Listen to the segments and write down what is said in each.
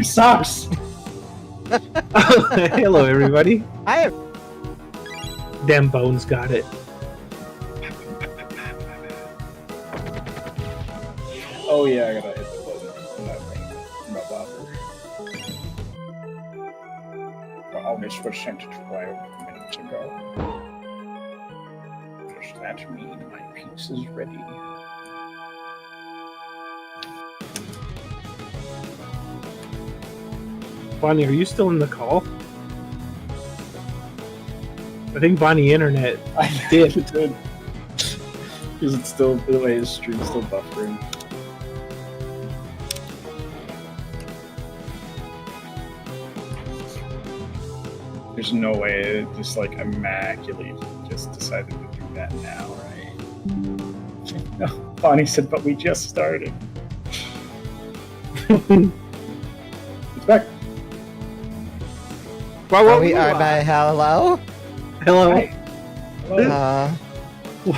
sucks. Hello, everybody. I have. Damn Bones got it. Oh yeah, I gotta hit the button on that thing. No bother. Well, I'll just switch into 12 minutes ago. Does that mean my piece is ready? Bonnie, are you still in the call? I think Bonnie Internet I did. did. Because it's still, the way his stream's still buffering. There's no way it just like immaculately just decided to do that now, right? No, Bonnie said, but we just started. It's back. Are we are by hello? Hello. Hi. Hello.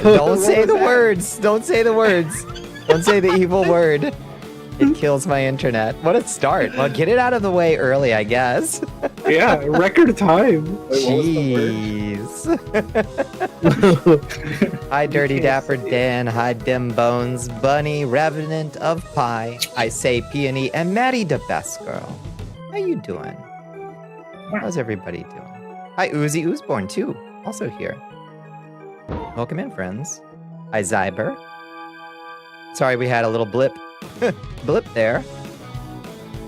Don't say the words. Don't say the words. Don't say the evil word. It kills my internet. What a start. Well, get it out of the way early, I guess. Yeah, record time. Wait, what was the Jeez. Hi, Dirty Dapper Dan. Hi, Dim Bones. Bunny, Revenant of Pie. I say Peony and Maddie the best girl. How you doing? How's everybody doing? Hi, Uzi Oozborn too. Also here. Welcome in, friends. Hi, Zyber. Sorry we had a little blip. Blip there.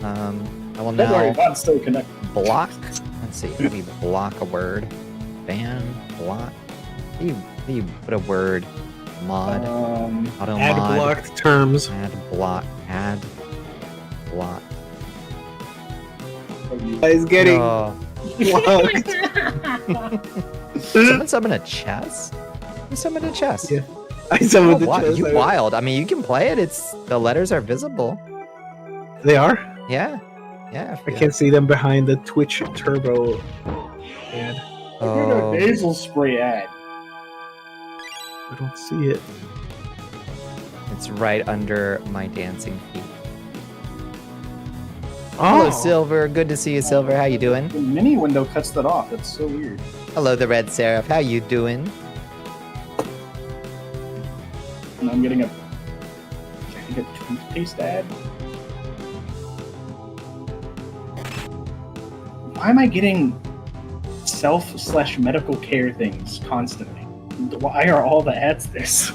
I will Don't worry, now Bot's still connected. block. Let's see. Let me block a word. Ban. Block. How do you put a word? Mod. Auto Add mod. blocked terms. Add block. Add block. Is getting No. blocked. Someone summon a chess? Who summoned a chess? Yeah. I summoned the Wow, chest. you wild. I mean, you can play it. It's the letters are visible. They are? Yeah. Yeah. I can't see them behind the Twitch Turbo ad. Oh. Nasal spray ad. I don't see it. It's right under my dancing feet. Hello, Oh, Silver. Good to see you, Silver. How you doing? The mini window cuts that off. That's so weird. Hello, the Red Seraph. How you doing? And I'm getting a toothpaste ad. Why am I getting self/medical care things constantly? Why are all the ads this?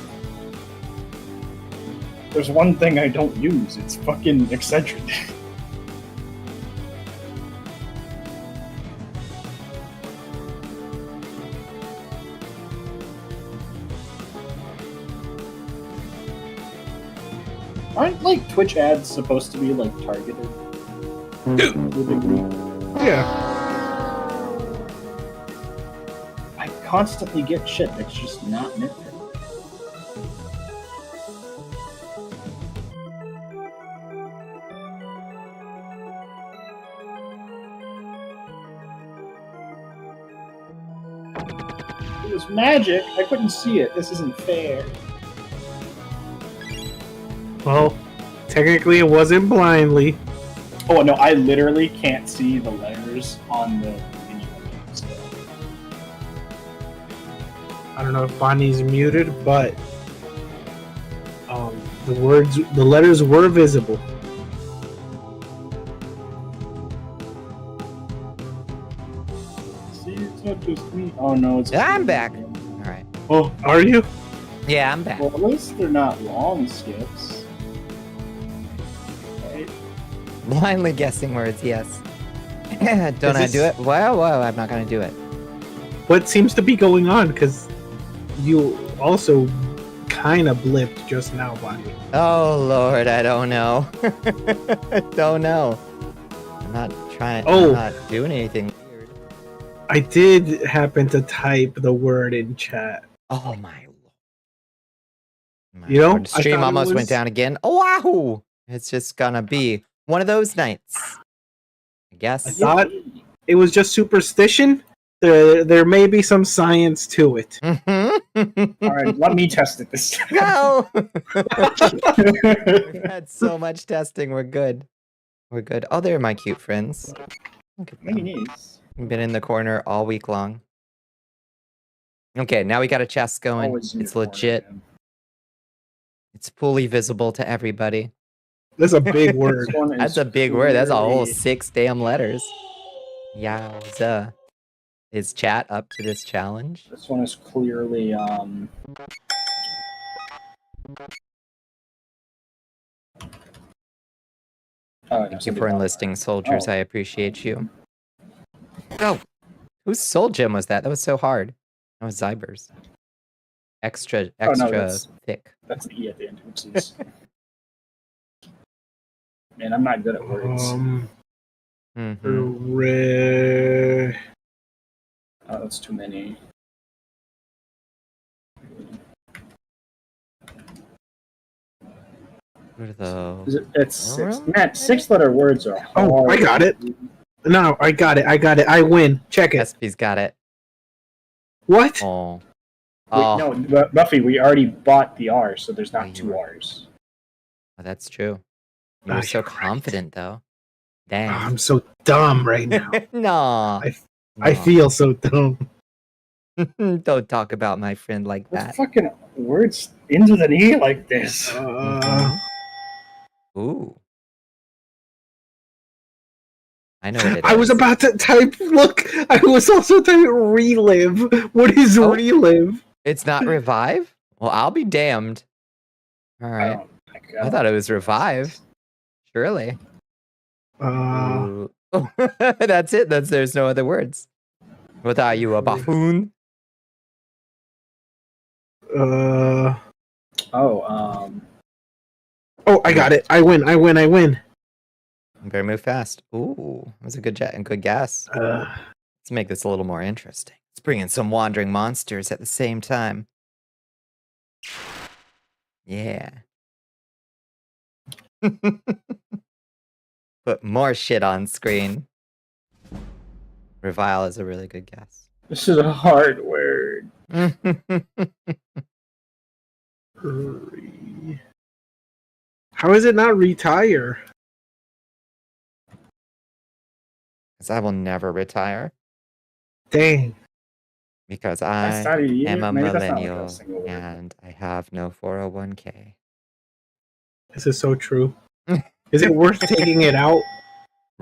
There's one thing I don't use. It's fucking Excedrin. Aren't like Twitch ads supposed to be like targeted? To a degree? yeah. I constantly get shit that's just not meant for me. It was magic. I couldn't see it. This isn't fair. Well, technically it wasn't blindly. Oh no, I literally can't see the letters on the menu. So. I don't know if Bonnie's muted, but the letters were visible. See, it's not just me. Oh no, it's. I'm back. All right. Oh, are you? Yeah, I'm back. Well, at least they're not long skips. Right? Blindly guessing words, yes. Don't Is I do this- it? Well, I'm not gonna do it. What seems to be going on? Because you also kind of blipped just now, Bonnie. Oh Lord, I don't know. I don't know. I'm not trying. Oh. I'm not doing anything weird. I did happen to type the word in chat. Oh my Lord. My You know, Lord. I Stream thought it almost was- went down again. Oh wow! It's just gonna be one of those nights. I guess. I thought it was just superstition. There may be some science to it. Mhm. All right, let me test it this time. No. We've had so much testing. We're good. We're good. Oh, they're my cute friends. Look at them. Minis. Been in the corner all week long. Okay, now we got a chest going. Always in It's your corner, legit. man. It's fully visible to everybody. That's a big word. This one That's is a big word. That's a whole clearly- 6 damn letters. Yowza. Is chat up to this challenge? This one is clearly Thank you for enlisting soldiers. Oh. I appreciate you. Oh, whose soul gem was that? That was so hard. That was Zyber's. Extra that's- thick. That's the E at the end, which is. Man, I'm not good at words. Mhm. Oh, that's too many. What are those? It's six. Man, 6-letter words are hard. Oh, I got it. No, I got it. I win. Check it. SP's got it. What? Oh. No, Buffy, we already bought the R, so there's not 2 R's. Oh, that's true. You Oh, were so you're right. confident, though. Dang. I'm so dumb right now. No. I feel so dumb. Don't talk about my friend like What that. fucking words into the E like this? Ooh. I know what it is. I was about to type. Look, I was also typing relive. What is relive? It's not revive? Well, I'll be damned. All right. I thought it was revive. Surely. Ooh. That's it. There's no other words. What are you, a buffoon? Oh, I got it. I win. Better move fast. Ooh, that was a good guess. Let's make this a little more interesting. Let's bring in some wandering monsters at the same time. Yeah. Put more shit on screen. Revile is a really good guess. This is a hard word. How is it not retire? Because I will never retire. Dang. Because I That's not even- am a maybe that's not like a millennial single word. and I have no 401k. This is so true. Is it worth taking it out?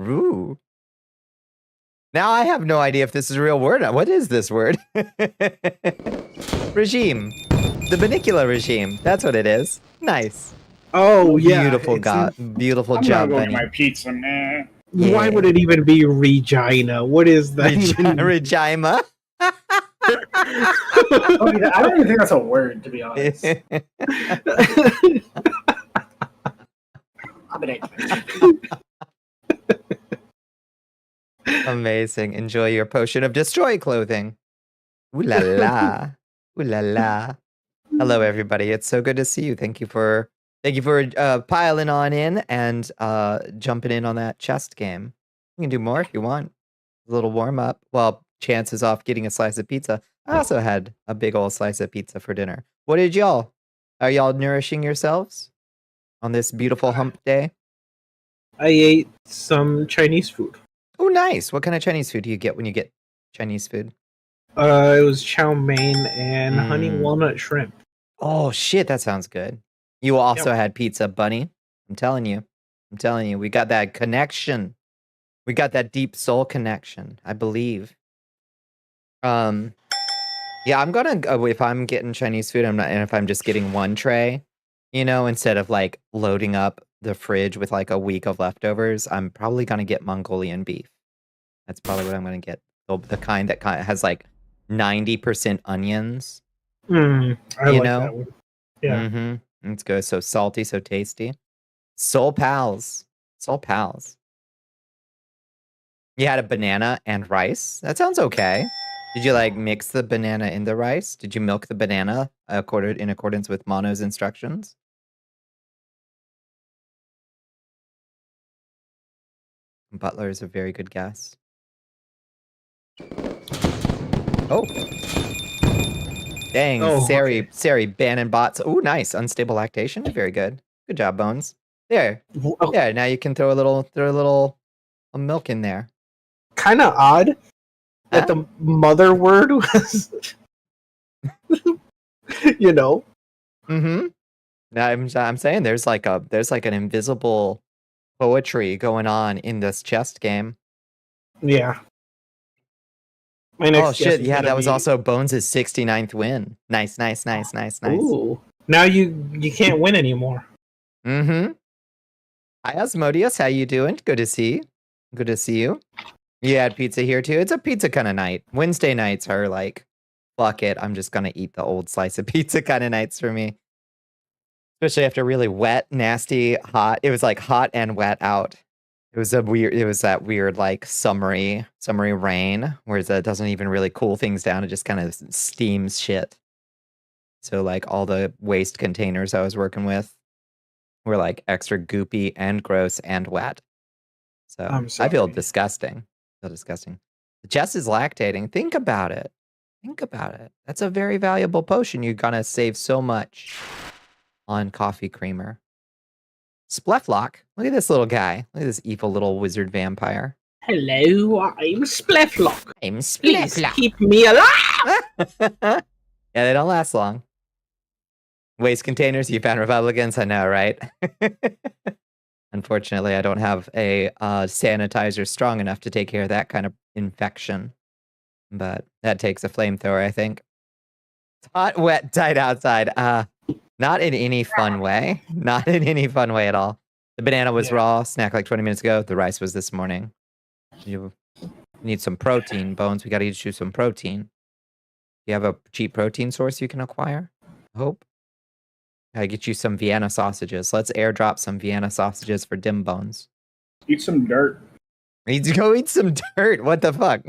Ooh. Now I have no idea if this is a real word. What is this word? Regime. The Bonnicula regime. That's what it is. Nice. Oh yeah. Beautiful beautiful I'm job, gonna go Bunny. get my pizza, man. Why would it even be Regina? What is that? Regina. I don't even think that's a word, to be honest. Amazing. Enjoy your potion of destroy clothing. Ooh la la. Ooh la la. Hello, everybody. It's so good to see you. Thank you for piling on in and jumping in on that chest game. You can do more if you want. A little warm up. Well, chances off getting a slice of pizza. I also had a big old slice of pizza for dinner. What did y'all? Are y'all nourishing yourselves on this beautiful hump day? I ate some Chinese food. Oh, nice. What kind of Chinese food do you get when you get Chinese food? It was chow mein and honey walnut shrimp. Oh, shit. That sounds good. You also had pizza, Bunny. I'm telling you. We got that connection. We got that deep soul connection, I believe. Yeah, I'm gonna go if I'm getting Chinese food, and if I'm just getting one tray, instead of like loading up the fridge with like a week of leftovers, I'm probably gonna get Mongolian beef. That's probably what I'm gonna get. The kind that has like 90% onions. I like that one. Yeah. Mm-hmm. It's good. So salty, so tasty. Soul Pals. You had a banana and rice. That sounds okay. Did you like mix the banana in the rice? Did you milk the banana in accordance with Mono's instructions? Butler is a very good guess. Oh. Dang, Sari banning bots. Oh, nice. Unstable lactation. Very good. Good job, Bones. There. Oh, Yeah, now you can throw a little milk in there. kind of odd that Huh? the mother word was, you know. Mm-hmm. Now I'm saying there's like an invisible poetry going on in this chest game. Yeah. My Oh next guess shit, is yeah, gonna that was be. also Bones' 69th win. Nice. Ooh. Now you can't win anymore. Mm-hmm. Hi Asmodeus, how you doing? Good to see you. Good to see you. You had pizza here too. It's a pizza kind of night. Wednesday nights are like, fuck it, I'm just gonna eat the old slice of pizza kind of nights for me. Especially after really wet, nasty, hot. It was like hot and wet out. It was that weird like summery rain, where it doesn't even really cool things down. It just kind of steams shit. So like all the waste containers I was working with were like extra goopy and gross and wet. So I'm I feel sorry. disgusting. The chest is lactating. Think about it. That's a very valuable potion. You're gonna save so much on coffee creamer. Spleflock. Look at this little guy. Look at this evil little wizard vampire. Hello, I'm Spleflock. I'm Please Spleflock. keep me alive. Yeah, they don't last long. Waste containers, you found Republicans? I know, right? Unfortunately, I don't have a sanitizer strong enough to take care of that kind of infection. But that takes a flamethrower, I think. It's hot, wet, tight outside. Not in any fun way. Not in any fun way at all. The banana was raw, snack like 20 minutes ago. The rice was this morning. You need some protein, Bones. We got to get you some protein. You have a cheap protein source you can acquire? I hope. I get you some Vienna sausages. Let's airdrop some Vienna sausages for Dim Bones. Eat some dirt. Need to go eat some dirt. What the fuck?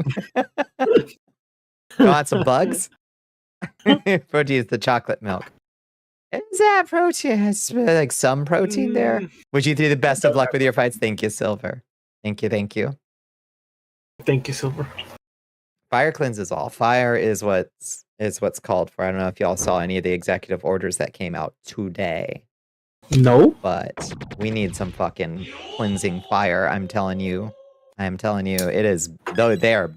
You want some bugs? Protein is the chocolate milk. Is that protein? Is like some protein there? Wish you three the best of luck with your fights. Thank you, Silver. Thank you. Thank you, Silver. Fire cleanses all. Fire is what's called for. I don't know if y'all saw any of the executive orders that came out today. No. But we need some fucking cleansing fire. I'm telling you. It is, though they are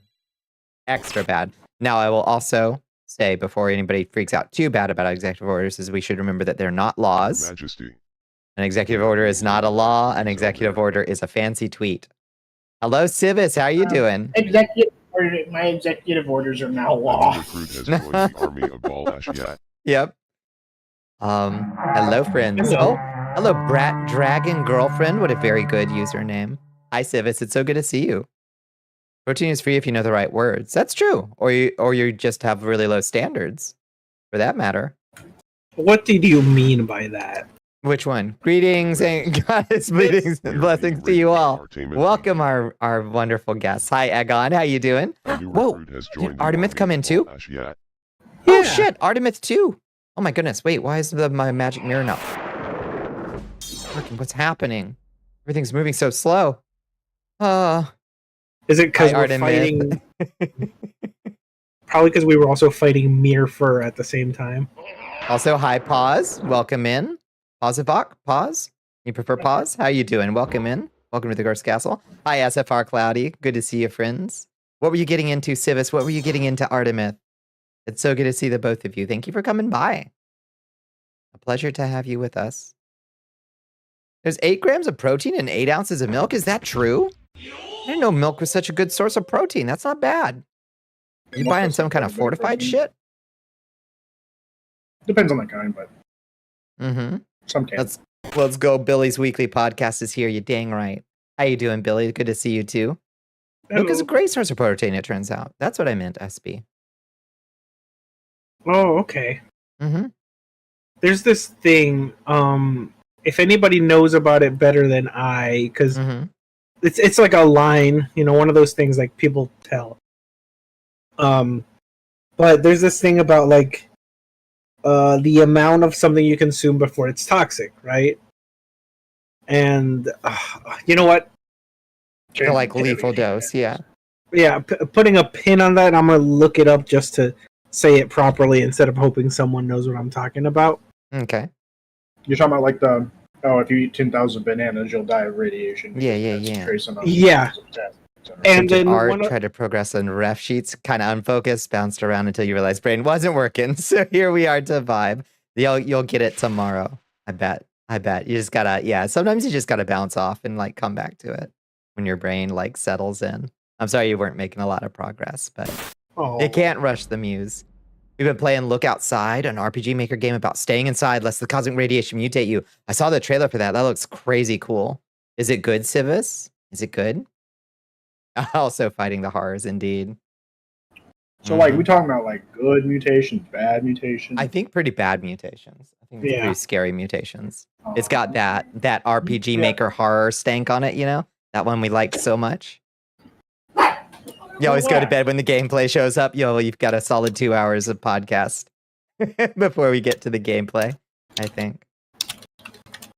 extra bad. Now, I will also say, before anybody freaks out too bad about executive orders, is we should remember that they're not laws. Majesty. An executive order is not a law. An executive order is a fancy tweet. Hello, Civis. How you doing? My executive orders are now law. A new recruit has joined the army of Balashiyat. Yep. Hello, friends. Hello. Oh, hello, Brat Dragon Girlfriend. What a very good username. Hi, Civis. It's so good to see you. Protein is free if you know the right words. That's true. Or you just have really low standards, for that matter. What did you mean by that? Which one? Greetings and Goddess blessings to you all. Welcome our wonderful guests. Hi, Egon. How you doing? Whoa, did Artemith come in too? Yeah. Oh shit, Artemith too. Oh my goodness, wait, why is my magic mirror now? Fucking, what's happening? Everything's moving so slow. Is it because we're Artemith. fighting? Probably because we were also fighting Mirfur at the same time. Also, hi, Pause. Welcome in. Pausivok, Pause. You prefer Pause? How you doing? Welcome in. Welcome to the Ghost Castle. Hi, SFR Cloudy. Good to see you, friends. What were you getting into, Civis? What were you getting into, Artemith? It's so good to see the both of you. Thank you for coming by. A pleasure to have you with us. There's 8 grams of protein and 8 ounces of milk. Is that true? I didn't know milk was such a good source of protein. That's not bad. You buying some kind of fortified shit? Depends on the kind, but Mm-hmm. some can. Let's go. Billy's weekly podcast is here. You dang right. How you doing, Billy? Good to see you too. Milk is a great source of protein, it turns out. That's what I meant, SB. Oh, okay. Mm-hmm. There's this thing. If anybody knows about it better than I, because it's like a line, one of those things like people tell. But there's this thing about like the amount of something you consume before it's toxic, right? And you know what? Like lethal dose, yeah. Yeah, putting a pin on that, I'm gonna look it up just to say it properly instead of hoping someone knows what I'm talking about. Okay. You're talking about like the Oh, if you eat 10,000 bananas, you'll die of radiation. Yeah. Yeah. And Sergeant then Art tried to progress on ref sheets, kind of unfocused, bounced around until you realized brain wasn't working. So here we are to vibe. You'll get it tomorrow. I bet. You just gotta, sometimes you just gotta bounce off and like come back to it when your brain like settles in. I'm sorry you weren't making a lot of progress, but you can't rush the muse. We've been playing Look Outside, an RPG Maker game about staying inside lest the cosmic radiation mutate you. I saw the trailer for that. That looks crazy cool. Is it good, Civis? Is it good? Also fighting the horrors, indeed. So, like, we talking about, like, good mutations, bad mutations? I think pretty bad mutations. I think it's pretty scary mutations. It's got that RPG Maker horror stank on it, you know? That one we liked so much. You always go to bed when the gameplay shows up. You've got a solid 2 hours of podcast before we get to the gameplay, I think.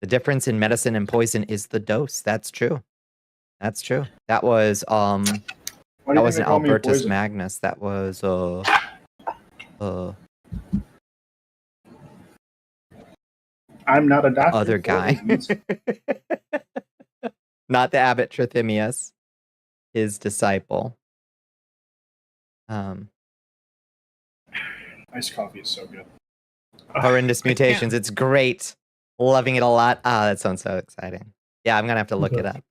The difference in medicine and poison is the dose. That's true. That was that wasn't Albertus Magnus. That was I'm not a doctor. Other guy. Not the Abbot Trithemius, his disciple. Iced coffee is so good. Horrendous mutations. It's great. Loving it a lot. That sounds so exciting. Yeah, I'm gonna have to look it up.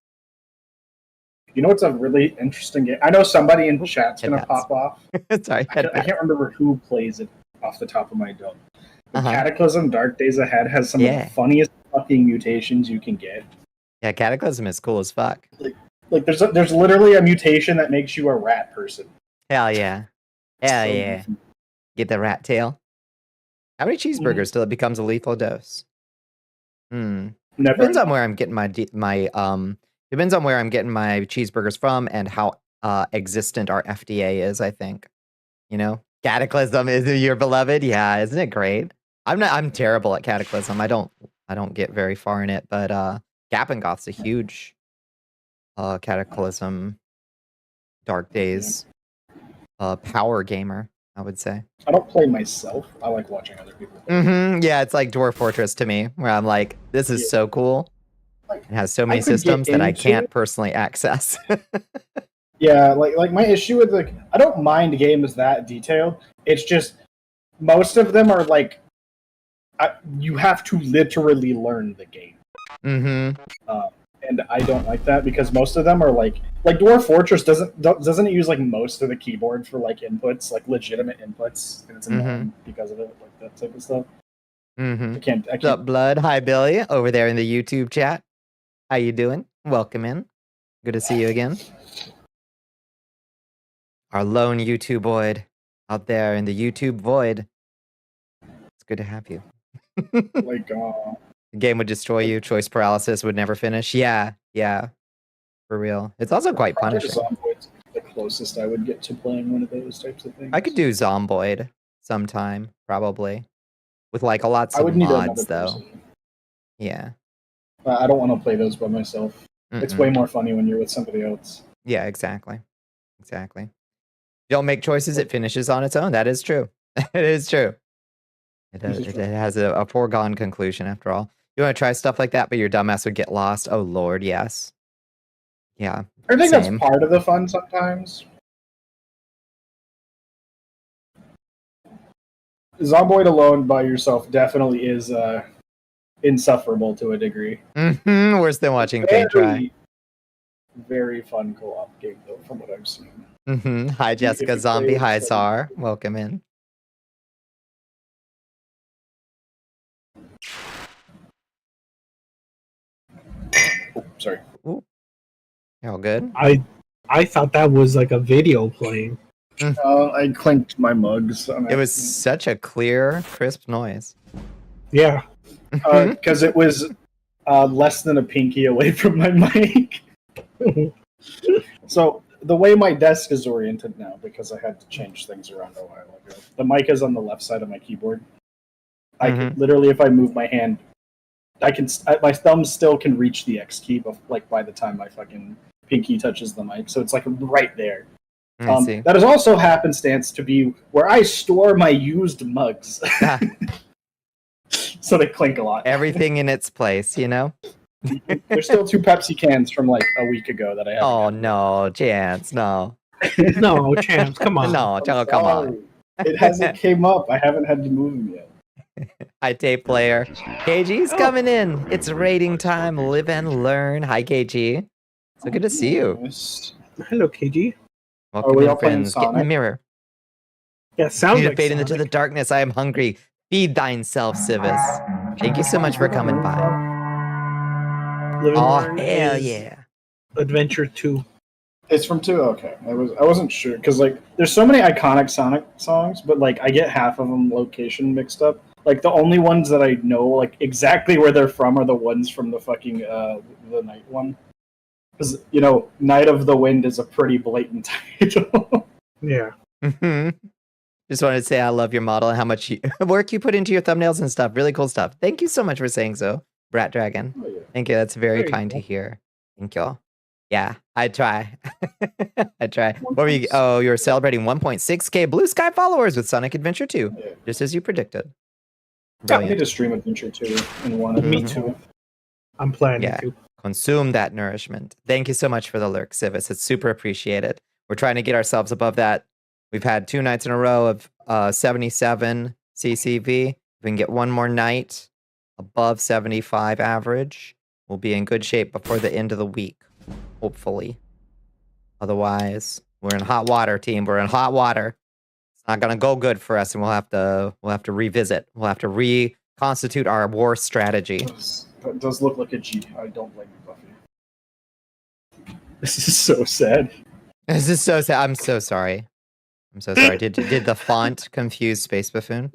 You know what's a really interesting game? I know somebody in the chat's going to pop off. Sorry, I can't remember who plays it off the top of my dome. Cataclysm Dark Days Ahead has some of the funniest fucking mutations you can get. Yeah, Cataclysm is cool as fuck. Like there's literally a mutation that makes you a rat person. Hell yeah. Get the rat tail. How many cheeseburgers till it becomes a lethal dose? Depends on where I'm getting Depends on where I'm getting my cheeseburgers from and how existent our FDA is, I think. You know? Cataclysm is your beloved? Yeah, isn't it great? I'm terrible at Cataclysm. I don't get very far in it, but Gappengoth's a huge Cataclysm Dark Days power gamer, I would say. I don't play myself. I like watching other people play. Yeah, it's like Dwarf Fortress to me, where I'm like, this is so cool. It has so many systems that I can't personally access. Yeah, like my issue with I don't mind games that detailed. It's just most of them are like you have to literally learn the game. And I don't like that because most of them are like Dwarf Fortress doesn't it use like most of the keyboard for like inputs, like legitimate inputs, and it's annoying because of it, like that type of stuff. I can't. What's up, Blood? Hi, Billy, over there in the YouTube chat. How you doing? Welcome in. Good to see you again. Our lone YouTubeoid out there in the YouTube void. It's good to have you. The game would destroy you. Choice paralysis would never finish. Yeah, for real. It's also quite punishing. Zomboid's the closest I would get to playing one of those types of things. I could do Zomboid sometime, probably, with like lots of mods though. Person. Yeah. I don't want to play those by myself. It's way more funny when you're with somebody else. Yeah, exactly. You don't make choices, it finishes on its own. That is true. It is true. It has a foregone conclusion after all. You want to try stuff like that, but your dumbass would get lost? Oh, Lord, yes. Yeah. I think that's part of the fun sometimes. Zomboid alone by yourself definitely is insufferable to a degree. Worse than watching paint dry. Very fun co-op game, though, from what I've seen. Hi, Jessica Zombie. Hi, Sar. Welcome in. Oh, sorry. Ooh. You're all good? I thought that was like a video playing. I clinked my mugs. It was such a clear, crisp noise. Yeah. Because it was less than a pinky away from my mic. So the way my desk is oriented now, because I had to change things around a while ago, the mic is on the left side of my keyboard. I can literally, if I move my hand, my thumb still can reach the X key, by the time my fucking pinky touches the mic. So it's like right there. That is also happenstance to be where I store my used mugs. So they clink a lot. Everything in its place, you know? There's still 2 Pepsi cans from like a week ago that I haven't. Oh, no, Chance, no. No, Champs, come on. No, I'm come on. sorry. It hasn't came up. I haven't had to move them yet. Hi, tape player. KG's coming in. It's rating time. Live and learn. Hi, KG. So good to see you. Yes. Hello, KG. Welcome we in, all playing friends. Get in the Sonic? mirror. Yeah, sounds Need to like fade into Sonic. the darkness. I am hungry. Feed thine self, Civis. Thank you so much for coming by. Live and Oh, Learn hell is yeah. Adventure 2. It's from 2. Okay, I wasn't sure because like there's so many iconic Sonic songs, but like I get half of them location mixed up. Like the only ones that I know like exactly where they're from are the ones from the fucking the Night one. Because Night of the Wind is a pretty blatant title. Yeah. Just wanted to say I love your model and how much work you put into your thumbnails and stuff. Really cool stuff. Thank you so much for saying so, Brat Dragon. Oh, yeah. Thank you. That's very There you kind go. to hear. Thank you. Yeah, I try. I try. What were you? Oh, you're celebrating 1.6K Blue Sky followers with Sonic Adventure 2, Yeah. just as you predicted. I Brilliant. need to stream Adventure 2 in one of Me the too. two. I'm planning Yeah. to. Consume that nourishment. Thank you so much for the lurk, Civis. It's super appreciated. We're trying to get ourselves above that. We've had 2 nights in a row of 77 CCV. If we can get one more night above 75 average, we'll be in good shape before the end of the week, hopefully. Otherwise, we're in hot water, team. We're in hot water. It's not gonna go good for us, and we'll have to revisit. We'll have to reconstitute our war strategy. That does look like a G. I don't blame you, Buffy. This is so sad. This is so sad. I'm so sorry. I'm so sorry. Did the font confuse Space Buffoon?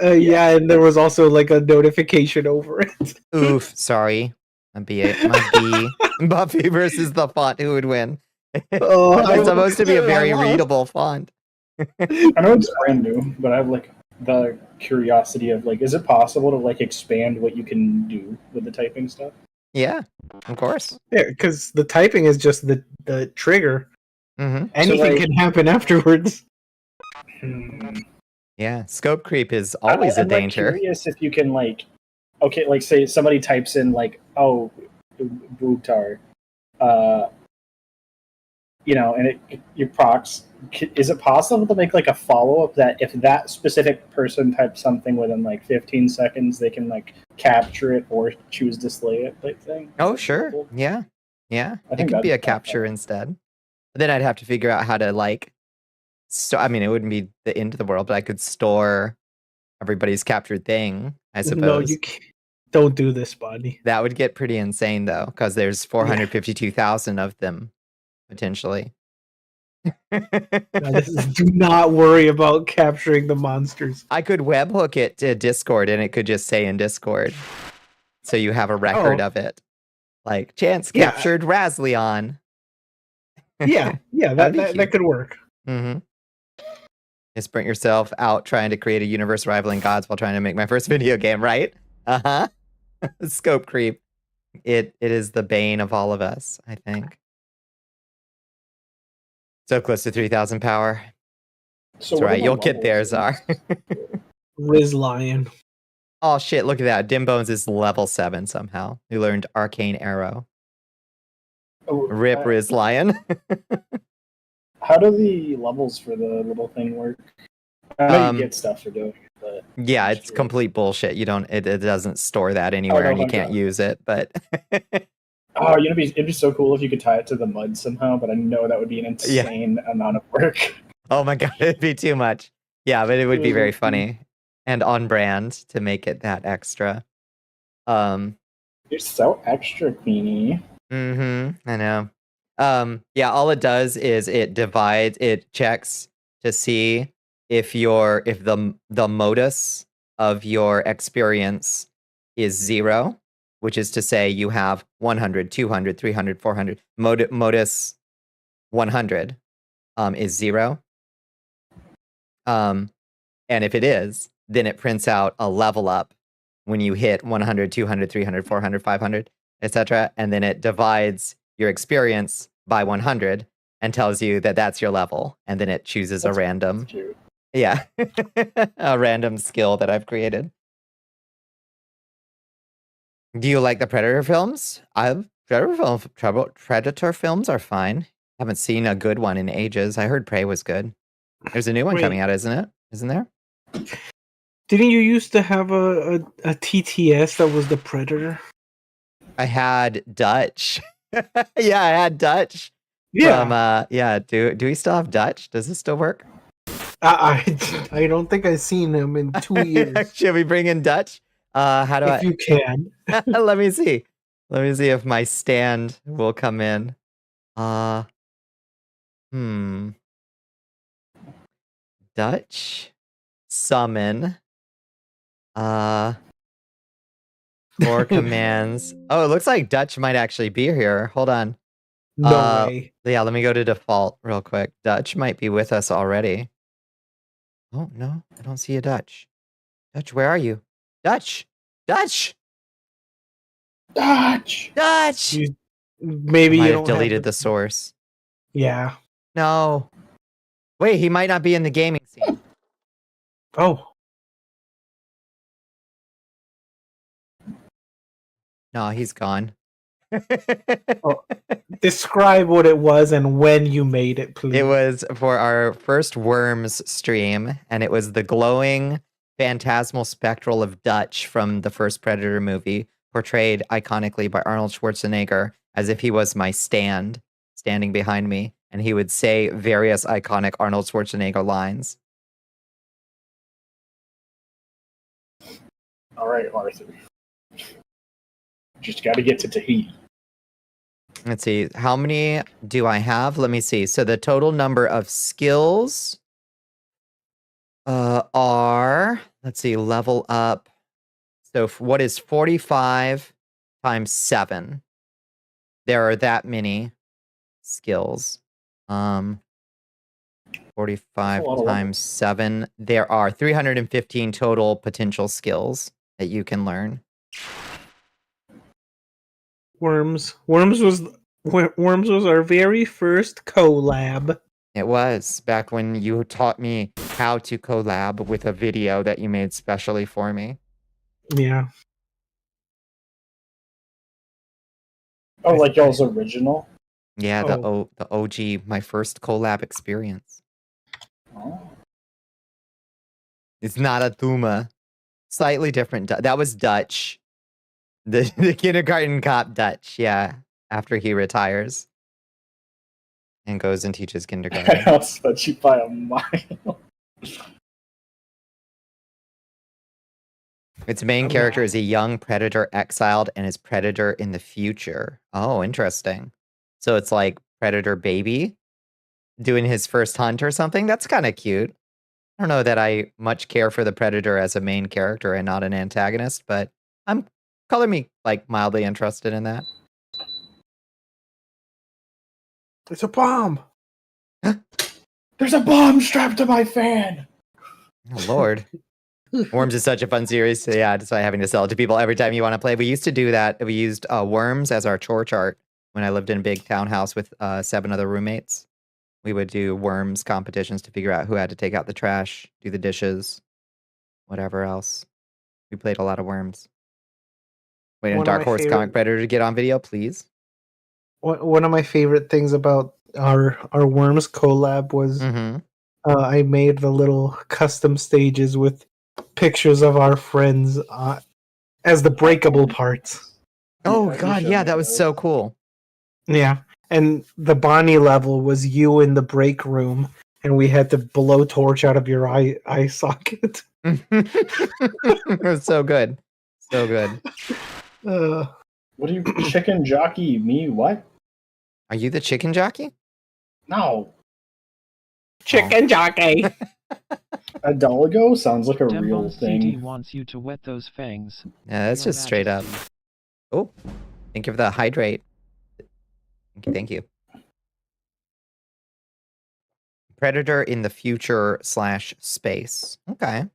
Yeah, and there was also like a notification over it. Oof, sorry. My B. Buffy versus the font. Who would win? Oh, It's supposed to be a very readable font. I know it's brand new, but I have like the curiosity of like, is it possible to like expand what you can do with the typing stuff? Yeah, of course. Yeah, because the typing is just the trigger. Mm-hmm. Anything like- can happen afterwards. Yeah, scope creep is always a I'm danger. Like, curious if you can like, okay, like say somebody types in like, oh, Boobtar, and you procs. Is it possible to make like a follow up that if that specific person types something within like 15 seconds, they can like capture it or choose display it type thing? Oh, sure. Yeah. Yeah. I It think could be a that'd be capture instead. But then I'd have to figure out how to like I mean, it wouldn't be the end of the world, but I could store everybody's captured thing, I suppose. No, you can't. Don't do this, Bonnie. That would get pretty insane though, because there's 452,000 of them potentially. Do not worry about capturing the monsters. I could webhook it to Discord and it could just say in Discord. So you have a record of it. Like, Chance Yeah. captured Razleon. Yeah, That'd be that cute. could work. Mm-hmm. Just print yourself out trying to create a universe rivaling gods while trying to make my first video game, right? Uh-huh. Scope creep. It is the bane of all of us, I think. So close to 3,000 power. So That's what right, are you'll the get there, levels? Czar. Riz Lion. Oh shit, look at that. Dim Bones is level 7 somehow. He learned Arcane Arrow. Oh, Rip Riz Lion. How do the levels for the little thing work? I know you get stuff for doing it, but Yeah, it's complete bullshit. You don't it doesn't store that anywhere no, and you thank can't God. use it, but it'd be so cool if you could tie it to the mud somehow, but I know that would be an insane amount of work. oh my god, it'd be too much. Yeah, but it would be very Mhm. funny and on brand to make it that extra. You're so extra, Queenie. I know. Yeah, all it does is it checks to see if the modus of your experience is 0, which is to say you have 100, 200, 300, 400. Modus 100 is 0. And if it is, then it prints out a level up when you hit 100, 200, 300, 400, 500, etc. And then it divides your experience by 100 and tells you that that's your level. And then it chooses a random, Cute. a random skill that I've created. Do you like the Predator films? Predator films are fine. Haven't seen a good one in ages. I heard Prey was good. There's a new one coming out, isn't it? Isn't there? Didn't you used to have a TTS that was the Predator? I had Dutch. Yeah, I had Dutch. Yeah. From, do we still have Dutch? Does this still work? I don't think I've seen him in 2 years. Should we bring in Dutch? How do if you can. Let me see. Let me see if my stand will come in. Dutch. Summon. More commands. Oh, it looks like Dutch might actually be here. Hold on. No way. Yeah, let me go to default real quick. Dutch might be with us already. Oh, no, I don't see a Dutch. Dutch, where are you? Dutch! Dutch! Dutch! Dutch! Maybe you you might don't have deleted have the source. Yeah. No. Wait, he might not be in the gaming scene. Oh. No, he's gone. Oh. Describe what it was and when you made it, please. It was for our first Worms stream, and it was the glowing phantasmal spectral of Dutch from the first Predator movie, portrayed iconically by Arnold Schwarzenegger as if he was my standing behind me, and he would say various iconic Arnold Schwarzenegger lines. All right, Arthur. Just got to get to Tahiti. Let's see. How many do I have? Let me see. So the total number of skills are, let's see, level up. So what is 45 times 7? There are that many skills. 45 times 7. There are 315 total potential skills that you can learn. Worms was our very first collab. It was back when you taught me how to collab with a video that you made specially for me. Yeah. Oh, like y'all's original? Yeah, the OG, my first collab experience. Oh. It's not a Thuma. Slightly different. That was Dutch. The kindergarten cop Dutch, yeah. After he retires. And goes and teaches kindergarten. I outspent you by a mile. Its main character is a young predator exiled and is predator in the future. Oh, interesting. So it's like predator baby doing his first hunt or something? That's kind of cute. I don't know that I much care for the predator as a main character and not an antagonist, but color me like mildly interested in that. It's a bomb. There's a bomb strapped to my fan. Oh, Lord. Worms is such a fun series. So yeah, despite having to sell it to people every time you want to play. We used to do that. We used Worms as our chore chart when I lived in a big townhouse with 7 other roommates. We would do Worms competitions to figure out who had to take out the trash, do the dishes, whatever else. We played a lot of Worms. Wait, on Dark Horse Comic Predator to get on video, please. One of my favorite things about our Worms collab was I made the little custom stages with pictures of our friends as the breakable parts. Oh, God, yeah, that was so cool. Yeah, and the Bonnie level was you in the break room, and we had to blow torch out of your eye socket. It was so good. So good. What are you, chicken jockey? Me? What? Are you the chicken jockey? No. Chicken jockey. A Dolago sounds like a real thing. CD wants you to wet those fangs. Yeah, that's just straight up. Oh, thank you for the hydrate. Thank you. Predator in the future / space. Okay.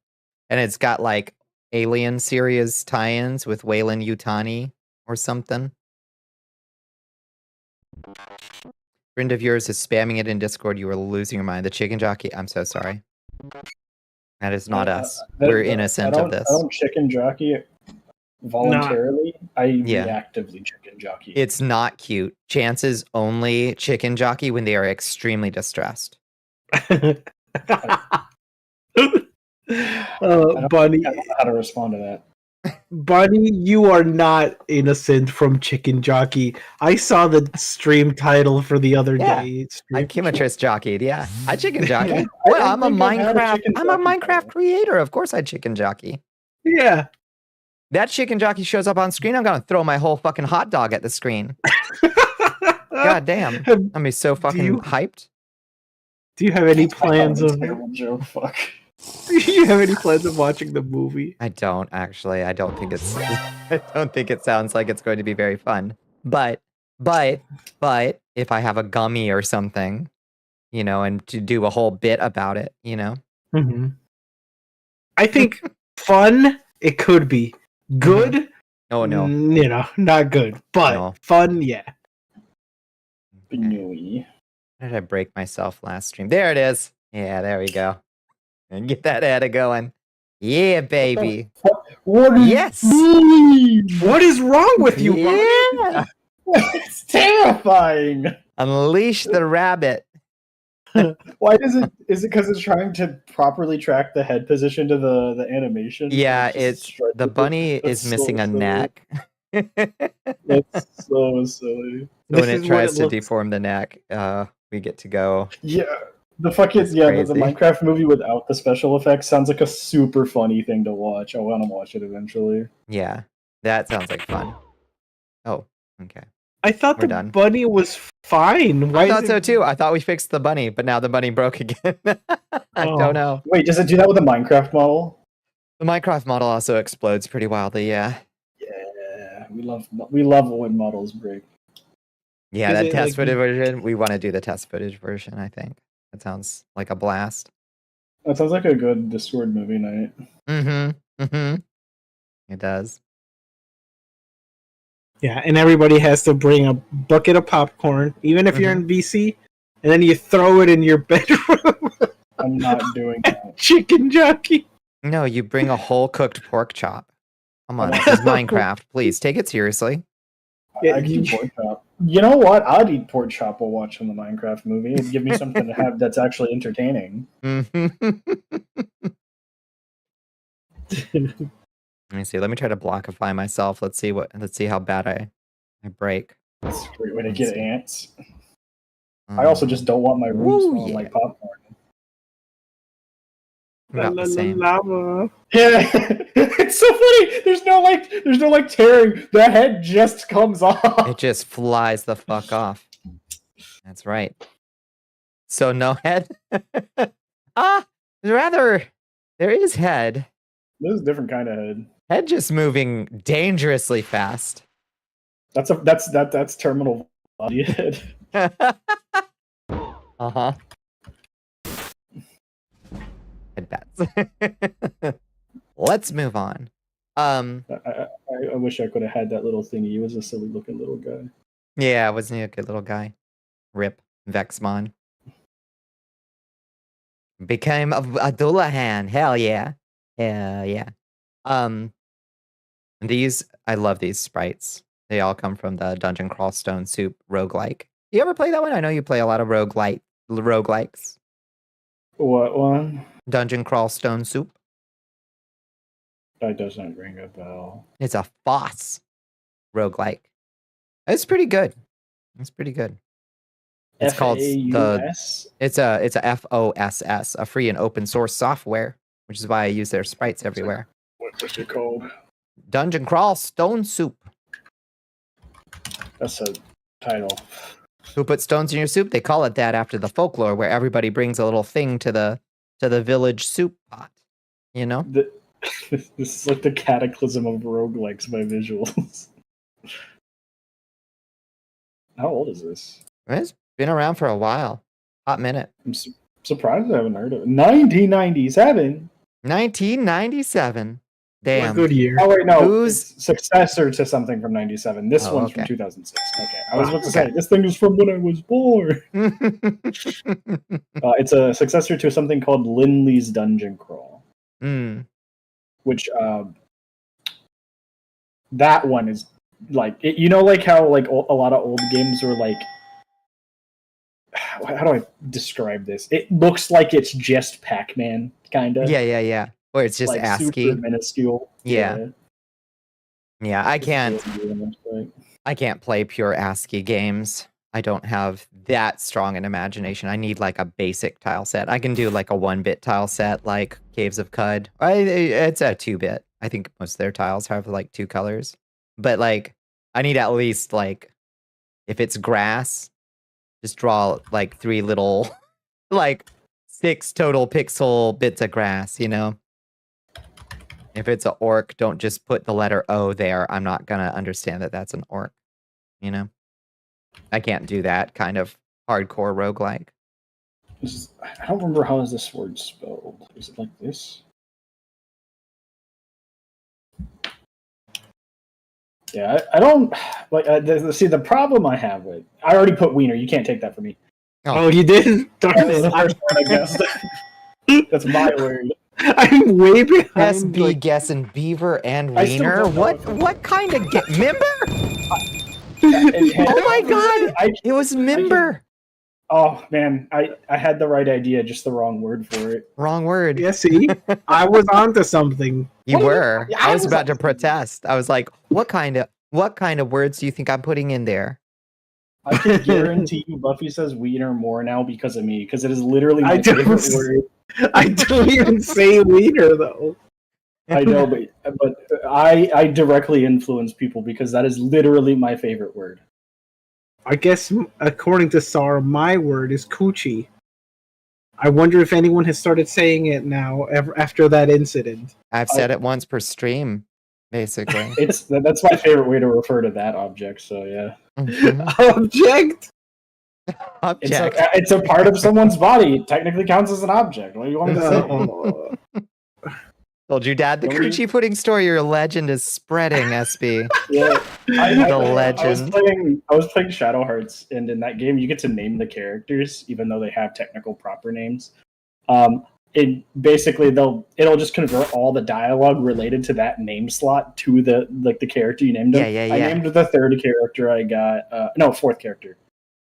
And it's got like Alien series tie-ins with Weyland Yutani or something. Friend of yours is spamming it in Discord. You were losing your mind. The chicken jockey. I'm so sorry. That is not us. We're innocent of this. I don't chicken jockey. voluntarily. I Yeah. reactively chicken jockey. It's not cute. Chances only chicken jockey when they are extremely distressed. I Bunny, don't know how to respond to that. Bunny, you are not innocent from chicken jockey. I saw the stream title for the other Yeah. day. I Kimatrice jockeyed, yeah. I chicken jockey. Yeah, Well, I I'm a think I've had a Minecraft. chicken I'm a jockey Minecraft title. creator. Of course, I chicken jockey. Yeah. That chicken jockey shows up on screen. I'm gonna throw my whole fucking hot dog at the screen. God damn! I'm gonna be so fucking hyped. Do you have any plans of? Terrible joke. Fuck. Do you have any plans of watching the movie? I don't actually. I don't think it's. I don't think it sounds like it's going to be very fun. But if I have a gummy or something, and to do a whole bit about it, Mm-hmm. I think fun. It could be good. Oh no. Not good, but No. fun. Yeah. Binoy. How did I break myself last stream? There it is. Yeah, there we go. And get that ad going. Yeah, baby. What is Yes. What is wrong with you, Bunny? Yeah. It's terrifying. Unleash the rabbit. Why does it? Is it because it's trying to properly track the head position to the animation? Yeah, just it's straight the with bunny that's is missing so a silly. neck. That's so silly. So when This it is what tries it to looks- deform the neck, we get to go. Yeah, the fucking That's the crazy. Minecraft movie without the special effects sounds like a super funny thing to watch. I want to watch it eventually. Yeah, that sounds like fun. Oh, okay. I thought We're the done. bunny was fine. Why I is thought it- so too. I thought we fixed the bunny, but now the bunny broke again. I Oh. don't know. Wait, does it do that with the Minecraft model? The Minecraft model also explodes pretty wildly. Yeah. Yeah, we love when models break. Yeah, Is that it test like- footage version. We want to do the test footage version. I think that sounds like a blast. That sounds like a good Discord movie night. It does. Yeah, and everybody has to bring a bucket of popcorn, even if you're in VC, and then you throw it in your bedroom. I'm not doing that. Chicken jockey. No, you bring a whole cooked pork chop. Come on, this is Minecraft. Please take it seriously. Yeah, I can eat pork chop. You know what? I'd eat pork chop while watching the Minecraft movie. It'd give me something to have that's actually entertaining. Let me see. Let me try to blockify myself. Let's see how bad I break. That's a great way to Let's get see. ants. I also just don't want my room Woo, smelling yeah. like popcorn. about the same. Lava. Yeah, it's so funny. There's no tearing. The head just comes off. It just flies the fuck off. That's right. So no head. There is head. This is a different kind of head. Head just moving dangerously fast. That's terminal body head. Uh-huh. Head bats. Let's move on. I wish I could have had that little thingy. He was a silly looking little guy. Yeah, wasn't he a good little guy? Rip Vexmon. Became a Dullahan. Hell yeah. Hell yeah. These, I love these sprites. They all come from the Dungeon Crawl Stone Soup roguelike. You ever play that one? I know you play a lot of roguelikes. What one? Dungeon Crawl Stone Soup. That doesn't ring a bell. It's a FOSS roguelike. It's pretty good. It's pretty good. It's called FAUS? It's a FOSS, a free and open source software, which is why I use their sprites everywhere. What's it called? Dungeon Crawl Stone Soup. That's a title. Who put stones in your soup? They call it that after the folklore where everybody brings a little thing to the village soup pot. You know? This is like the cataclysm of roguelikes by visuals. How old is this? It's been around for a while. Hot minute. I'm surprised I haven't heard of it. 1997? 1997. What a Damn. good year. Oh, wait, no. Who's- It's successor to something from 97. This Oh, one's okay. from 2006. Okay. I was about to Okay. say, this thing is from when I was born. It's a successor to something called Linley's Dungeon Crawl, Mm. which that one is like you know, like how like a lot of old games were like. How do I describe this? It looks like it's just Pac-Man, kind of. Yeah. Or it's just like ASCII. super minuscule. Yeah. I can't play pure ASCII games. I don't have that strong an imagination. I need like a basic tile set. I can do like a 1-bit tile set like Caves of Cud. It's a 2-bit. I think most of their tiles have like 2 colors. But like I need at least like if it's grass, just draw like 3 little like 6 total pixel bits of grass, you know? If it's an orc, don't just put the letter O there. I'm not gonna understand that that's an orc, you know? I can't do that kind of hardcore roguelike. I don't remember how is this word spelled. Is it like this? Yeah, I don't like. See, the problem I have with I already put wiener. You can't take that from me. Oh, you did? Darn it! I guess that's my word. I'm way behind. SB like, guessing beaver and I still wiener. don't know What kind of member? Oh my God! It was member. Oh man, I had the right idea, just the wrong word for it. Wrong word. yeah, see, I was onto something. You What? were. Yeah, I I was was about to on- protest. I was like, what kind of words do you think I'm putting in there? I can guarantee you, Buffy says wiener more now because of me, because it is literally my I don't favorite s- word. I don't even say wiener though. I know, but I directly influence people because that is literally my favorite word. I guess according to Sar, my word is coochie. I wonder if anyone has started saying it now after that incident. I've said it once per stream, basically. That's my favorite way to refer to that object. So yeah, Mhm. Object. Object. it's a part of someone's body. It technically counts as an object. What do you want me to say? Oh. Told you, Dad. The Nobody- coochie pudding story. Your legend is spreading, SB. Yeah, The I legend. was playing Shadow Hearts, and in that game, you get to name the characters, even though they have technical proper names. It basically it'll just convert all the dialogue related to that name slot to the character you named them. Yeah. I named the third character I got. Fourth character.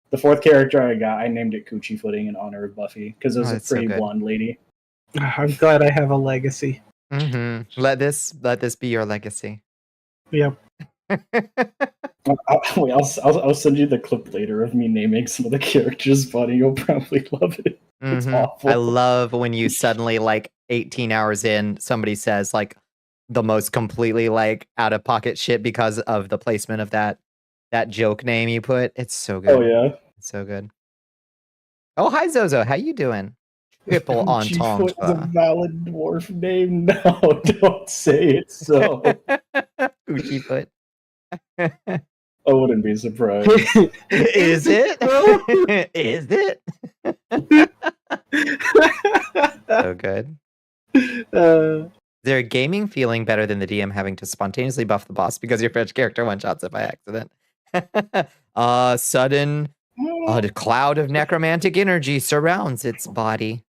The fourth character I got, I named it Coochie Footing in honor of Buffy because it was a that's so pretty good. blonde lady. I'm glad I have a legacy. Mm-hmm. Let this be your legacy. Yep. I'll send you the clip later of me naming some of the characters, buddy. You'll probably love it. It's awful. I love when you suddenly, like 18 hours in, somebody says like the most completely like out of pocket shit because of the placement of that joke name you put. It's so good. Oh yeah. It's so good. Oh, hi Zozo. How you doing? Triple Coochie Foot is a entendre. valid dwarf name. No, don't say it so. Coochie foot. I wouldn't be surprised. Is it? Is it? So good. Is there a gaming feeling better than the DM having to spontaneously buff the boss because your French character one-shots it by accident? Sudden a cloud of necromantic energy surrounds its body.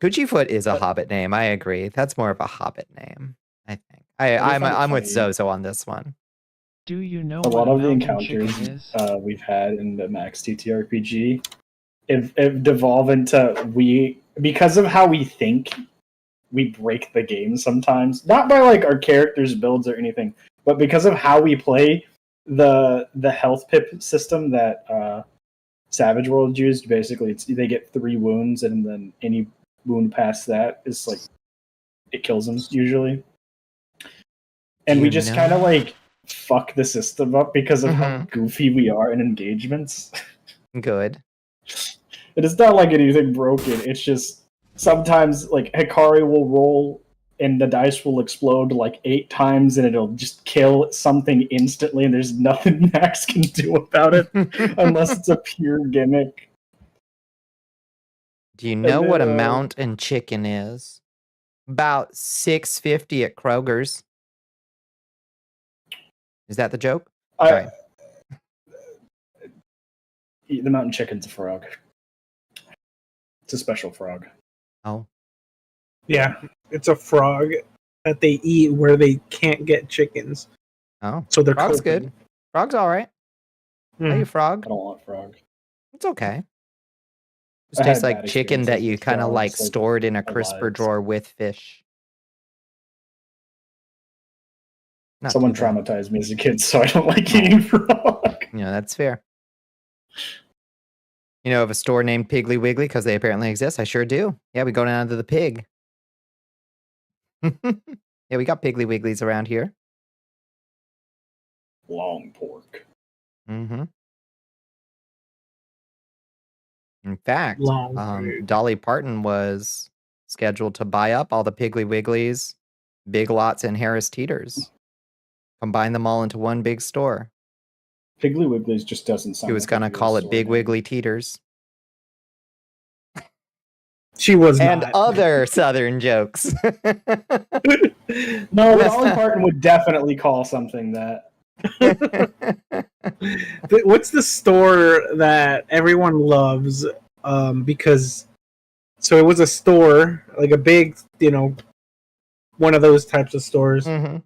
Coochiefoot is a hobbit name. I agree. That's more of a hobbit name, I think. I'm with Zozo on this one. Do you know A what lot of the mountain chicken encounters is? we've had in the Max TTRPG have devolved into because of how we think, we break the game sometimes. Not by like our characters' builds or anything, but because of how we play the health pip system that Savage World used. Basically, they get 3 wounds, and then any wound past that is like it kills them usually. And we just kind of like fuck the system up because of how goofy we are in engagements. Good. It is not like anything broken. It's just sometimes like Hikari will roll and the dice will explode like 8 times and it'll just kill something instantly, and there's nothing Max can do about it unless it's a pure gimmick. Do you know then, what a mountain chicken is? About $6.50 at Kroger's. Is that the joke? Sorry. The mountain chicken's a frog. It's a special frog. Oh. Yeah, it's a frog. that they eat where they can't get chickens. Oh, So they're Frog's coping. good. Frog's all right. How you, Frog? I don't want frog. It's okay. It I tastes had like bad chicken that experiences you with kind of frogs, like like, stored in a my crisper lives. drawer with fish. Not Someone too bad. traumatized me as a kid, so I don't like eating frog. Yeah, that's fair. You know of a store named Piggly Wiggly because they apparently exist? I sure do. Yeah, we go down to the pig. Yeah, we got Piggly Wigglies around here. Long pork. Mm-hmm. In fact, Long pig. Dolly Parton was scheduled to buy up all the Piggly Wigglies, Big Lots, and Harris Teeters. Combine them all into one big store. Piggly Wigglies just doesn't sound. He was like going to a real call it store Big name. Wiggly Teeters. She was And not. other Southern jokes. No, Dolly Parton would definitely call something that. What's the store that everyone loves? Because so it was a store, like a big, one of those types of stores. Mhm.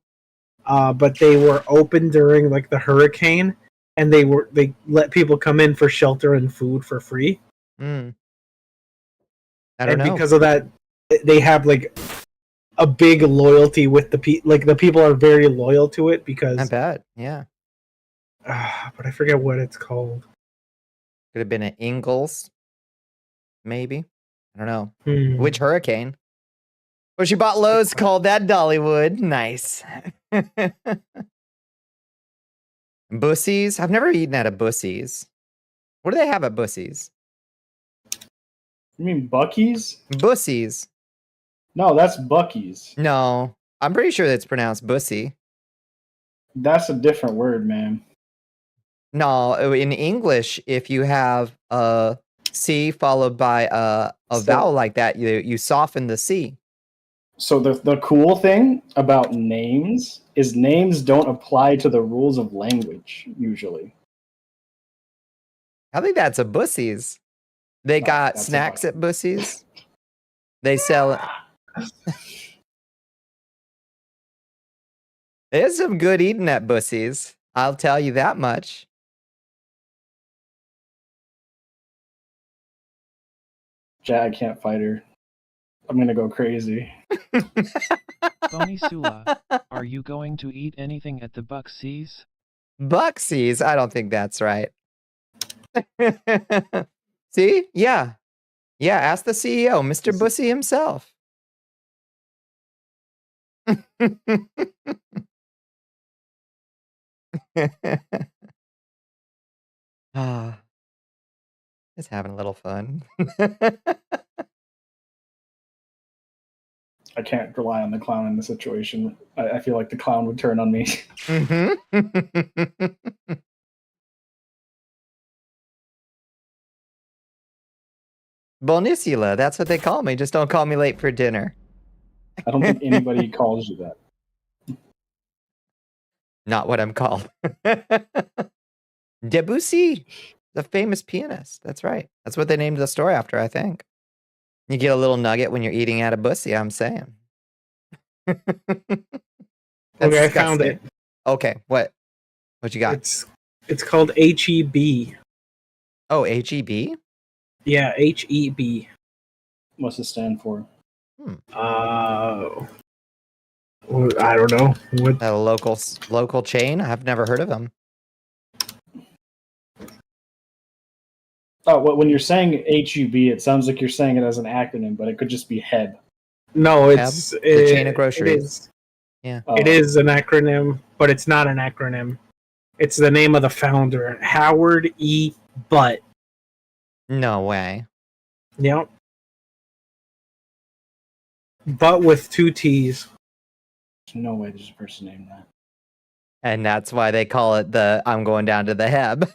But they were open during like the hurricane, and they let people come in for shelter and food for free. Mm. I don't And know. because of that, they have like a big loyalty with the people. Like the people are very loyal to it I because. bet. Yeah. But I forget what it's called. Could have been an Ingalls. Maybe. I don't know. Hmm. Which hurricane? Well, she bought Lowe's, called that Dollywood. Nice. Bussies? I've never eaten at a Bussies. What do they have at Bussies? You mean Bucky's? Bussies. No, that's Bucky's. No. I'm pretty sure it's pronounced Bussy. That's a different word, man. No, in English, if you have a C followed by a vowel like that, you soften the C. So the cool thing about names is names don't apply to the rules of language usually. I think that's a Bussies. They No, got that's a snacks Buc-ee's. at Bussies. They sell. There's some good eating at Bussies. I'll tell you that much. Jack, I can't fight her. I'm gonna go crazy. Bonnicula, are you going to eat anything at the Bucksies? Bucksies? I don't think that's right. See? Yeah. Yeah, ask the CEO, Mr. Bussy himself. Ah, just having a little fun. I can't rely on the clown in the situation. I feel like the clown would turn on me. Bonnicula, that's what they call me. Just don't call me late for dinner. I don't think anybody calls you that. Not what I'm called. Debussy, the famous pianist. That's right. That's what they named the store after, I think. You get a little nugget when you're eating at a bussy, I'm saying. Okay, I found it. Okay, what? What you got? It's called HEB. Oh, HEB? Yeah, HEB. What's it stand for? I don't know. What? A local chain? I've never heard of them. Oh, well, when you're saying HUB, it sounds like you're saying it as an acronym, but it could just be HEB. No, it's the chain of groceries. It is an acronym, but it's not an acronym. It's the name of the founder, Howard E. Butt. No way. Yep. Butt with 2 T's. There's no way there's a person named that. And that's why they call it the I'm going down to the Heb.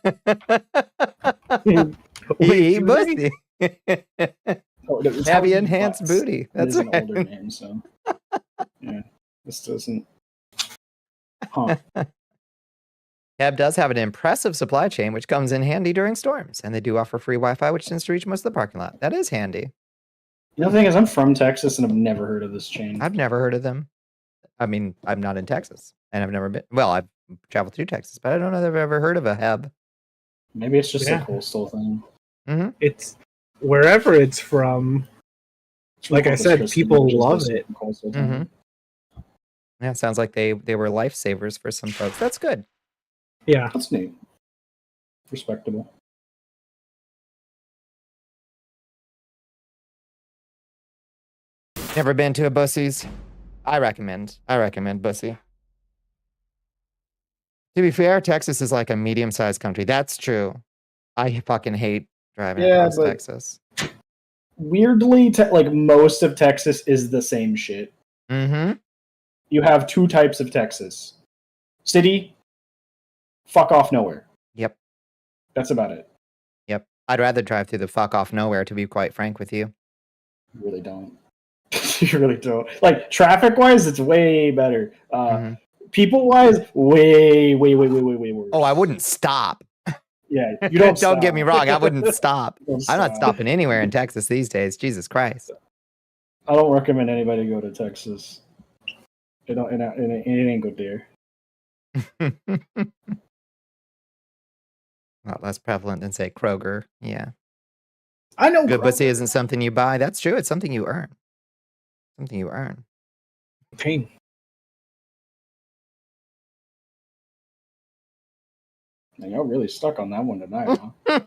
Wait, Bussy. It's Heavy how enhanced butts. booty. That's That's an older name, so yeah, this doesn't. Huh? Heb does have an impressive supply chain, which comes in handy during storms, and they do offer free Wi-Fi, which tends to reach most of the parking lot. That is handy. The other thing is, I'm from Texas and I've never heard of this chain. I've never heard of them. I mean, I'm not in Texas, and I've never been. Well, I've traveled through Texas, but I don't know that I've ever heard of a heb. Maybe it's just a coastal thing. Mm-hmm. It's wherever it's from. Like I said, people love it. Mm-hmm. Yeah, it sounds like they were lifesavers for some folks. That's good. Yeah. That's neat. Respectable. Never been to a Bussie's? I recommend Bussie. To be fair, Texas is like a medium-sized country. That's true. I fucking hate driving across Texas. Weirdly, like most of Texas is the same shit. Mm-hmm. You have two types of Texas. City, fuck off nowhere. Yep. That's about it. Yep. I'd rather drive through the fuck off nowhere, to be quite frank with you. You really don't. You really don't. Like, traffic-wise, it's way better. People-wise, way worse. Oh, I wouldn't stop. Yeah, you don't Don't get me wrong, I wouldn't stop. I'm not stop. stopping anywhere in Texas these days. Jesus Christ. I don't recommend anybody go to Texas. It ain't good there. Well, less prevalent than, say, Kroger. Yeah. I know. Good pussy isn't something you buy. That's true. It's something you earn. Something you earn. Pain. Y'all really stuck on that one tonight, huh?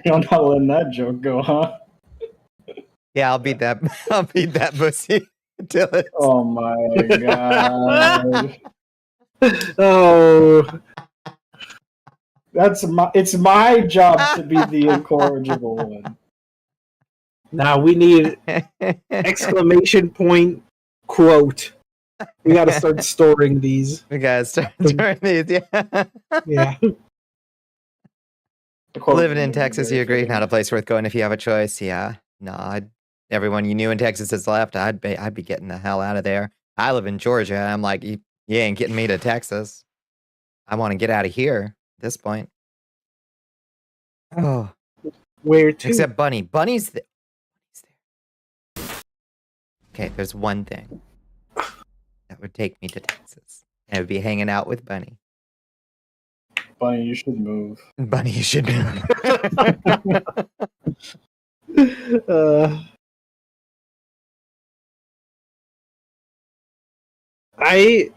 Y'all not letting that joke go, huh? Yeah, I'll beat that. I'll beat that pussy until it's... Oh my god. Oh. It's my job to be the incorrigible one. Now we need exclamation point quote. We got to start storing these. We gotta start storing these. Yeah. Yeah. Living in Texas, you agree? Not a place worth going if you have a choice. Yeah. No, everyone you knew in Texas has left. I'd be getting the hell out of there. I live in Georgia. I'm like, you ain't getting me to Texas. I want to get out of here at this point. Oh. Where to? Except Bunny. Bunny's there. Okay, there's one thing that would take me to Texas. And it would be hanging out with Bunny. Bunny, you should move. Bunny, you should move. I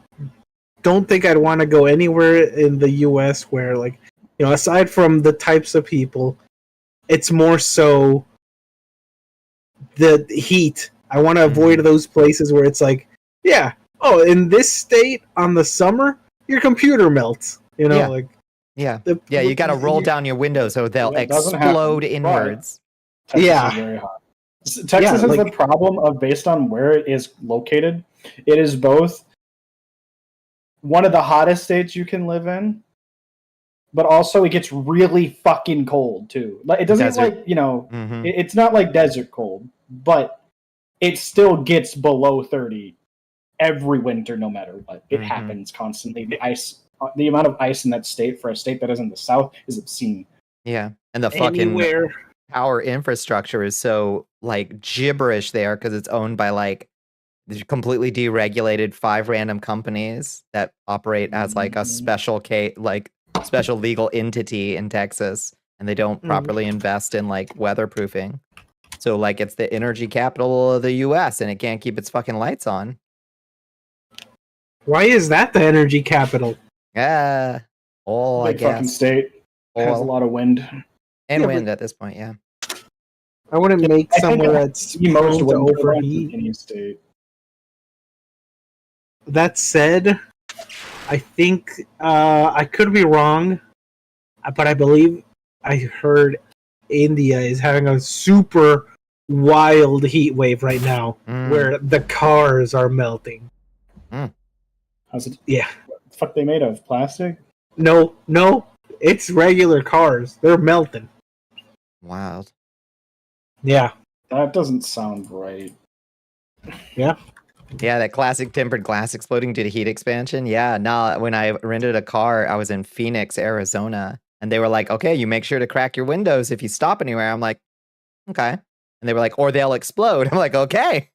don't think I'd want to go anywhere in the U.S. where, like, you know, aside from the types of people, it's more so the heat. I want to avoid those places where it's like, yeah, oh, in this state on the summer, your computer melts. You know, like. Yeah, you got to roll down your windows so they'll explode inwards. Texas is very hot. Texas has the problem of, based on where it is located, it is both one of the hottest states you can live in, but also it gets really fucking cold too. Like, it doesn't it's not like desert cold, but it still gets below 30 every winter, no matter what. It happens constantly. The amount of ice in that state for a state that is in the South is obscene. Yeah, and the fucking power infrastructure is so like gibberish there because it's owned by like completely deregulated 5 random companies that operate as like a special legal entity in Texas, and they don't properly invest in like weatherproofing. So like it's the energy capital of the U.S. and it can't keep its fucking lights on. Why is that the energy capital? Yeah, I guess. Fucking state has a lot of wind and wind at this point. Yeah, I wouldn't make somewhere that's the most to overheat. In any state. That said, I think I could be wrong, but I believe I heard India is having a super wild heat wave right now, where the cars are melting. How's it? Yeah. What the fuck they made of? Plastic? No, it's regular cars. They're melting. Wild. Yeah. That doesn't sound right. Yeah. Yeah, that classic tempered glass exploding due to heat expansion. Yeah, no, when I rented a car, I was in Phoenix, Arizona, and they were like, okay, you make sure to crack your windows if you stop anywhere. I'm like, okay. And they were like, or they'll explode. I'm like, okay.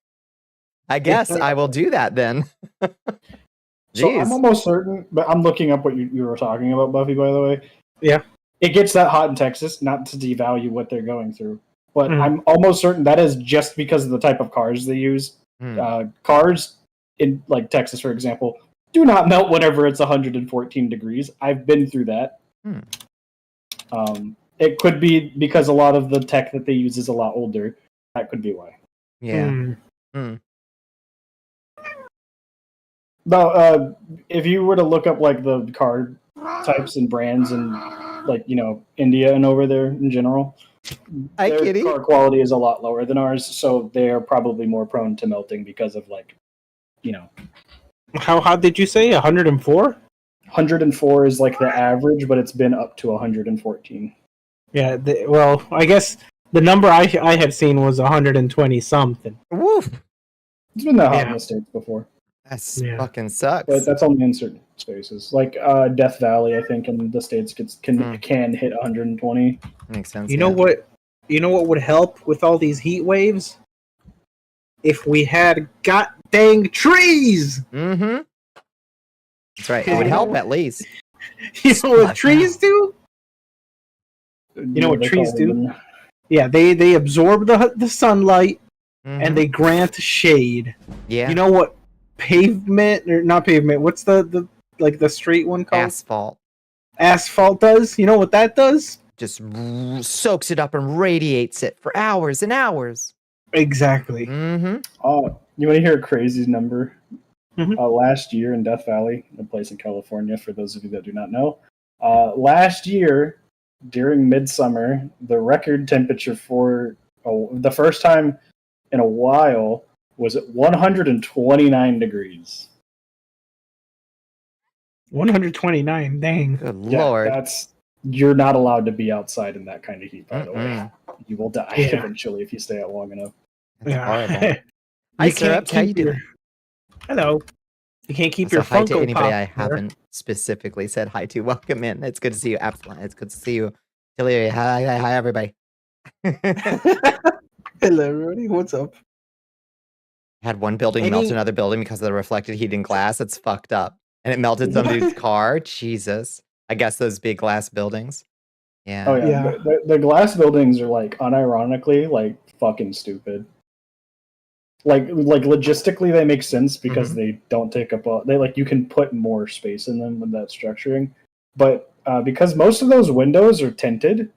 I guess I will do that then. So I'm Jeez. almost certain, but I'm looking up what you were talking about, Buffy, by the way. Yeah. It gets that hot in Texas, not to devalue what they're going through, but Mhm. I'm almost certain that is just because of the type of cars they use. Cars in like Texas, for example, do not melt whenever it's 114 degrees. I've been through that. It could be because a lot of the tech that they use is a lot older. That could be why. Yeah. No, if you were to look up like the car types and brands and like India and over there in general, their car quality is a lot lower than ours, so they're probably more prone to melting because of How hot did you say? 104? 104 is like the average, but it's been up to 114. Yeah. Well, I guess the number I had seen was 120 something. Woof. It's been that hot in the States before. That fucking sucks. But that's only in certain spaces. Like Death Valley, I think, in the States can hit 120. Makes sense. You know what? You know what would help with all these heat waves? If we had god dang trees. Mm-hmm. That's right. It would help at least. You know what trees do? You know what trees do? Yeah, they absorb the sunlight and they grant shade. Yeah. You know what pavement or not pavement? What's the straight one called? Asphalt. Asphalt does. You know what that does? Just soaks it up and radiates it for hours and hours. Exactly. Mm-hmm. Oh, you want to hear a crazy number? Mm-hmm. Last year in Death Valley, a place in California, for those of you that do not know, last year during midsummer, the record temperature for the first time in a while was at 129 degrees. 129, dang. Good Lord. You're not allowed to be outside in that kind of heat, by the way. You will die eventually if you stay out long enough. That's horrible. Hi, Syrups. How you doing? Hello. You can't keep So your hi Funko to anybody Pop I haven't specifically said hi to. Welcome in. It's good to see you, Absalon. It's good to see you. Hilary. Hi, everybody. Hello, everybody. What's up? Had one building melt another building because of the reflected heat in glass. It's fucked up. And it melted some dude's car. Jesus. I guess those big glass buildings. Yeah. Oh, yeah. The glass buildings are, like, unironically, like, fucking stupid. Like logistically, they make sense because they don't take up you can put more space in them with that structuring. But because most of those windows are tinted,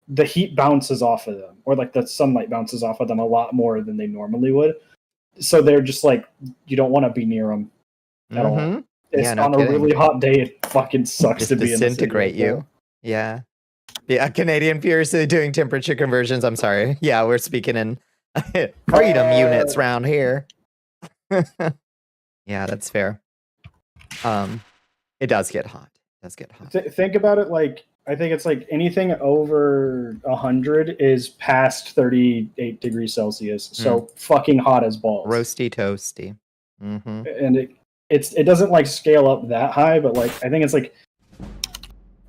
the heat bounces off of them, or like the sunlight bounces off of them a lot more than they normally would. So they're just like, you don't want to be near them at all. It's on a really hot day. It fucking sucks just to be disintegrate in the city. you. Yeah. Yeah. Canadian furiously doing temperature conversions. I'm sorry. Yeah, we're speaking in freedom units around here. Yeah, that's fair. It does get hot. Think about it like, I think it's like anything over 100 is past 38 degrees Celsius. So fucking hot as balls. Roasty toasty. And it doesn't like scale up that high, but like I think it's like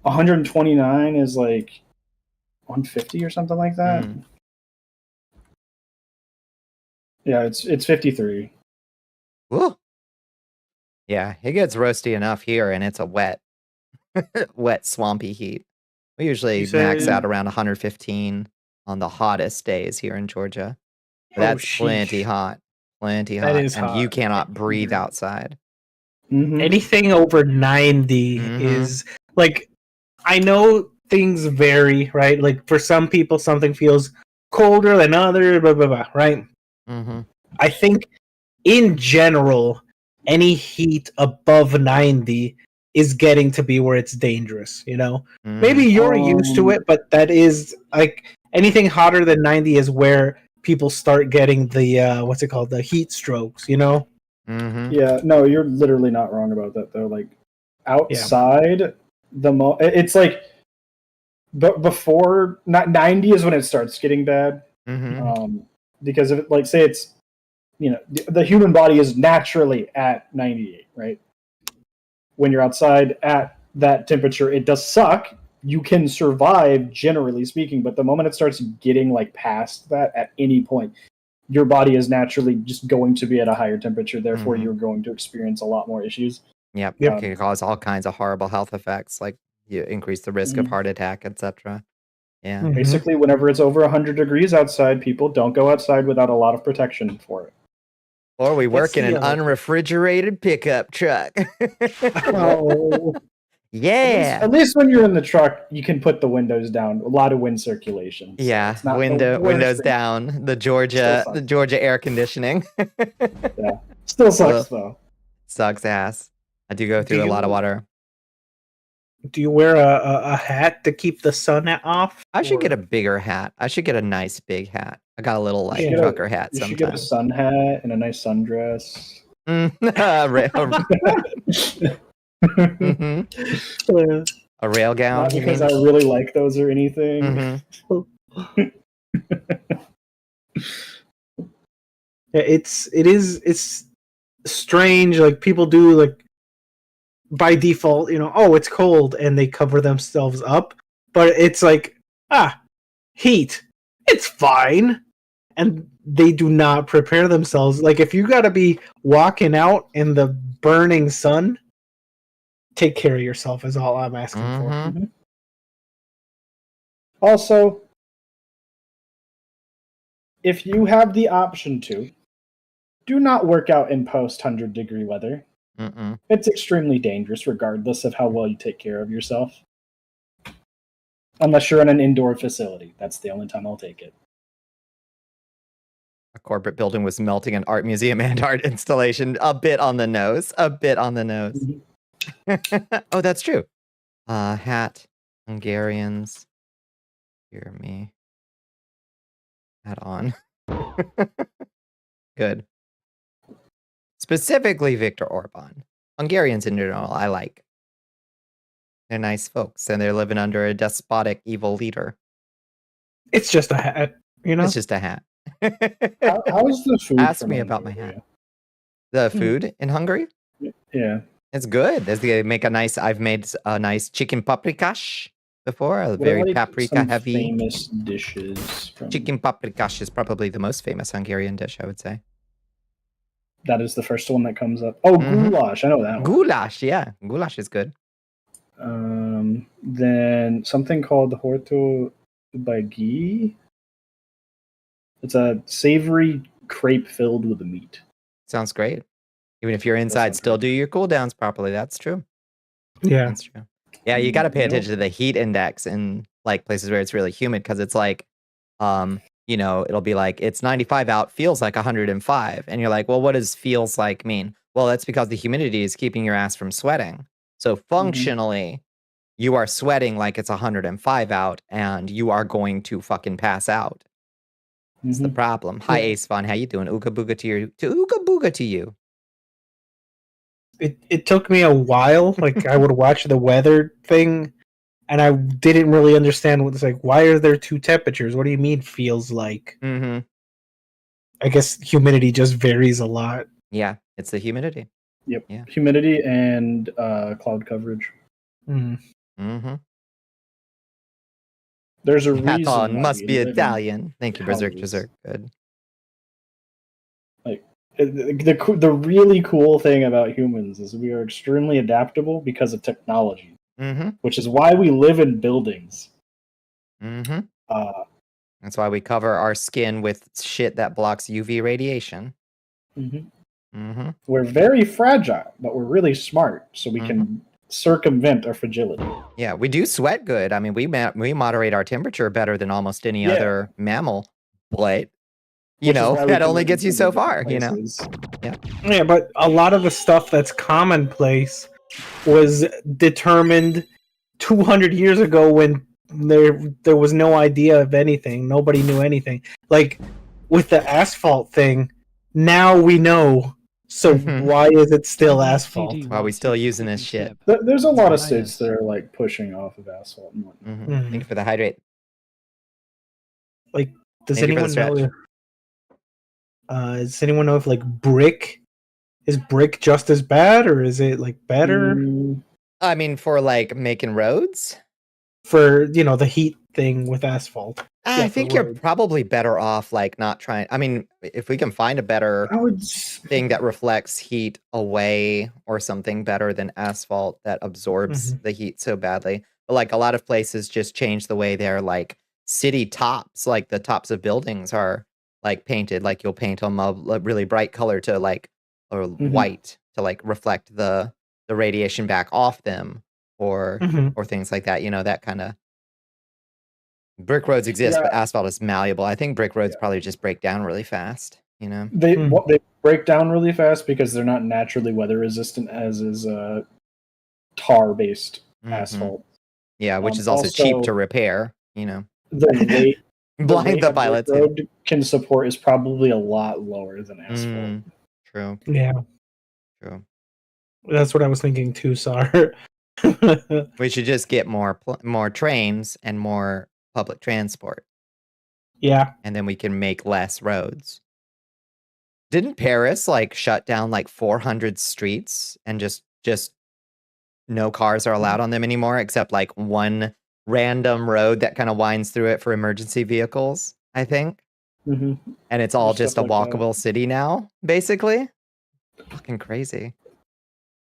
129 is like 150 or something like that. Yeah, it's 53. Woo. Yeah, it gets roasty enough here, and it's a wet, swampy heat. We usually max out around 115 on the hottest days here in Georgia. That's plenty hot. Plenty hot. That is and hot. you cannot breathe outside. Anything over 90 is like, I know things vary, right? Like for some people, something feels colder than others, blah, blah, blah, right? I think in general, any heat above 90 is getting to be where it's dangerous, you know? Maybe you're used to it, but that is like anything hotter than 90 is where people start getting the what's it called, the heat strokes, you know? Yeah, no, you're literally not wrong about that though. Like outside, it's like, but before 90 is when it starts getting bad. Because if like say it's, you know, the human body is naturally at 98, right? When you're outside at that temperature, it does suck. You can survive, generally speaking, but the moment it starts getting like past that at any point, your body is naturally just going to be at a higher temperature. Therefore, you're going to experience a lot more issues. Yep. It can cause all kinds of horrible health effects, like you increase the risk of heart attack, etc. Yeah. Basically, whenever it's over 100 degrees outside, people don't go outside without a lot of protection for it. Or we work in an unrefrigerated pickup truck. Oh. Yeah. At least when you're in the truck, you can put the windows down. A lot of wind circulation. So yeah, windows down. The Georgia air conditioning. Yeah, still sucks though. Sucks ass. I do go through a lot of water. Do you wear a hat to keep the sun off? I should get a bigger hat. I should get a nice big hat. I got a little trucker hat. You should get a sun hat and a nice sundress. A rail gown. Not because I really like those or anything. Yeah, it's strange. Like people do like by default, it's cold and they cover themselves up. But it's like, heat. It's fine. And they do not prepare themselves. Like if you gotta be walking out in the burning sun, take care of yourself is all I'm asking for. Also, if you have the option to, do not work out in post 100-degree weather. It's extremely dangerous regardless of how well you take care of yourself. Unless you're in an indoor facility. That's the only time I'll take it. A corporate building was melting an art museum and art installation. A bit on the nose. Oh, that's true. Hat. Hungarians. Hear me. Hat on. Good. Specifically Viktor Orban. Hungarians in general, I like. They're nice folks, and they're living under a despotic, evil leader. It's just a hat, It's just a hat. How's the food? Ask me about my hat. The food in Hungary? Yeah. It's good. They make I've made a nice chicken paprikash before. Very paprika heavy. Famous dishes. Chicken paprikash is probably the most famous Hungarian dish, I would say. That is the first one that comes up. Oh, goulash. I know that one. Goulash, yeah. Goulash is good. Then something called horto bagi. It's a savory crepe filled with meat. Sounds great. Even if you're inside, still do your cooldowns properly. That's true. Yeah. That's true. Yeah, you got to pay attention to the heat index in like places where it's really humid because it's like, it'll be like it's 95 out, feels like 105. And you're like, well, what does feels like mean? Well, that's because the humidity is keeping your ass from sweating. So functionally, you are sweating like it's 105 out and you are going to fucking pass out. That's the problem. Hi, Ace Fun. How you doing? Ooga booga to you. It took me a while. Like I would watch the weather thing and I didn't really understand what it's like. Why are there two temperatures? What do you mean feels like? I guess humidity just varies a lot. Yeah, it's the humidity. Yep. Yeah. Humidity and cloud coverage. There's a reason. Must be Italian. Thank you, Berserk. Good. Like the really cool thing about humans is we are extremely adaptable because of technology, which is why we live in buildings. That's why we cover our skin with shit that blocks UV radiation. We're very fragile, but we're really smart, so we can circumvent our fragility. Yeah, we do sweat good. I mean, we moderate our temperature better than almost any other mammal, but that only gets you so far. Yeah, but a lot of the stuff that's commonplace was determined 200 years ago when there was no idea of anything. Nobody knew anything. Like with the asphalt thing, now we know. So why is it still asphalt? Why are we still using this shit? There's a lot of states that are like pushing off of asphalt and whatnot. Thank you for the hydrate. Like, does anyone know? Does anyone know if like brick is just as bad, or is it like better? I mean, for like making roads. For the heat thing with asphalt. I for think you're roads. probably better off like not trying. I mean, if we can find a better I would. thing that reflects heat away or something better than asphalt that absorbs Mhm. the heat so badly. But like a lot of places just change the way their like city tops, like the tops of buildings are like painted. Like you'll paint them a really bright color to like or white to like reflect the radiation back off them or Mhm. things like that. You know, that kind of brick roads exist, but Yeah, asphalt is malleable. I think brick roads yeah. probably just break down really fast, you know? They Hmm. they break down really fast because they're not naturally weather resistant as is tar based Mhm. asphalt. Yeah, which is also cheap to Also, repair, you know. the weight Blind the a brick pilot too. road can support is probably a lot lower than asphalt. True, Yeah, true. that's what I was thinking too, Sar. We should just get more trains and more public transport, Yeah. and then we can make less roads. Didn't Paris like shut down like 400 streets and just no cars are allowed on them anymore except like one random road that kind of winds through it for emergency vehicles, I think. Mm-hmm. And it's all just a Stuff like that. walkable city now, basically. Fucking crazy.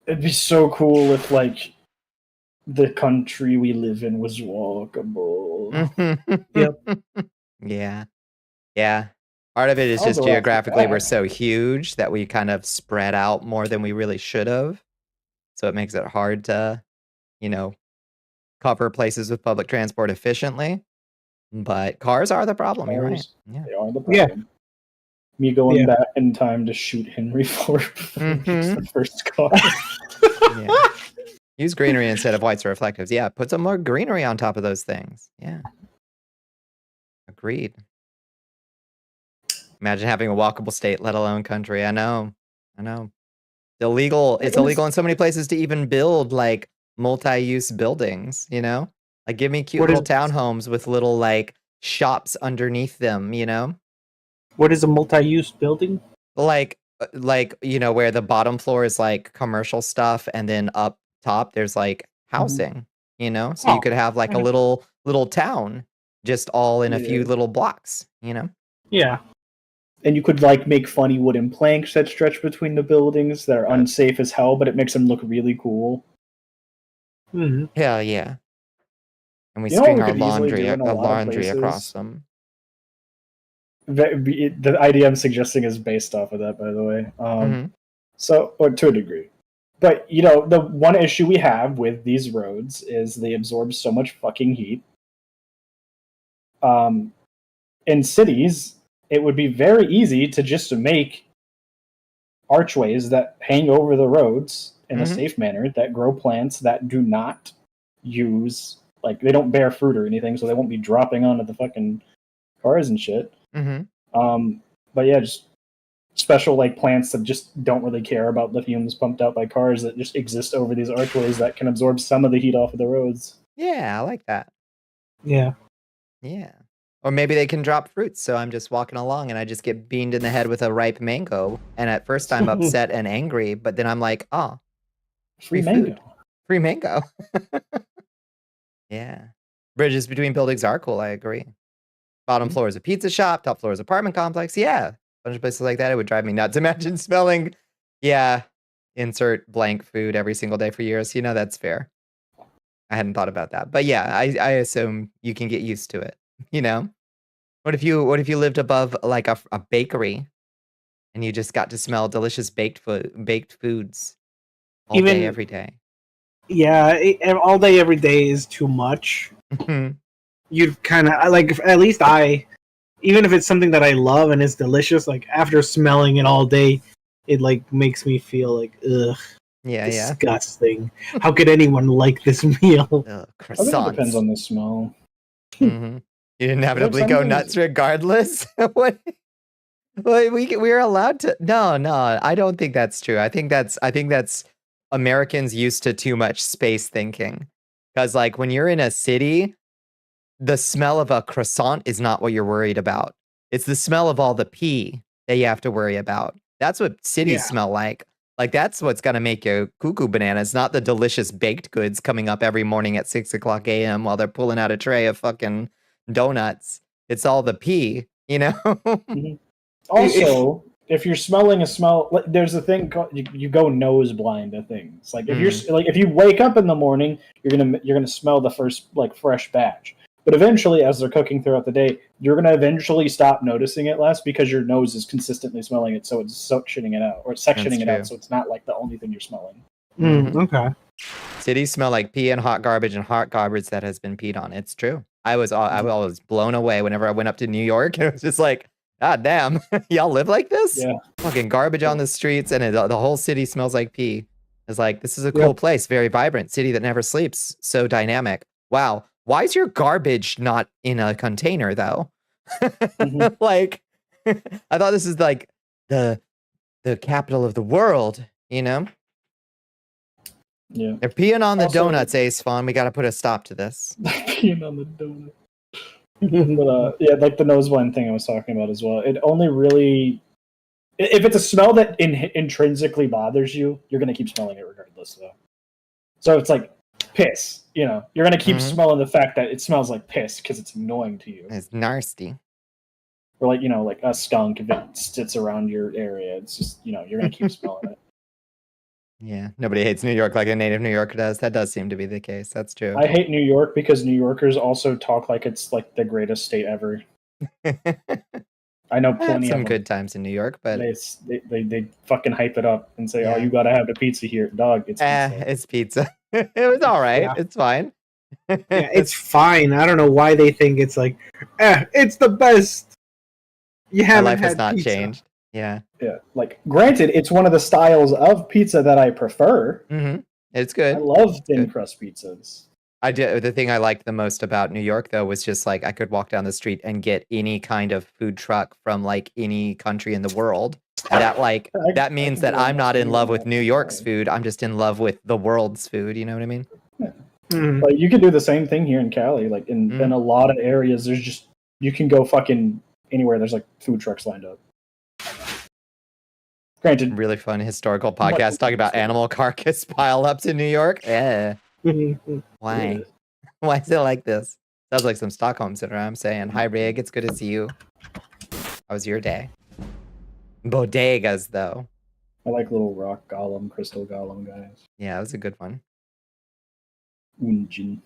It'd be so cool if like the country we live in was walkable. Yep. Yeah. Yeah. Part of it is I'll just go after geographically we're that. so huge that we kind of spread out more than we really should have. So it makes it hard to, you know, cover places with public transport efficiently. But cars are the problem, you're right. Cars, Yeah. they are the Yeah. problem. Me going Yeah. back in time to shoot Henry Ford before he gets the first car. Yeah. Use greenery instead of whites or reflectives. Yeah, put some more greenery on top of those things. Yeah. Agreed. Imagine having a walkable state, let alone country. I know. Illegal. It's illegal in so many places to even build like multi-use buildings, you know? Like give me cute What little is- townhomes with little like shops underneath them, you know? What is a multi-use building? Like you know, where the bottom floor is like commercial stuff and then up top there's like housing, you know? So you Oh, could have like a mhm. little town just all in a few Yeah. little blocks, you know? Yeah. And you could like make funny wooden planks that stretch between the buildings that are unsafe as hell, but it makes them look really cool. Hmm. Hell yeah. And we You know what string we our could easily do in a lot of laundry across places? them. The idea I'm suggesting is based off of that, by the way. So, or to a degree. But, you know, the one issue we have with these roads is they absorb so much fucking heat. In cities, it would be very easy to just make archways that hang over the roads in a safe manner that grow plants that do not use, like, they don't bear fruit or anything, so they won't be dropping onto the fucking cars and shit. But yeah, just special like plants that just don't really care about the fumes pumped out by cars that just exist over these archways that can absorb some of the heat off of the roads. Yeah, I like that. Yeah. Yeah. Or maybe they can drop fruits, so I'm just walking along and I just get beamed in the head with a ripe mango. And at first I'm upset and angry, but then I'm like, oh, free mango. food. Free mango. Yeah. Bridges between buildings are cool, I agree. Bottom floor is a pizza shop, top floor is apartment complex. Yeah. A bunch of places like that, it would drive me nuts. Imagine smelling, insert blank food every single day for years. You know, that's fair. I hadn't thought about that. But yeah, I assume you can get used to it. You know? What if you lived above like a bakery and you just got to smell delicious baked foods all day, every day? Yeah, all day, every day is too much. You'd kind of like, at least even if it's something that I love and it's delicious, like after smelling it all day, it like makes me feel like, ugh, disgusting. How could anyone like this meal? I think it depends on the smell. You inevitably go nuts regardless. What? We're allowed to. No, I don't think that's true. I think that's Americans used to too much space thinking. Because like when you're in a city, the smell of a croissant is not what you're worried about. It's the smell of all the pee that you have to worry about. That's what cities smell like. Like that's what's gonna make you cuckoo bananas, not the delicious baked goods coming up every morning at 6:00 a.m. while they're pulling out a tray of fucking donuts. It's all the pee, you know? Mhm. Also, if you're smelling a smell, like, there's a thing called you go nose blind to things. Like if you're like if you wake up in the morning, you're gonna smell the first like fresh batch. But eventually, as they're cooking throughout the day, you're gonna eventually stop noticing it less because your nose is consistently smelling it, so it's suctioning it out or it's sectioning it out, so it's not like the only thing you're smelling. Okay. Cities smell like pee and hot garbage that has been peed on. It's true. I was always blown away whenever I went up to New York. It was just like, God damn, y'all live like this? Yeah. Fucking garbage on the streets, and the whole city smells like pee. It's like, this is a cool place, very vibrant, city that never sleeps, so dynamic. Wow, why is your garbage not in a container, though? Like, I thought this is like the capital of the world, you know? Yeah. They're peeing on the Also- donuts, Ace Fawn. We got to put a stop to this. Peeing on the donut. But yeah, like the nose blind thing I was talking about as well. It only really, if it's a smell that intrinsically bothers you, you're gonna keep smelling it regardless, though. So it's like piss. You know, you're gonna keep smelling the fact that it smells like piss because it's annoying to you. It's nasty. Or like like a skunk if it sits around your area. It's just you're gonna keep smelling it. Yeah, nobody hates New York like a native New Yorker does. That does seem to be the case. That's true. I hate New York because New Yorkers also talk like it's like the greatest state ever. I know plenty of some them. good times in New York, but they fucking hype it up and say, "Oh, you gotta have the pizza here, dog." It's pizza. It's pizza. It was all right. Yeah. It's fine. Yeah, it's fine. I don't know why they think it's like, it's the best. You My haven't life has had not pizza. changed. Yeah. Yeah, like granted, it's one of the styles of pizza that I prefer. It's good. I love thin crust pizzas. I did. The thing I liked the most about New York, though, was just like I could walk down the street and get any kind of food truck from like any country in the world. And that means that I'm not in love with New York's food. I'm just in love with the world's food. You know what I mean? Yeah. But you can do the same thing here in Cali. Like in a lot of areas, there's just you can go fucking anywhere. There's like food trucks lined up. Granted, really fun historical podcast talking about animal carcass pile-ups in New York. Yeah. Why? Why is it like this? Sounds like some Stockholm syndrome. I'm saying, hi Rig, it's good to see you. How was your day? Bodegas, though. I like little rock golem, crystal golem guys. Yeah, that was a good one. Unjin.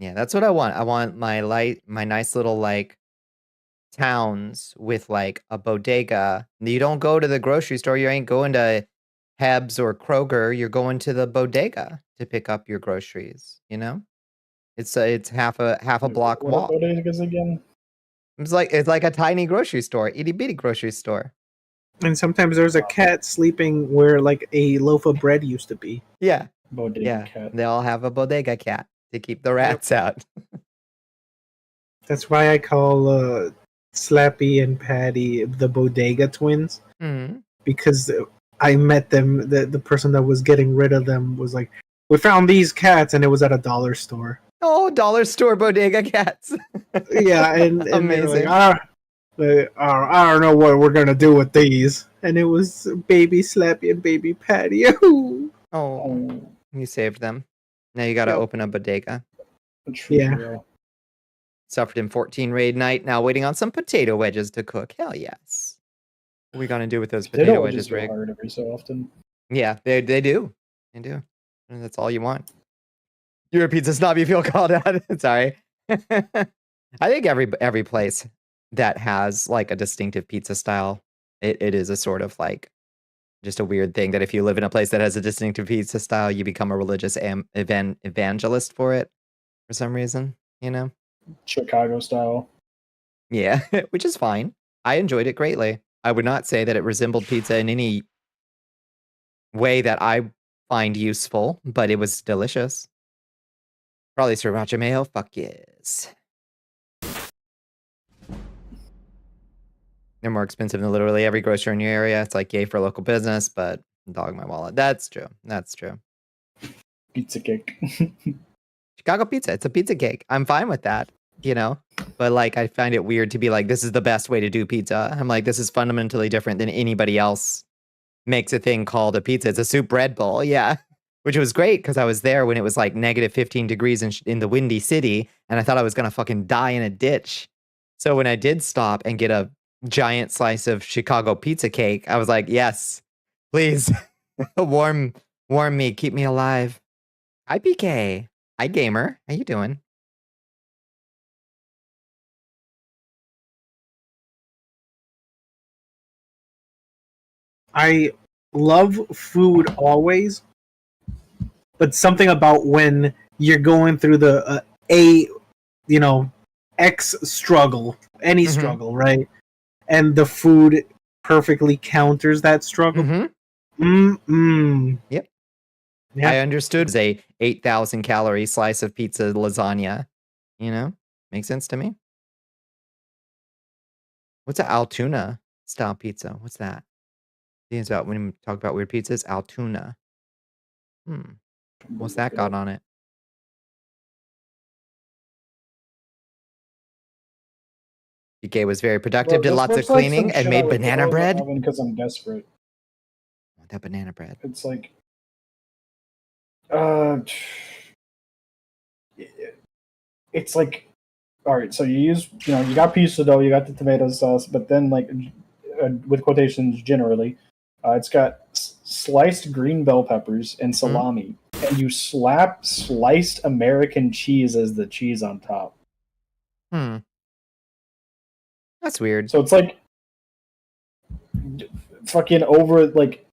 Yeah, that's what I want. I want my nice little like towns with like a bodega. You don't go to the grocery store. You ain't going to Hebs or Kroger. You're going to the bodega to pick up your groceries. You know, it's half a block walk. What bodegas again? It's like a tiny grocery store, itty bitty grocery store. And sometimes there's a cat sleeping where like a loaf of bread used to be. Yeah, Bodega cat. They all have a bodega cat to keep the rats out. That's why I call Slappy and Patty the bodega twins. Because I met them. The person that was getting rid of them was like, "We found these cats," and it was at a dollar store. Oh, dollar store bodega cats. Yeah, and amazing. Like, I don't know what we're gonna do with these. And it was baby Slappy and baby Patty. Oh, you saved them. Now you got to open a bodega. Yeah. Suffered in 14 raid night. Now waiting on some potato wedges to cook. Hell yes. What are we gonna do with those potato wedges, Rick? Hard every so often. Yeah, they do. They do. And that's all you want. You're a pizza snob. You feel called out. Sorry. I think every place that has like a distinctive pizza style, it is a sort of like just a weird thing that if you live in a place that has a distinctive pizza style, you become a religious evangelist for it for some reason, you know? Chicago style. Yeah, which is fine. I enjoyed it greatly. I would not say that it resembled pizza in any way that I find useful, but it was delicious. Probably sriracha mayo. Fuck yes. They're more expensive than literally every grocer in your area. It's like yay for local business, but dog my wallet. That's true. That's true. Pizza cake. Chicago pizza. It's a pizza cake. I'm fine with that. You know, But like, I find it weird to be like, this is the best way to do pizza. I'm like, this is fundamentally different than anybody else makes a thing called a pizza. It's a soup bread bowl, yeah. Which was great because I was there when it was like negative 15 degrees in the Windy City, and I thought I was gonna fucking die in a ditch. So when I did stop and get a giant slice of Chicago pizza cake, I was like, yes, please, warm me, keep me alive. Hi PK, hi gamer, how you doing? I love food always, but something about when you're going through the X struggle, any struggle, right? And the food perfectly counters that struggle. Yep. Yeah. I understood. It's a 8,000 calorie slice of pizza lasagna. You know, makes sense to me. What's an Altoona style pizza? What's that? Things about when we talk about weird pizzas, Altoona. What's that got on it? PK was very productive, did lots of cleaning, and made banana bread. Because I'm desperate. I want that banana bread. It's like, it's like, all right. So you got pizza dough, you got the tomato sauce, but then like, with quotations generally, it's got sliced green bell peppers and salami, and you slap sliced American cheese as the cheese on top. That's weird. So it's like fucking over, like,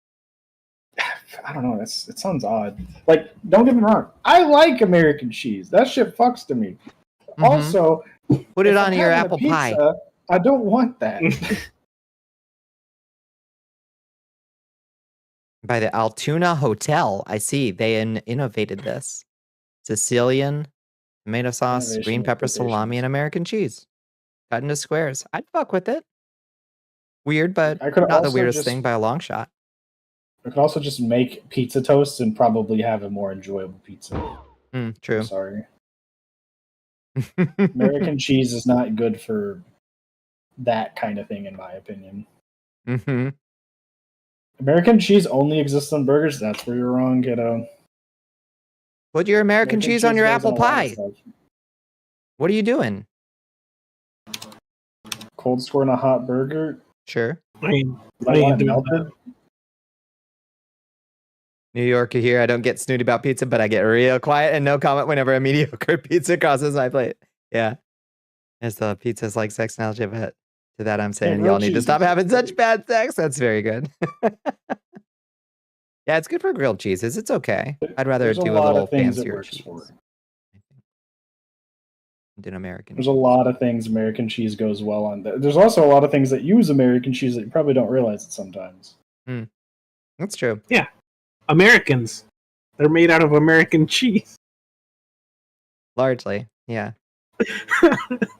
I don't know. It sounds odd. Like, don't get me wrong. I like American cheese. That shit fucks to me. Also, put it on your apple pie. I don't want that. By the Altoona Hotel. I see. They innovated this. Sicilian, tomato sauce, green pepper, salami, and American cheese. Cut into squares. I'd fuck with it. Weird, but not the weirdest thing by a long shot. I could also just make pizza toast and probably have a more enjoyable pizza. True. I'm sorry. American cheese is not good for that kind of thing, in my opinion. American cheese only exists on burgers. That's where you're wrong, kiddo. Put your American cheese on your apple pie. What are you doing? Cold score in a hot burger? Sure. Melted? New Yorker here. I don't get snooty about pizza, but I get real quiet and no comment whenever a mediocre pizza crosses my plate. Yeah. As the pizza's like sex analogy, but to that I'm saying y'all need to stop having such bad sex. That's very good. Yeah, it's good for grilled cheeses. It's okay. I'd rather do a little fancier cheese than American. There's a lot of things American cheese goes well on. There's also a lot of things that use American cheese that you probably don't realize it sometimes. That's true. Yeah. Americans. They're made out of American cheese. Largely, yeah.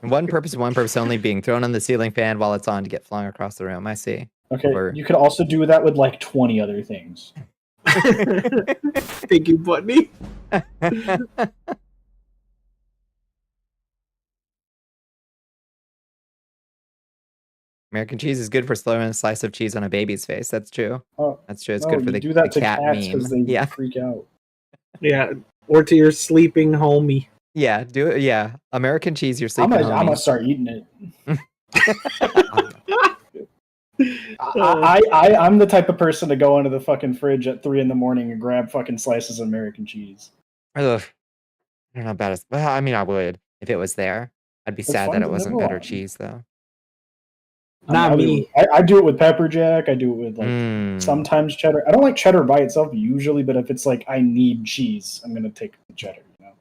One purpose only, being thrown on the ceiling fan while it's on to get flung across the room. I see. Okay, you could also do that with like 20 other things. Thank you, Bunny. American cheese is good for slowing a slice of cheese on a baby's face. That's true. That's true. It's good for the do that to cat cats meme. They freak out. Yeah, or to your sleeping homie. Yeah, do it. Yeah, American cheese. Your sleeping homie. I'm gonna start eating it. I'm the type of person to go into the fucking fridge at 3 a.m. and grab fucking slices of American cheese. Ugh. I don't know about it. Well, I mean, I would if it was there. I'd be sad that it wasn't better cheese, though. Not me. I do it with pepper jack. I do it with like sometimes cheddar. I don't like cheddar by itself usually, but if it's like I need cheese, I'm gonna take the cheddar. You know.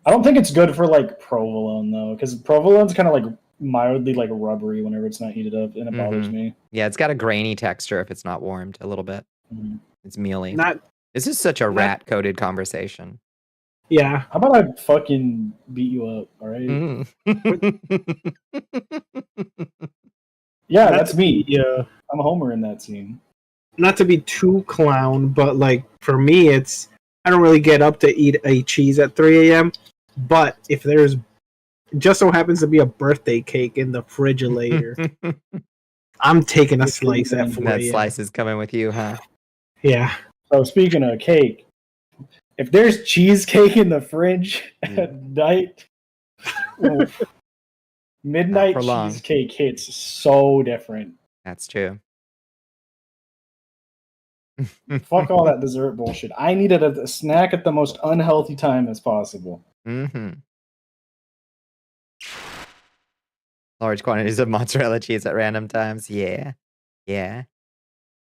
I don't think it's good for like provolone though, because provolone's kind of like mildly like rubbery whenever it's not heated up, and it bothers me. Yeah, it's got a grainy texture if it's not warmed a little bit. It's mealy. This is such a rat-coded conversation. Yeah. How about I fucking beat you up, all right? Yeah, that's me. Yeah, I'm Homer in that scene. Not to be too clown, but like for me, I don't really get up to eat a cheese at 3 a.m. But if there's just so happens to be a birthday cake in the refrigerator, I'm taking a slice at 4 That a.m. slice is coming with you, huh? Yeah. So speaking of cake, if there's cheesecake in the fridge at night, oof, midnight for long. cheesecake hits so different. That's true. Fuck all that dessert bullshit. I needed a snack at the most unhealthy time as possible. Mm-hmm. Large quantities of mozzarella cheese at random times. Yeah. Yeah.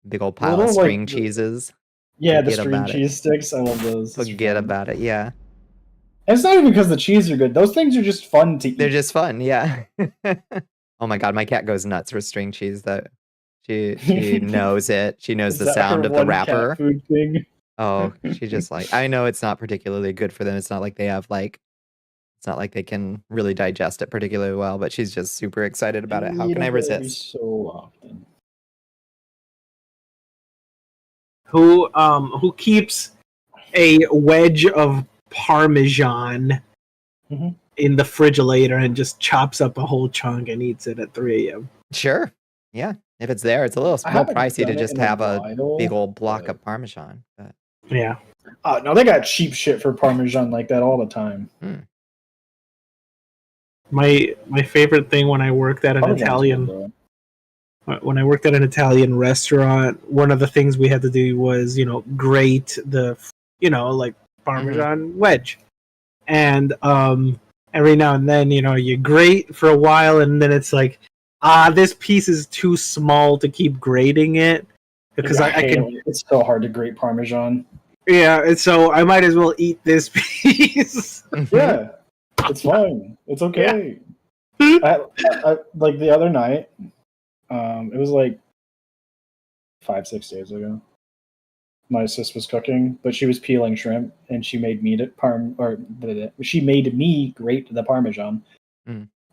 Big old pile of string cheeses. Yeah, the Forget string about it. cheese sticks. I love those. Forget about it. Yeah. And it's not even because the cheese are good. Those things are just fun to eat. They're just fun. Yeah. Oh my god, my cat goes nuts for string cheese though. She knows it. She knows Is the that sound her of the one wrapper. cat food thing? Oh, she just like, I know it's not particularly good for them. It's not like they have like, it's not like they can really digest it particularly well, but she's just super excited about it. How can I resist? So often. Who keeps a wedge of Parmesan in the refrigerator and just chops up a whole chunk and eats it at 3 a.m. Sure. Yeah. If it's there, it's a little more pricey to just have a big old block of Parmesan. But... Yeah. No, they got cheap shit for Parmesan like that all the time. My favorite thing when I worked at an Italian restaurant, one of the things we had to do was, grate the, like Parmesan wedge. And every now and then, you grate for a while and then it's like, this piece is too small to keep grating it. Because I can. It's so hard to grate Parmesan. Yeah, and so I might as well eat this piece. Yeah, it's fine. It's okay. Yeah. I, like the other night, it was like 5-6 days ago. My sis was cooking, but she was peeling shrimp, and she made me she made me grate the Parmesan.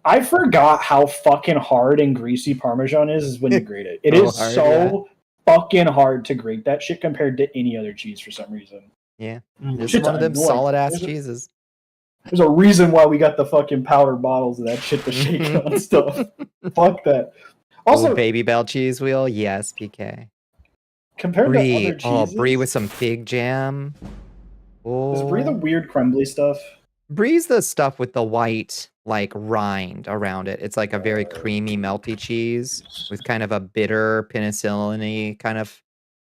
I forgot how fucking hard and greasy Parmesan is when you grate it. It is hard, fucking hard to grate that shit compared to any other cheese for some reason. Yeah, it's one of them solid ass cheeses. There's a reason why we got the fucking powder bottles of that shit to shake on stuff. Fuck that. Also, Baby Bell cheese wheel, yes, PK. Compared to other cheeses, Brie with some fig jam. Is Brie the weird crumbly stuff? Brie's the stuff with the white like rind around it. It's like a very creamy, melty cheese with kind of a bitter penicillin-y kind of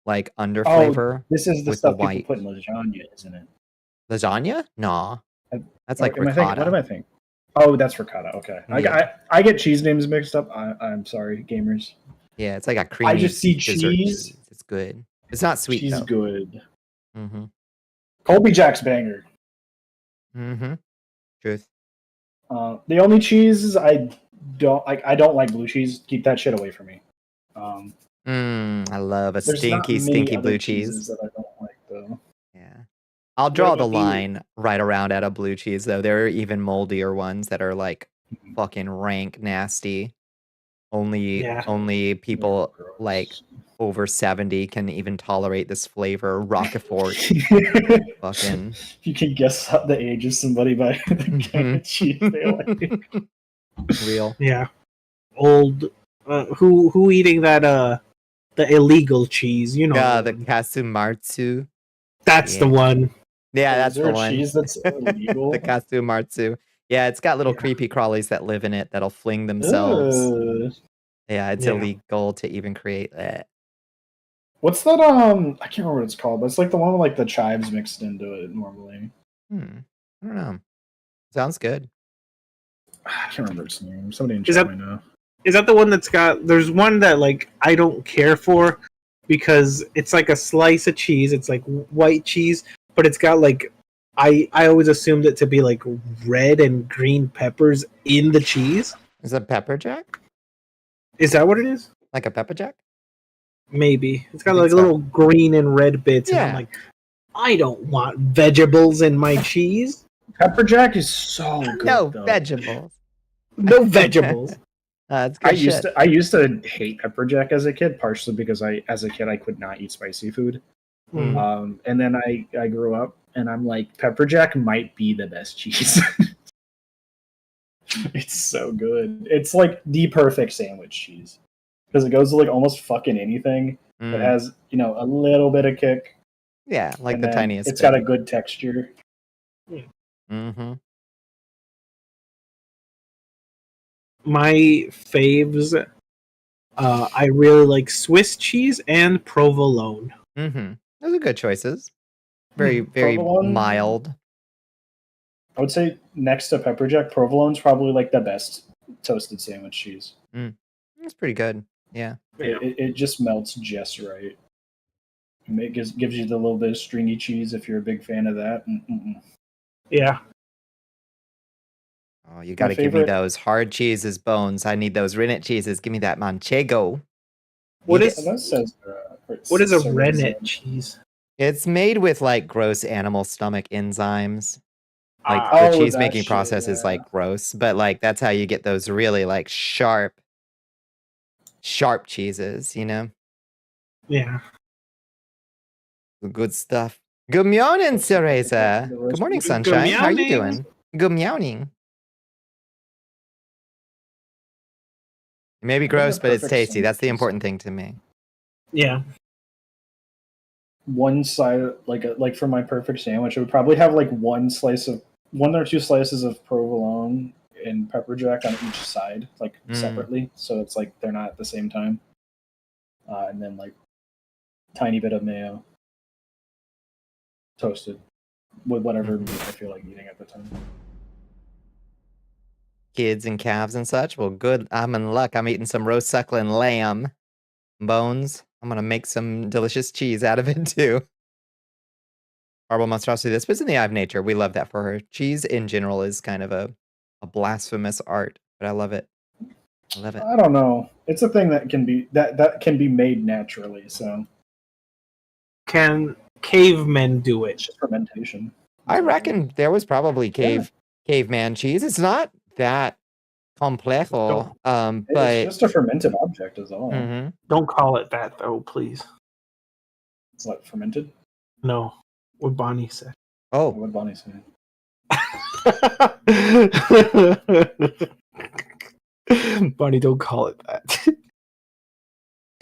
like under flavor. This is the stuff people put in lasagna, isn't it? Lasagna? Nah. That's like ricotta. What am I thinking? Oh, that's ricotta. Okay. Yeah. I get cheese names mixed up. I'm sorry, gamers. Yeah, it's like a creamy. I just see dessert cheese. It's good. It's not sweet cheese though. Good. Colby Jack's banger. Truth. The only cheese I don't like. I don't like blue cheese. Keep that shit away from me. I love a stinky blue cheese. That I don't like though. Yeah. I'll draw the line right around at a blue cheese though. There are even moldier ones that are like fucking rank nasty. Only people like over 70 can even tolerate this flavor. Roquefort. Fucking. You can guess the age of somebody by the kind of cheese they like. Real. Yeah. Old. Who eating that? The illegal cheese. You know. Yeah, the Kasumartsu. That's the one. Yeah, that's the one. Cheese that's illegal. The Kasumartsu. Yeah, it's got little creepy crawlies that live in it that'll fling themselves. Yeah, it's illegal to even create that. What's that? I can't remember what it's called, but it's like the one with like the chives mixed into it normally. I don't know. Sounds good. I can't remember its name. Somebody in chat might know. Is that the one that's got? There's one that like I don't care for because it's like a slice of cheese. It's like white cheese, but it's got like I always assumed it to be like red and green peppers in the cheese. Is it pepper jack? Is that what it is? Like a pepper jack? Maybe. It's got like little green and red bits. Yeah. And I'm like, I don't want vegetables in my cheese. Pepper jack is so good. No vegetables. No vegetables. That's good I used to hate pepper jack as a kid, partially because as a kid I could not eat spicy food. And then I grew up and I'm like, pepper jack might be the best cheese. It's so good. It's like the perfect sandwich cheese because it goes to like almost fucking anything. It has, you know, a little bit of kick. Yeah, like and the then tiniest. It's got a good texture. Mm-hmm. My faves, I really like Swiss cheese and provolone. Mm-hmm. Those are good choices. Very Provolone? mild. I would say next to pepper jack, provolone's probably like the best toasted sandwich cheese. That's pretty good. Yeah. It just melts just right. It gives you the little bit of stringy cheese if you're a big fan of that. Yeah. Oh, you got to give me those hard cheeses, Bones. I need those rennet cheeses. Give me that manchego. What is a rennet cheese? It's made with like gross animal stomach enzymes. Like the cheese making process is like gross, but like that's how you get those really like sharp cheeses, you know? Yeah. Good stuff. Good morning, Cereza. Good morning, Sunshine. How are you doing? Good morning. It may be gross, but it's tasty. That's the important thing to me. Yeah. One side, like for my perfect sandwich, it would probably have like one or two slices of provolone and pepper jack on each side, like separately. So it's like they're not at the same time. And then like tiny bit of mayo, toasted with whatever meat I feel like eating at the time. Kids and calves and such. Well, good. I'm in luck. I'm eating some roast suckling lamb bones. I'm gonna make some delicious cheese out of it too. Horrible monstrosity. This was in the eye of nature. We love that for her. Cheese in general is kind of a blasphemous art, but I love it. I love it. I don't know. It's a thing that can be made naturally. So can cavemen do it? It's just fermentation. I reckon there was probably caveman cheese. It's not that complejo, but it's just a fermented object is all. Don't call it that though, please. It's not fermented? No. What Bonnie said. Oh. What Bonnie said. Bonnie, don't call it that.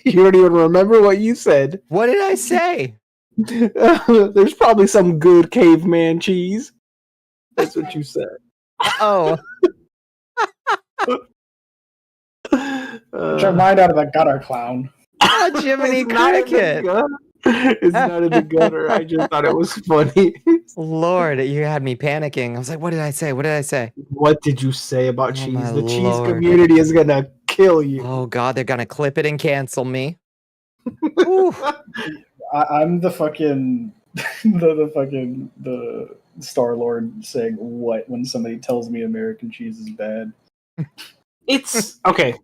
You don't even remember what you said. What did I say? There's probably some good caveman cheese. That's what you said. Oh. Get your mind out of the gutter, clown. Oh, Jiminy Cricket. It's not in the gutter. I just thought it was funny. Lord, you had me panicking. I was like, what did I say? What did I say? What did you say about cheese? The cheese Lord. community is going to kill you. Oh, God, they're going to clip it and cancel me. I'm the fucking the Star-Lord saying what when somebody tells me American cheese is bad. It's okay.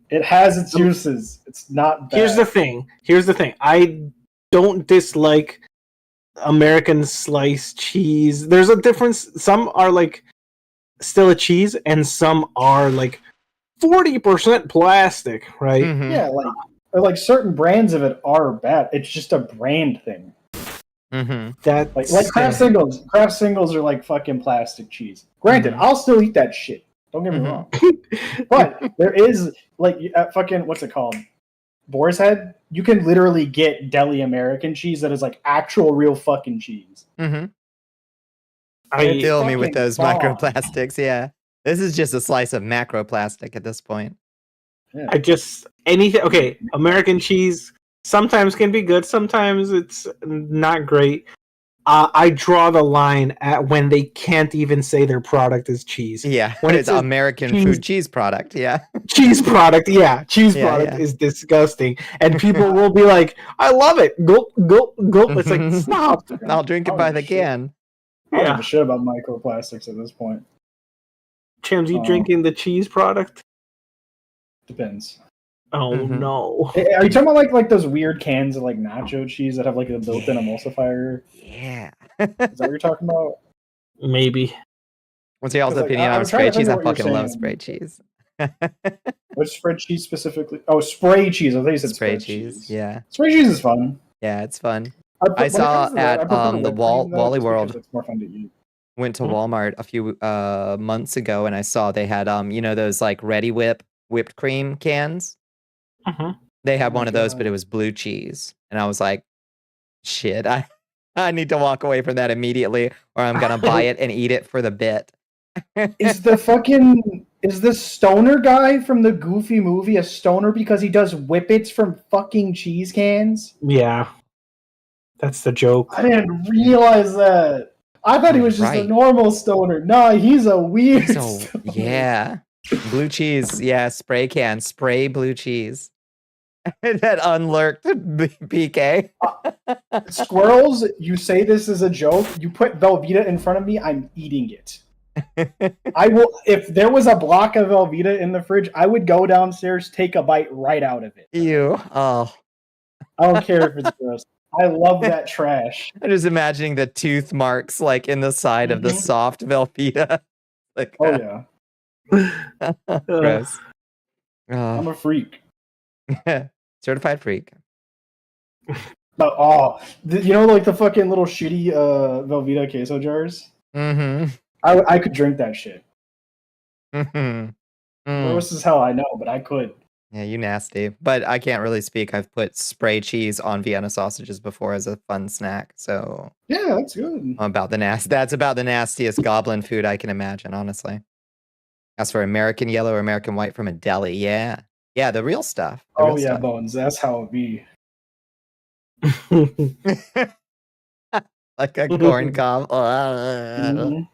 It has its uses. It's not bad. Here's the thing. I don't dislike American sliced cheese. There's a difference. Some are like still a cheese, and some are like 40% plastic, right? Yeah, like certain brands of it are bad. It's just a brand thing. That like Kraft singles. Kraft singles are like fucking plastic cheese. Granted, I'll still eat that shit. Don't get me wrong. But there is like fucking what's it called? Boar's Head. You can literally get deli American cheese that is like actual real fucking cheese. Fill me with those microplastics. Yeah, this is just a slice of macroplastic at this point. Yeah. Anything. Okay, American cheese sometimes can be good. Sometimes it's not great. I draw the line at when they can't even say their product is cheese. Yeah, when it's American food cheese product. Yeah, cheese product. Yeah, cheese product is disgusting, and people will be like, "I love it." Gulp, gulp, gulp. It's like stop. I'll drink it by the can. I don't give a shit about microplastics at this point. Chams, you drinking the cheese product? Depends. Oh no! Are you talking about like those weird cans of like nacho cheese that have like a built-in emulsifier? Yeah. Is that what you're talking about? Maybe. What's y'all's opinion on spray cheese? I fucking love spray cheese. What's spray cheese specifically? Oh, spray cheese. I think you said spray cheese. Yeah. Spray cheese is fun. Yeah, it's fun. I saw at the Wally World. It's more fun to eat. went to Mhm. Walmart a few months ago, and I saw they had those like Ready Whip whipped cream cans. They had Oh my one of those, but God. it was blue cheese, and I was like, "Shit, I need to walk away from that immediately, or I'm gonna buy it and eat it for the bit." Is the stoner guy from the Goofy movie a stoner because he does whippets from fucking cheese cans? Yeah, that's the joke. I didn't realize that. I thought he was just a Right. normal stoner. Nah, he's a weird So stoner. yeah, blue cheese. Yeah, spray can, spray blue cheese. That unlurked PK. Squirrels, you say this is a joke. You put Velveeta in front of me, I'm eating it. I will. If there was a block of Velveeta in the fridge, I would go downstairs, take a bite right out of it. Ew. Oh, I don't care if it's gross. I love that trash. I'm just imagining the tooth marks like in the side of the Mhm. soft Velveeta. Like, Oh yeah, gross. I'm a freak. Certified freak. But you know, like the fucking little shitty Velveeta queso jars. Mm-hmm. I could drink that shit. Mm-hmm. Gross as hell, I know, but I could. Yeah, you nasty. But I can't really speak. I've put spray cheese on Vienna sausages before as a fun snack. So Yeah, that's good. that's about the nastiest goblin food I can imagine, honestly. As for American yellow or American white from a deli, yeah. Yeah, the real stuff. The Oh real yeah, stuff. Bones. That's how it be. Like a corn cob. Mhm.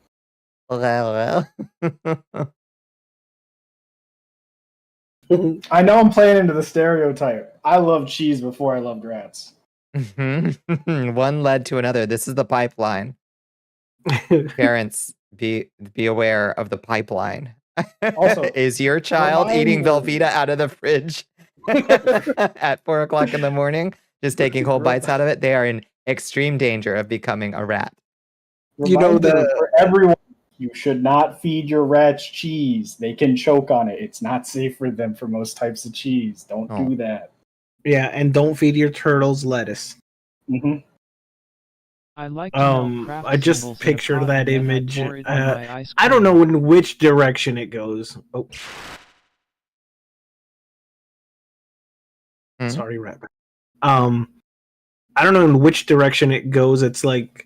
I know I'm playing into the stereotype. I love cheese before I loved rats. One led to another. This is the pipeline. Parents, be aware of the pipeline. Also, is your child eating Velveeta out of the fridge at 4 o'clock in the morning, just taking whole bites out of it? They are in extreme danger of becoming a rat. You know, Reminder for everyone: you should not feed your rats cheese. They can choke on it. It's not safe for them for most types of cheese. Don't do that. Yeah, and don't feed your turtles lettuce. Mm-hmm. I like to melt craft I just symbols in a picture pot that and then I image. pour it in my ice I don't cream. know in which direction it goes. Oh, sorry, Rabbit. I don't know in which direction it goes. It's like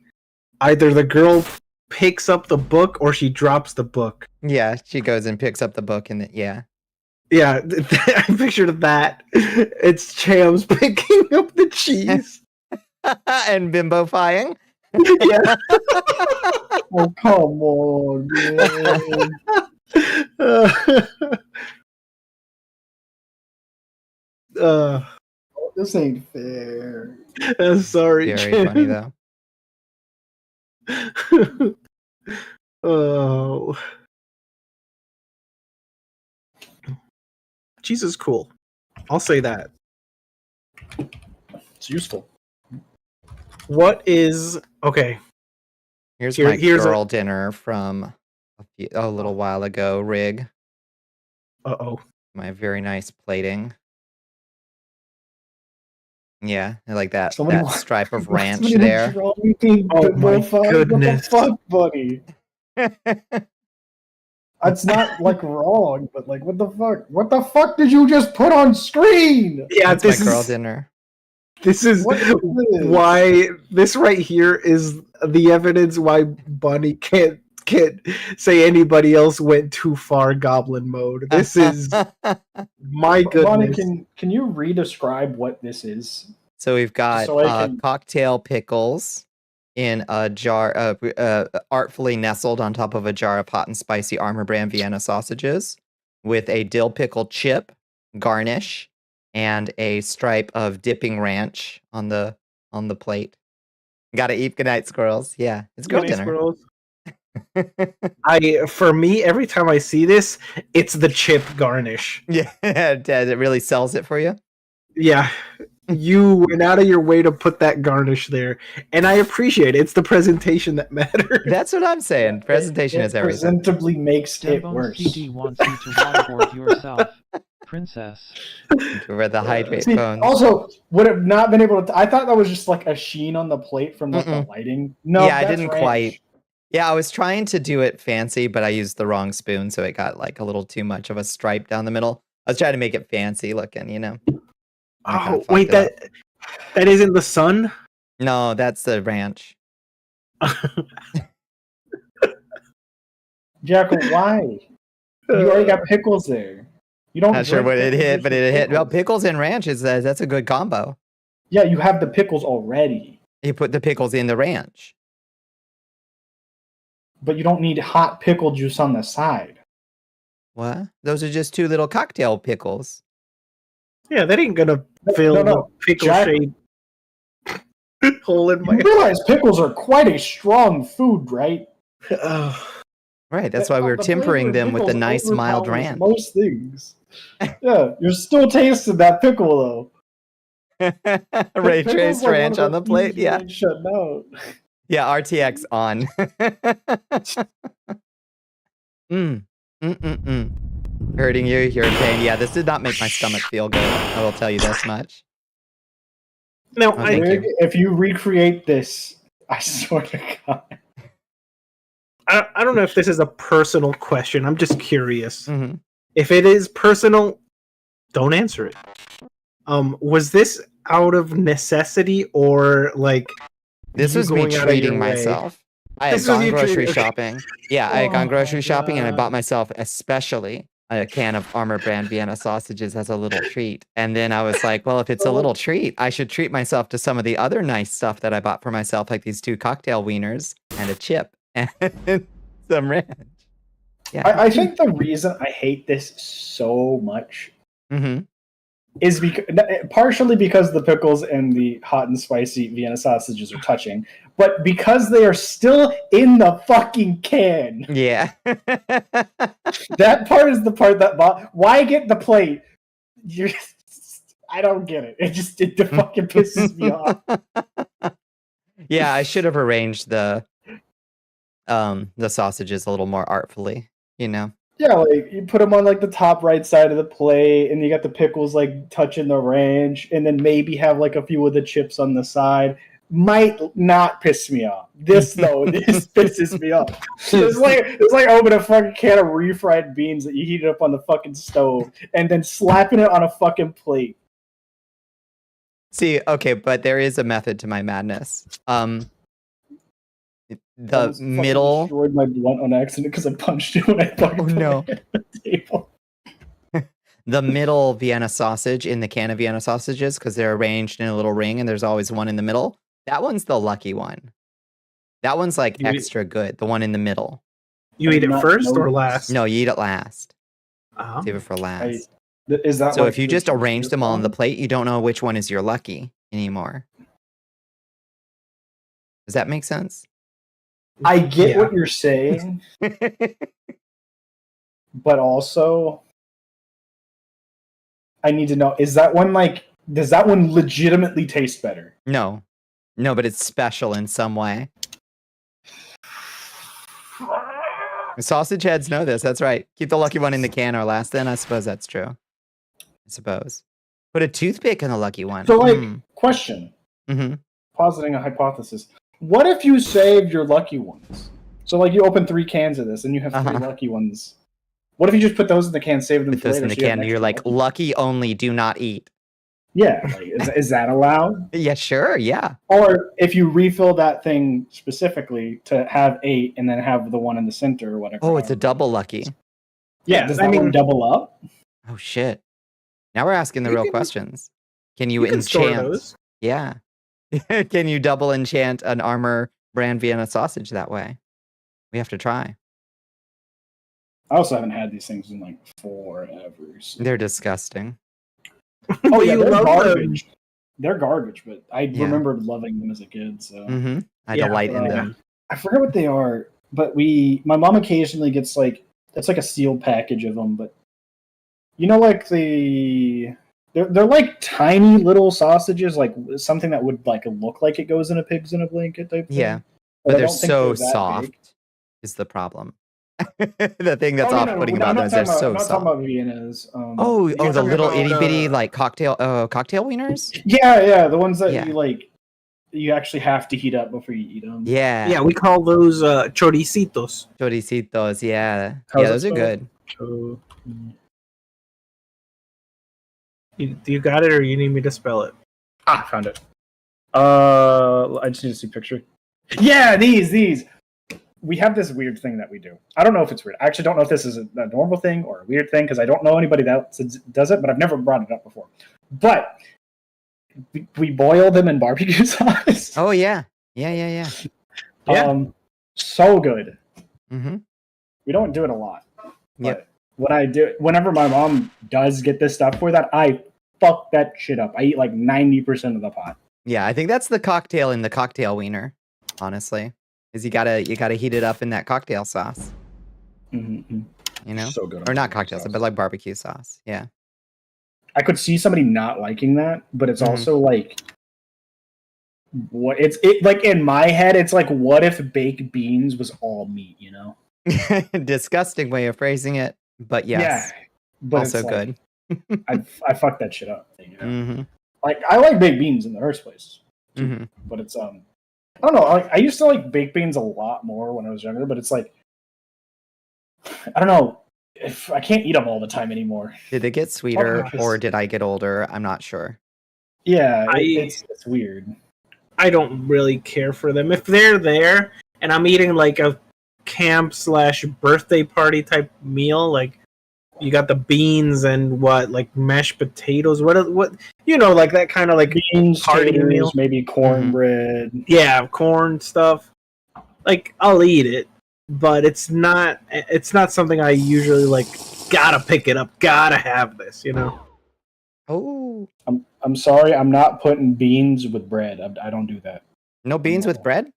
either the girl picks up the book or she drops the book. Yeah, she goes and picks up the book and yeah. Yeah, I pictured that. It's Chams picking up the cheese. And bimbo-fying. Yeah. Oh, come on, man. This ain't fair. Sorry, Very funny, though. Oh. Cheese is cool. I'll say that. It's useful. What is... Okay. Here's my here's girl dinner from a little while ago, Rig. Uh-oh. My very nice plating. Yeah, I like that, Somebody that stripe of ranch somebody there. draw me Oh my What goodness. the fuck, buddy? It's not like wrong, but like, what the fuck? What the fuck did you just put on screen? Yeah, That's my this girl is... dinner. This is What is this? why... This right here is the evidence why Bunny can't say anybody else went too far goblin mode. This is... My goodness. Bonnie, can you re-describe what this is? So we've got So I can- cocktail pickles in a jar, artfully nestled on top of a jar of hot and spicy Armor Brand Vienna sausages, with a dill pickle chip garnish and a stripe of dipping ranch on the plate. Gotta eat. Good night, squirrels. Yeah, it's girl dinner. Squirrels. For me, every time I see this, it's the chip garnish. Yeah, it really sells it for you. Yeah, you went out of your way to put that garnish there, and I appreciate it. It's the presentation that matters. That's what I'm saying. Presentation it is everything. Presentably makes it Dembones worse. CD wants you to waterboard yourself, princess. Over the hydrate See, bones. also, would have not been able to. I thought that was just like a sheen on the plate from like the lighting. No, Yeah, I that's didn't ranch. quite. Yeah, I was trying to do it fancy, but I used the wrong spoon, so it got like a little too much of a stripe down the middle. I was trying to make it fancy looking, you know. I kinda Oh fucked wait, it up. that isn't the sun. No, that's the ranch. Jackal, why? You already got pickles there. You don't. Not sure drink what it pickles hit, with but your it hit. Well, pickles and ranch is that's a good combo. Yeah, you have the pickles already, You put the pickles in the ranch. but you don't need hot pickle juice on the side. What? Those are just 2 little cocktail pickles. Yeah, that ain't gonna fill the pickle Jack- shade hole in my. You realize pickles are quite a strong food, right? Right, that's why we were The flavor tempering of them with the pickles nice mild overpowers ranch. Most things. Yeah, you're still tasting that pickle though. Ray Pickles Trace like ranch one on of the plate. foods you Yeah. ain't shutting out. Yeah, RTX on. Hurting you, you're in pain. Yeah, this did not make my stomach feel good. I will tell you this much. No, Oh, thank you. If you recreate this, I swear to God. I don't know if this is a personal question. I'm just curious. Mhm. If it is personal, don't answer it. Was this out of necessity or like This you was me going out of treating your way? myself. I had This was gone you grocery treating- okay. shopping. Yeah, I had gone Oh grocery my shopping and I God. bought myself especially a can of Armor Brand Vienna sausages as a little treat. And then I was like, well, if it's a little treat, I should treat myself to some of the other nice stuff that I bought for myself, like these 2 cocktail wieners and a chip and some ranch. Yeah. I think the reason I hate this so much Mhm. is partially because the pickles and the hot and spicy Vienna sausages are touching, but because they are still in the fucking can. Yeah. That part is the part that why get the plate? I don't get it. It fucking pisses me off. Yeah, I should have arranged the sausages a little more artfully, you know. Yeah, like you put them on like the top right side of the plate, and you got the pickles like touching the ranch, and then maybe have like a few of the chips on the side. Might not piss me off. This though, this pisses me off. It's like opening a fucking can of refried beans that you heated up on the fucking stove, and then slapping it on a fucking plate. See, okay, but there is a method to my madness. The Almost fucking middle. destroyed my blunt on accident because I punched it when I fucking Oh put no. it on the table. The middle Vienna sausage in the can of Vienna sausages, because they're arranged in a little ring and there's always one in the middle. That one's the lucky one. That one's like You eat- extra good. The one in the middle. You eat it Not first or noticed. last? No, you eat it last. Oh. Save it for last. Is that So like if you the just arrange cheesiest them all on the one? plate, you don't know which one is your lucky anymore. Does that make sense? I get Yeah. what you're saying, but also I need to know, does that one legitimately taste better? No. No, but it's special in some way. Sausage heads know this. That's right. Keep the lucky one in the can or last then. I suppose that's true. I suppose. Put a toothpick in the lucky one. So question, Mm-hmm. positing a hypothesis. What if you saved your lucky ones? So like you open 3 cans of this and you have 3 lucky ones. What if you just put those in the can, save them Put for those later? in the so you have can and an you're extra like, lucky? lucky only, do not eat. Yeah, like, is that allowed? Yeah, sure. Yeah. Or if you refill that thing specifically to have 8 and then have the one in the center or whatever. Oh, it's a double lucky. Yeah, does that one double up? Oh, shit. Now we're asking the You real can- questions. Can you, You can store enchant? those. Yeah. Can you double enchant an Armor Brand Vienna sausage that way? We have to try. I also haven't had these things in like forever. So. They're disgusting. Oh yeah, You they're love garbage. They're garbage, but I Yeah. remember loving them as a kid. So Mm-hmm. I Yeah, delight in them. I forget what they are, but my mom occasionally gets like it's like a sealed package of them, but you know, like they're like tiny little sausages, like something that would like look like it goes in a pigs in a blanket type thing. Yeah. But But I they're don't think so that soft big. is the problem. The thing that's Oh, no, off-putting no, I'm about them not is they're talking so I'm not soft. talking about Viennas. Oh, you the guys little about, itty bitty like cocktail wieners. Yeah, the ones that Yeah. you like you actually have to heat up before you eat them. Yeah. Yeah, we call those choricitos. Choricitos, yeah. How's Yeah, it those are spelled? good. Do you got it, or you need me to spell it? I found it. I just need to see a picture. Yeah, these. We have this weird thing that we do. I don't know if it's weird. I actually don't know if this is a normal thing or a weird thing because I don't know anybody that does it, but I've never brought it up before. But we boil them in barbecue sauce. Oh, yeah. Yeah. Yeah. So good. Mm-hmm. We don't do it a lot. Yep. But whenever my mom does get this stuff for that, I fuck that shit up. I eat like 90% of the pot. Yeah, I think that's the cocktail in the cocktail wiener, honestly. Is you gotta heat it up in that cocktail sauce. Mm-hmm. You know? So good. Or not cocktail sauce, but like barbecue sauce. Yeah. I could see somebody not liking that, but it's also like it like in my head, it's like what if baked beans was all meat, you know? Disgusting way of phrasing it, but yes. Yeah. But also it's good. Like, I fucked that shit up. You know? Mm-hmm. Like I like baked beans in the first place. Mm-hmm. But it's I don't know, like I used to like baked beans a lot more when I was younger, but it's like I don't know. If I can't eat them all the time anymore. Did they get sweeter or did I get older? I'm not sure. Yeah, it's weird. I don't really care for them. If they're there and I'm eating like a camp/birthday party type meal, like you got the beans and like mashed potatoes, what you know, like that kind of like beans, party taters, meal, maybe cornbread. Yeah, corn stuff. Like I'll eat it, but it's not something I usually like. Gotta pick it up. Gotta have this, you know. Oh, I'm sorry. I'm not putting beans with bread. I don't do that. no beans with bread?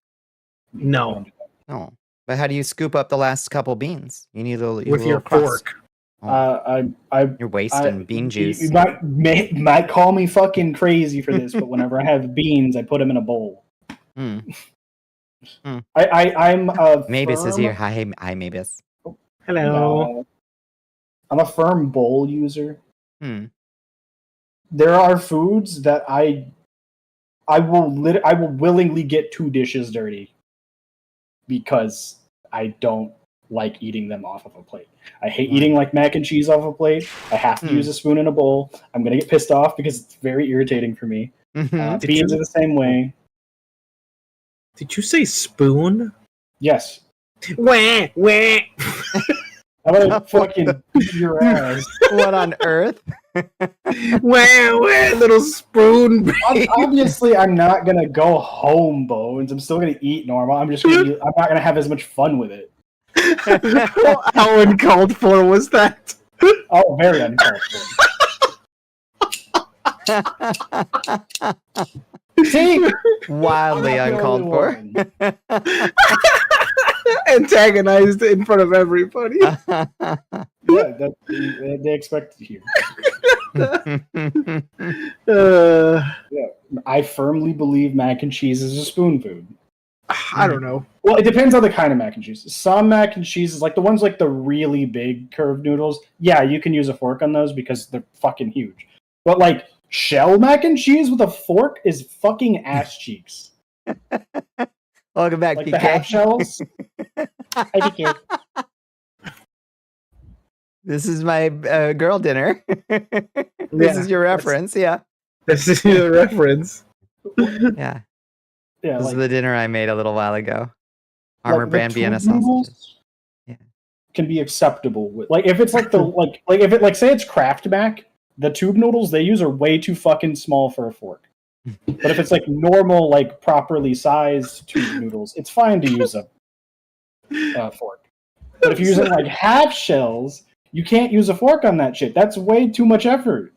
No. No. But how do you scoop up the last couple beans? You need with your fork. Oh. You're wasting bean juice. You might call me fucking crazy for this, but whenever I have beans, I put them in a bowl. I'm a Mavis is here. Hi, Mavis. Hello. I'm a firm bowl user. There are foods that I will willingly get 2 dishes dirty because I don't like eating them off of a plate. I hate eating like mac and cheese off a plate. I have to use a spoon in a bowl. I'm gonna get pissed off because it's very irritating for me. Beans are the same way. Did you say spoon? Yes. Wah, wah. I'm gonna fucking beat your ass. What on earth? Wah, little spoon. Obviously, I'm not gonna go home, Bones. I'm still gonna eat normal. I'm not gonna have as much fun with it. How uncalled for was that? Oh, very uncalled for. See? Wildly uncalled for. Antagonized in front of everybody. Yeah, they expect it here. Yeah, I firmly believe mac and cheese is a spoon food. I don't know. Well, it depends on the kind of mac and cheese. Some mac and cheeses, like the ones like the really big curved noodles, yeah, you can use a fork on those because they're fucking huge. But like shell mac and cheese with a fork is fucking ass cheeks. Welcome back, like PK. The half shells. Hi, PK. This is my girl dinner. This is your reference, yeah. This is your reference. Yeah. Yeah, this is the dinner I made a little while ago. Armor like brand Vienna sausages. Yeah. Can be acceptable with like if it's like the like if it like say it's Kraft Mac, the tube noodles they use are way too fucking small for a fork. But if it's like normal, like properly sized tube noodles, it's fine to use a fork. But if you're using like half shells, you can't use a fork on that shit. That's way too much effort.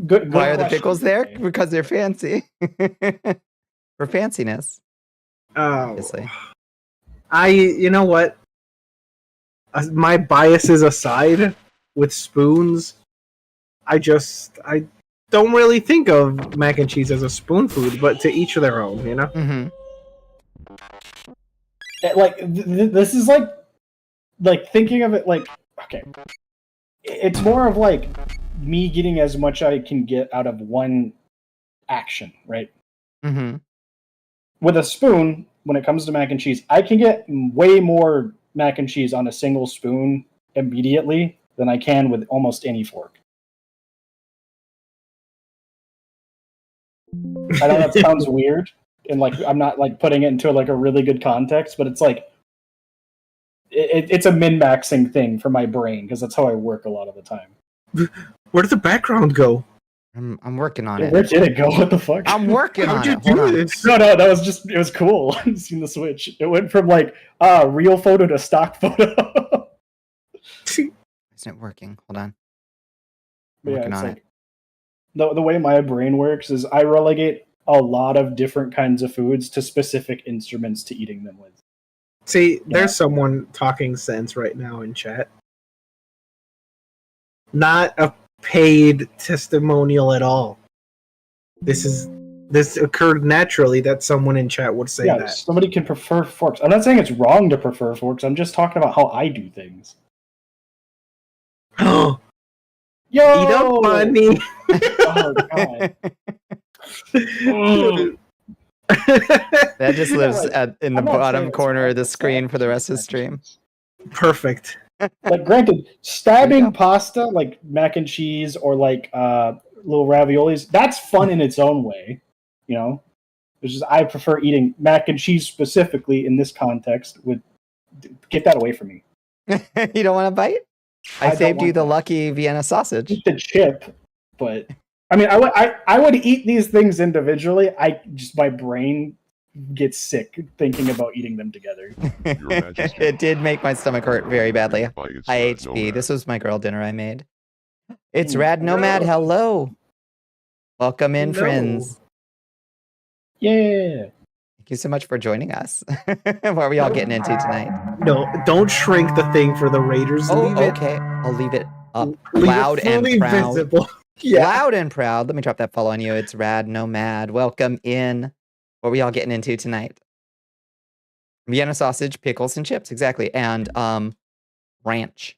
Good Why are the question, pickles there? PK. Because they're fancy. For fanciness. Oh, Obviously. you know what? My biases aside, with spoons, I don't really think of mac and cheese as a spoon food, but to each their own, you know? Mm-hmm. Like this is like thinking of it like okay, it's more of like me getting as much I can get out of one action, right? Mm-hmm. With a spoon, when it comes to mac and cheese, I can get way more mac and cheese on a single spoon immediately than I can with almost any fork. I know that sounds weird, and like I'm not like putting it into like a really good context, but it's like it's a min-maxing thing for my brain because that's how I work a lot of the time. Where did the background go? I'm working on Where it. did it go? What the fuck? I'm working on How'd you it. Hold do on. this? No, that was just, it was cool. I've seen the switch. It went from like real photo to stock photo. Isn't it working? Hold on. I'm Yeah, working it's on like it. the way my brain works is I relegate a lot of different kinds of foods to specific instruments to eating them with. See, Yeah. there's someone talking sense right now in chat. Not a paid testimonial at all. This occurred naturally that someone in chat would say Yeah, that. somebody can prefer forks. I'm not saying it's wrong to prefer forks. I'm just talking about how I do things. Yo! Yo! Eat up, bunny! Oh, God. Oh. That just lives in the I'm not saying bottom it's corner wrong of the to screen stack for the rest of the cheese stream. Perfect. Like, granted, There you stabbing go. pasta, like mac and cheese or like little raviolis, that's fun in its own way. You know? It's just I prefer eating mac and cheese specifically in this context. Get that away from me. You don't want to bite? I don't saved you want the that. lucky Vienna sausage. Eat the chip, but I mean, I would eat these things individually. My brain gets sick thinking about eating them together. Your Majesty. It did make my stomach hurt very badly. By its Hi Rad HP. Nomad. This was my girl dinner I made. It's Mm. Rad Nomad. Hello. Hello. Welcome in, Hello. friends. Yeah. Thank you so much for joining us. What are we all getting into tonight? No, don't shrink the thing for the Raiders. Oh, Leave it. okay. I'll leave it up. Leave Loud it and fully proud. visible. Yeah. Loud and proud. Let me drop that follow on you. It's Rad Nomad. Welcome in. What are we all getting into tonight? Vienna sausage, pickles, and chips. Exactly. And ranch.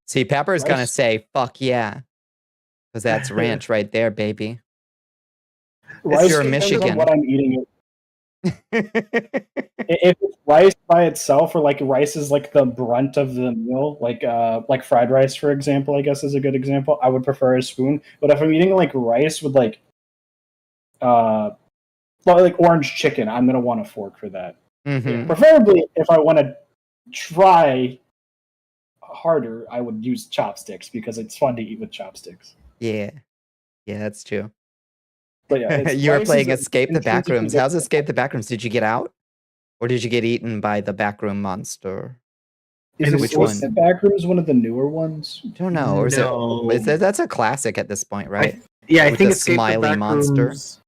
See, Pepper's gonna Rice. say, fuck yeah. Because that's ranch right there, baby. Rice your depends on Michigan. what I'm eating. If it's rice by itself, or like rice is like the brunt of the meal, like fried rice, for example, I guess is a good example. I would prefer a spoon. But if I'm eating like rice with like orange chicken, I'm gonna want a fork for that. Mhm. Preferably, if I want to try harder, I would use chopsticks because it's fun to eat with chopsticks. Yeah. Yeah, that's true. But yeah, You were rice playing is Escape the intrinsically Backrooms. How's good. Escape the Backrooms? Did you get out? Or did you get eaten by the backroom monster? Is And it which was one? the Backrooms one of the newer ones? Don't know. Or is No. it? That's a classic at this point, right? Yeah, I With think the Escape the smiley monster. Backrooms.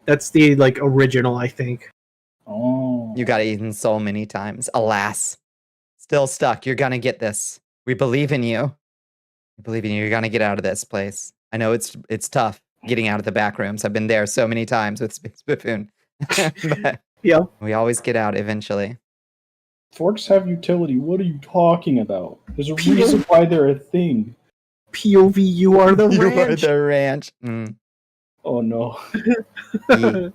That's the like original, I think. Oh, You got eaten so many times. Alas. Still stuck. You're gonna get this. We believe in you. We believe in you. You're gonna get out of this place. I know it's tough getting out of the back rooms. I've been there so many times with Space Buffoon. But Yeah. we always get out eventually. forks have utility. What are you talking about? There's a reason why they're a thing. POV, you are the You are ranch. the ranch. Mm. Oh no. Yeah.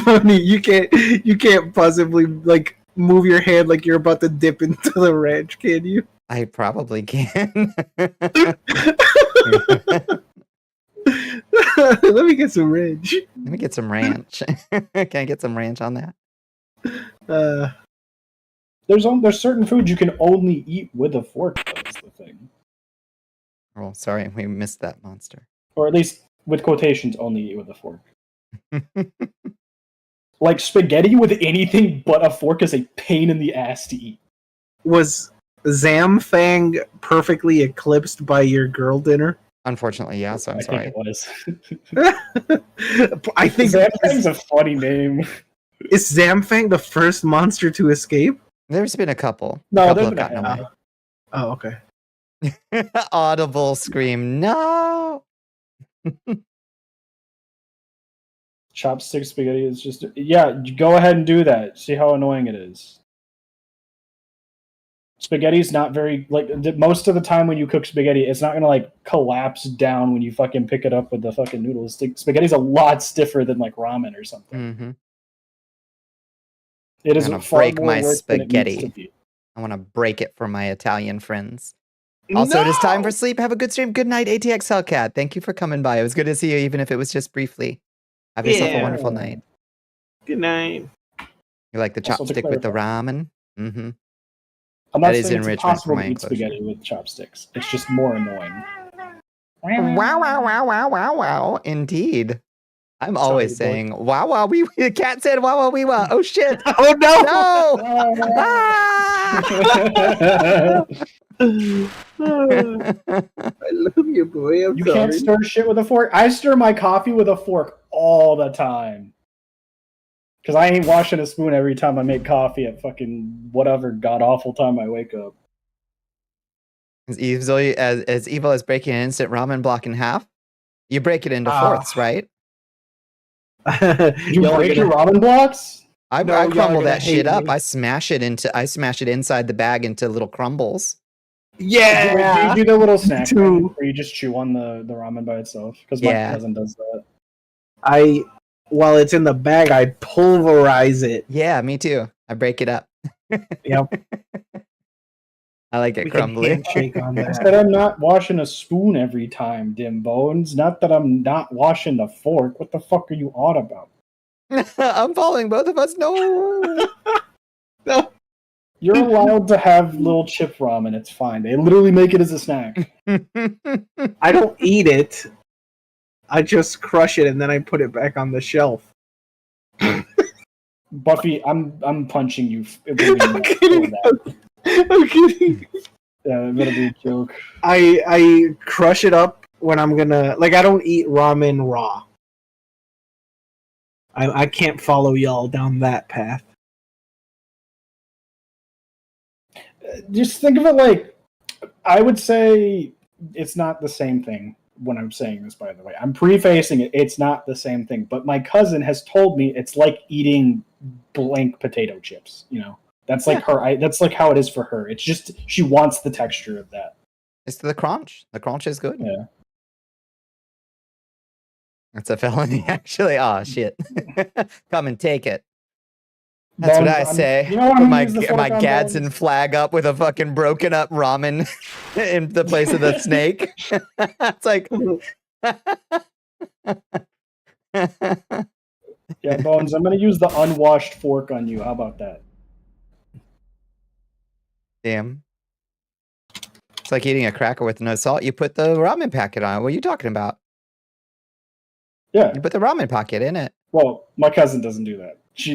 Funny, you can't possibly like move your hand like you're about to dip into the ranch, can you? I probably can. Let me get some ranch. Let me get some ranch. Can I get some ranch on that? There's certain foods you can only eat with a fork. That's the thing, Oh, sorry, we missed that monster. or at least with quotations, only eat with a fork. Like spaghetti with anything but a fork is a pain in the ass to eat. Was Zamfang perfectly eclipsed by your girl dinner? Unfortunately, yeah, so I'm I sorry. think it was. I think Zamfang's a funny name. is Zamfang the first monster to escape? There's been a couple. No, a couple there's have been a gotten away. Oh, okay. Audible scream, no! Chopstick spaghetti is just go ahead and do that. See how annoying it is. Spaghetti's not very most of the time when you cook spaghetti, it's not gonna collapse down when you fucking pick it up with the fucking noodles. Spaghetti's a lot stiffer than ramen or something. Mm-hmm. It is far break more my work than it needs to spaghetti. be. I want to break it for my Italian friends. Also, it is time for sleep. Have a good stream. Good night, ATX Hellcat. Thank you for coming by. It was good to see you, even if it was just briefly. Have yourself a wonderful night. Good night. You like the chopstick with the ramen? Mm-hmm. I'm not That is saying it's enrichment for impossible my to eat enclosure. spaghetti with chopsticks. It's just more annoying. Wow, wow, wow, wow, wow, wow. Indeed. I'm always saying, wow, wow, wee, wee. The cat said, wow, wow, wee, wow. Oh, shit. Oh, no. No. I love you, boy. I'm You sorry. can't stir shit with a fork. I stir my coffee with a fork all the time. Because I ain't washing a spoon every time I make coffee at fucking whatever god-awful time I wake up. As evil as breaking an instant ramen block in half? You break it into fourths, right? You break your ramen blocks? I No, y'all crumble gonna that shit hate up. me. I smash it inside the bag into little crumbles. Yeah. Do you do the little snack too. thing where you just chew on the ramen by itself? Because my Yeah. cousin does that. While it's in the bag, I pulverize it. Yeah, me too. I break it up. Yep. I like it We can crumbly. handshake on I that. said I'm not washing a spoon every time, Dim Bones. Not that I'm not washing the fork. What the fuck are you on about? I'm following both of us. No. No. You're allowed to have little chip ramen. It's fine. They literally make it as a snack. I don't eat it. I just crush it and then I put it back on the shelf. Buffy, I'm punching you. I'm kidding. I'm kidding. Yeah, it better be a joke. I crush it up when I'm gonna I don't eat ramen raw. I can't follow y'all down that path. Just think of it like, I would say it's not the same thing when I'm saying this, by the way. I'm prefacing it. It's not the same thing. But my cousin has told me it's like eating blank potato chips, That's like that's like how it is for her. It's just, she wants the texture of that. It's the crunch. The crunch is good. Yeah. That's a felony, actually. Oh, shit. Come and take it. That's what I say. You know what Put I'm my gonna use the fork on, Gadsden Bones? flag up with a fucking broken up ramen in the place of the snake. It's like. Yeah, Bones, I'm going to use the unwashed fork on you. How about that? Damn. It's like eating a cracker with no salt. You put the ramen packet on it. What are you talking about? Yeah. You put the ramen packet in it. Well, my cousin doesn't do that. She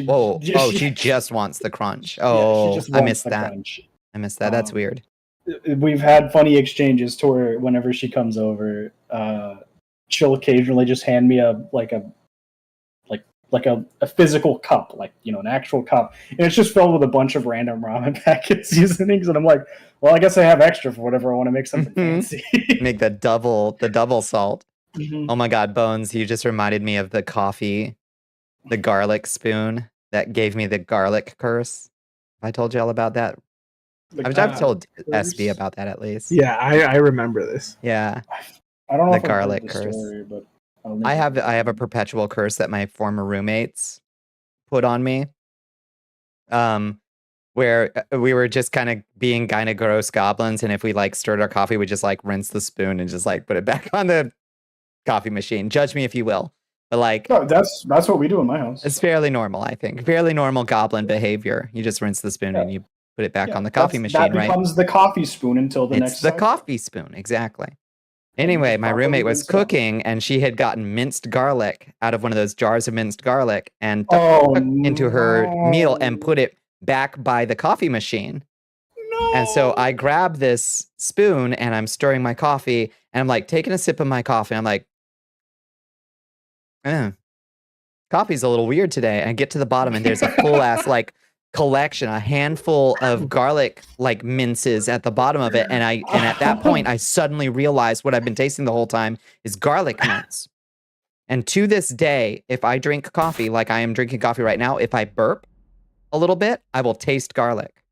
just wants the crunch. Yeah, Oh, she just I wants missed the that. crunch. I missed that. That's weird. We've had funny exchanges to where whenever she comes over, she'll occasionally just hand me a physical cup, an actual cup, and it's just filled with a bunch of random ramen packet seasonings, and I'm like, well, I guess I have extra for whatever I want to make something fancy. Make the double salt. Mm-hmm. Oh my god, Bones, you just reminded me of the garlic spoon that gave me the garlic curse. I told you all about that. I've told SB about that at least. Yeah, I remember this. Yeah. I don't know The if I've garlic heard curse. story, but I have a perpetual curse that my former roommates put on me. Where we were just kind of being kind of gross goblins, and if we stirred our coffee, we just rinse the spoon and just put it back on the coffee machine. Judge me if you will. But no, that's what we do in my house. It's fairly normal, I think. Fairly normal goblin behavior. You just rinse the spoon and you put it back on the coffee machine, that right? becomes the coffee spoon until the next It's the cycle. coffee spoon, exactly. Anyway, my roommate was cooking and she had gotten minced garlic out of one of those jars of minced garlic and took into her meal and put it back by the coffee machine. No. And so I grab this spoon and I'm stirring my coffee and I'm taking a sip of my coffee. I'm like, coffee's a little weird today. And I get to the bottom and there's a full ass collection, a handful of garlic minces at the bottom of it. And at that point I suddenly realized what I've been tasting the whole time is garlic mints. And to this day, if I drink coffee like I am drinking coffee right now, if I burp a little bit, I will taste garlic.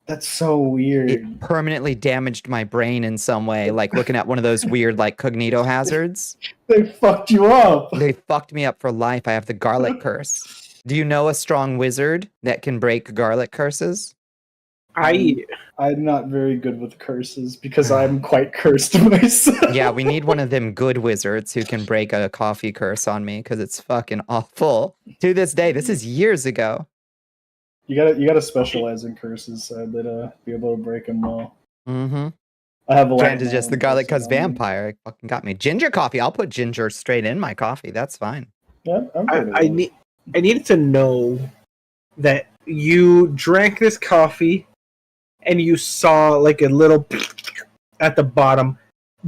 That's so weird. It permanently damaged my brain in some way, like looking at one of those weird like cognito hazards. They fucked you up. They fucked me up for life. I have the garlic curse. Do you know a strong wizard that can break garlic curses? I'm not very good with curses because I'm quite cursed myself. Yeah, we need one of them good wizards who can break a coffee curse on me because it's fucking awful. To this day, this is years ago. You gotta specialize in curses, sadly, to be able to break them well. Mm-hmm. I have a lot. Trent is just the garlic cause vampire. It fucking got me. Ginger coffee. I'll put ginger straight in my coffee. That's fine. Yeah, I needed to know that you drank this coffee and you saw like a little at the bottom.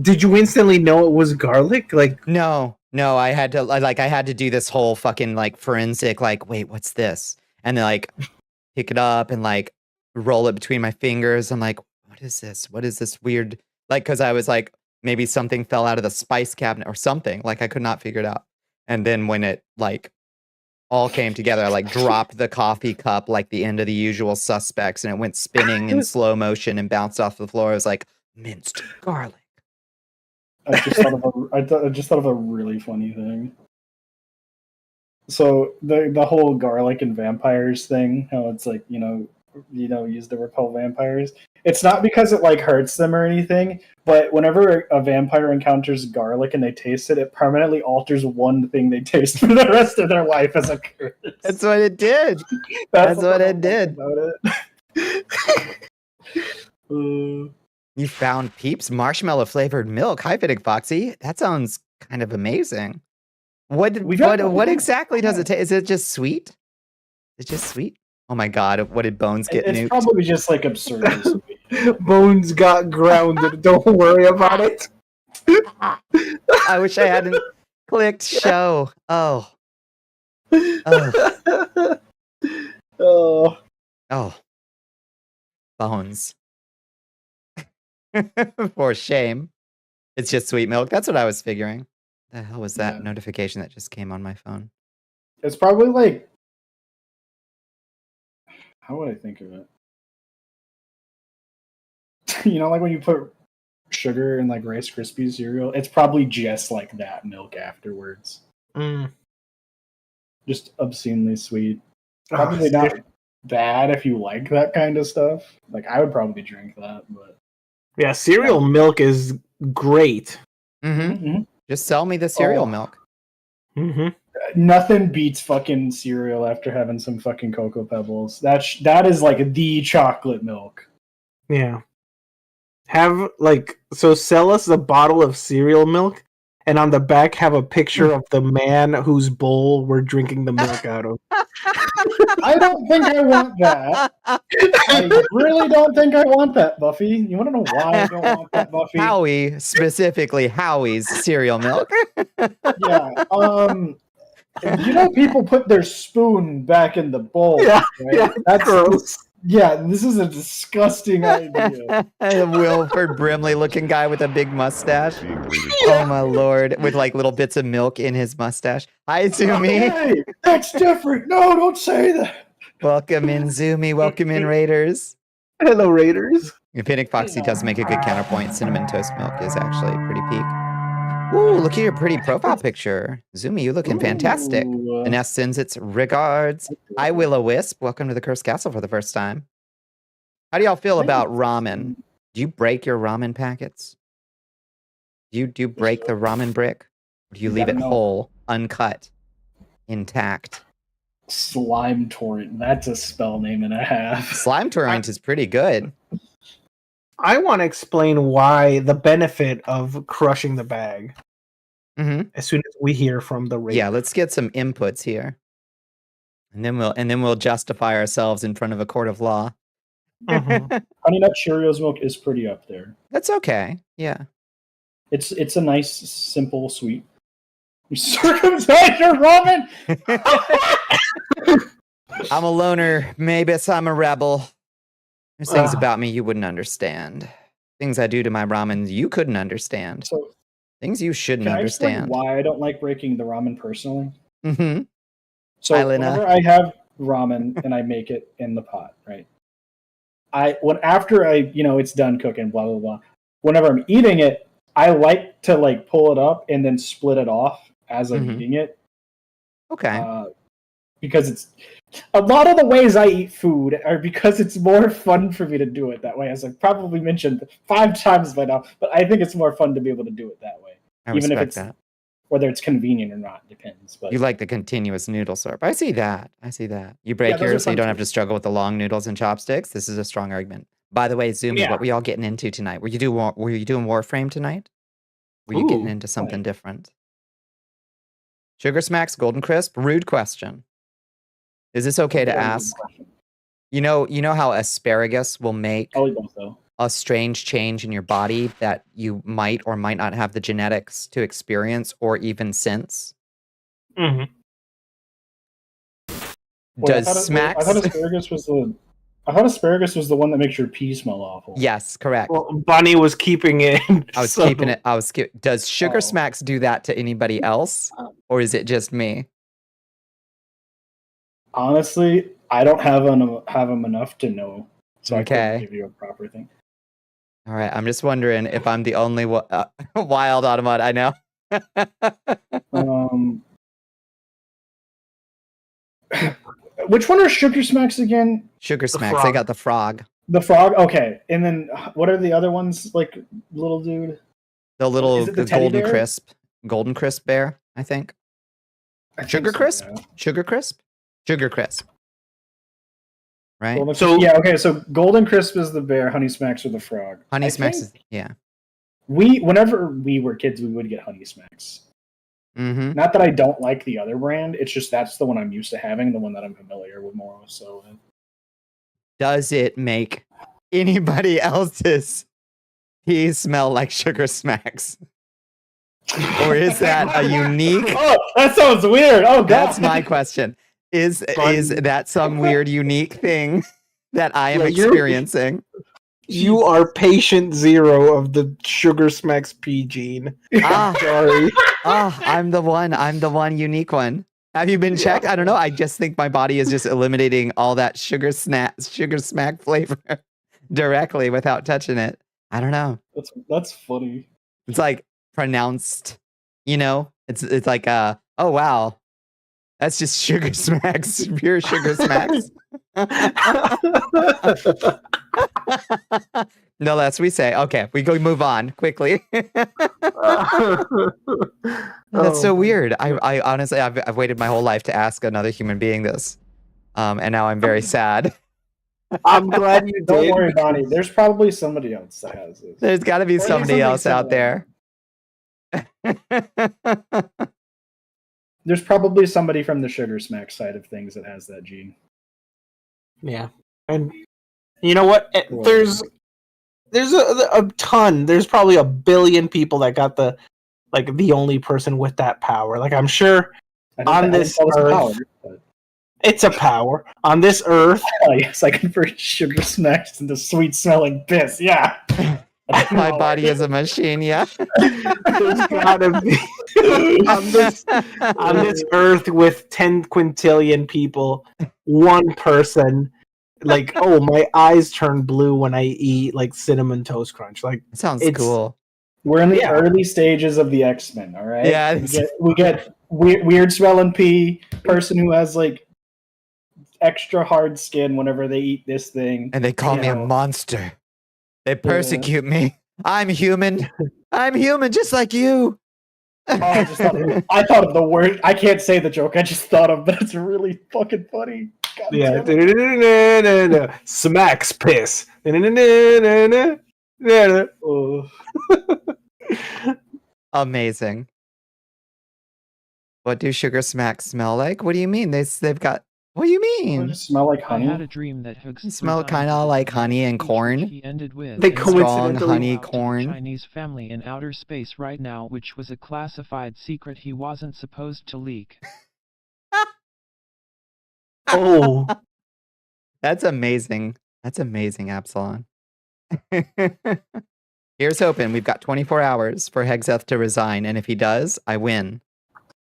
Did you instantly know it was garlic? Like no, I had to do this whole fucking like forensic like, wait, what's this? And then like pick it up and like roll it between my fingers. I'm like, what is this? What is this weird? Like, cause I was like, maybe something fell out of the spice cabinet or something. Like I could not figure it out. And then when it like all came together, I like dropped the coffee cup like the end of The Usual Suspects, and it went spinning in slow motion and bounced off the floor. I was like, minced garlic. I just thought of a really funny thing. So the whole garlic and vampires thing, how it's like, used to repel vampires. It's not because it like hurts them or anything, but whenever a vampire encounters garlic and they taste it, it permanently alters one thing they taste for the rest of their life as a curse. That's what it did. That's what it did. About it. You found Peeps marshmallow flavored milk. Hi, Fitting Foxy. That sounds kind of amazing. What exactly does it taste? Is it just sweet? It's just sweet. Oh my god! What did Bones get It's nuked? probably just like absurdly sweet. Bones got grounded. Don't worry about it. I wish I hadn't clicked show. Oh. Bones. For shame. It's just sweet milk. That's what I was figuring. The hell was that notification that just came on my phone? It's probably like, how would I think of it? Like when you put sugar in like Rice Krispies cereal, it's probably just like that milk afterwards. Just obscenely sweet. Probably not bad if you like that kind of stuff. Like I would probably drink that, but yeah, cereal milk is great. Mm-hmm. Just sell me the cereal milk. Mm-hmm. Nothing beats fucking cereal after having some fucking Cocoa Pebbles. That is like the chocolate milk. Yeah. Sell us a bottle of cereal milk, and on the back have a picture of the man whose bowl we're drinking the milk out of. I don't think I want that. I really don't think I want that, Buffy. You want to know why I don't want that, Buffy? Howie, specifically Howie's cereal milk. Yeah. People put their spoon back in the bowl. Yeah, right? yeah, That's gross. Yeah, this is a disgusting idea. A Wilford Brimley looking guy with a big mustache. Oh my lord, with like little bits of milk in his mustache. Hi, Zumi. Hey, that's different. No, don't say that. Welcome in, Zumi. Welcome in, Raiders. Hello, Raiders. Panic Foxy does make a good counterpoint. Cinnamon Toast Milk is actually pretty peak. Ooh, look at your pretty profile picture. Zumi, you looking fantastic. Vanessa sends its regards. Hi, Will-O-Wisp. Welcome to the Cursed Castle for the first time. How do y'all feel about ramen? Do you break your ramen packets? Do you break the ramen brick? Or do you leave it whole, uncut, intact? Slime Torrent. That's a spell name and a half. Slime Torrent is pretty good. I want to explain why the benefit of crushing the bag. Mm-hmm. As soon as we hear from the Raider. Yeah, let's get some inputs here, and then we'll justify ourselves in front of a court of law. Mm-hmm. Honey Nut Cheerios milk is pretty up there. That's okay. Yeah, it's a nice, simple, sweet. You circumcise your ramen. I'm a loner. Maybe I'm a rebel. There's things about me you wouldn't understand. Things I do to my ramen you couldn't understand. So, things you shouldn't can understand. I explain why I don't like breaking the ramen personally? Mm-hmm. So whenever I have ramen and I make it in the pot, right? after it's done cooking, blah blah blah. Whenever I'm eating it, I like to like pull it up and then split it off as I'm eating it. Okay. Because it's a lot of the ways I eat food are because it's more fun for me to do it that way, as I've probably mentioned 5 times by now. But I think it's more fun to be able to do it that way, Even if it's that. Whether it's convenient or not depends. But you like the continuous noodle slurp. I see that. You break yours so you don't have to struggle with the long noodles and chopsticks. This is a strong argument. By the way, Zumi, what were y'all getting into tonight? Were you doing Warframe tonight? Were you getting into something different? Sugar Smacks, Golden Crisp, rude question. Is this okay to ask? You know how asparagus will make a strange change in your body that you might or might not have the genetics to experience or even sense? Mm-hmm. Does Smacks... I thought asparagus was the one that makes your pee smell awful. Yes, correct. Well, Bonnie was keeping it. Keeping it. Does Sugar Smacks do that to anybody else? Or is it just me? Honestly, I don't have them enough to know. So I can't give you a proper thing. All right, I'm just wondering if I'm the only wild Automod I know. Which one are Sugar Smacks again? Sugar Smacks. They got the frog. The frog? Okay. And then what are the other ones, like, little dude? The Golden Crisp. Golden Crisp bear, I think. Sugar Crisp? Yeah. Sugar Crisp? Sugar Crisp. Right? So Golden Crisp is the bear, Honey Smacks are the frog. Honey Smacks is, yeah. Whenever we were kids, we would get Honey Smacks. Mm-hmm. Not that I don't like the other brand, it's just that's the one I'm used to having, the one that I'm familiar with more. So, does it make anybody else's pee smell like Sugar Smacks? Or is that a unique? Oh, that sounds weird. Oh, God. That's my question. Is that some weird, unique thing that I am experiencing? You are patient 0 of the Sugar Smacks pee gene. Sorry. I'm the one unique one. Have you been checked? I don't know. I just think my body is just eliminating all that sugar smack flavor directly without touching it. I don't know. That's funny. It's like pronounced, it's like oh wow. That's just Sugar Smacks, pure Sugar Smacks. No less we say. Okay, we go move on quickly. That's so weird. I honestly, I've waited my whole life to ask another human being this, and now I'm very sad. I'm glad you did. Don't worry, Bonnie. There's probably somebody else that has this. There's got to be somebody else out there. There's probably somebody from the Sugar Smack side of things that has that gene. Yeah, and you know what? There's a ton. There's probably 1 billion people that got the only person with that power. Like, I'm sure on this earth, it's a power on this earth. Oh yes, I convert Sugar Smacks into sweet smelling piss. Yeah. My body is a machine, yeah. There's gotta be on this earth with 10 quintillion people, one person, like, oh, my eyes turn blue when I eat like Cinnamon Toast Crunch. Like, that sounds cool. We're in the early stages of the X-Men, all right? Yeah. We get weird smelling pee, person who has like extra hard skin whenever they eat this thing. And they call me a monster. They persecute me. I'm human. I'm human just like you. I thought of the word. I can't say the joke. I just thought of, but it's really fucking funny. God yeah. Smacks piss. Amazing. What do Sugar Smacks smell like? What do you mean? They've got. What do you mean? They smell like honey. I had a dream that Hooks smell kind of like honey and corn. He ended with they strong honey corn. Chinese family in outer space right now, which was a classified secret he wasn't supposed to leak. Oh, that's amazing. That's amazing, Absalon. Here's hoping. We've got 24 hours for Hegseth to resign, and if he does, I win.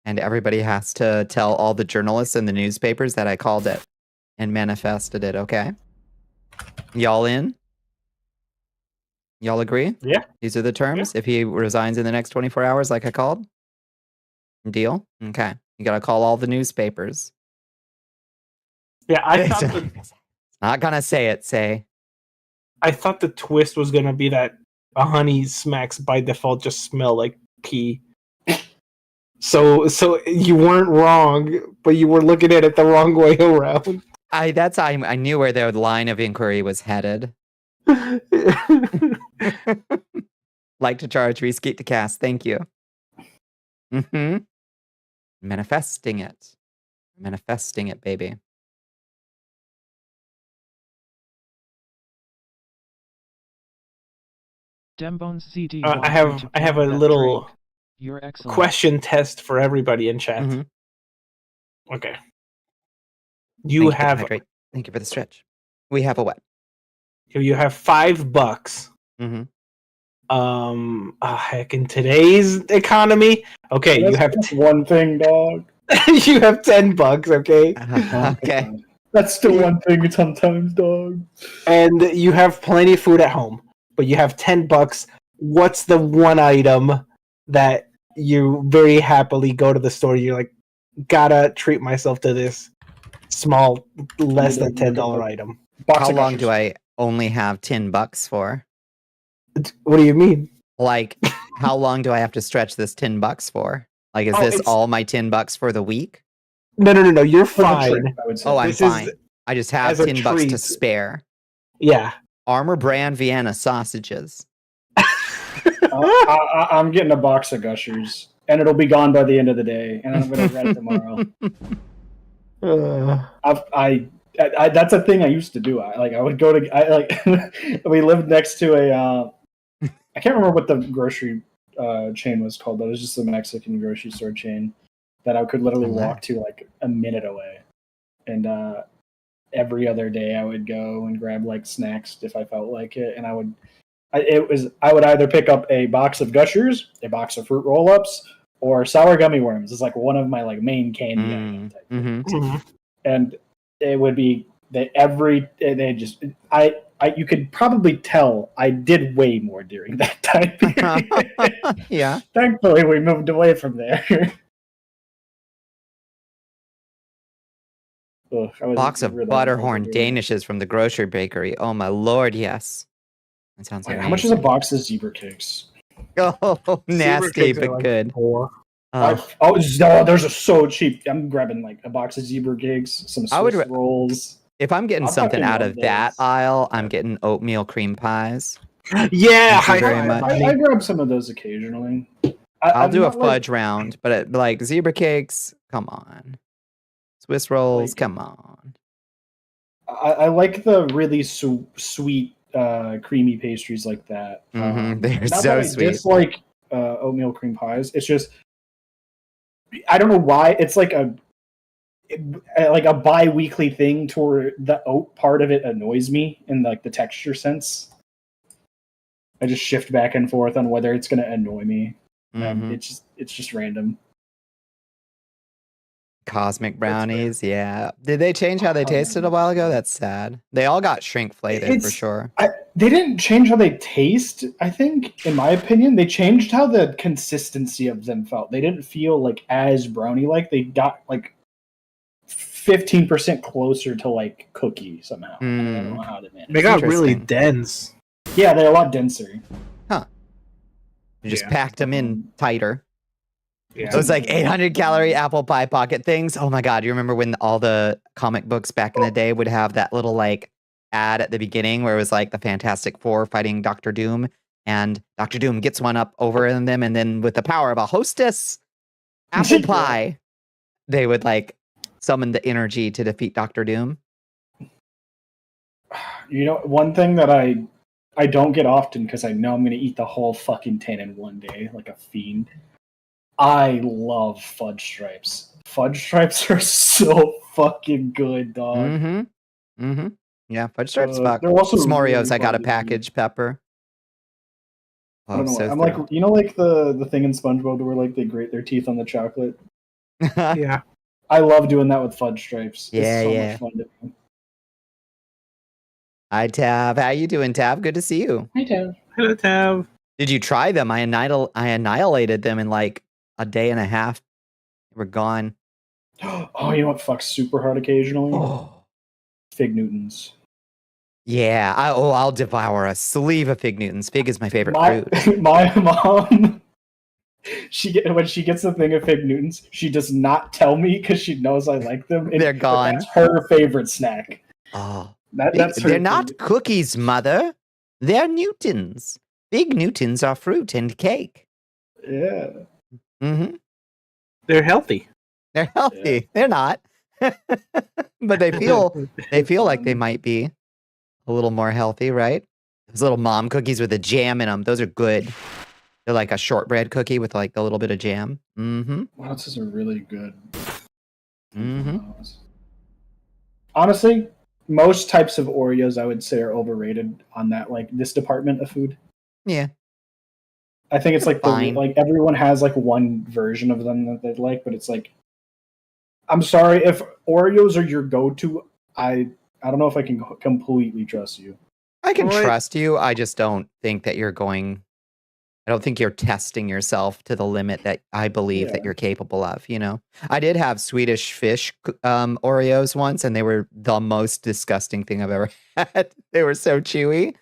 And everybody has to tell all the journalists and the newspapers that I called it and manifested it, okay? Y'all in? Y'all agree? Yeah. These are the terms. If he resigns in the next 24 hours, like I called? Deal? Okay. You got to call all the newspapers. Yeah, I thought Not going to say it, say. I thought the twist was gonna be that a honey smacks by default just smell like pee. So you weren't wrong, but you were looking at it the wrong way around. I knew where their line of inquiry was headed. Like to charge, reskeet to cast. Thank you. Manifesting it. Manifesting it, baby. Dembones ZD. I have a little You're excellent. question test for everybody in chat. Okay. You have Thank you for the stretch. We have a what? you have $5. Heck, in today's economy, okay, That's you have one thing, dog. you have $10. Okay, Okay. That's still one thing sometimes, dog. and you have plenty of food at home, but you have $10. What's the one item that you very happily go to the store? You're like, gotta treat myself to this small, less than $10 item. How long do I only have $10 for? What do you mean? Like, how long do I have to stretch this $10 for? Like, is this all my $10 for the week? No. You're fine. I'm fine. I just have $10 to spare. Yeah. Armor Brand Vienna sausages. I'm getting a box of Gushers, and it'll be gone by the end of the day, and I'm going to read it tomorrow. That's a thing I used to do. I would go to we lived next to a I can't remember what the grocery chain was called, but it was just a Mexican grocery store chain that I could literally walk to like a minute away, and every other day I would go and grab like snacks if I felt like it, and I would either pick up a box of Gushers, a box of fruit roll-ups, or sour gummy worms. It's like one of my like main candy items. And it would be that you could probably tell I did way more during that time period. Yeah. Thankfully, we moved away from there. Box of Butterhorn Danishes from the grocery bakery. Oh my lord, yes. That sounds like how much is a box of zebra cakes? Oh, nasty but good. Those are so cheap. I'm grabbing like a box of zebra cakes, some Swiss rolls. If I'm getting something out of that aisle, I'm getting oatmeal cream pies. Yeah, I grab some of those occasionally. I'll do a fudge round, but like zebra cakes, come on. Swiss rolls, come on. I like the really sweet, creamy pastries like that. They're so sweet. I dislike oatmeal cream pies. It's just, I don't know why. It's like a bi-weekly thing to where the oat part of it annoys me in like the texture sense. I just shift back and forth on whether it's going to annoy me. It's just random. Cosmic brownies, yeah. Did they change how they tasted a while ago? That's sad. They all got shrinkflated for sure. They didn't change how they taste, I think, in my opinion. They changed how the consistency of them felt. They didn't feel like as brownie-like. They got like 15% closer to like cookie somehow. I don't know how they managed. They got really dense. Yeah, they're a lot denser. Huh. You just packed them in tighter. Yeah. Those like 800 calorie apple pie pocket things. Oh my god, you remember when all the comic books back in the day would have that little like ad at the beginning where it was like the Fantastic Four fighting Dr. Doom, and Dr. Doom gets one up over in them, and then with the power of a hostess apple pie, they would like summon the energy to defeat Dr. Doom. You know, one thing that I don't get often because I know I'm going to eat the whole fucking tin in one day like a fiend. I love fudge stripes. Fudge stripes are so fucking good, dog. Yeah, fudge stripes. Fuck. They're also S'moreos. really I got a fun. package, Pepper. I don't know. I'm like, you know, like the thing in SpongeBob where like they grate their teeth on the chocolate. Yeah, I love doing that with fudge stripes. Yeah, it's so much fun to do. Hi, Tab. How you doing, Tab? Good to see you. Hey, Tab. Hello, Tav. Did you try them? I annihilated them in like a day and a half. They were gone. Oh, you know what fucks super hard occasionally? Oh. Fig Newtons. Yeah. I'll devour a sleeve of Fig Newtons. Fig is my favorite fruit. My mom, when she gets a thing of Fig Newtons, she does not tell me because she knows I like them. They're gone. That's her favorite snack. Oh. That's her They're not favorite. cookies, Mother. They're Newtons. Big Newtons are fruit and cake. Yeah. Mm-hmm. They're healthy. They're healthy. Yeah. They're not. But they feel like they might be a little more healthy, right? Those little mom cookies with the jam in them. Those are good. They're like a shortbread cookie with like a little bit of jam. Mm-hmm. Wow, this is a really good. Mm-hmm. Honestly, most types of Oreos I would say are overrated on that, like this department of food. Yeah. I think it's like fine. Like everyone has like one version of them that they like, but it's like, I'm sorry if Oreos are your go-to. I don't know if I can completely trust you. I can trust you. I just don't think that you're going. I don't think you're testing yourself to the limit that I believe that you're capable of. You know, I did have Swedish fish Oreos once, and they were the most disgusting thing I've ever had. They were so chewy.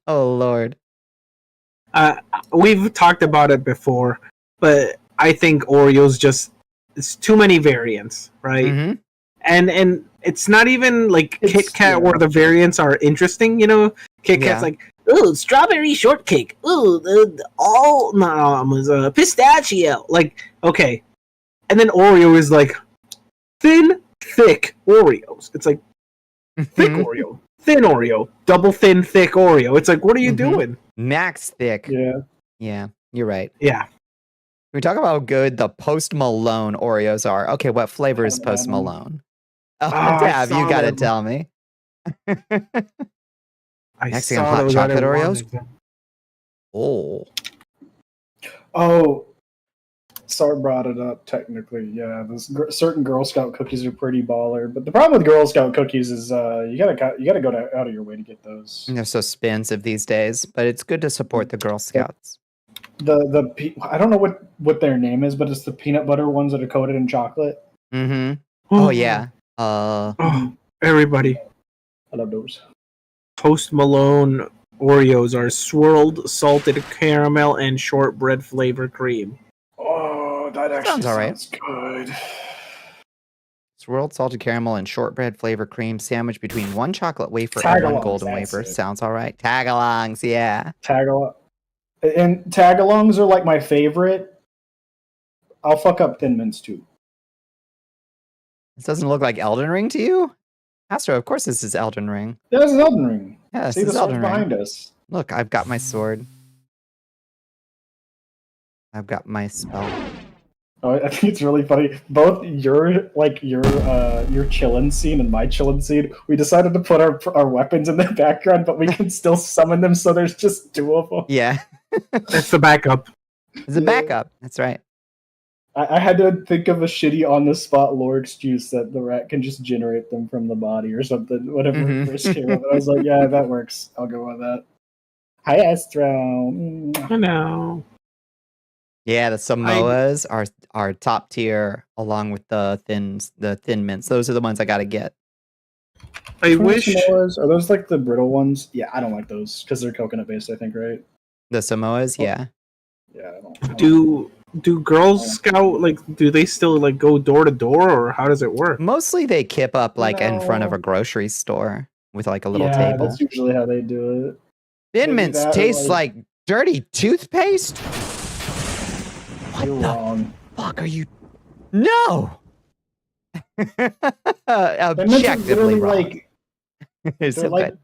Oh Lord. We've talked about it before, but I think Oreos it's too many variants, right? Mm-hmm. And it's not even like Kit Kat where the variants are interesting, you know? Kit Kat's like, ooh, strawberry shortcake. Ooh, pistachio. Like, okay. And then Oreo is like thin, thick Oreos. It's like thick Oreo, thin Oreo, double thin, thick Oreo. It's like, what are you doing? Max thick. Yeah. Yeah, you're right. Yeah. We talk about how good the Post Malone Oreos are. Okay, what flavor is Post Malone? Oh, Dab, you gotta tell me. Mexican hot chocolate Oreos? Oh, Sar brought it up technically. Yeah, certain Girl Scout cookies are pretty baller, but the problem with Girl Scout cookies is you gotta go out of your way to get those. They're so expensive these days, but it's good to support the Girl Scouts. I don't know what their name is, but it's the peanut butter ones that are coated in chocolate. Mm-hmm. Oh yeah. Everybody. I love those. Post Malone Oreos are swirled salted caramel and shortbread flavor cream. Oh, that actually sounds good. Swirled salted caramel and shortbread flavor cream sandwiched between one chocolate wafer and one golden wafer. Sounds all right. Tagalongs, yeah. And tagalongs are like my favorite. I'll fuck up Thin Mints too. This doesn't look like Elden Ring to you? Astro, of course this is Elden Ring. Yeah, this is Elden Ring. Yeah, see the sword behind us. Look, I've got my sword. I've got my spell. Oh, I think it's really funny. Both your chillin' scene and my chillin' scene, we decided to put our weapons in the background, but we can still summon them, so there's just two of them. Yeah. That's the backup. It's a backup. That's right. I had to think of a shitty on-the-spot lore excuse that the rat can just generate them from the body or something, whatever it first came up. I was like, yeah, that works. I'll go with that. Hi, Astro. I know. Yeah, the Samoas are top tier, along with the thin mints. Those are the ones I gotta get. I wish. Samoas, are those like the brittle ones? Yeah, I don't like those because they're coconut based. I think, right? The Samoas, yeah. Yeah. I don't do Girl Scout do they still go door to door, or how does it work? Mostly they kip up in front of a grocery store with a little table. Yeah, that's usually how they do it. Thin mints taste like dirty toothpaste. What the fuck are you? No. Objectively wrong. They're like,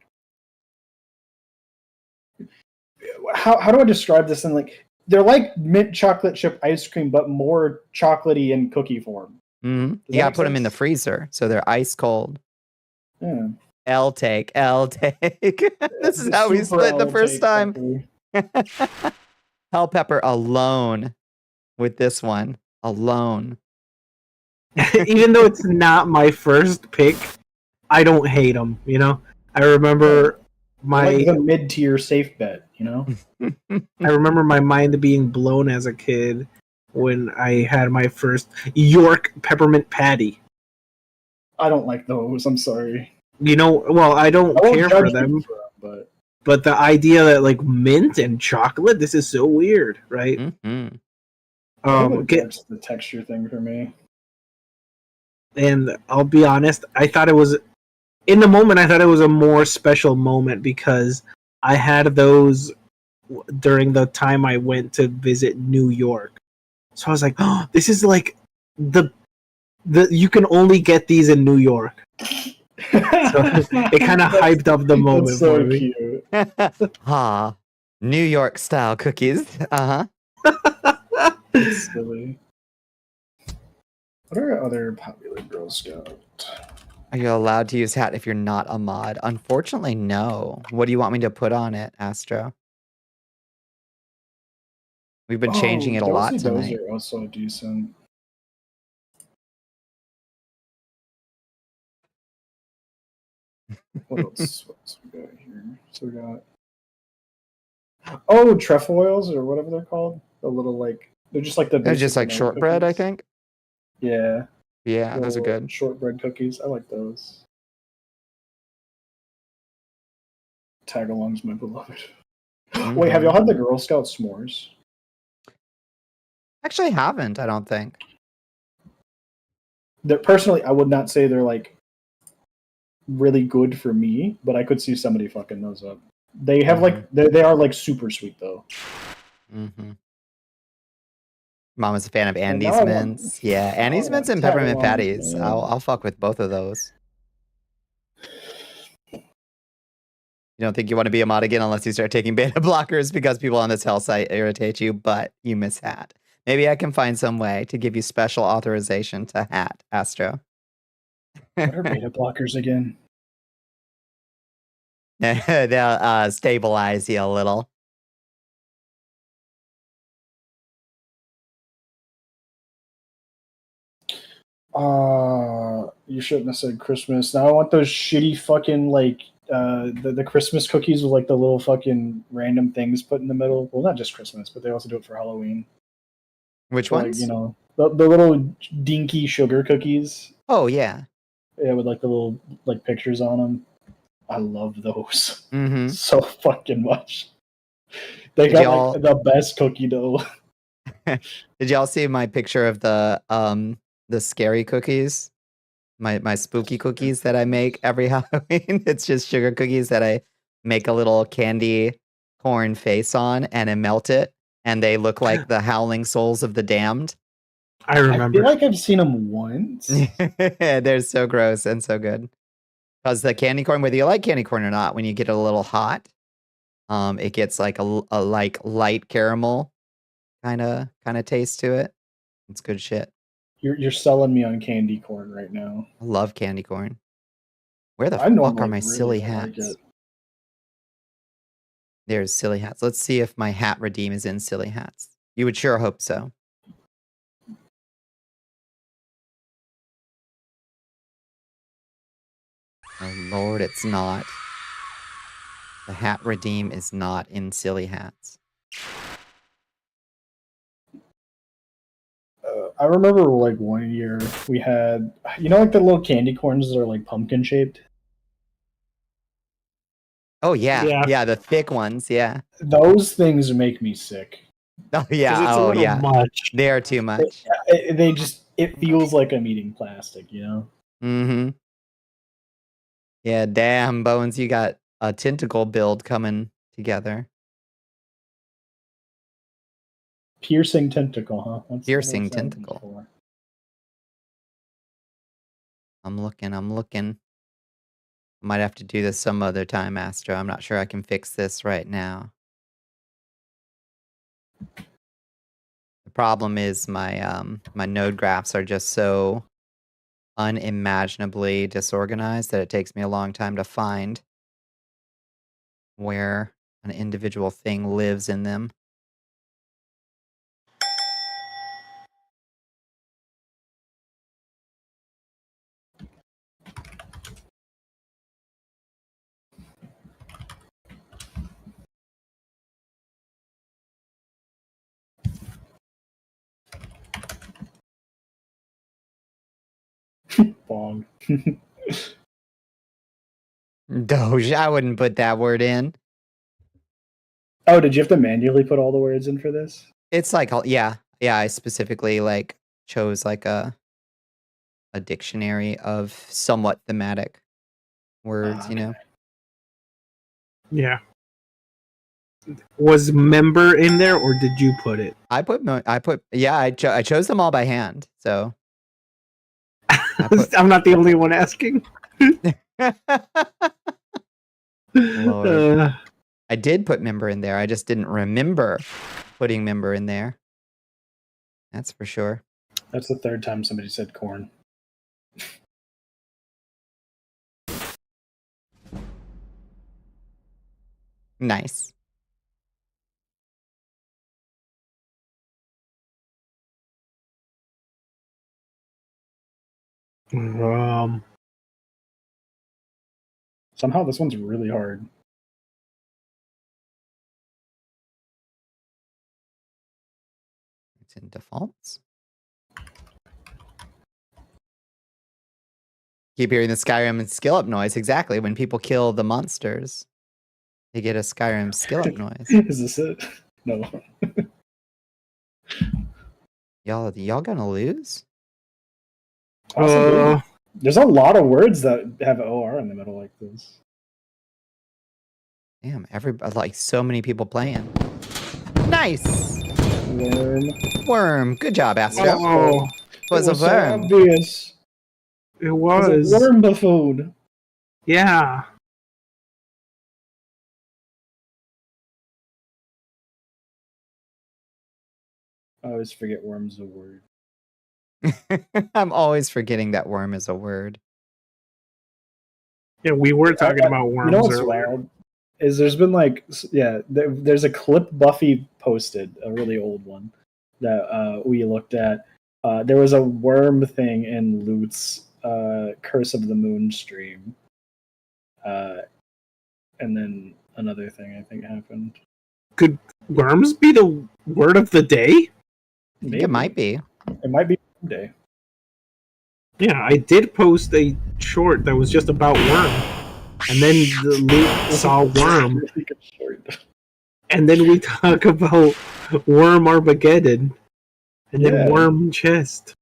how do I describe this? They're like mint chocolate chip ice cream, but more chocolatey in cookie form. Mm-hmm. You gotta put them in the freezer so they're ice cold. Yeah. L take. This is how we split the first time. Hell pepper alone with this one alone. Even though it's not my first pick, I don't hate them. You know, I remember Like the mid-tier safe bet, you know? I remember my mind being blown as a kid when I had my first York peppermint patty. I don't like those. I'm sorry. You know, well, I don't I won't care judge for them, you for them, but the idea that like mint and chocolate, this is so weird, right? Mm-hmm. I think it's the texture thing for me. And I'll be honest, I thought it was in the moment. I thought it was a more special moment because I had those during the time I went to visit New York. So I was like, "Oh, this is like the you can only get these in New York." So it kind of hyped up the moment That's so for me. cute. Ah, New York style cookies. It's silly. What are other popular Girl Scout? Are you allowed to use hat if you're not a mod? Unfortunately, no. What do you want me to put on it, Astro? We've been changing it a lot Those tonight. are also decent. What else? What else we got here? So we got trefoils or whatever they're called. The little they're just like the They're basic just like vanilla shortbread, I cookies. think. Yeah. Yeah, those are good. Shortbread cookies. I like those. Tagalongs, my beloved. Wait, have y'all had the Girl Scout s'mores? Actually, haven't. I don't think. Personally, I would not say they're like really good for me, but I could see somebody fucking those up. They have they are like super sweet though. Mom is a fan of Andy's Mints. Yeah, Andy's Mints and peppermint patties. I'll fuck with both of those. You don't think you want to be a mod again unless you start taking beta blockers because people on this hell site irritate you, but you miss hat. Maybe I can find some way to give you special authorization to hat, Astro. What are beta blockers again? They'll stabilize you a little. You shouldn't have said Christmas. Now I want those shitty fucking the Christmas cookies with like the little fucking random things put in the middle. Well, not just Christmas, but they also do it for Halloween. Which so, ones? Like, the little dinky sugar cookies. Oh yeah. Yeah, with like the little like pictures on them. I love those so fucking much. They got like the best cookie dough. Did y'all see my picture of the scary cookies? My spooky cookies that I make every Halloween. It's just sugar cookies that I make a little candy corn face on and I melt it, and they look like the howling souls of the damned. I remember. I feel like I've seen them once. They're so gross and so good. Because the candy corn, whether you like candy corn or not, when you get it a little hot, it gets like a like light caramel kind of taste to it. It's good shit. You're selling me on candy corn right now. I love candy corn. Where the fuck are my silly hats? Like There's silly hats. Let's see if my hat redeem is in silly hats. You would sure hope so. Oh Lord, it's not. The hat redeem is not in silly hats. I remember like one year we had, like the little candy corns that are like pumpkin shaped. Oh yeah, the thick ones, yeah. Those things make me sick. Oh yeah, it's a little much. They are too much. It feels like I'm eating plastic, Yeah, damn, Bones, you got a tentacle build coming together. Piercing tentacle, huh? Piercing tentacle. I'm looking. I might have to do this some other time, Astro. I'm not sure I can fix this right now. The problem is my my node graphs are just so unimaginably disorganized that it takes me a long time to find where an individual thing lives in them. Bong. Doge. I wouldn't put that word in. Oh, did you have to manually put all the words in for this? It's like, yeah. I specifically like chose like a dictionary of somewhat thematic words, you know. Yeah. Was member in there, or did you put it? I chose them all by hand. So I'm not the only one asking. Lord. I did put member in there. I just didn't remember putting member in there. That's for sure. That's the third time somebody said corn. Nice. Somehow this one's really hard. It's in defaults. Keep hearing the Skyrim and skill up noise. Exactly. When people kill the monsters, they get a Skyrim skill up noise. Is this it? No. Y'all gonna lose? Possibly. There's a lot of words that have OR in the middle like this. Damn, like so many people playing. Nice. Worm. Good job, Astro. Oh, It was a so worm. obvious. it was. A worm buffoon. Yeah. I always forget worm's a word. I'm always forgetting that worm is a word. Yeah, we were talking about worms You know what's earlier. wild? Is there's been like, there's a clip Buffy posted, a really old one, that we looked at. There was a worm thing in Loot's Curse of the Moon stream. And then another thing I think happened. Could worms be the word of the day? I think it might be. It might be someday. Yeah, I did post a short that was just about worm. And then the Luke saw worm. Really good short. And then we talk about worm Armageddon. And then Yeah. worm chest.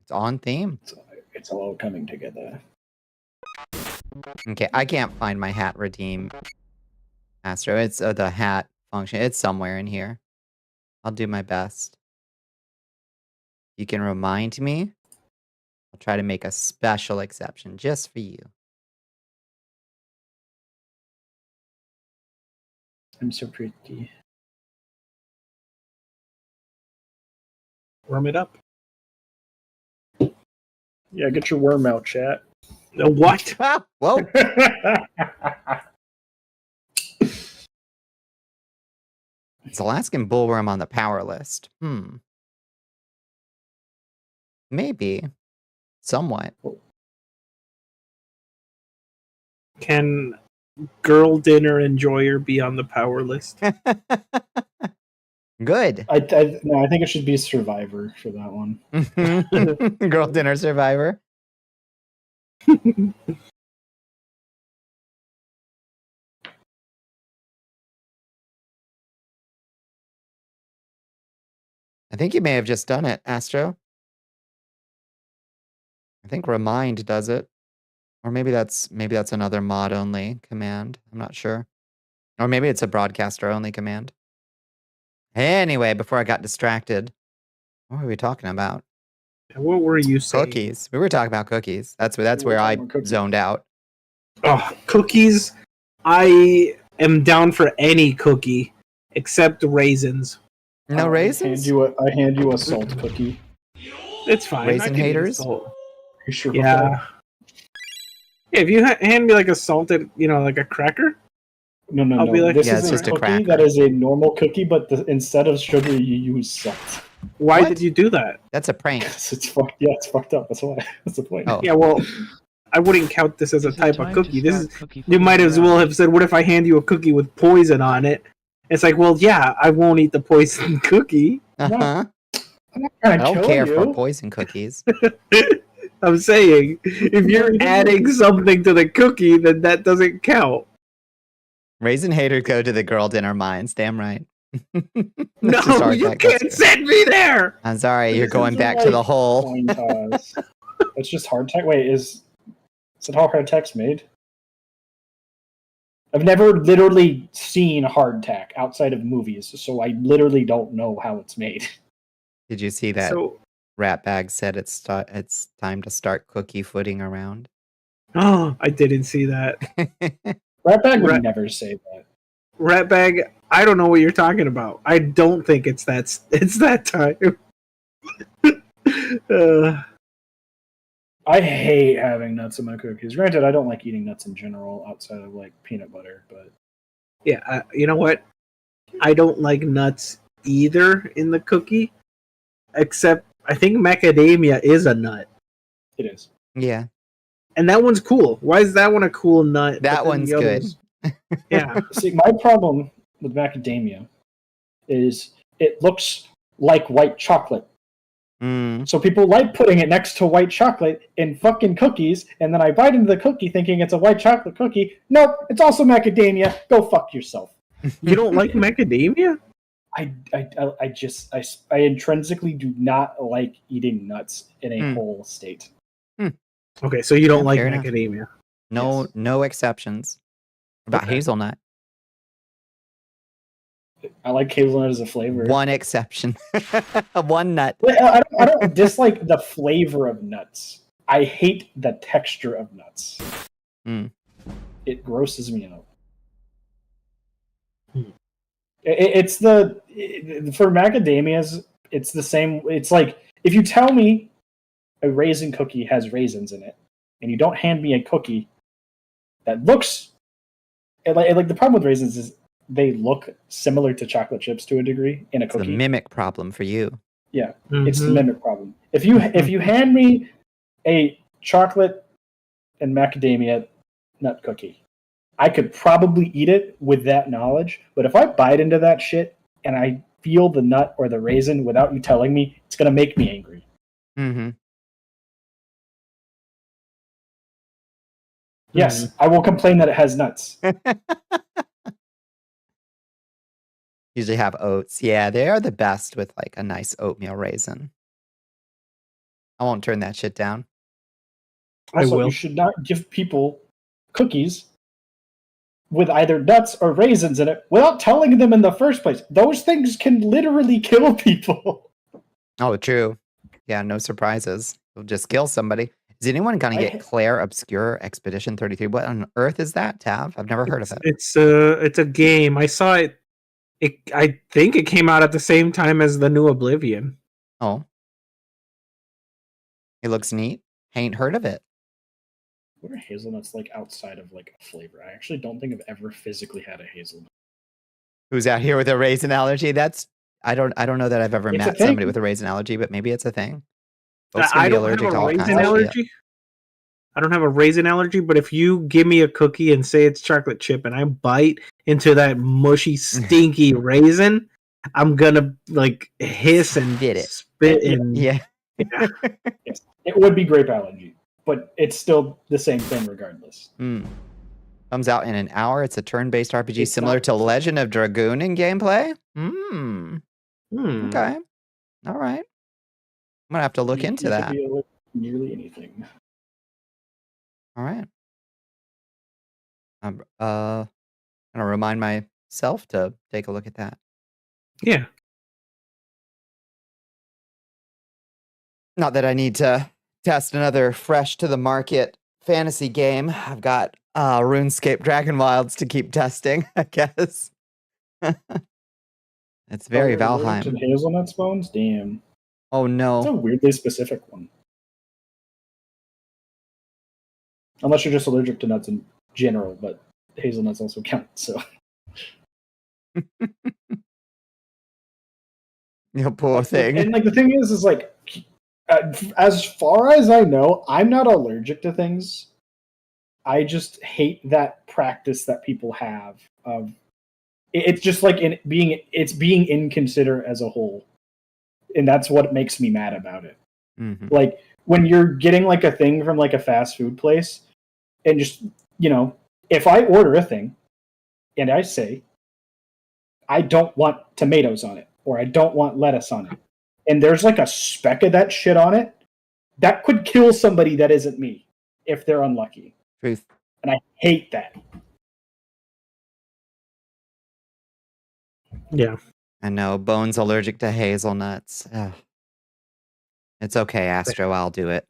It's on theme. It's all coming together. Okay, I can't find my hat redeem. Astro, it's the hat function. It's somewhere in here. I'll do my best. You can remind me. I'll try to make a special exception just for you. I'm so pretty. Worm it up. Yeah, get your worm out, chat. What? Ah, whoa. It's Alaskan bullworm on the power list. Maybe. Somewhat. Can girl dinner enjoyer be on the power list? Good. No, I think it should be Survivor for that one. Girl dinner survivor. I think you may have just done it, Astro. I think remind does it. Or maybe that's another mod only command. I'm not sure. Or maybe it's a broadcaster only command. Anyway, before I got distracted, what were we talking about? What were you saying? Cookies. We were talking about cookies. That's where I zoned out. Oh, cookies. I am down for any cookie except raisins. No raisins? I hand you a salt cookie. It's fine. Raisin I can eat haters? salt. You sure? Yeah. Yeah, if you hand me like a salted, like a cracker. No. I'll be like, this yeah, is it's just a cookie cracker. that is a normal cookie, but instead of sugar, you use salt. Why What? did you do that? That's a prank. It's fucked. Yeah, it's fucked up. That's why. That's the point. Oh. Yeah, well, I wouldn't count this as a Is it type of time to cookie. This start is cookie you might as flavor well out? have said, "What if I hand you a cookie with poison on it?" It's like, well, yeah, I won't eat the poison cookie. Uh-huh. I'm not I trying to don't kill care you. for poison cookies. I'm saying, if you're adding something to the cookie, then that doesn't count. Raisin haters go to the girl dinner mines. Damn right. No, you can't send me there. I'm sorry, you're These going are back to like the hole. coin toss. It's just hardtack. Wait, is it how hardtack's made? I've never literally seen hardtack outside of movies, so I literally don't know how it's made. Did you see that Ratbag said it's time to start cookie footing around? Oh, I didn't see that. Ratbag would never say that. Ratbag, I don't know what you're talking about. I don't think it's that time. I hate having nuts in my cookies. Granted, I don't like eating nuts in general outside of like peanut butter, but yeah, you know what? I don't like nuts either in the cookie, except I think macadamia is a nut. It is. Yeah. And that one's cool. Why is that one a cool nut? That one's good. Yeah. See, my problem with macadamia is it looks like white chocolate. So people like putting it next to white chocolate in fucking cookies, and then I bite into the cookie thinking it's a white chocolate cookie. Nope, it's also macadamia. Go fuck yourself. You don't like macadamia? I intrinsically do not like eating nuts in a whole state. Okay, so you don't like fair macadamia. Enough. No exceptions. What about hazelnut? I like hazelnut as a flavor. One exception. One nut. I don't dislike the flavor of nuts. I hate the texture of nuts. It grosses me out. For macadamias, it's the same. It's like if you tell me a raisin cookie has raisins in it, and you don't hand me a cookie that looks like the problem with raisins is they look similar to chocolate chips to a degree in a cookie. It's a mimic problem for you. Yeah, it's the mimic problem. If you hand me a chocolate and macadamia nut cookie, I could probably eat it with that knowledge. But if I bite into that shit and I feel the nut or the raisin without you telling me, it's gonna make me angry. Yes, I will complain that it has nuts. Usually have oats. Yeah, they are the best with like a nice oatmeal raisin. I won't turn that shit down. Also, you should not give people cookies with either nuts or raisins in it without telling them in the first place. Those things can literally kill people. Oh, true. Yeah, no surprises. You'll just kill somebody. Is anyone gonna get Claire Obscure Expedition 33? What on earth is that, Tav? I've never heard of it. It's a game. I saw it. I think it came out at the same time as the new Oblivion. Oh. It looks neat. I ain't heard of it. What are hazelnuts like outside of like a flavor? I actually don't think I've ever physically had a hazelnut. Who's out here with a raisin allergy? I don't know that I've ever met somebody with a raisin allergy, but maybe it's a thing. I don't have a raisin allergy. I don't have a raisin allergy, but if you give me a cookie and say it's chocolate chip and I bite into that mushy, stinky raisin, I'm gonna like hiss and spit and yeah. Yes. It would be grape allergy, but it's still the same thing regardless. Comes out in an hour. It's a turn-based RPG similar to Legend of Dragoon in gameplay. Okay. All right. I'm gonna have to look into that. Nearly anything. All right. I'm gonna remind myself to take a look at that. Yeah. Not that I need to test another fresh to the market fantasy game. I've got RuneScape Dragon Wilds to keep testing, I guess. It's very Valheim. Hazelnut bones? Damn. Oh no. It's a weirdly specific one. Unless you're just allergic to nuts in general, but hazelnuts also count, so. You poor thing. And like the thing is like, as far as I know, I'm not allergic to things. I just hate that practice that people have of. It's just like being inconsiderate as a whole, and that's what makes me mad about it. Like when you're getting like a thing from like a fast food place, and just if I order a thing, and I say I don't want tomatoes on it, or I don't want lettuce on it, and there's like a speck of that shit on it, that could kill somebody that isn't me if they're unlucky. Truth. And I hate that. Yeah. I know. Bones allergic to hazelnuts. Ugh. It's okay, Astro. I'll do it.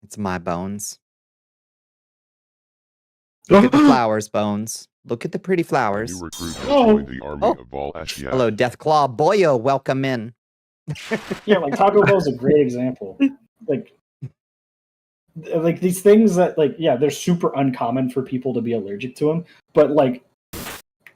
It's my bones. Look at the flowers, Bones. Look at the pretty flowers. New recruit has joined the army of Ball Ashiat. Hello, Deathclaw Boyo. Welcome in. Yeah, like Taco Bell's a great example. Like these things that they're super uncommon for people to be allergic to them, but like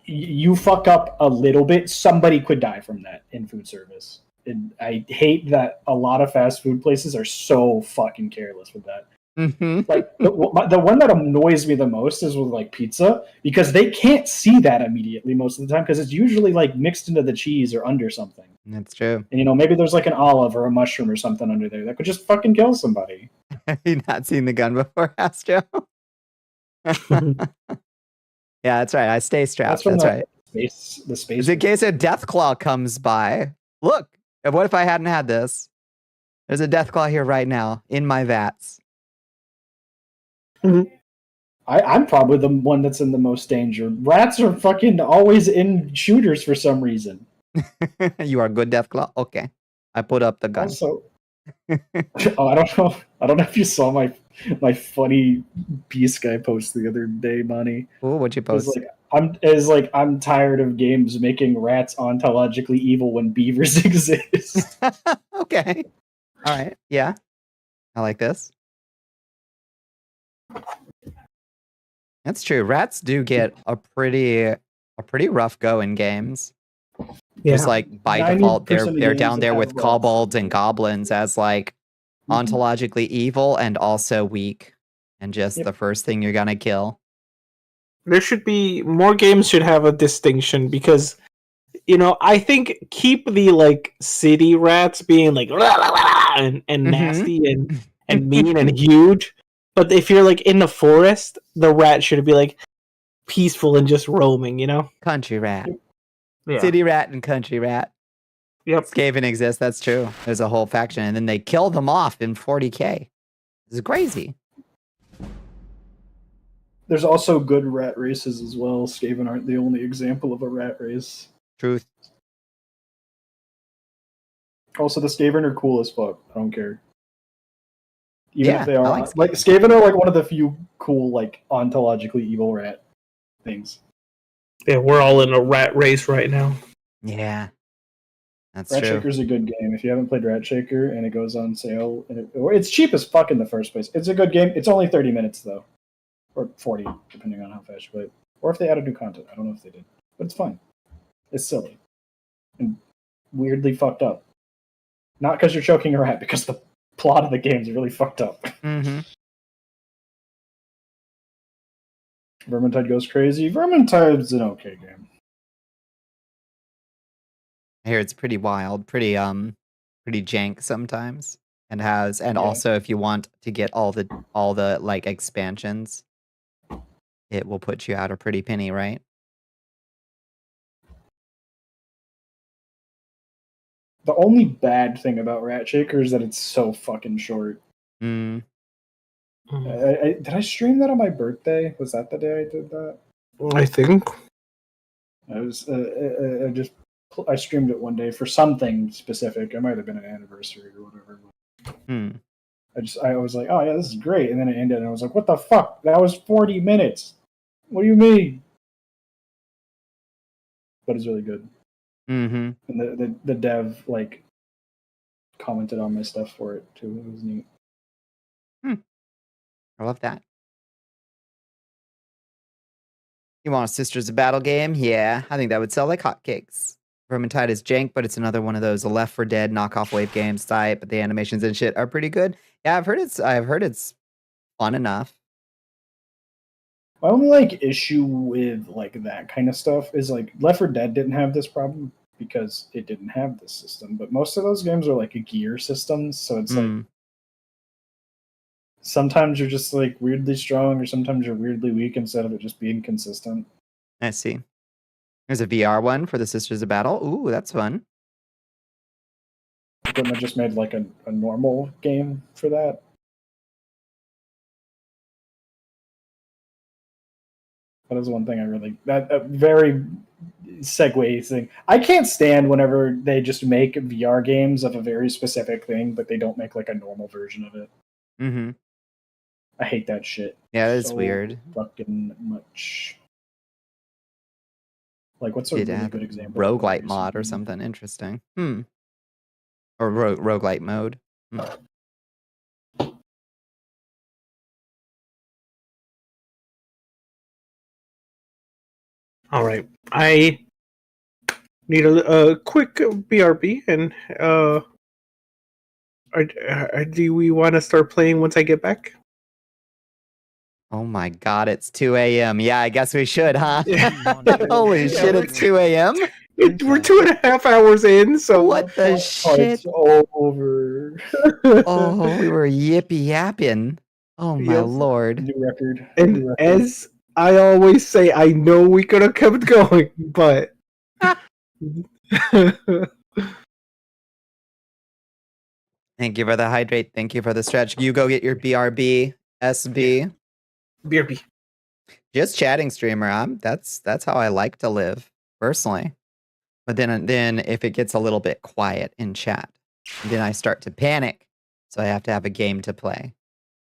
you fuck up a little bit, somebody could die from that in food service. And I hate that a lot of fast food places are so fucking careless with that. Mm-hmm. Like the one that annoys me the most is with like pizza, because they can't see that immediately most of the time, because it's usually like mixed into the cheese or under something. That's true. And maybe there's like an olive or a mushroom or something under there that could just fucking kill somebody. Have you not seen the gun before, Astro? Yeah, that's right. I stay strapped. That's right. The space. Just in case a Deathclaw comes by. Look, what if I hadn't had this? There's a Deathclaw here right now in my vats. Mm-hmm. I'm probably the one that's in the most danger. Rats are fucking always in shooters for some reason. You are good, Deathclaw? Okay. I put up the gun. Also, I don't know if you saw my funny Beast Guy post the other day, Bonnie. Ooh, what'd you post? I'm tired of games making rats ontologically evil when beavers exist. Okay. All right. Yeah. I like this. That's true. Rats do get a pretty rough go in games. Yeah. Just like by default, they're down there with kobolds and goblins as like ontologically evil and also weak, and just the first thing you're gonna kill. There should be more games should have a distinction, because I think keep the like city rats being like and nasty and mean and huge. But if you're like in the forest, the rat should be like peaceful and just roaming, Country rat. Yeah. City rat and country rat. Yep. Skaven exists, that's true. There's a whole faction, and then they kill them off in 40k. This is crazy. There's also good rat races as well. Skaven aren't the only example of a rat race. Truth. Also, the Skaven are cool as fuck. I don't care. Even if they are like Skaven are like one of the few cool like ontologically evil rat things. Yeah, we're all in a rat race right now. Yeah, that's Rat true. Shaker's a good game. If you haven't played Rat Shaker and it goes on sale, and it's cheap as fuck in the first place. It's a good game. It's only 30 minutes though, or 40, depending on how fast you play it, or if they added new content. I don't know if they did, but it's fun. It's silly and weirdly fucked up. Not because you're choking a rat, because the plot of the game is really fucked up. Mm-hmm. Vermintide goes crazy. Vermintide's an okay game. I hear it's pretty wild, pretty jank sometimes, and also if you want to get all the like expansions, it will put you out a pretty penny, right? The only bad thing about Rat Shaker is that it's so fucking short. Mm. Did I stream that on my birthday? Was that the day I did that? I think. I streamed it one day for something specific. It might have been an anniversary or whatever. I was like, oh yeah, this is great. And then it ended and I was like, what the fuck? That was 40 minutes. What do you mean? But it's really good. Mm-hmm. And the dev like commented on my stuff for it too. It was neat. I love that. You want a Sisters of Battle game? Yeah, I think that would sell like hotcakes. Vermintide is jank, but it's another one of those Left 4 Dead knockoff wave games type, but the animations and shit are pretty good. Yeah, I've heard it's fun enough. My only issue with that kind of stuff is Left 4 Dead didn't have this problem because it didn't have this system, but most of those games are gear systems, so it's sometimes you're just like weirdly strong, or sometimes you're weirdly weak instead of it just being consistent. I see. There's a VR one for the Sisters of Battle. Ooh, that's fun. Couldn't have just made like a normal game for that. That is one thing I really that very segue thing. I can't stand whenever they just make VR games of a very specific thing, but they don't make like a normal version of it. Mm-hmm. I hate that shit. Yeah, that's so weird. Fucking much. Like, what's a Did really have good example? roguelite mod or something interesting. Or roguelite mode. All right, I need a quick BRB, and do we want to start playing once I get back? Oh my god, it's 2 a.m. Yeah, I guess we should, huh? Yeah. Holy shit, it's 2 a.m.? We're 2.5 hours in, so What the shit? It's over. Oh, we were yippee yapping. Oh my Yep. lord. New record. And New record. as I always say, I know we could have kept going, but Thank you for the hydrate. Thank you for the stretch. You go get your BRB, SB. BRB. Just chatting streamer. That's how I like to live, personally. But then if it gets a little bit quiet in chat, then I start to panic. So I have to have a game to play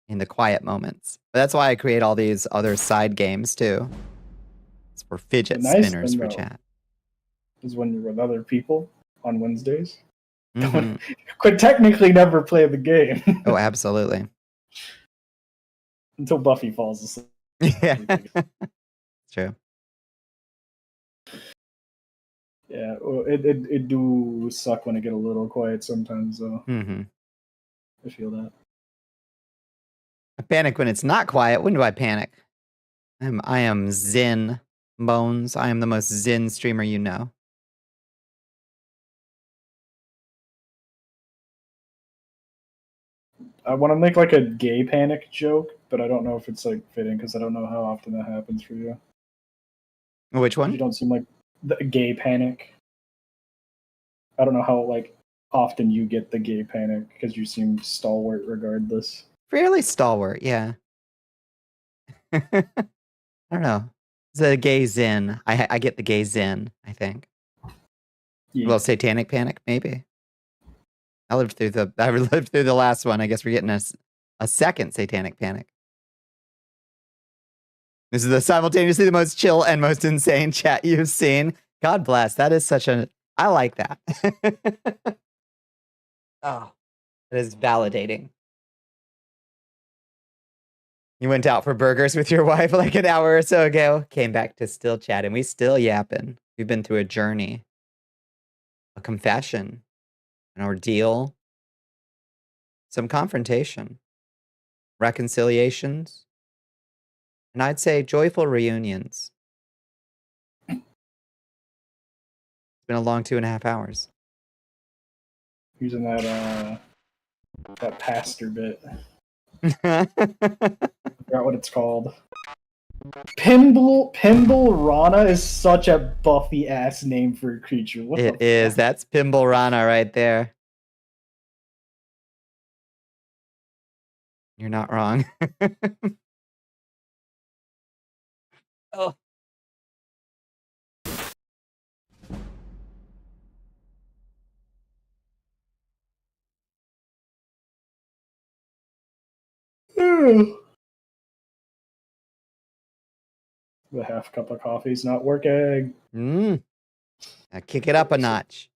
in the quiet moments. But that's why I create all these other side games too. It's for fidget The nice spinners thing, for though, chat. is when you're with other people on Wednesdays. Mhm. Could technically never play the game. Oh, absolutely. Until Buffy falls asleep. Yeah. True. Yeah, well, it do suck when it get a little quiet sometimes, though. Mm-hmm. I feel that. I panic when it's not quiet. When do I panic? I am zen, Bones. I am the most zen streamer you know. I want to make like a gay panic joke, but I don't know if it's like fitting because I don't know how often that happens for you. Which You one? don't seem like the gay panic. I don't know how like often you get the gay panic because you seem stalwart regardless. Fairly stalwart, yeah. I don't know. It's a gay zen. I get the gay zen, I think. Yeah. Well, satanic panic, maybe. I lived through the last one. I guess we're getting a second satanic panic. This is simultaneously the most chill and most insane chat you've seen. God bless. That is I like that. Oh, that is validating. You went out for burgers with your wife like an hour or so ago. Came back to still chatting. We still yapping. We've been through a journey, a confession, an ordeal, some confrontation, reconciliations, and I'd say joyful reunions. It's been a long 2.5 hours. Using that pastor bit. I forgot what it's called. Pimble Rana is such a Buffy ass name for a creature. What It the is. fuck? That's Pimble Rana right there. You're not wrong. Oh. The half cup of coffee's not working. Now kick it up a notch.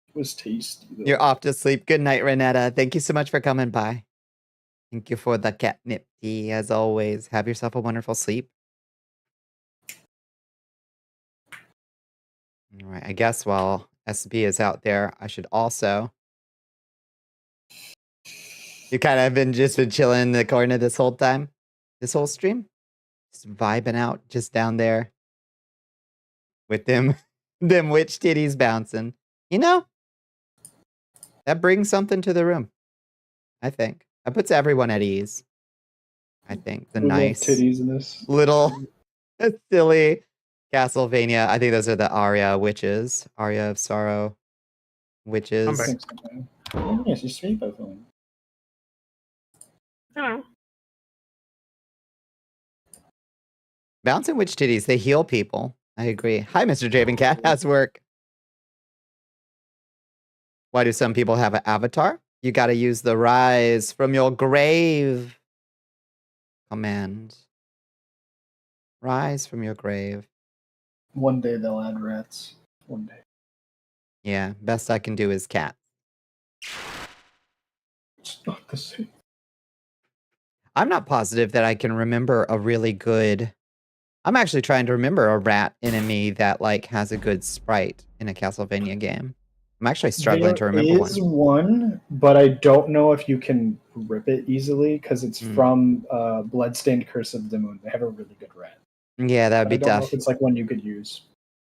It was tasty, though. You're off to sleep. Good night, Renetta. Thank you so much for coming by. Thank you for the catnip tea, as always. Have yourself a wonderful sleep. All right, I guess while SB is out there, I should also... You kind of been chilling in the corner this whole time? This whole stream? Just vibing out just down there with them witch titties bouncing. You know, that brings something to the room, I think. That puts everyone at ease. I think the We love nice titties in this. little silly Castlevania. I think those are the Aria witches. Aria of Sorrow witches. back. Oh, yes, you see both of them. Hello. Bouncing witch titties, they heal people. I agree. Hi, Mr. Javen Cat. How's work? Why do some people have an avatar? You gotta use the rise from your grave command. Rise from your grave. One day they'll add rats. One day. Yeah, best I can do is cat. It's not the same. I'm not positive that I can remember a really good... I'm actually trying to remember a rat enemy that like has a good sprite in a Castlevania game. I'm actually struggling to remember There is one, but I don't know if you can rip it easily because it's from Bloodstained Curse of the Moon. They have a really good rat. Yeah, that would be I don't know tough. if it's like one you could use.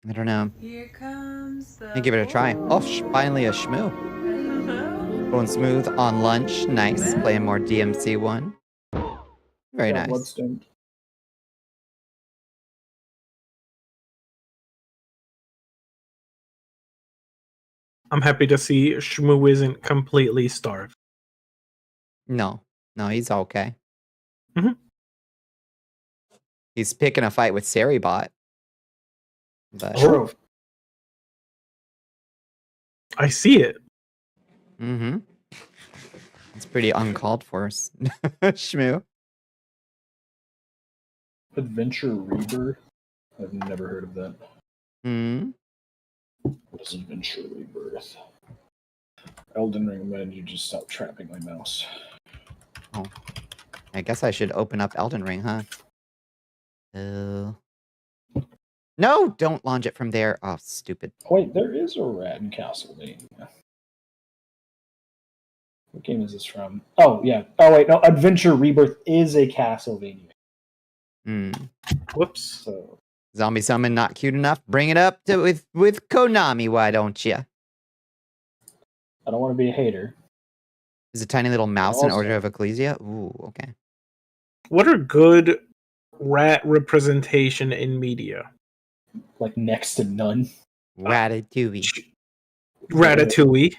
I don't know. Here comes the Let me give it a try. Oh, finally a shmoo. Going smooth on lunch. Nice. Playing more DMC 1. Very nice. Bloodstained. I'm happy to see Shmoo isn't completely starved. No, he's okay. Mhm. He's picking a fight with Saribot. But True. I see it. It's pretty uncalled for. Shmoo. Adventure Rebirth? I've never heard of that. What is Adventure Rebirth? Elden Ring, when did you just stop trapping my mouse? Oh. I guess I should open up Elden Ring, huh? No, don't launch it from there. Oh, stupid. Wait, there is a rat in Castlevania. What game is this from? Oh, yeah. Oh, wait, no. Adventure Rebirth is a Castlevania. Whoops. So Zombie summon not cute enough? Bring it up to with Konami, why don't you? I don't want to be a hater. Is a tiny little mouse in Order of Ecclesia? Ooh, okay. What are good rat representation in media? Like next to none. Ratatouille. Ratatouille.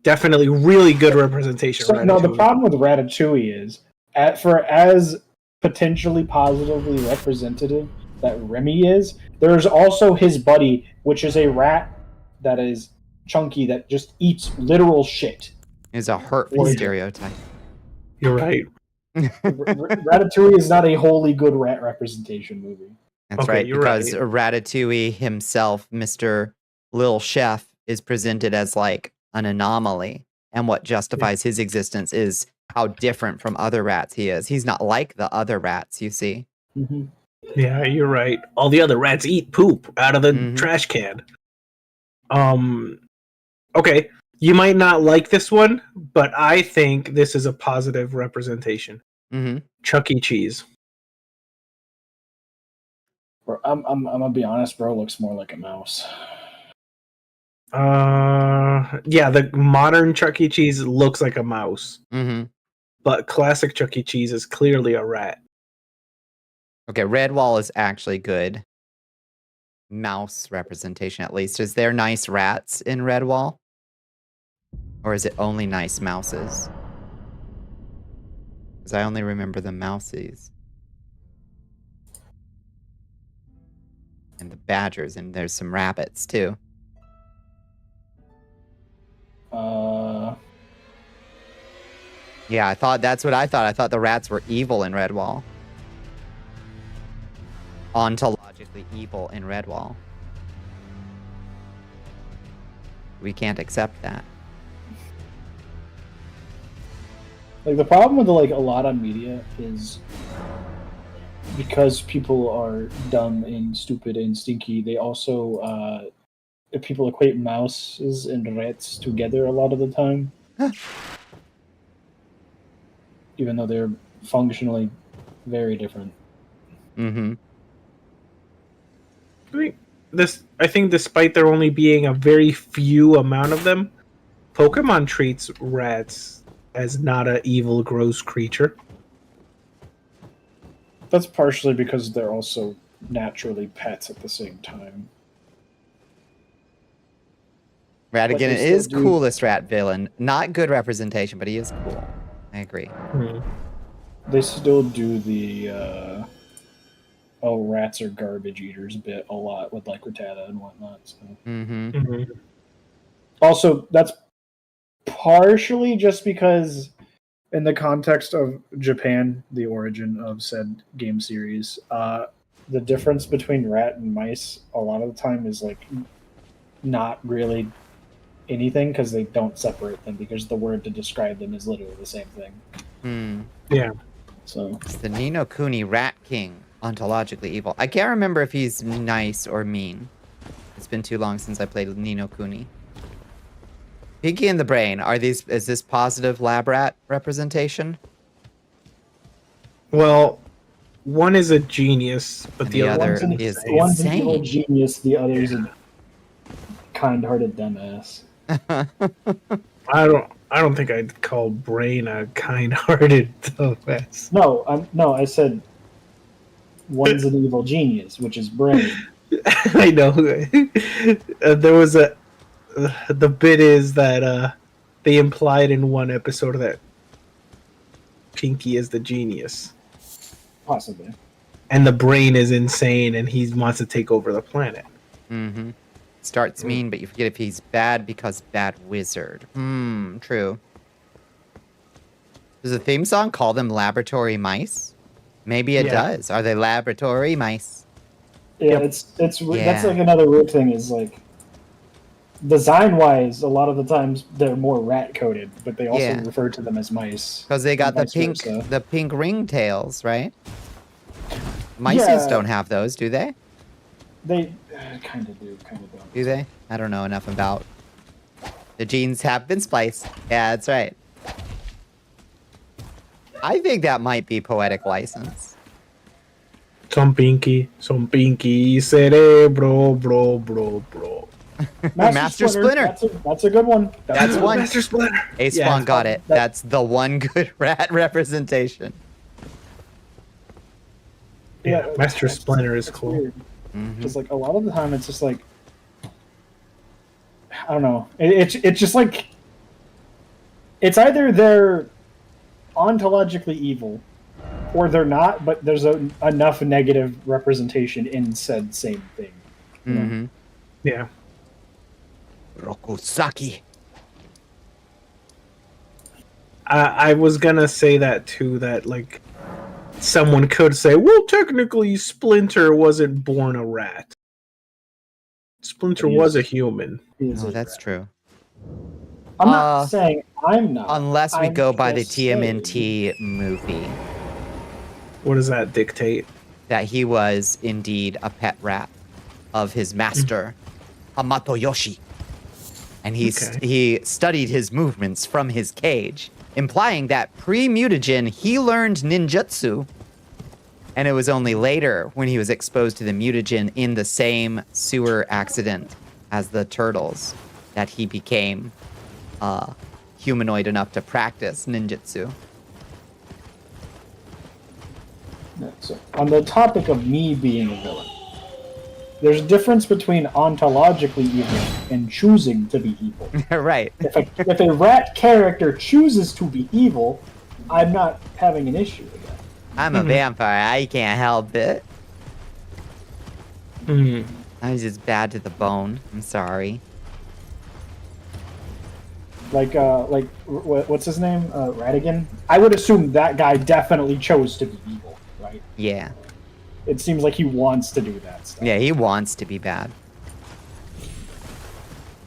Definitely really good representation. So, no, the problem with Ratatouille is, for as potentially positively representative that Remy is, there's also his buddy, which is a rat that is chunky that just eats literal shit. Is a hurtful stereotype. You're right. Ratatouille is not a wholly good rat representation movie. That's right, because Ratatouille himself, Mr. Lil Chef, is presented as like an anomaly. And what justifies his existence is how different from other rats he is. He's not like the other rats, you see. Yeah, you're right. All the other rats eat poop out of the trash can. Okay, you might not like this one, but I think this is a positive representation. Chuck E. Cheese. Bro, I'm gonna be honest, bro. Looks more like a mouse. Yeah, the modern Chuck E. Cheese looks like a mouse. But classic Chuck E. Cheese is clearly a rat. Okay, Redwall is actually good. Mouse representation, at least. Is there nice rats in Redwall? Or is it only nice mouses? Because I only remember the mousies. And the badgers, and there's some rabbits, too. Yeah, that's what I thought. I thought the rats were evil in Redwall. Ontologically evil in Redwall. We can't accept that. Like, the problem with like a lot of media is because people are dumb and stupid and stinky, they also people equate mouses and rats together a lot of the time. Even though they're functionally very different. I think despite there only being a very few amount of them, Pokemon treats rats as not a evil, gross creature. That's partially because they're also naturally pets at the same time. Ratigan they still is do- coolest rat villain. Not good representation, but he is cool. I agree. They still do the oh, rats are garbage eaters bit a lot with like Rattata and whatnot. So. Mm-hmm. Also, that's partially just because in the context of Japan, the origin of said game series, the difference between rat and mice a lot of the time is like not really anything because they don't separate them because the word to describe them is literally the same thing. Yeah. So it's the Ni no Kuni Rat King, ontologically evil. I can't remember if he's nice or mean. It's been too long since I played Ni no Kuni. Pinky and the Brain, is this positive lab rat representation? Well, one is a genius, but And the the other other is one's an evil insane. genius, the other's a kind-hearted dumbass. I don't think I'd call Brain a kind-hearted dumbass. No, I said one's an evil genius, which is Brain. I know. There was the bit is that they implied in one episode that Pinky is the genius. Possibly. And the Brain is insane and he wants to take over the planet. Mm-hmm. Starts mean, but you forget if he's bad because bad wizard. True. Does the theme song call them laboratory mice? Maybe it does. Are they laboratory mice? Yeah, Yep. it's that's like another weird thing is like design-wise, a lot of the times they're more rat-coated, but they also refer to them as mice. Because they got and vice versa. the pink ringtails, right? Mices don't have those, do they? They kind of do, kind of don't. Do they? I don't know enough about. The genes have been spliced. Yeah, that's right. I think that might be poetic license. Son Pinky, cerebro, bro. Master Splinter. That's a good one. That's one. Master Splinter. Ace Spawn got it. That's the one good rat representation. Yeah, Master Splinter is cool. Just like a lot of the time, it's just like I don't know. It's just like it's either they're ontologically evil, or they're not. But there's enough negative representation in said same thing. You know? Yeah. Rokusaki. I was gonna say that too. That like someone could say, well, technically, Splinter wasn't born a rat. Splinter was a human. Oh, that's true. I'm not saying I'm not. Unless we go by the just saying. TMNT movie. What does that dictate? That he was indeed a pet rat of his master, Hamato Yoshi. And he studied his movements from his cage, implying that pre-mutagen he learned ninjutsu. And it was only later when he was exposed to the mutagen in the same sewer accident as the turtles that he became humanoid enough to practice ninjutsu. So, on the topic of me being a villain, there's a difference between ontologically evil and choosing to be evil. Right. If a rat character chooses to be evil, I'm not having an issue with that. I'm a vampire. I can't help it. I'm just bad to the bone. I'm sorry. Like what's his name? Ratigan? I would assume that guy definitely chose to be evil, right? Yeah. It seems like he wants to do that stuff. Yeah, he wants to be bad.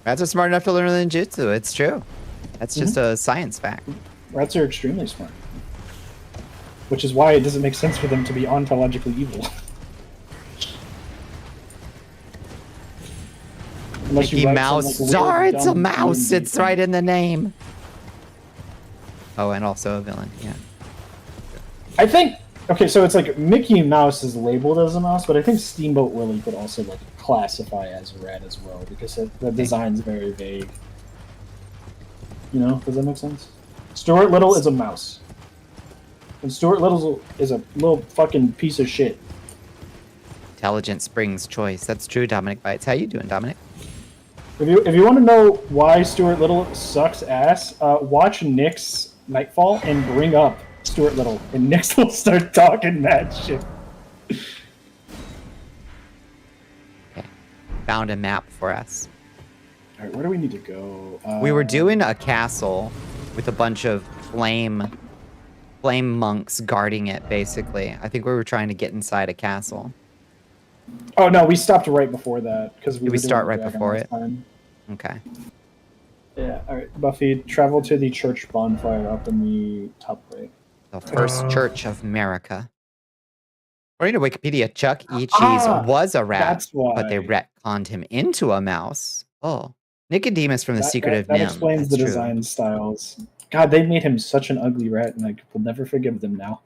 Rats are smart enough to learn ninjutsu. It's true. That's just a science fact. Rats are extremely smart. Which is why it doesn't make sense for them to be ontologically evil. Unless Mickey write some, Mouse. like, Sorry, weird, it's a dumb mouse. D&D It's thing. right in the name. Oh, and also a villain. Yeah. I think okay, so it's like Mickey Mouse is labeled as a mouse, but I think Steamboat Willie could also like classify as a rat as well because the design's very vague. You know, does that make sense? Stuart Little is a mouse. And Stuart Little is a little fucking piece of shit. Intelligence brings choice. That's true, Dominic Bites. How you doing, Dominic? If you want to know why Stuart Little sucks ass, watch Nick's Nightfall and bring up Stuart Little, and Nick will start talking mad shit. Okay. Found a map for us. All right, where do we need to go? We were doing a castle with a bunch of flame monks guarding it, basically. I think we were trying to get inside a castle. Oh no, we stopped right before that because Did we start right before it? Time. Okay. Yeah. All right, Buffy, travel to the church bonfire up in the top right. The first church of America. According to Wikipedia, Chuck E. Cheese was a rat, That's why. but they retconned him into a mouse. Oh. Nicodemus from The Secret of That Nim. explains That's the true. design styles. God, they made him such an ugly rat, and I will never forgive them now.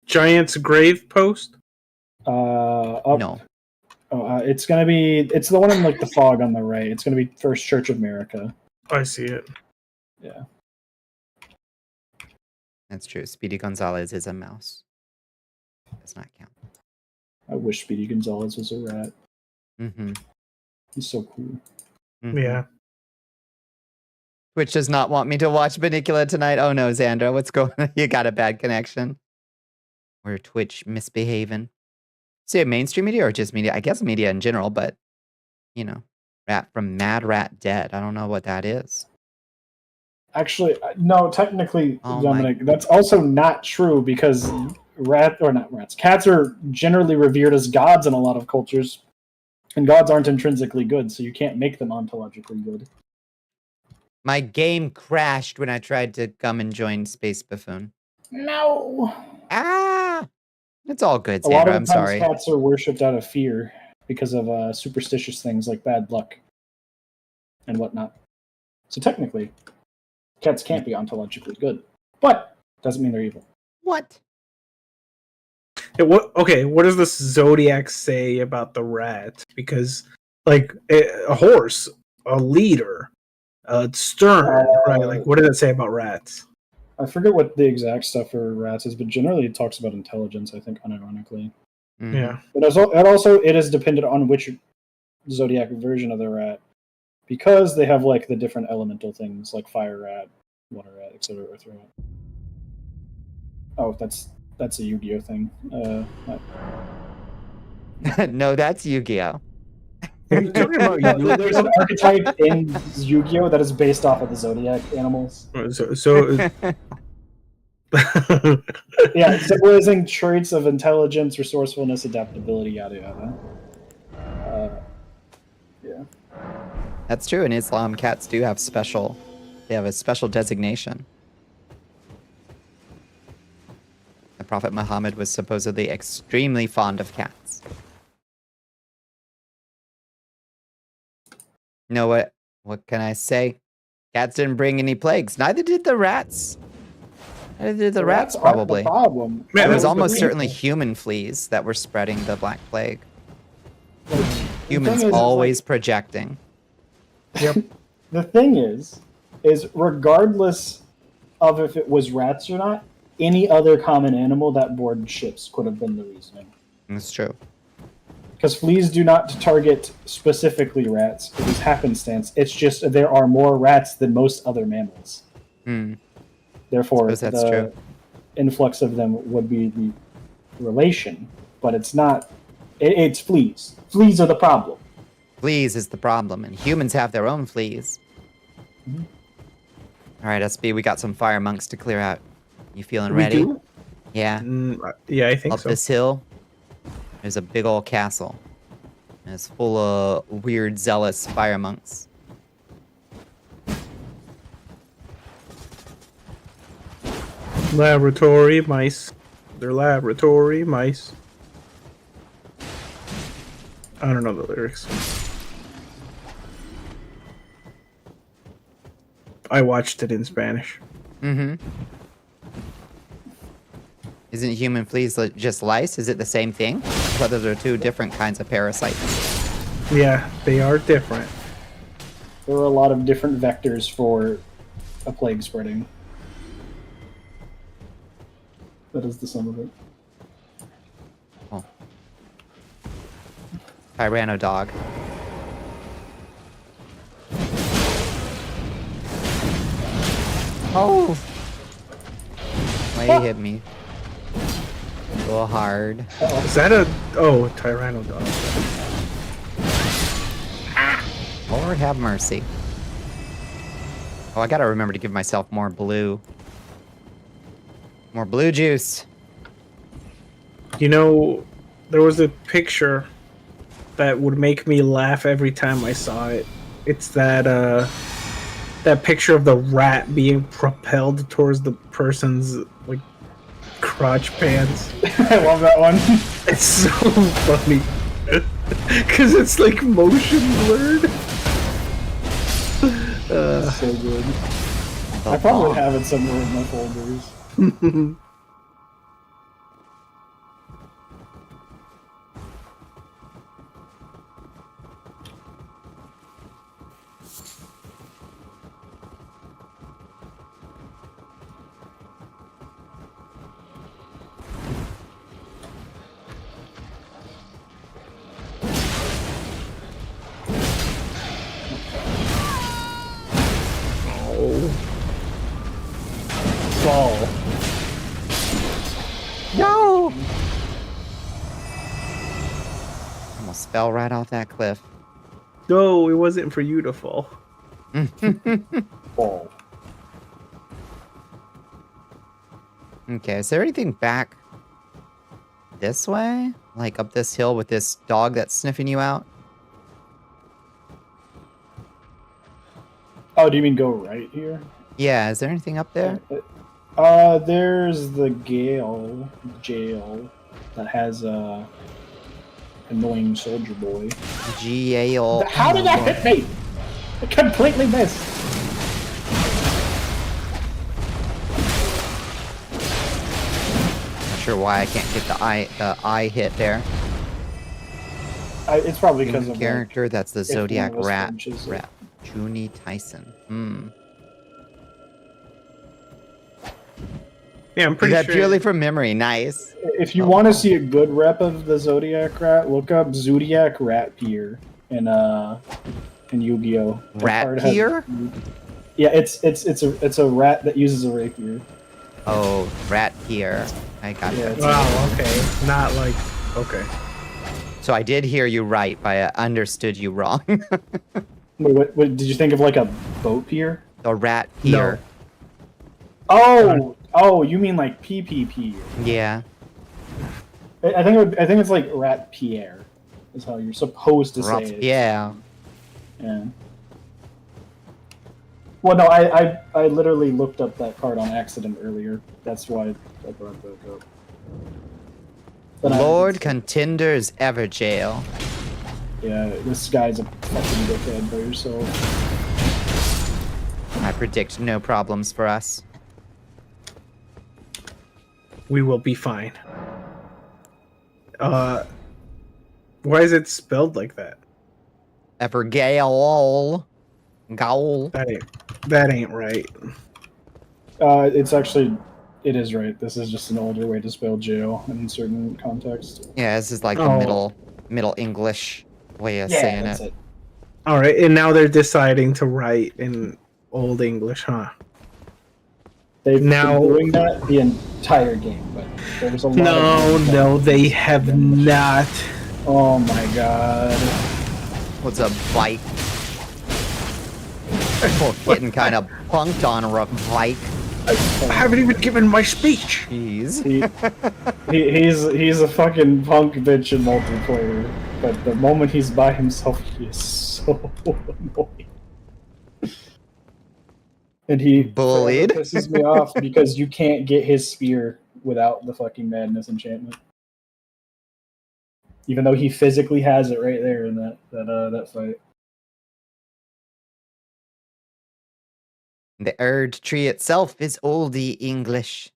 Giant's grave post. Up. No. Oh, it's the one in like the fog on the right. It's gonna be First Church of America. I see it. Yeah. That's true. Speedy Gonzalez is a mouse. Does not count. I wish Speedy Gonzalez was a rat. Mm-hmm. He's so cool. Mm-hmm. Yeah. Twitch does not want me to watch Bonnicula tonight. Oh no, Xandra, what's going on? You got a bad connection. Or Twitch misbehaving. Say mainstream media or just media? I guess media in general, but you know, rat from Mad Rat Dead. I don't know what that is. Actually, no, technically, Oh Dominic, that's also not true because cats are generally revered as gods in a lot of cultures, and gods aren't intrinsically good, so you can't make them ontologically good. My game crashed when I tried to come and join Space Buffoon. No. Ah! It's all good, A lot Sandra. of I'm the times sorry. cats are worshipped out of fear because of superstitious things like bad luck and whatnot. So technically, cats can't be ontologically good, but doesn't mean they're evil. What? What does this zodiac say about the rat? Because, like, a horse, a leader, stern, right? Like, what does it say about rats? I forget what the exact stuff for rats is, but generally it talks about intelligence, I think, unironically. Mhm. Yeah. But also, it is dependent on which zodiac version of the rat, because they have like the different elemental things, like fire rat, water rat, etc. Earth rat. Oh, that's a Yu-Gi-Oh thing. No, that's Yu-Gi-Oh. You're talking about you. There's an archetype in Yu-Gi-Oh that is based off of the zodiac animals. Yeah, symbolizing traits of intelligence, resourcefulness, adaptability, yada yada. Yeah. That's true. In Islam, cats do have they have a special designation. The Prophet Muhammad was supposedly extremely fond of cats. You know what? What can I say? Cats didn't bring any plagues. Neither did the rats. Neither did the rats, aren't the probably. problem. Man, It was the almost thing. certainly human fleas that were spreading the Black Plague. Like, Humans thing is, always projecting. The thing is regardless of if it was rats or not, any other common animal that boarded ships could have been the reasoning. It's true. Because fleas do not target specifically rats. It is happenstance. It's just there are more rats than most other mammals. Hmm. Therefore, Suppose that's the true. influx of them would be the relation. But it's not. It's fleas. Fleas are the problem. Fleas is the problem, and humans have their own fleas. Mhm. All right, SB, we got some fire monks to clear out. You feeling We ready? do? Yeah. Yeah, I think Up so. this hill, there's a big old castle. And it's full of weird, zealous fire monks. Laboratory mice. They're laboratory mice. I don't know the lyrics. I watched it in Spanish. Mm-hmm. Isn't human fleas just lice? Is it the same thing? I thought those are two different kinds of parasites. Yeah, they are different. There are a lot of different vectors for a plague spreading. That is the sum of it. Oh. Tyranno dog. Oh! Why he hit me? A little hard. Is that a... Oh, Tyranno dog. Lord have mercy. Oh, I gotta remember to give myself more blue. More blue juice. You know, there was a picture that would make me laugh every time I saw it. It's that that picture of the rat being propelled towards the person's like crotch pants. I love that one. It's so funny because it's like motion blurred. So good. I probably have it somewhere in my folders. Fall. No! Almost fell right off that cliff. No, it wasn't for you to fall. Fall. Okay, is there anything back this way? Like up this hill with this dog that's sniffing you out? Oh, do you mean go right here? Yeah, is there anything up there? There's the jail that has a annoying soldier boy. Jail. How did that hit me? I completely missed. Not sure why I can't get the eye hit there. It's probably because of Character, that's the Zodiac one of us rat. flinches it. Rat. Junie Tyson. Yeah, I'm Is pretty that sure. purely from memory? Nice. If you want to see a good rep of the Zodiac rat, look up Zodiac Rat Pier in Yu-Gi-Oh. That Rat card has- Pier? Yeah, it's a rat that uses a rapier. Oh, rat here. I got Yeah, it. it's- Wow. Okay. Not like. Okay. So I did hear you right, but I understood you wrong. Wait, what did you think of like a boat pier? The rat here. Oh, you mean like PPP? Yeah. I think it's like Rat Pierre is how you're supposed to say it. Yeah. Yeah. Well, no, I literally looked up that card on accident earlier. That's why I brought that up. But Lord Contenders Everjail. Yeah, this guy's a fucking dickhead by yourself. I predict no problems for us. We will be fine. Why is it spelled like that? Evergale. Gowl. That ain't right. It is right. This is just an older way to spell jail in certain contexts. Yeah, this is like the middle English way of saying that's it. All right, and now they're deciding to write in Old English, huh? They've Now- been doing that the entire game, but there's a lot No, they have not. Oh my god. What's a bike? Poor kitten kind of punked on a bike. I haven't even given my speech. Jeez. He's a fucking punk bitch in multiplayer, but the moment he's by himself, he is so annoying. And he Bullied. pisses me off because you can't get his spear without the fucking madness enchantment. Even though he physically has it right there in that fight. The Erd tree itself is oldie English.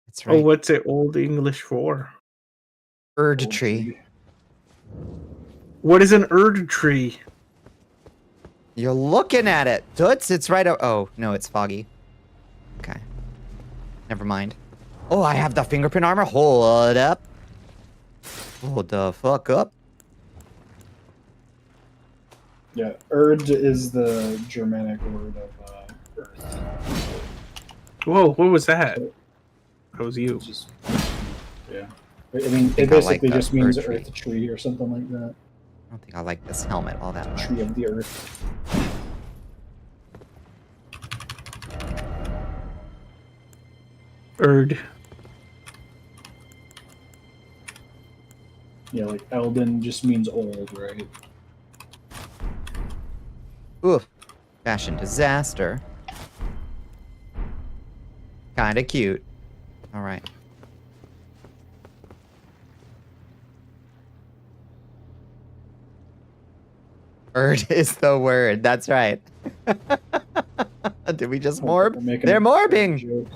That's right. Oh, what's it Old English for? Erd tree. What is an Erd tree? You're looking at it. Toots, it's right. Oh, no, it's foggy. Okay. Never mind. Oh, I have the fingerprint armor. Hold up. Hold the fuck up. Yeah, Erd is the Germanic word of earth. Whoa, what was that? That was you. It's just, yeah. I mean, it think I like basically the just means Erd tree. earth tree or something like that. I don't think I like this helmet all that much. Tree of the earth. Erd. Yeah, like Elden just means old, right? Oof. Fashion disaster. Kinda cute. Alright. Erd is the word. That's right. Did we just morb? They're morbing!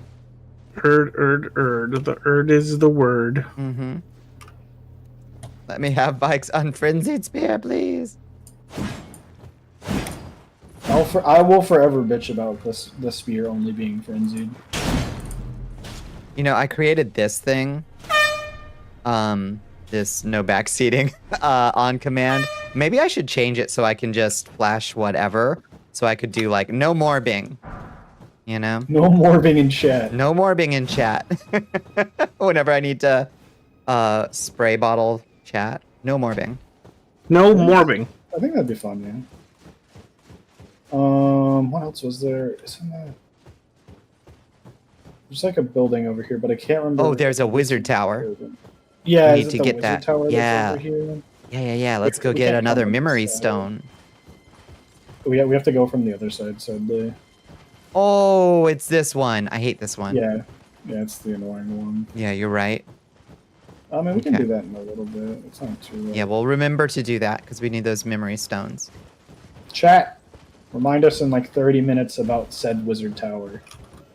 Erd. The Erd is the word. Mm-hmm. Let me have Bike's unfrenzied spear, please. I will forever bitch about the spear only being frenzied. You know, I created this thing. This no backseating on command. Maybe I should change it so I can just flash whatever. So I could do like no morbing. You know? No morbing in chat. No morbing in chat. Whenever I need to spray bottle chat. No morbing. No morbing. I think that'd be fun, yeah. What else was there? Isn't that... There's like a building over here, but I can't remember. Oh, there's a wizard tower. Yeah, We is need it to the get wizard that. tower that's Yeah. over here? Yeah. Let's go We get can't another come on this memory side. stone. We have to go from the other side, sadly. Oh, it's this one. I hate this one. Yeah, it's the annoying one. Yeah, you're right. I mean, we can Okay. do that in a little bit. It's not too. Yeah, we'll remember to do that because we need those memory stones. Chat, remind us in like 30 minutes about said wizard tower.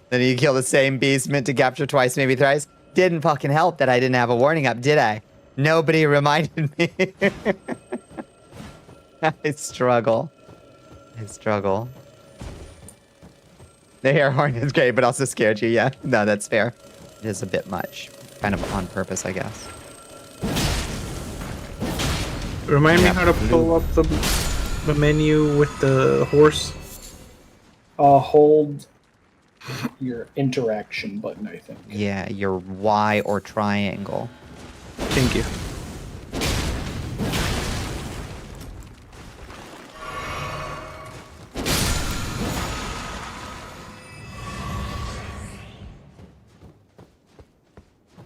Then you kill the same beast meant to capture twice, maybe thrice. Didn't fucking help that I didn't have a warning up, did I? Nobody reminded me. I struggle. The air horn is great, but also scared you. Yeah, no, that's fair. It is a bit much. Kind of on purpose, I guess. Remind Yeah, me how to pull up the menu with the horse. Hold your interaction button, I think. Yeah, your Y or triangle. Thank you.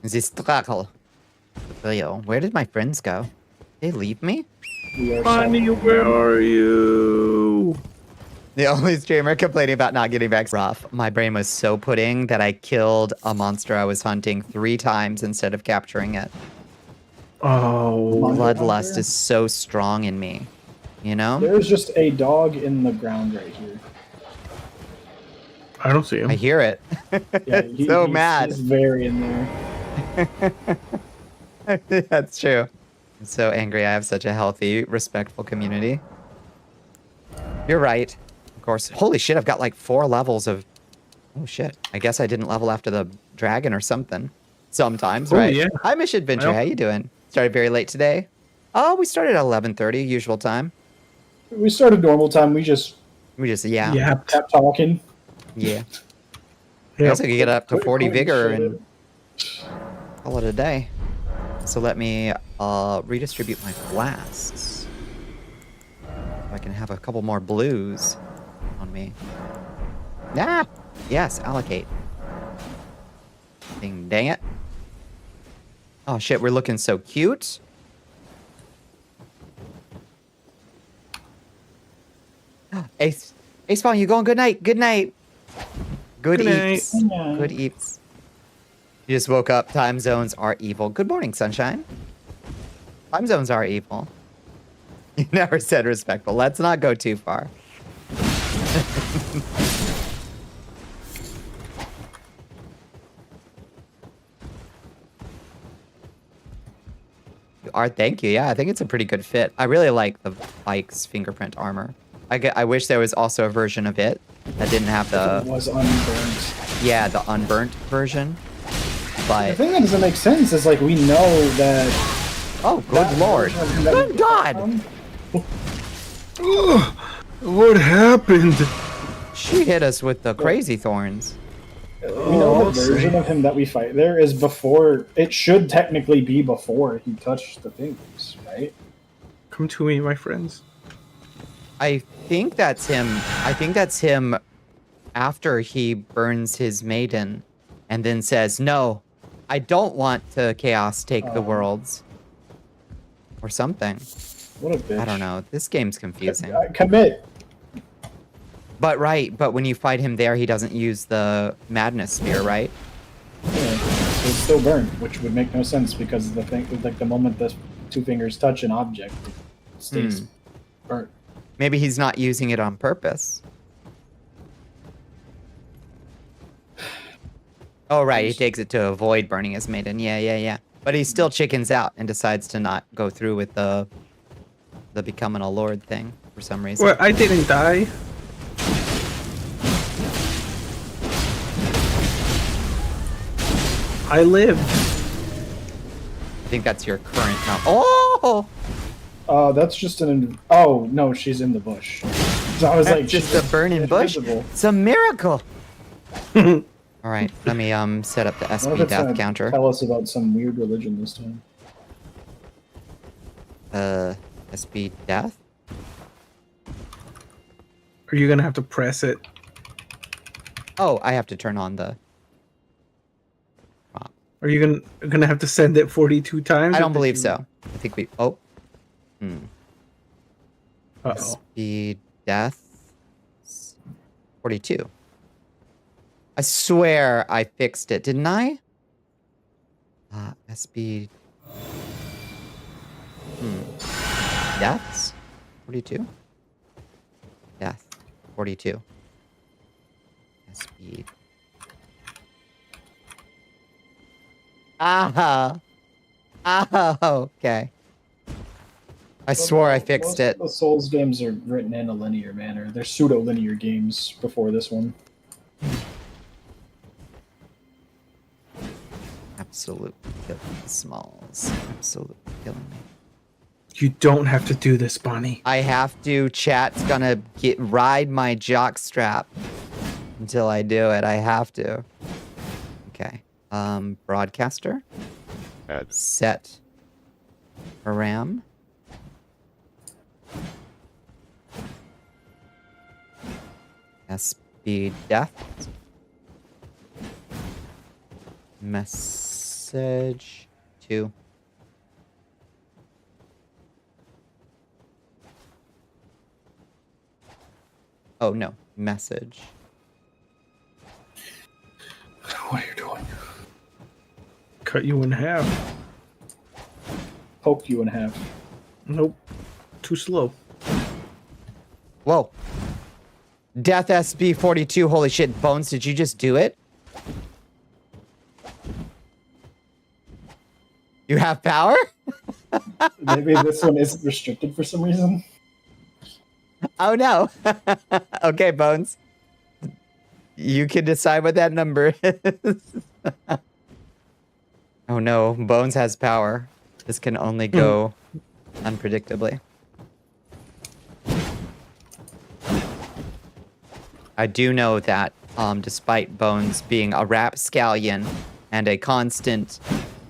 The struggle. Real. Where did my friends go? They leave me? We are Bonnie, where are you? The only streamer complaining about not getting back. Rough. My brain was so pudding that I killed a monster I was hunting 3 times instead of capturing it. Oh, Bloodlust is so strong in me. You know? There's just a dog in the ground right here. I don't see him. I hear it. Yeah, So mad. He's very in there. That's true. I'm so angry. I have such a healthy, respectful community. You're right. Of course. Holy shit, I've got like 4 levels of... Oh shit. I guess I didn't level after the dragon or something. Sometimes, Oh, right? yeah. Hi, Miss Adventure. Well- How you doing? Started very late today. Oh, we started at 11:30, usual time. We started normal time. We just Yeah. kept talking. Yeah. I Yep. guess I could get up to Quick, 40 quick, vigor shit. and call it a day. So let me redistribute my flasks. So I can have a couple more blues on me. Ah! Yes, allocate. Dang it. Oh shit, we're looking so cute. Ace Spawn, you going? Good night. Good night. Good eats. Good night. Good eats. You just woke up. Time zones are evil. Good morning, sunshine. Time zones are evil. You never said respectful. Let's not go too far. Thank you. Yeah, I think it's a pretty good fit. I really like the bike's fingerprint armor. I wish there was also a version of it that didn't have It the was unburnt. the unburnt version. The but thing that doesn't make sense is like we know that. oh, good lord, good god, What happened? she hit us with the crazy thorns. We know the version of him that we fight there is before. It should technically be before he touched the fingers, right? Come to me, my friends. I think that's him. I think that's him after he burns his maiden and then says, no, I don't want to chaos take the worlds. Or something. What a bitch. I don't know. This game's confusing. Commit. But when you fight him there, he doesn't use the madness spear, right? Yeah, it's still burned, which would make no sense because the thing, like the moment the two fingers touch an object, it stays burnt. Maybe he's not using it on purpose. Oh, right. He takes it to avoid burning his maiden. Yeah. But he still chickens out and decides to not go through with the becoming a lord thing for some reason. Well, I didn't die. I lived. I think that's your current number. Oh! That's just an. Oh no, she's in the bush. So I was like, just a burning bush. Invisible. It's a miracle. All right, let me set up the I wonder SB if it's death gonna counter. Tell us about some weird religion this time. SB death. Are you gonna have to press it? Oh, I have to turn on the. Are you gonna have to send it 42 times? I don't believe so. I think we. Oh. Uh-oh. SB death. 42. I swear I fixed it, didn't I? SB. Deaths? 42? Death. 42. SB. Okay. I swore I fixed it. The Souls games are written in a linear manner. They're pseudo-linear games before this one. Absolutely killing me, Smalls. Absolutely killing me. You don't have to do this, Bonnie. I have to. Chat's gonna ride my jock strap until I do it. I have to. Okay. Broadcaster. Add. Set. Param. SB death. Message 2. Oh no, message. What are you doing? Cut you in half. Poke you in half. Nope. Too slow. Whoa. Death SB 42. Holy shit, Bones, did you just do it? You have power? Maybe this one isn't restricted for some reason. Oh no. Okay, Bones. You can decide what that number is. Oh no, Bones has power. This can only go unpredictably. I do know that despite Bones being a rapscallion and a constant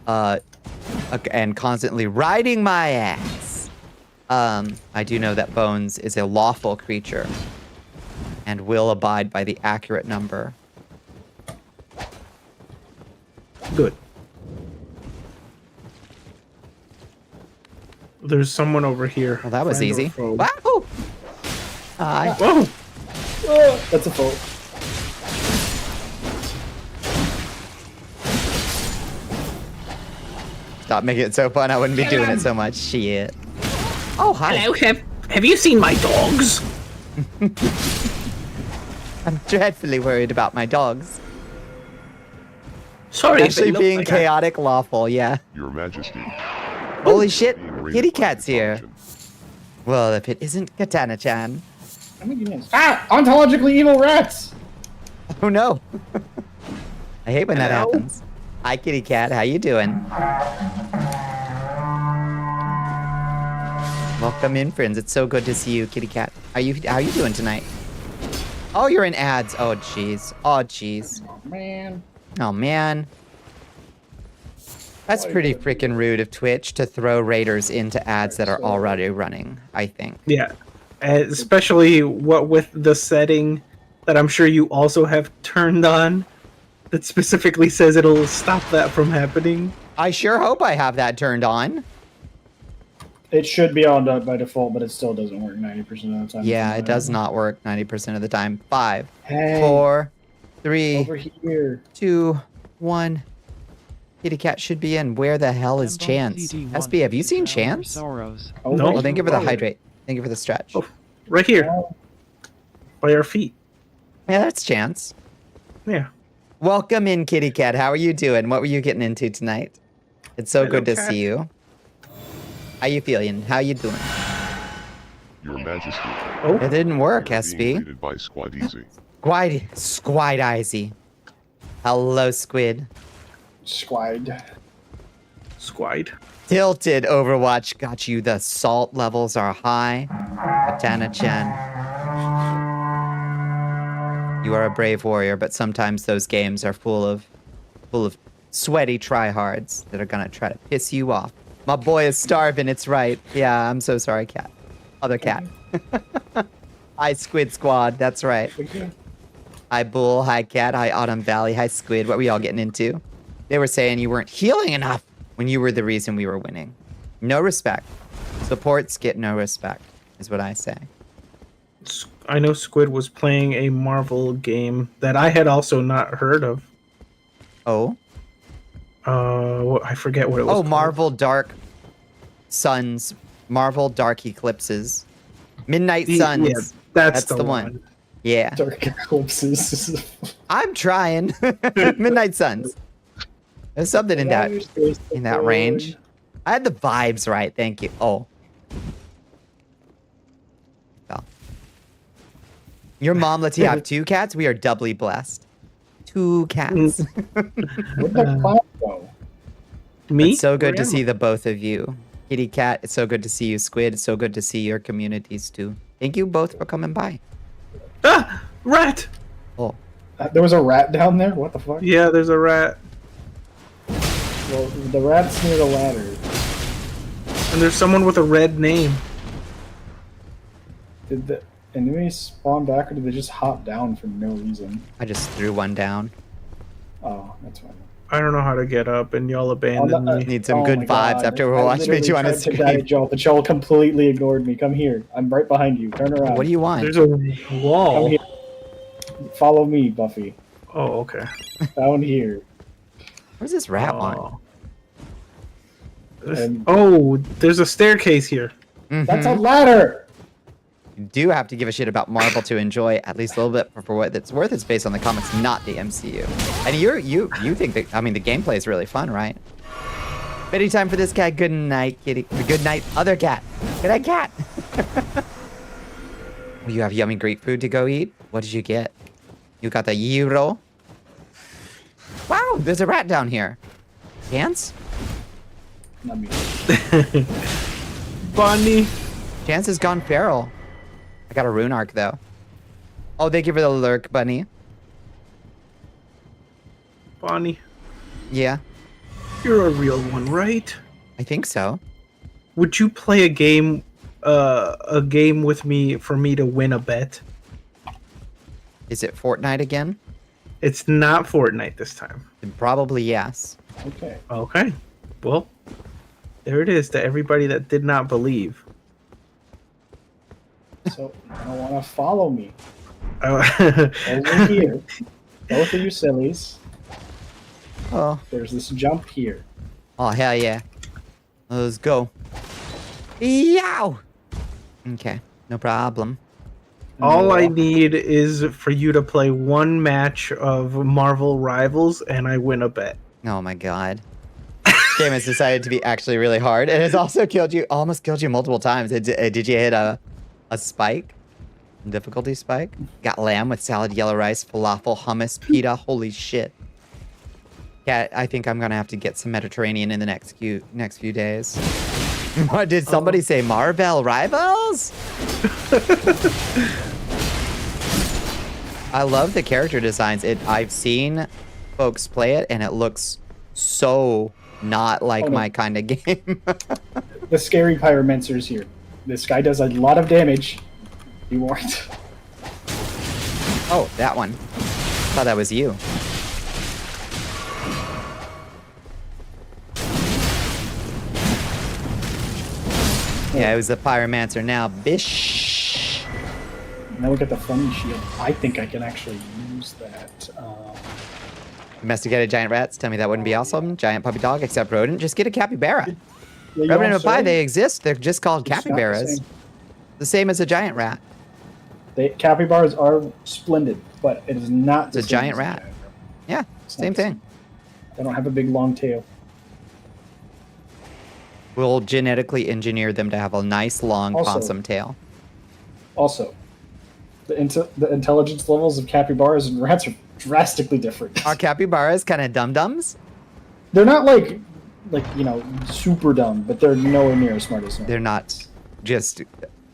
and constantly riding my ass, I do know that Bones is a lawful creature and will abide by the accurate number. Good. There's someone over here. Well, that was Friend or easy. foe. Wahoo! Hi. Whoa! Oh, that's a fault. Stop making it so fun. I wouldn't be doing it so much. Shit. Oh, hi. Hello, have you seen my dogs? I'm dreadfully worried about my dogs. Sorry, if it Actually looked being like chaotic lawful, yeah. Your Majesty. Holy shit, Being raised kitty by cat's here. intelligence. Well, if it isn't Katana-chan. Ontologically evil rats! Oh no. I hate when that Hello? happens. Hi, kitty cat. How you doing? Welcome in, friends. It's so good to see you, kitty cat. How you doing tonight? Oh, you're in ads. Oh, jeez. Oh, jeez. Oh, man. Oh, man. That's pretty freaking rude of Twitch to throw raiders into ads that are already running, I think. Yeah. Especially what with the setting that I'm sure you also have turned on that specifically says it'll stop that from happening. I sure hope I have that turned on. It should be on by default, but it still doesn't work 90% of the time. Yeah, it does not work 90% of the time. 5, Hey, 4, 3, over here. 2, 1. Kitty cat should be in. Where the hell is Chance? SB, have you seen Chance? Oh, No. Well, thank you for the hydrate. Thank you for the stretch. Oh, right here. By our feet. Yeah, that's Chance. Yeah. Welcome in, kitty cat. How are you doing? What were you getting into tonight? It's so good to cat. see you. How you feeling? How you doing? Your Majesty. Oh, It didn't work, You are being SB. greeted by Squad Easy. Squid Easy. Hello, Squid. Squide. Squide. Tilted Overwatch got you. The salt levels are high. Katana-chan. You are a brave warrior, but sometimes those games are full of sweaty tryhards that are gonna try to piss you off. My boy is starving, it's right. Yeah, I'm so sorry, cat. Other cat. Hi, Squid Squad, that's right. Hi, Bull. Hi, Cat. Hi, Autumn Valley. Hi, Squid. What were y'all getting into? They were saying you weren't healing enough when you were the reason we were winning. No respect. Supports get no respect, is what I say. I know Squid was playing a Marvel game that I had also not heard of. Oh? I forget what it was. Oh, called. Marvel Dark Suns. Marvel Dark Eclipses. Midnight Suns. Yeah, that's the one. Yeah. Dark eclipses. I'm trying. Midnight Suns. There's something in that range. I had the vibes right, thank you. Oh. Well. Your mom lets you have 2 cats? We are doubly blessed. 2 cats. Where'd the cloud go? Me? It's so good Where to am see the both of you. Kitty Cat, it's so good to see you. Squid, it's so good to see your communities too. Thank you both for coming by. Ah! Rat! Oh. There was a rat down there? What the fuck? Yeah, there's a rat. Well, the rat's near the ladder. And there's someone with a red name. Did the enemies spawn back or did they just hop down for no reason? I just threw one down. Oh, that's fine. I don't know how to get up, and y'all abandoned me. Need some Oh good my vibes God. after I Overwatch literally made you on a tried to guide screen. Joel, but Joel completely ignored me. Come here. I'm right behind you. Turn around. What do you want? There's a Come wall. here. Follow me, Buffy. Oh, okay. Down here. Where's this rat one? Oh. And- Oh, there's a staircase here. That's a ladder! You do have to give a shit about Marvel to enjoy at least a little bit for what it's worth. It's based on the comics, not the MCU. And you think that, I mean, the gameplay is really fun, right? Bedtime time for this cat. Good night, kitty. Good night, other cat. Good night, cat. You have yummy Greek food to go eat? What did you get? You got the gyro. Wow, there's a rat down here. Chance? Not me. Bonnie. Chance has gone feral. I got a rune arc, though. Oh, they give her the lurk, bunny. Bonnie. Yeah, You're a real one, right? I think so. Would you play a game with me for me to win a bet? Is it Fortnite again? It's not Fortnite this time. Probably yes. Okay. Okay. Well, there it is to everybody that did not believe. So, I don't want to follow me. Uh, Over here. Both of you sillies. Oh, There's this jump here. oh hell yeah. Let's go. Yow! Okay, no problem. All I need is for you to play one match of Marvel Rivals, and I win a bet. Oh my god. This game has decided to be actually really hard. It has also killed you, almost killed you multiple times. Did you hit a spike? Difficulty spike? Got lamb with salad, yellow rice, falafel, hummus, pita. Holy shit. Yeah, I think I'm gonna have to get some Mediterranean in the next few days. What did somebody say? Marvel Rivals? I love the character designs. I've seen folks play it, and it looks so not like my kind of game. The scary pyromancer's here. This guy does a lot of damage. Be warned. Oh, that one. Thought that was you. Yeah, it was the pyromancer now. Bish. Now we got the funny shield. I think I can actually use that. Domesticated giant rats. Tell me that wouldn't be awesome. Giant puppy dog, except rodent. Just get a capybara. Yeah, Revenant of also- Pie, they exist. They're just called It's not the capybaras. same. The same as a giant rat. Capybaras are splendid, but it is not the It's a same giant as rat. rat. Yeah, It's not same the thing. They don't have a big long tail. We'll genetically engineer them to have a nice long Also- possum tail. Also, the intelligence levels of capybaras and rats are drastically different. Are capybaras kind of dum-dums? They're not like super dumb, but they're nowhere near as smart as them. They're not just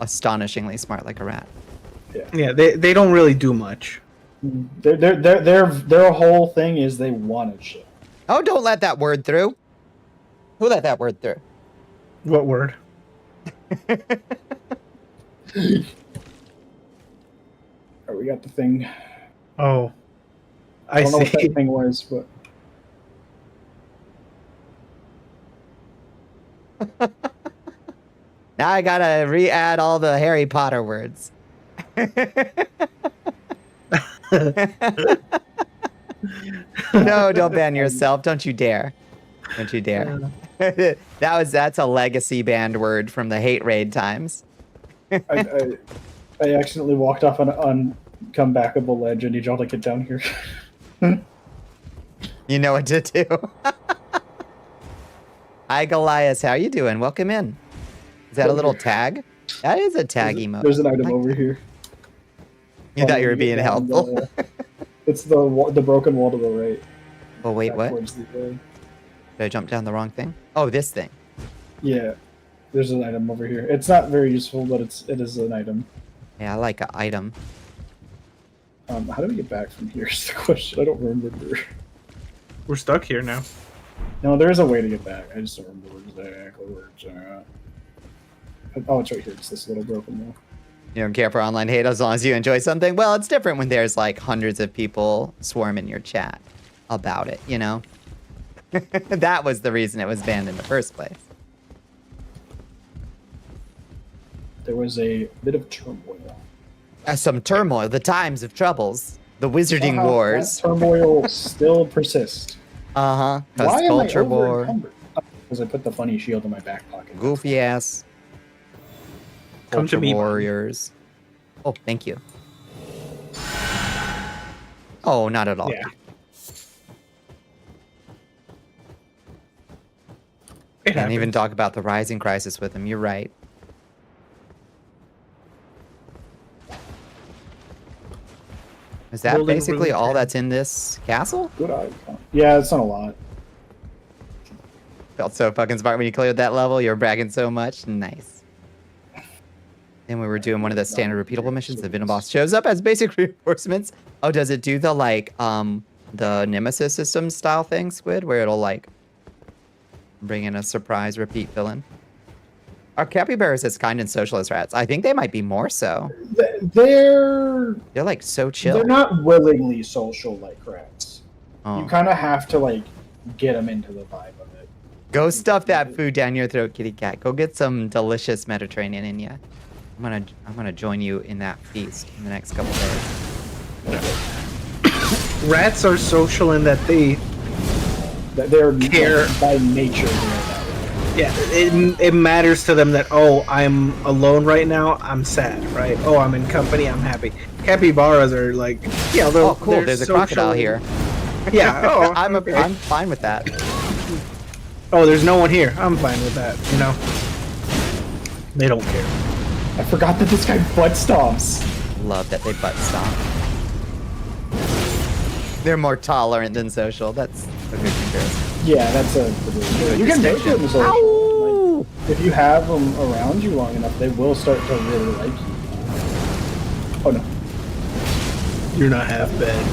astonishingly smart like a rat. Yeah, they don't really do much. Their whole thing is they wanted shit. Oh, don't let that word through. Who let that word through? What word? Oh, we got the thing. Oh, I don't know what see. that thing was, but Now I gotta re-add all the Harry Potter words. No, don't ban yourself. Don't you dare. Don't you dare. That's a legacy banned word from the hate raid times. I accidentally walked off on comebackable ledge. I need y'all to get down here. You know what to do. Hi, Goliath. How you doing? Welcome in. Is that a little tag? That is a tag emote. There's an item over here. You thought you were being helpful. It's the broken wall to the right. Oh, wait, what? Towards the Did I jump down the wrong thing? Oh, this thing. Yeah, there's an item over here. It's not very useful, but it is an item. Yeah, I like an item. How do we get back from here? Is the question. I don't remember. We're stuck here now. No, there is a way to get back. I just don't remember exactly where it's at. Oh, it's right here. It's this little broken wall. You don't care for online hate as long as you enjoy something? Well, it's different when there's like hundreds of people swarming your chat about it, you know? That was the reason it was banned in the first place. There was a bit of turmoil. Some turmoil, the times of troubles, the wizarding Somehow wars. that turmoil still persists. Uh-huh. Why Because am I culture war. over-encumbered? Because I put the funny shield in my back pocket. Goofy ass. Come to Culture me, Mom. warriors. Oh, thank you. Oh, not at all. Yeah. It Can't even happens. talk about the rising crisis with him. You're right. Is that Golden basically Rune all 10. that's in this castle? Good icon. Yeah, it's not a lot. Felt so fucking smart when you cleared that level. You were bragging so much. Nice. Then we were doing one of the standard repeatable missions. The Venoboss shows up as basic reinforcements. Oh, does it do the like the Nemesis system style thing, Squid, where it'll like bring in a surprise repeat villain? Are capybaras as kind and social as rats? I think they might be more so. They're They're like so chill. they're not willingly social like rats. Oh. You kind of have to like get them into the vibe of it. Go stuff that food down your throat, kitty cat. Go get some delicious Mediterranean in ya. I'm gonna join you in that feast in the next couple days. Rats are social in that They're Care. by nature. They're that way. yeah, it matters to them that, oh, I'm alone right now, I'm sad, right? Oh, I'm in company, I'm happy. Capybaras are like, yeah, they're, Oh, cool. they're There's a social. crocodile here. Yeah. Oh, I'm fine with that. oh, there's no one here. I'm fine with that. You know, they don't care. I forgot that this guy butt stomps. Love that they butt stomp. They're more tolerant than social. That's a good comparison. Yeah, that's a. You can make them so. Ow! Like, if you have them around you long enough, they will start to really like you. Oh no. You're not half bad.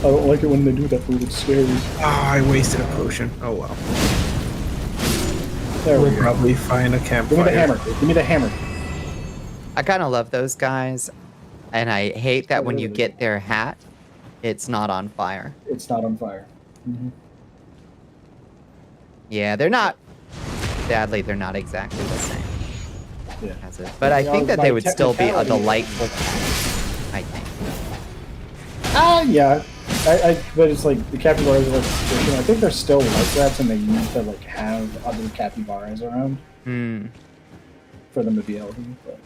I don't like it when they do that, but it's scary. Ah, I wasted a potion. Oh well. There we We'll go. probably find a campfire. Give me the hammer. Give me the hammer. I kind of love those guys, and I hate that when you get their hat, it's not on fire. It's not on fire. Mm-hmm. Yeah, they're not. Sadly, they're not exactly the same. Yeah. As it, but I think that they would still be a delightful. I think. Yeah. But it's like the capybaras are like traditional. I think they're still like rats, and they need to like have other capybaras around for them to be able to. But.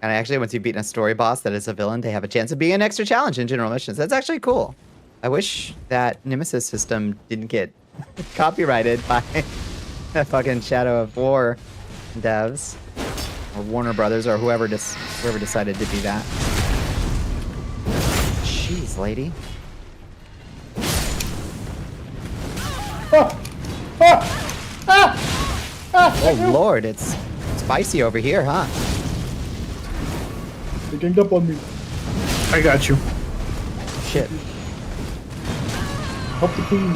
And actually, once you've beaten a story boss that is a villain, they have a chance of being an extra challenge in general missions. That's actually cool. I wish that Nemesis system didn't get copyrighted by the fucking Shadow of War devs or Warner Brothers or whoever decided to do that. Jeez, lady. Oh Lord, it's spicy over here, huh? They ganged up on me. I got you. Shit. Help the queen.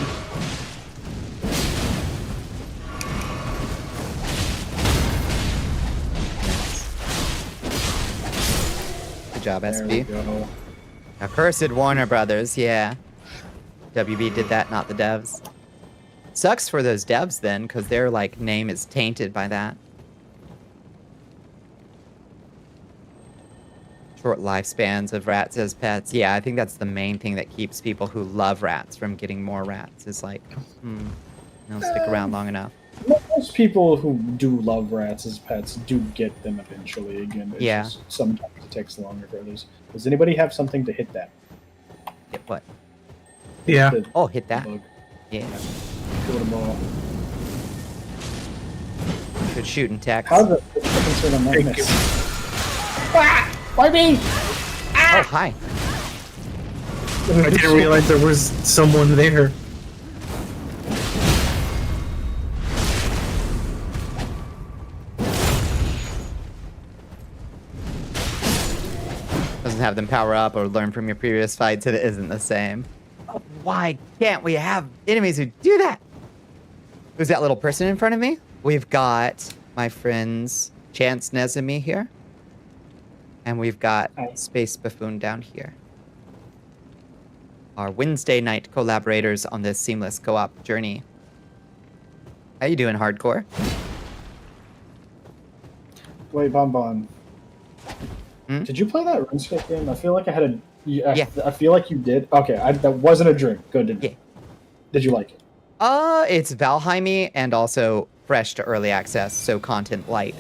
Good job, There we SB. go. Accursed Warner Brothers, yeah. WB did that, not the devs. Sucks for those devs then, because their like name is tainted by that. Short lifespans of rats as pets. Yeah, I think that's the main thing that keeps people who love rats from getting more rats. Is like, they'll stick around long enough. Most people who do love rats as pets do get them eventually again. It's Yeah. just sometimes it takes longer for others. Does anybody have something to hit that? Get what? Yeah. The Oh, hit that. bug. Yeah. Kill them all. Good shooting text. How the concern on that Thank miss? Why me? Oh, hi. I didn't realize there was someone there. Doesn't have them power up or learn from your previous fights. It isn't the same. Why can't we have enemies who do that? Who's that little person in front of me? We've got my friends Chance Nezumi here. And we've got Space Buffoon down here. Our Wednesday night collaborators on this seamless co-op journey. How you doing, Hardcore? Wait, Bon. Hmm? Did you play that RuneScape game? I feel like I had a. Yeah. I feel like you did. Okay, that wasn't a dream. Good. Did you like it? It's Valheim and also fresh to early access, so content light.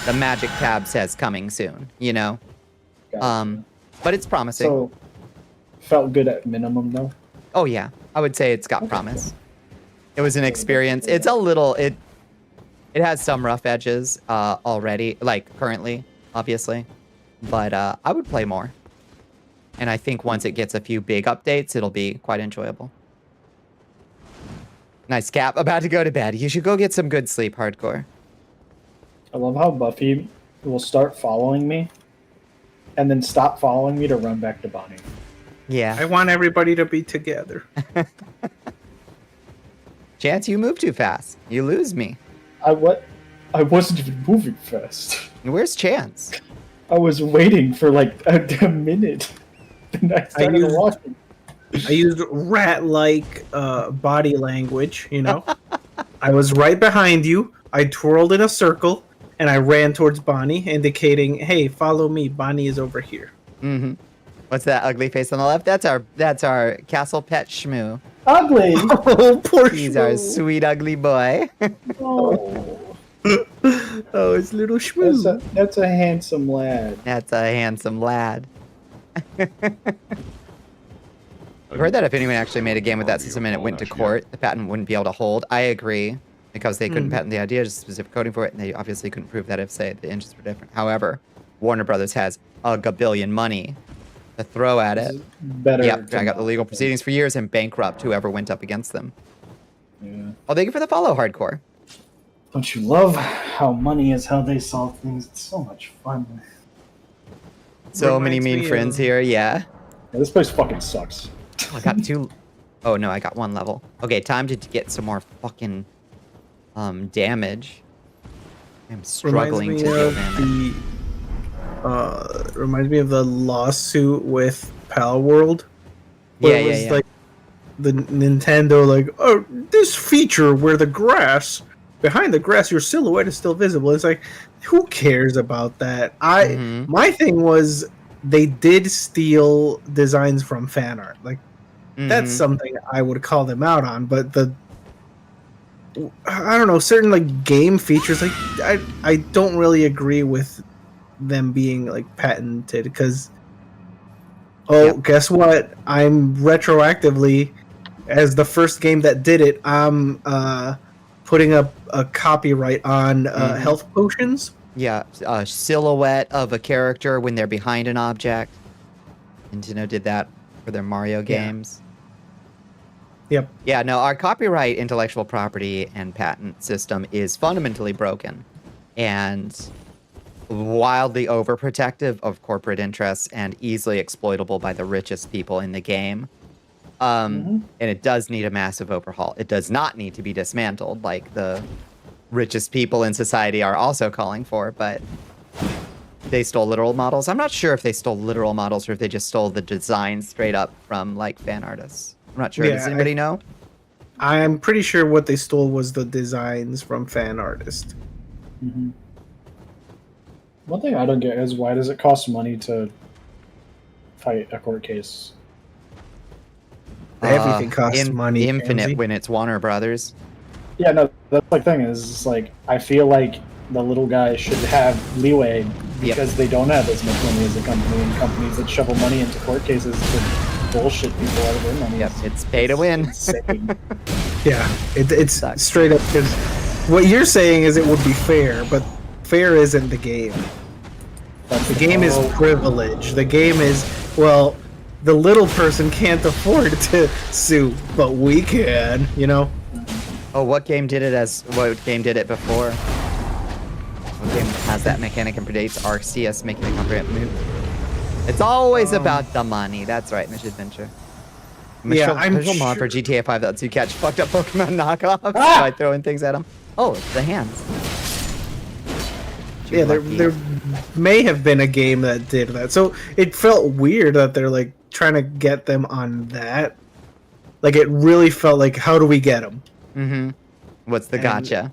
The magic tab says coming soon, you know? Gotcha. But it's promising. So, felt good at minimum though. Oh yeah, I would say it's got promise. It was an experience. It's a little, it has some rough edges already, like currently, obviously. But I would play more. And I think once it gets a few big updates, it'll be quite enjoyable. Nice Cap, about to go to bed. You should go get some good sleep, Hardcore. I love how Buffy will start following me and then stop following me to run back to Bonnie. Yeah. I want everybody to be together. Chance, you move too fast. You lose me. I wasn't even moving fast. Where's Chance? I was waiting for like a minute. And I started walking. I used rat-like body language, you know? I was right behind you. I twirled in a circle, and I ran towards Bonnie, indicating, hey, follow me. Bonnie is over here. Mm-hmm. What's that ugly face on the left? That's our castle pet Shmoo. Ugly! Oh, poor He's our Shmoo. sweet ugly boy. Oh, Oh, it's little Shmoo. that's a handsome lad. That's a handsome lad. I've heard that if anyone actually made a game with that system and it went to court, the patent wouldn't be able to hold. I agree, because they couldn't patent the idea, just specific coding for it, and they obviously couldn't prove that if, say, the engines were different. However, Warner Brothers has a gabillion money to throw at This it. is better. Yep, to I got the not legal think. proceedings for years and bankrupt whoever went up against them. Yeah. Oh, thank you for the follow, Hardcore. Don't you love how money is how they solve things? It's so much fun. So many Reminds mean me friends of- here, yeah. Yeah, this place fucking sucks. Oh, I got 2. Oh, no, I got 1 level. Okay, time to get some more fucking damage. I'm struggling to deal damage. Reminds me of the lawsuit with Pal World. Where it was like the Nintendo, like, oh, this feature where behind the grass, your silhouette is still visible. It's like, who cares about that? My thing was they did steal designs from fan art. Like, that's something I would call them out on. But I don't know, certain like game features, like I don't really agree with them being like patented because guess what? I'm retroactively, as the first game that did it, I'm putting up a copyright on health potions. Yeah, a silhouette of a character when they're behind an object. Nintendo did that for their Mario games. Yep. Yeah, no, our copyright intellectual property and patent system is fundamentally broken and wildly overprotective of corporate interests and easily exploitable by the richest people in the game. And it does need a massive overhaul. It does not need to be dismantled like the richest people in society are also calling for, but they stole literal models. I'm not sure if they stole literal models or if they just stole the design straight up from like fan artists. I'm not sure. Yeah, Does anybody know? I'm pretty sure what they stole was the designs from fan artists. One thing I don't get is why does it cost money to fight a court case? Everything costs money. Infinite Kamsi. when it's Warner Brothers. Yeah, no, that's the thing is like I feel like the little guy should have leeway because they don't have as much money as a company, and companies that shovel money into court cases to bullshit people out of their money. Yep, it's pay to win. Insane. Yeah, it's Sucks. straight up. Because what you're saying is it would be fair, but fair isn't the game. The game is privilege. The game is, well, the little person can't afford to sue, but we can, you know? Oh, what game did it before? What game has that mechanic and predates Arceus making a comprehensive move? It's always about the money. That's right, Mission Adventure. I'm There's a mod for sure- GTA 5 that lets you catch fucked up Pokemon knockoffs by throwing things at them. Oh, it's the hands. Yeah, there may have been a game that did that. So it felt weird that they're like trying to get them on that. Like it really felt like, how do we get them? What's the gotcha?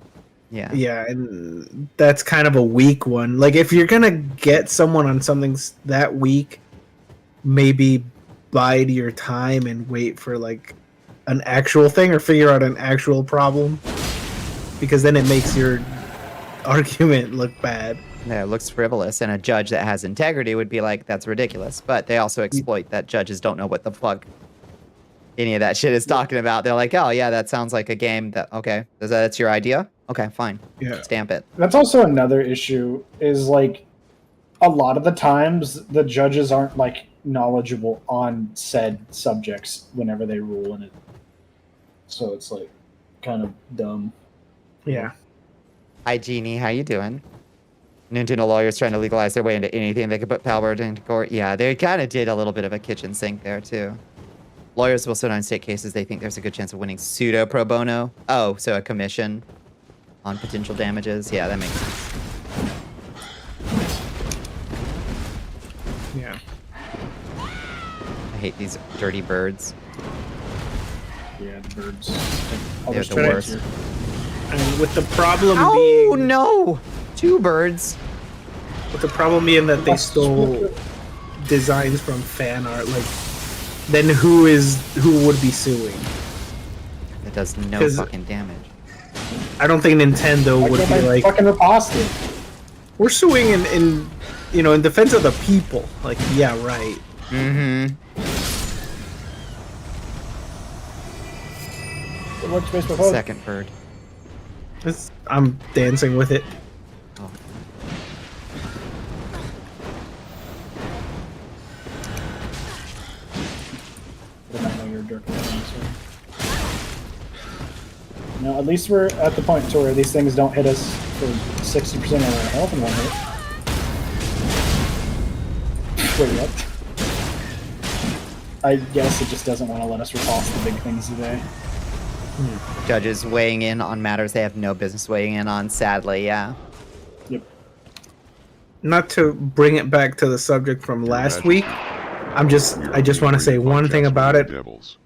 Yeah. Yeah, and that's kind of a weak one. Like if you're gonna get someone on something that weak, maybe bide your time and wait for like an actual thing or figure out an actual problem, because then it makes your argument look bad. Yeah, it looks frivolous, and a judge that has integrity would be like, that's ridiculous. But they also exploit that judges don't know what the fuck any of that shit is talking about. They're like, oh yeah, that sounds like a game that, okay, that's your idea? Okay, fine. Yeah. Stamp it. That's also another issue is like a lot of the times the judges aren't like knowledgeable on said subjects whenever they rule in it. So it's like kind of dumb. Yeah. Hi, Jeannie. How you doing? Nintendo lawyers trying to legalize their way into anything they could put power into court. Yeah, they kind of did a little bit of a kitchen sink there, too. Lawyers will sit on state cases. They think there's a good chance of winning pseudo pro bono. Oh, so a commission on potential damages. Yeah, that makes sense. Yeah. I hate these dirty birds. Yeah, the birds. They're the worst. And with the problem Oh, being, no! 2 birds. with the problem being that they stole designs from fan art, like, then who would be suing? It does no 'Cause- fucking damage. I don't think Nintendo Why would can't be I like, fucking riposte it? we're suing in in defense of the people. Like, yeah, right. Workspace proposed. Second bird. I'm dancing with it. Oh. jerking things. No, at least we're at the point to where these things don't hit us for 60% of our health in one hit. Wait, what? I guess it just doesn't want to let us repulse the big things today. Judges weighing in on matters they have no business weighing in on, sadly, yeah. Yep. Not to bring it back to the subject from last week, I just want to say one thing about it. Devils.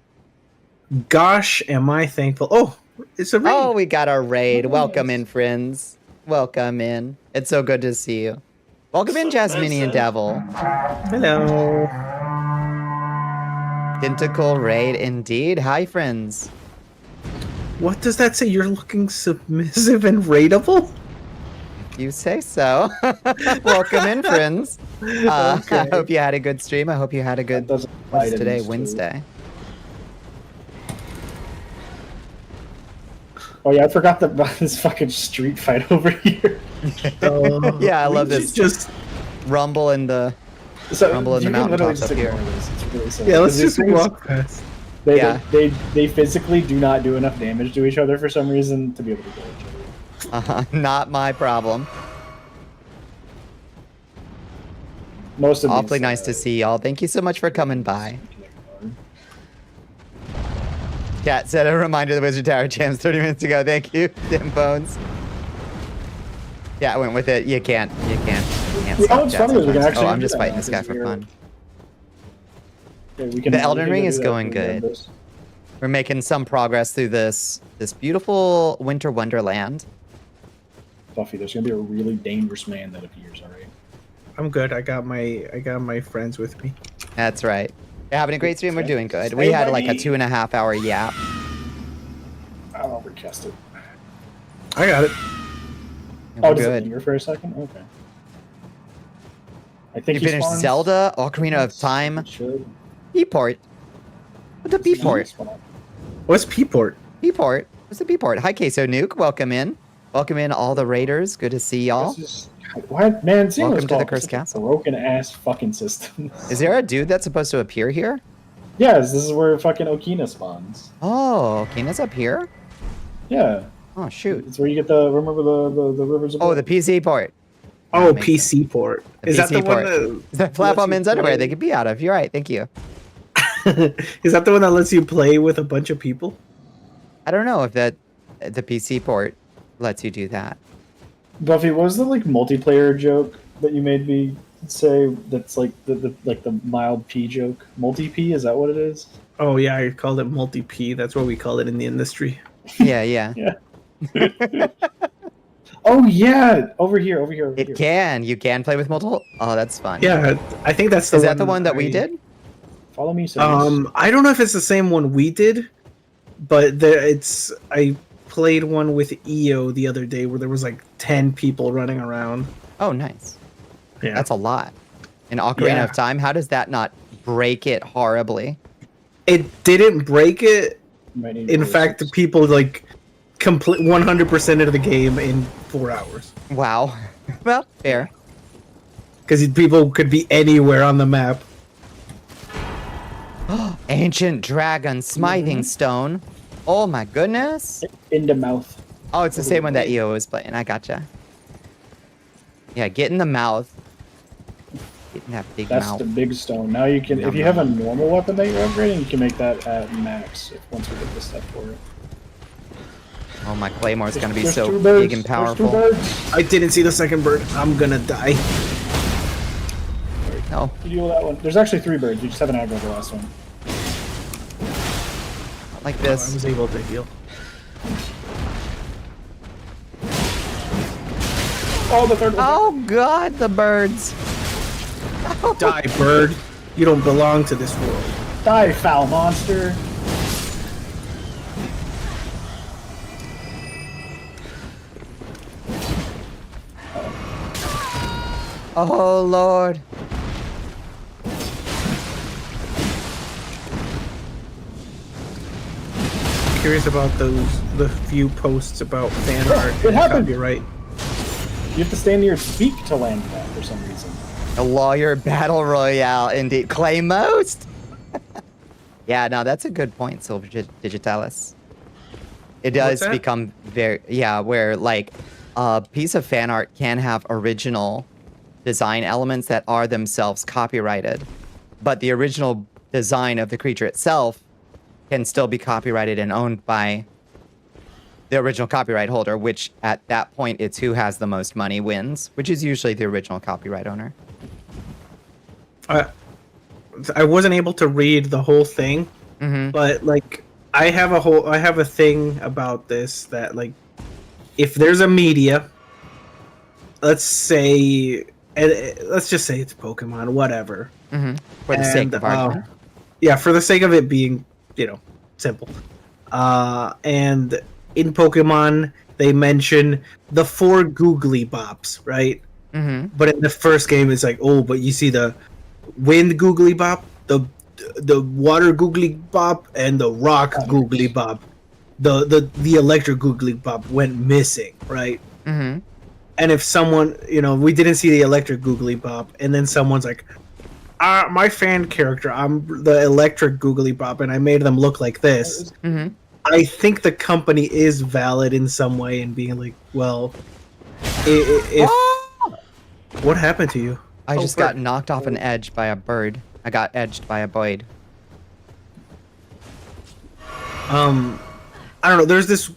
Gosh, am I thankful. Oh, it's a raid. Oh, we got our raid. Welcome in, friends. Welcome in. It's so good to see you. Welcome in, Jasminian Devil. Hello. Tentacle raid indeed. Hi, friends. What does that say? You're looking submissive and raidable? You say so. Welcome in, friends. Okay. I hope you had a good stream. I hope you had a good... That What's today? Wednesday. Oh yeah, I forgot about this fucking street fight over here. Yeah, I love this. Just Rumble in the... So Rumble in the you can literally mountaintops just up here. ignore this. It's really silly. yeah, let's 'Cause these just things, walk past. They physically do not do enough damage to each other for some reason to be able to kill each other. Not my problem. Most of Awfully these, nice to see y'all. Thank you so much for coming by. Cat said a reminder of the Wizard Tower jams 30 minutes ago. Thank you, Dim Bones. Yeah, I went with it. You can't stop what's Cat funny is we can sometimes. actually Oh, I'm do just that fighting now, this guy 'cause for we're- fun. Yeah, The Elden we can Ring go is do that going if we good. have this. We're making some progress through this beautiful winter wonderland. Buffy, there's gonna be a really dangerous man that appears, alright? I'm good. I got my friends with me. That's right. We're having a great stream. We're doing good. We had like a 2.5 hour yap. I'll overcast it. I got it. And Oh, we're does it good. linger for a second? Okay. I You think he finished spawns- Zelda, Ocarina of Time, It should. P-port. What's a P-port? What's P-port? P-port. What's the P-port? Hi, Queso Nuke. Welcome in. Welcome in all the raiders. Good to see y'all. This is- What man? Seeing Welcome this to the call Cursed is such a Castle. Broken ass fucking system. Is there a dude that's supposed to appear here? Yes, this is where fucking Okina spawns. Oh, Kina's up here? Yeah, Oh, shoot. it's where you get the remember the rivers of Oh, blood? the PC port. Oh, That makes PC port. The Is that the PC one port. That flap lets on you men's underwear play- they could be out of. You're right. Thank you. Is that the one that lets you play with a bunch of people? I don't know if the PC port lets you do that. Buffy, what was the like multiplayer joke that you made me say? That's like the mild P joke. Multi P, is that what it is? Oh yeah, I called it multi-P. That's what we call it in the industry. Yeah, yeah. Yeah. Oh yeah, over here. It can. You can play with multiple. Oh, that's fun. Yeah, I think that's the Is one. that the one that we I- did? Follow me, so I don't know if it's the same one we did, but I played one with EO the other day where there was like 10 people running around. Oh, nice. Yeah. That's a lot. In Ocarina Yeah. of Time, how does that not break it horribly? It didn't break it. Might need In to fact, the people like complete 100% of the game in 4 hours Wow. Well, fair. because people could be anywhere on the map. Ancient Dragon Smithing Stone. Oh my goodness. in the mouth. Oh, it's the same one that EO was playing. I gotcha. Yeah, get in the mouth. Get in that big That's mouth. the big stone. Now you can, if you have a normal weapon that you're upgrading, you can make that at max once we get the stuff for it. Oh, my Claymore's gonna be There's so two birds. big and There's two powerful. birds. I didn't see the second bird. I'm gonna die. No. You deal with that one. There's actually 3 birds. You just haven't aggroed the last one. Not like I this. was able to heal. Oh, the third one. Oh god, the birds. Die, bird. You don't belong to this world. Die, foul monster. Oh lord. Curious about the few posts about fan art It and happened. copyright. You have to stand near its beak to land that for some reason. A lawyer battle royale indeed. Clay most. Yeah, no, that's a good point, Silver Digitalis. It What's does that? become where like a piece of fan art can have original design elements that are themselves copyrighted, but the original design of the creature itself can still be copyrighted and owned by the original copyright holder, which at that point it's who has the most money wins, which is usually the original copyright owner. I wasn't able to read the whole thing, but like I have a thing about this that like if there's a media, let's just say it's Pokemon, whatever. For the sake of argument. Yeah, for the sake of it being, simple. And in Pokemon, they mention the 4 googly bops, right? But in the first game, it's like, oh, but you see the wind googly bop, the water googly bop, and the rock googly bop. The electric googly bop went missing, right? And if someone, we didn't see the electric googly bop, and then someone's like, my fan character, I'm the electric googly bop, and I made them look like this. I think the company is valid in some way in being like, well, if what happened to you? I just got knocked off an edge by a bird. I got edged by a Boyd. I don't know. There's this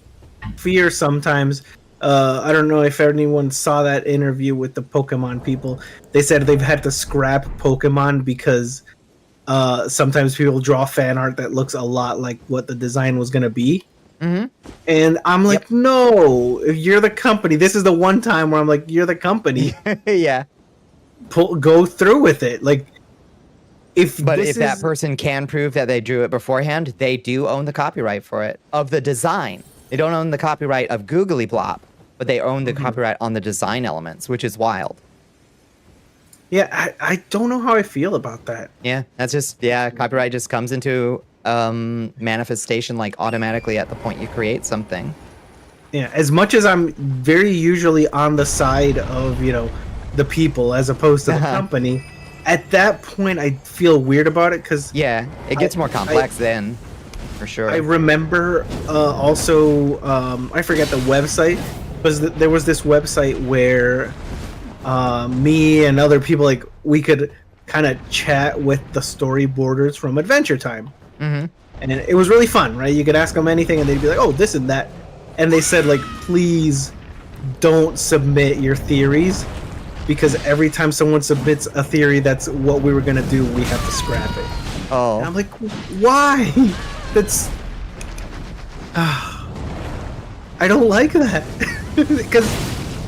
fear sometimes. I don't know if anyone saw that interview with the Pokemon people. They said they've had to scrap Pokemon because sometimes people draw fan art that looks a lot like what the design was going to be. And I'm like, no, if you're the company, this is the one time where I'm like, you're the company. Yeah. Go through with it. Like, if that person can prove that they drew it beforehand, they do own the copyright for it, of the design. They don't own the copyright of Googly Blop, but they own the copyright on the design elements, which is wild. Yeah, I don't know how I feel about that. Yeah, that's just, copyright just comes into manifestation like automatically at the point you create something. Yeah, as much as I'm very usually on the side of, the people as opposed to the company, at that point I feel weird about it because... Yeah, it gets more complex then, for sure. I remember also, I forget the website, but there was this website where me and other people, like, we could kind of chat with the storyboarders from Adventure Time. And it was really fun, right? You could ask them anything and they'd be like, oh, this and that. And they said, like, please don't submit your theories, because every time someone submits a theory that's what we were going to do, we have to scrap it. Oh. And I'm like, why? That's... I don't like that. Because...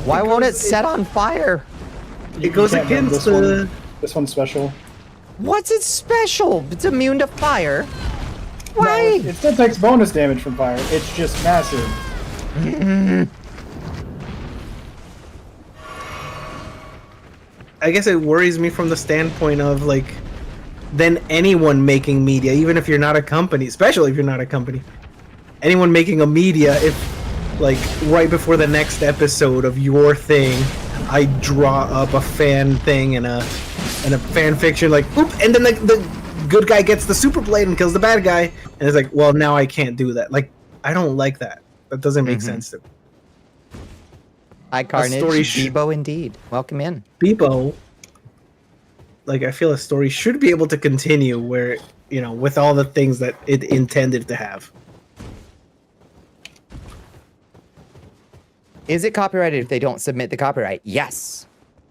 Why won't it set on fire? It goes against the... This one's special. What's it special? It's immune to fire. Why? No, it still takes bonus damage from fire. It's just massive. I guess it worries me from the standpoint of, like, then anyone making media, even if you're not a company, especially if you're not a company, anyone making a media, if, like, right before the next episode of your thing, I draw up a fan thing and a fan fiction, like, oop, and then the good guy gets the super blade and kills the bad guy, and it's like, well, now I can't do that. Like, I don't like that. That doesn't make sense to me. Hi, Carnage. Bebo, indeed. Welcome in. Bebo, like, I feel a story should be able to continue where, with all the things that it intended to have. Is it copyrighted if they don't submit the copyright? Yes.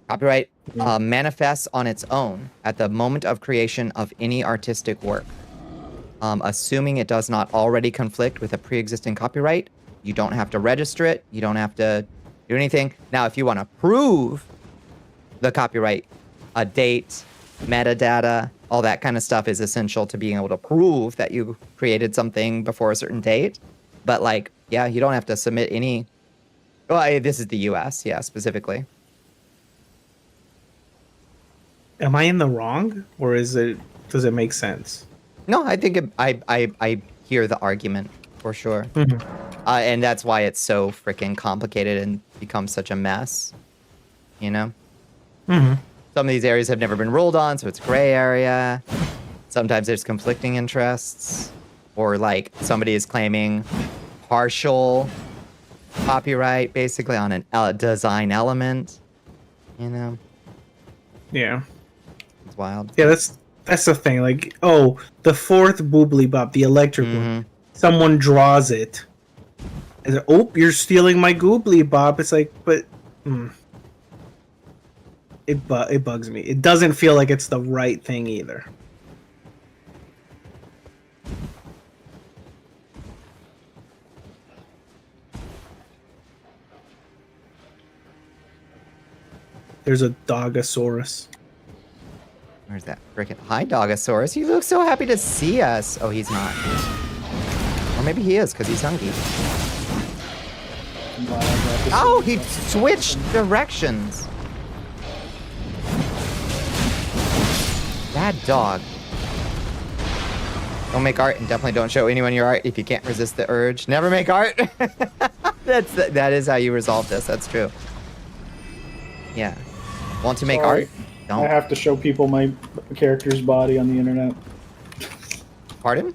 Copyright manifests on its own at the moment of creation of any artistic work. Assuming it does not already conflict with a pre-existing copyright, you don't have to register it. You don't have to do anything. Now, if you want to prove the copyright, a date, metadata, all that kind of stuff is essential to being able to prove that you created something before a certain date. But, like, yeah, you don't have to submit any... Well, this is the US, yeah, specifically. Am I in the wrong, or does it make sense? No, I think I hear the argument for sure. And that's why it's so freaking complicated and becomes such a mess, Some of these areas have never been ruled on, so it's gray area. Sometimes there's conflicting interests, or like somebody is claiming partial copyright basically on a design element. You know? Yeah. It's wild. Yeah, that's the thing. Like, oh, the fourth Boobly Bop, the electric one. Someone draws it. And oh, you're stealing my Goobly Bop. It's like, but it bugs me. It doesn't feel like it's the right thing either. There's a Dogosaurus. Where's that frickin' hi, Dogosaurus? He looks so happy to see us. Oh, he's not. Or maybe he is, because he's hungry. Oh, he switched directions. Bad dog. Don't make art, and definitely don't show anyone your art if you can't resist the urge. Never make art. That is how you resolve this. That's true. Yeah. Want to make art? Don't. I have to show people my character's body on the internet. Pardon?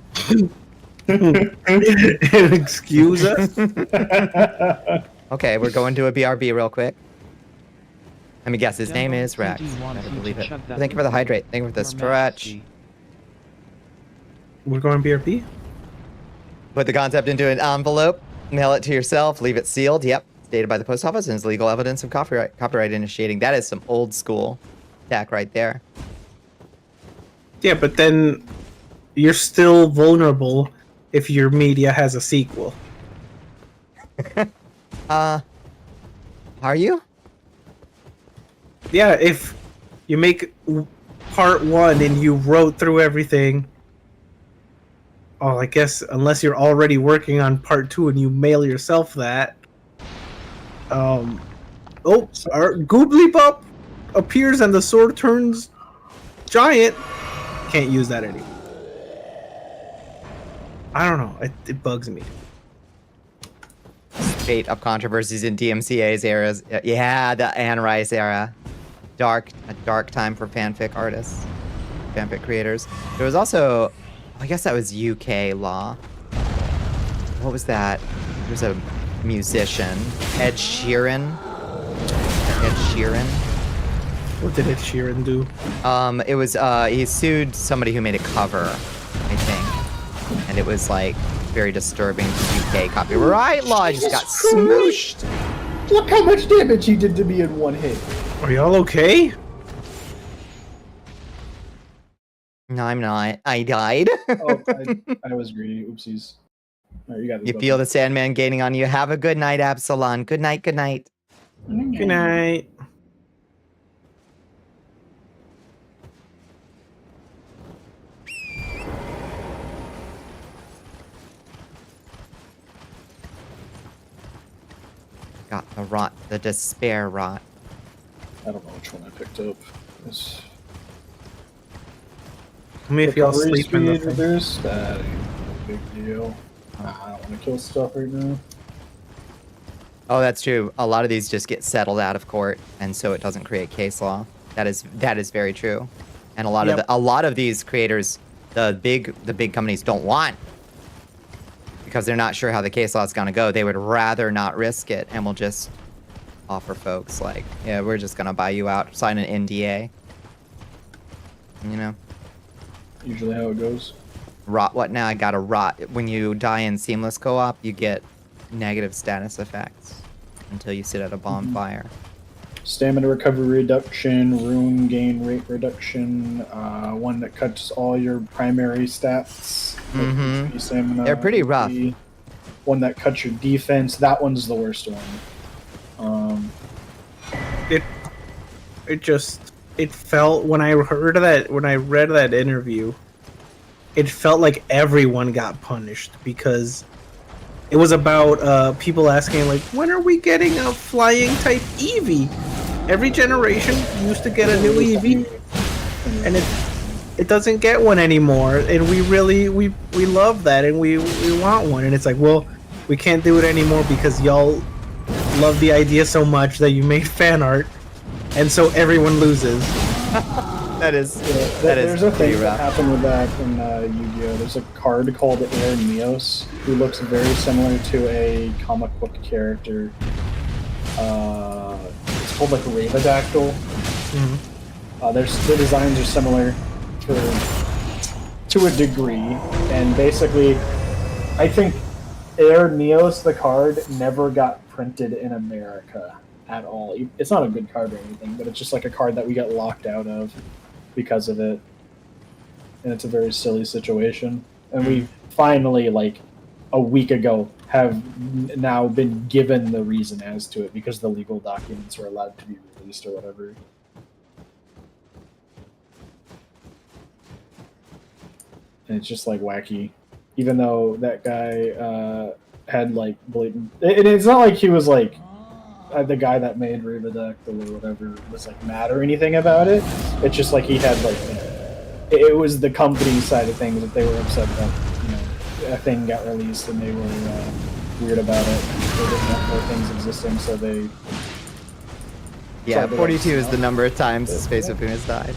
Excuse us? Okay, we're going to a BRB real quick. Let me guess, his name is Rex. Never believe it. Thank you for the hydrate. Thank you for the stretch. We're going BRP? Put the concept into an envelope, mail it to yourself, leave it sealed. Yep, it's dated by the post office and is legal evidence of copyright initiating. That is some old school tech right there. Yeah, but then you're still vulnerable if your media has a sequel. Are you? Yeah, if you make part 1 and you wrote through everything. Oh, I guess unless you're already working on part 2 and you mail yourself that. Oh, our Goobly Bop appears and the sword turns giant. Can't use that anymore. I don't know. It bugs me. Spate of controversies in DMCA's eras. Yeah, the Anne Rice era. A dark time for fanfic artists, fanfic creators. There was also, I guess that was UK law. What was that? There was a musician, Ed Sheeran. What did Ed Sheeran do? It was he sued somebody who made a cover, I think, and it was like very disturbing to UK copyright law. I just got smooshed. Look how much damage he did to me in one hit. Are y'all okay? No, I'm not. I died. Oh, I was greedy. Oopsies. Right, you feel the Sandman gaining on you. Have a good night, Absalon. Good night, good night. Good night. Got the rot, the despair rot. I don't know which one I picked up. It's Let me if y'all sleep in the thing. reduced. That ain't no big deal. I don't want to kill stuff right now. Oh, that's true. A lot of these just get settled out of court, and so it doesn't create case law. That is very true. And a lot of these creators, the big companies don't want, because they're not sure how the case law is going to go. They would rather not risk it, and will just offer folks like, yeah, we're just going to buy you out, sign an NDA. You know? Usually how it goes. Rot what now? I got a rot. When you die in Seamless Co-op, you get negative status effects until you sit at a bonfire. Stamina recovery reduction, rune gain rate reduction, one that cuts all your primary stats. Like stamina, They're pretty rough. One that cuts your defense. That one's the worst one. It felt when I read that interview, it felt like everyone got punished because it was about people asking like, when are we getting a flying type Eevee? Every generation used to get a new Eevee, and it doesn't get one anymore. And we love that, and we want one. And it's like, well, we can't do it anymore because y'all love the idea so much that you made fan art, and so everyone loses. That is There's a pretty thing that rough. happened with that in Yu-Gi-Oh! There's a card called Air Neos, who looks very similar to a comic book character. It's called like Ravidactyl. The designs are similar to a degree, and basically, I think Air Neos, the card, never got printed in America at all. It's not a good card or anything, but it's just like a card that we got locked out of because of it, and it's a very silly situation. And we finally, like a week ago, have now been given the reason as to it because the legal documents are allowed to be released or whatever. And it's just like wacky, even though that guy had like blatant. It's not like he was like the guy that made Ravidactyl or whatever was like mad or anything about it. It's just like he had like it was the company side of things that they were upset that a thing got released and they were weird about it. They didn't want more things existing, so they. Yeah, 42 is the number of times Space Spoon has died.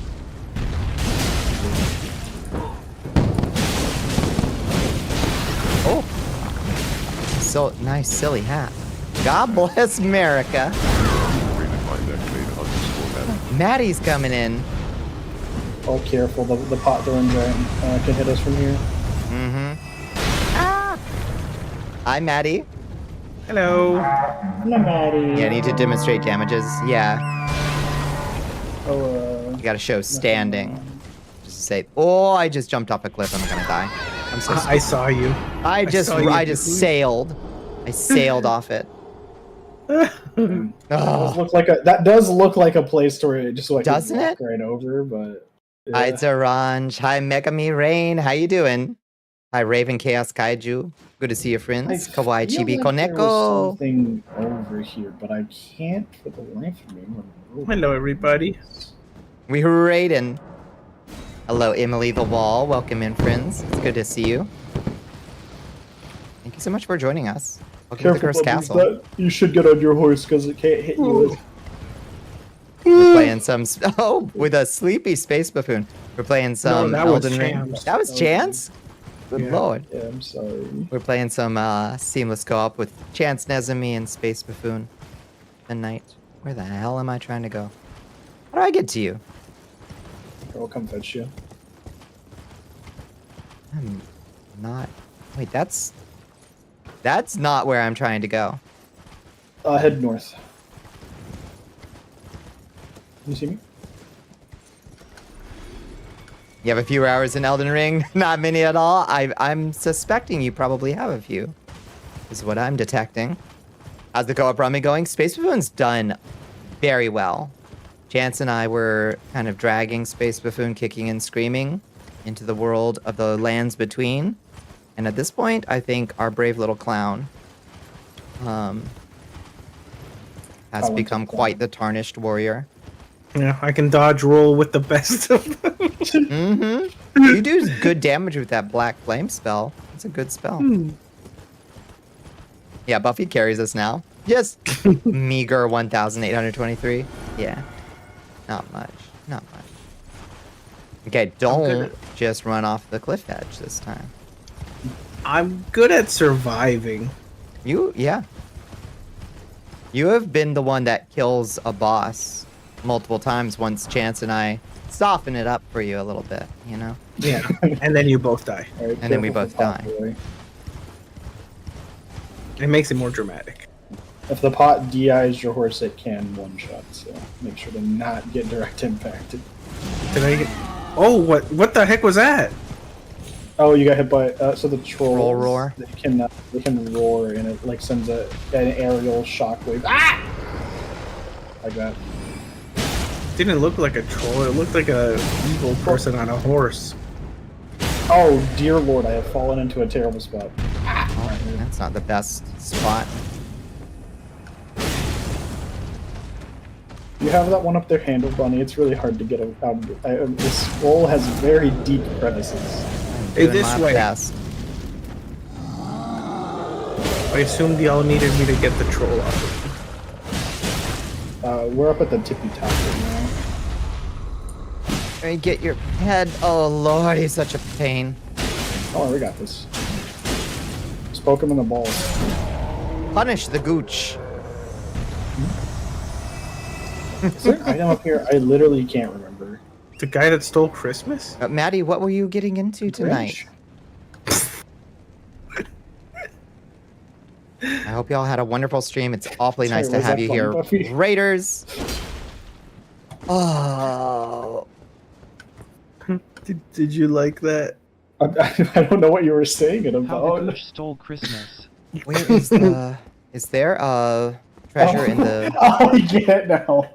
Oh, so nice, silly hat. God bless America. Maddie's coming in. Oh, careful! The pot throwing giant can hit us from here. Ah! Hi, Maddie. Hello. Hello, Maddie. Yeah, I need to demonstrate damages. Yeah, Oh, you gotta show standing. Just to say, oh, I just jumped off a cliff. I'm gonna die. I'm so I saw you. I just sailed. I sailed off it. That does look like a place where it just like Doesn't walk it? right over, but yeah. Hi, Zaranj. Hi, Megami Rain. How you doing? Hi, Raven Chaos Kaiju. Good to see your friends. Kawaii feel Chibi like there was Koneko. something over here, but I can't for the life of me remember. Hello, everybody. We were raiding. Hello, Emily the Wall. Welcome in, friends. It's good to see you. Thank you so much for joining us. Welcome to the Cursed Castle. You should get on your horse because it can't hit you. We're playing some... Oh, with a sleepy space buffoon. We're playing some that was Elden Ring. Chance. That was Chance? Good lord. Yeah, I'm sorry. We're playing some seamless co-op with Chance Nezumi and Space Buffoon. The night. Where the hell am I trying to go? How do I get to you? I'll come fetch you. I'm not... Wait, that's not where I'm trying to go. Head north. You see me? You have a few hours in Elden Ring? Not many at all? I'm suspecting you probably have a few. Is what I'm detecting. How's the co-op run going? Space Buffoon's done very well. Chance and I were kind of dragging Space Buffoon kicking and screaming into the world of the lands between. And at this point, I think our brave little clown has become quite the tarnished warrior. Yeah, I can dodge roll with the best of them. You do good damage with that black flame spell. It's a good spell. Yeah, Buffy carries us now. Just meager 1,823. Yeah. Not much. Not much. Okay, don't just run off the cliff edge this time. I'm good at surviving. Yeah. You have been the one that kills a boss multiple times once Chance and I soften it up for you a little bit, you know? Yeah, and then you both die. Right, And then we careful both for pot, die. boy. It makes it more dramatic. If the pot DIs your horse, it can one-shot, so make sure to not get direct impacted. Did I get... Oh, what the heck was that? Oh, you got hit by so the trolls. Troll roar? They can roar and it like sends an aerial shockwave. Ah! Like that. Didn't look like a troll. It looked like a evil person on a horse. Oh dear lord, I have fallen into a terrible spot. Oh, that's not the best spot. You have that one up there handled, Bunny. It's really hard to get out. This scroll has very deep crevices. Hey, Doing this my way. best. I assumed y'all needed me to get the troll off. We're up at the tippy top right now. Let me get your head. Oh lord, he's such a pain. Oh, we got this. Just poke him in the balls. Punish the gooch. Is there an item up here? I literally can't remember. The guy that stole Christmas? Maddie, what were you getting into tonight? I hope y'all had a wonderful stream. It's awfully nice to was have that you fun, here. Buffy? Raiders! Oh. Did you like that? I don't know what you were saying it How the about. Gooch stole Christmas. Where is the... Is there a treasure in the... Oh, I get it now.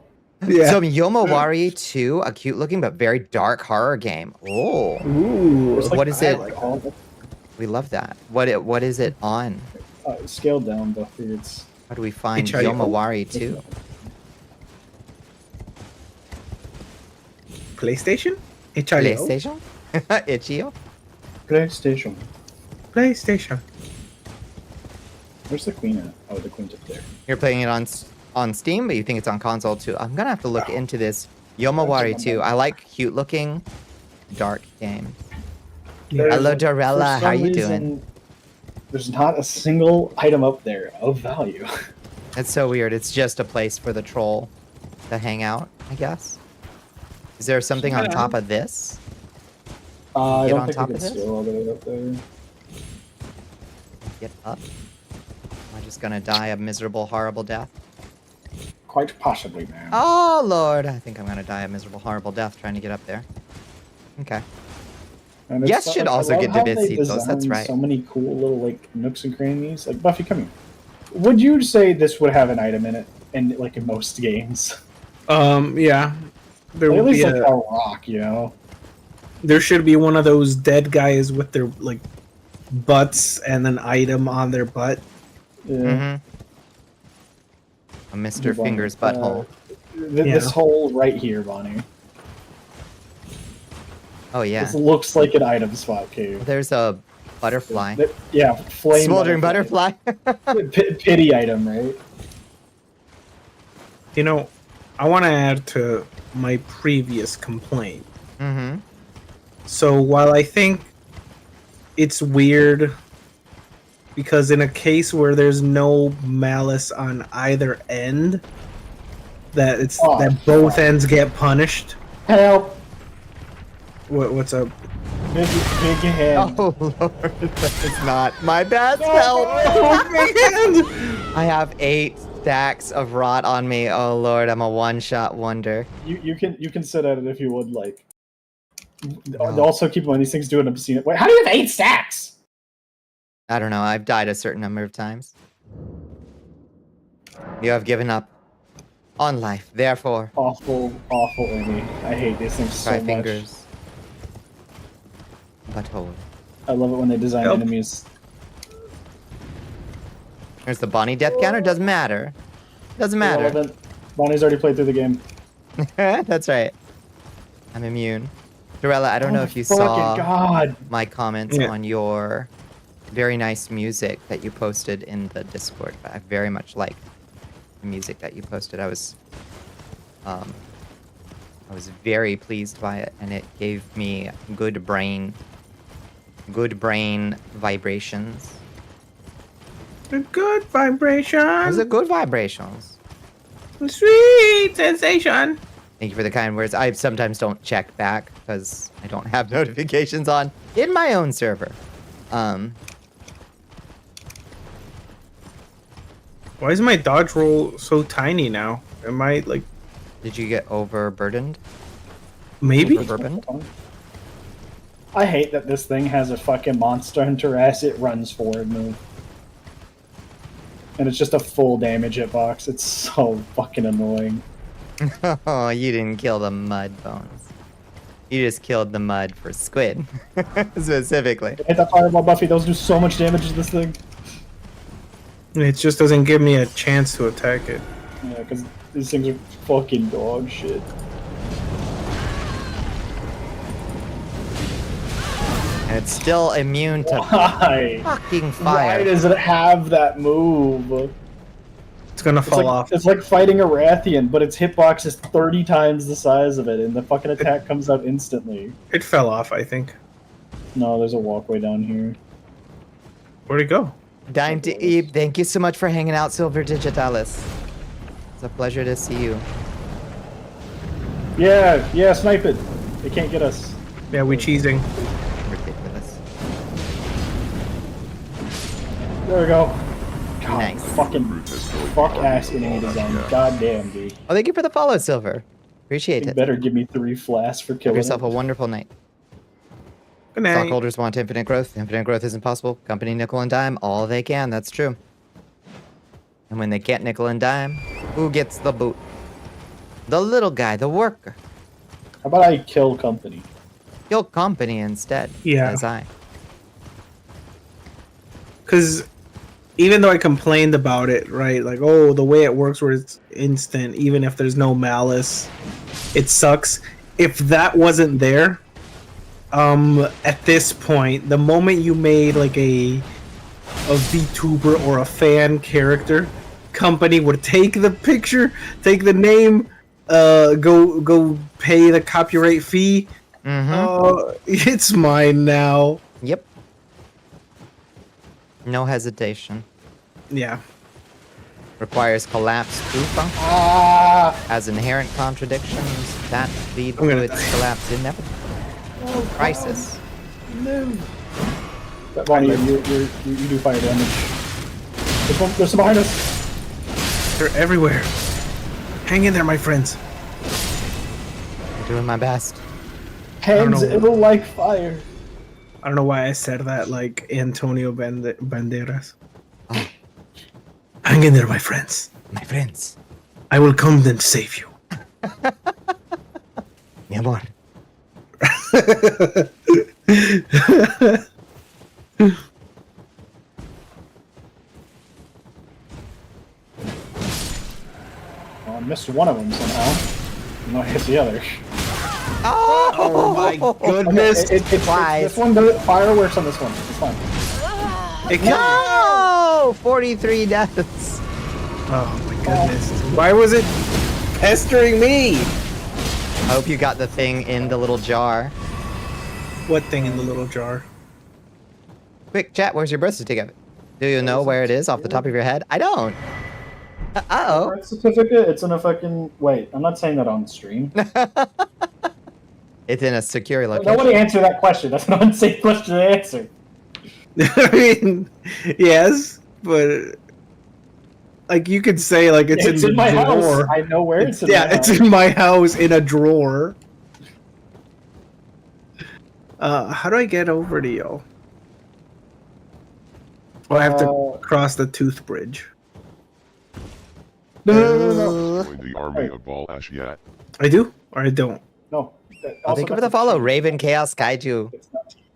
Yeah. So Yomawari 2, a cute looking but very dark horror game. Oh. Ooh. There's, like, What is I it? like all the We love that. What is it on? scaled down, Buffy. It's How do we find HIO? Yomawari 2? PlayStation? HIO? PlayStation? Itch.io? PlayStation. PlayStation. Where's the queen at? Oh, the queen's up there. You're playing it on Steam, but you think it's on console too. I'm gonna have to look into this Yomawari 2. I like cute looking, dark game. Yeah. Hello, For Dorella. some How you reason, doing? There's not a single item up there of value. That's so weird. It's just a place for the troll to hang out, I guess. Is there something on Yeah. top of this? I Get don't on think top we of can this? scale all the way up there. Get up. Am I just gonna die a miserable, horrible death? Quite possibly, man. Oh, Lord. I think I'm gonna die a miserable, horrible death trying to get up there. Okay. And it's Yes, not- should I also love get how they Divisitos, that's designed right. So many cool little like nooks and crannies. Like Buffy, come here. Would you say this would have an item in it? In like in most games, Yeah. There like, at would least be like a rock, you know. there should be one of those dead guys with their like butts and an item on their butt. Yeah. Mm-hmm. A Mr. Move on. Fingers butthole. This Yeah. hole right here, Bonnie. Oh, yeah. This looks like an item spot cave. There's a butterfly. Yeah, flame Smoldering butterfly. Pity item, right? You know, I want to add to my previous complaint. Mm-hmm. So while I think it's weird because in a case where there's no malice on either end, that it's Oh, that both fuck. ends get punished. Help! What's up? Big hand. Oh, Lord. That is not my best help. I have 8 stacks of rot on me. Oh, Lord. I'm a one-shot wonder. You can sit at it if you would like. No. Also, keep in mind these things do an obscene. Wait, how do you have 8 stacks? I don't know. I've died a certain number of times. You have given up on life. Therefore, Awful, Amy. I hate these things so try much. fingers. Butthole. I love it when they design Help. enemies. There's the Bonnie death counter. Doesn't matter. Doesn't matter. Irrelevant. Bonnie's already played through the game. That's right. I'm immune. Dorella, I don't know Oh if you my fucking saw God. my comments Yeah. on your very nice music that you posted in the Discord. I very much liked the music that you posted. I was very pleased by it, and it gave me good brain vibrations. Good vibration. Those are good vibrations. Sweet sensation. Thank you for the kind words. I sometimes don't check back because I don't have notifications on in my own server. Why is my dodge roll so tiny now? Am I like Did you get overburdened? maybe? Overburdened? I hate that this thing has a fucking monster hunter as it runs forward move. And it's just a full damage hitbox. It's so fucking annoying. Oh, you didn't kill the mud bones. You just killed the mud for squid. Specifically. Hit that fireball, Buffy. Those do so much damage to this thing. It just doesn't give me a chance to attack it. Yeah, because these things are fucking dog shit. And it's still immune to Why? fucking Why fire. does it have that move? It's gonna fall off. It's like fighting a Rathian, but its hitbox is 30 times the size of it, and the fucking attack comes out instantly. It fell off, I think. No, there's a walkway down here. Where'd it go? Dime to Eve, thank you so much for hanging out, Silver Digitalis. It's a pleasure to see you. Yeah, snipe it. They can't get us. Yeah, we cheesing. Ridiculous. There we go. God, Nice. Fucking fuck ass enemy design. Goddamn, dude. Oh, thank you for the follow, Silver. Appreciate You it. better give me 3 flasks for Have killing yourself it. a wonderful night. Good night. Stockholders want infinite growth. Infinite growth isn't possible. Company nickel and dime all they can. That's true. And when they can't nickel and dime, who gets the boot? The little guy, the worker. How about I kill company? Kill company instead. Yeah. As I. Because even though I complained about it, right? Like, oh, the way it works where it's instant, even if there's no malice, it sucks. If that wasn't there, at this point, the moment you made like a VTuber or a fan character, company would take the picture, take the name, go pay the copyright fee. It's mine now. Yep. No hesitation. Yeah. Requires collapse proof. Ah! Has inherent contradictions that lead I'm to gonna its die. collapse inevitable. Crisis. No. Bonnie, you do fire damage. There's some behind us. They're everywhere. Hang in there, my friends. I'm doing my best. Hands know. it'll like fire. I don't know why I said that like Antonio Banderas. Oh. Hang in there, my friends. My friends. I will come and save you. Mi amor. Well, I missed one of them somehow. And I hit the other. Oh my goodness. Why? This one does fireworks on this one. It's fine. It killed me. No! 43 deaths. Oh my goodness. Why was it pestering me? I hope you got the thing in the little jar. What thing in the little jar? Quick chat, where's your birth certificate? Do you know where it is off the top of your head? I don't. Uh-oh. Birth certificate? It's in a fucking... Wait, I'm not saying that on stream. It's in a secure location. Nobody answer that question. That's an unsafe question to answer. I mean, yes, but like you could say like it's in my the drawer. house. I know where it's in Yeah, my it's house. in my house in a drawer. How do I get over to you? Oh, I have to cross the tooth bridge. No. Join the army of Ball Ash Yat. I do, or I don't. No. I'll thank you for the follow, Raven Chaos Kaiju.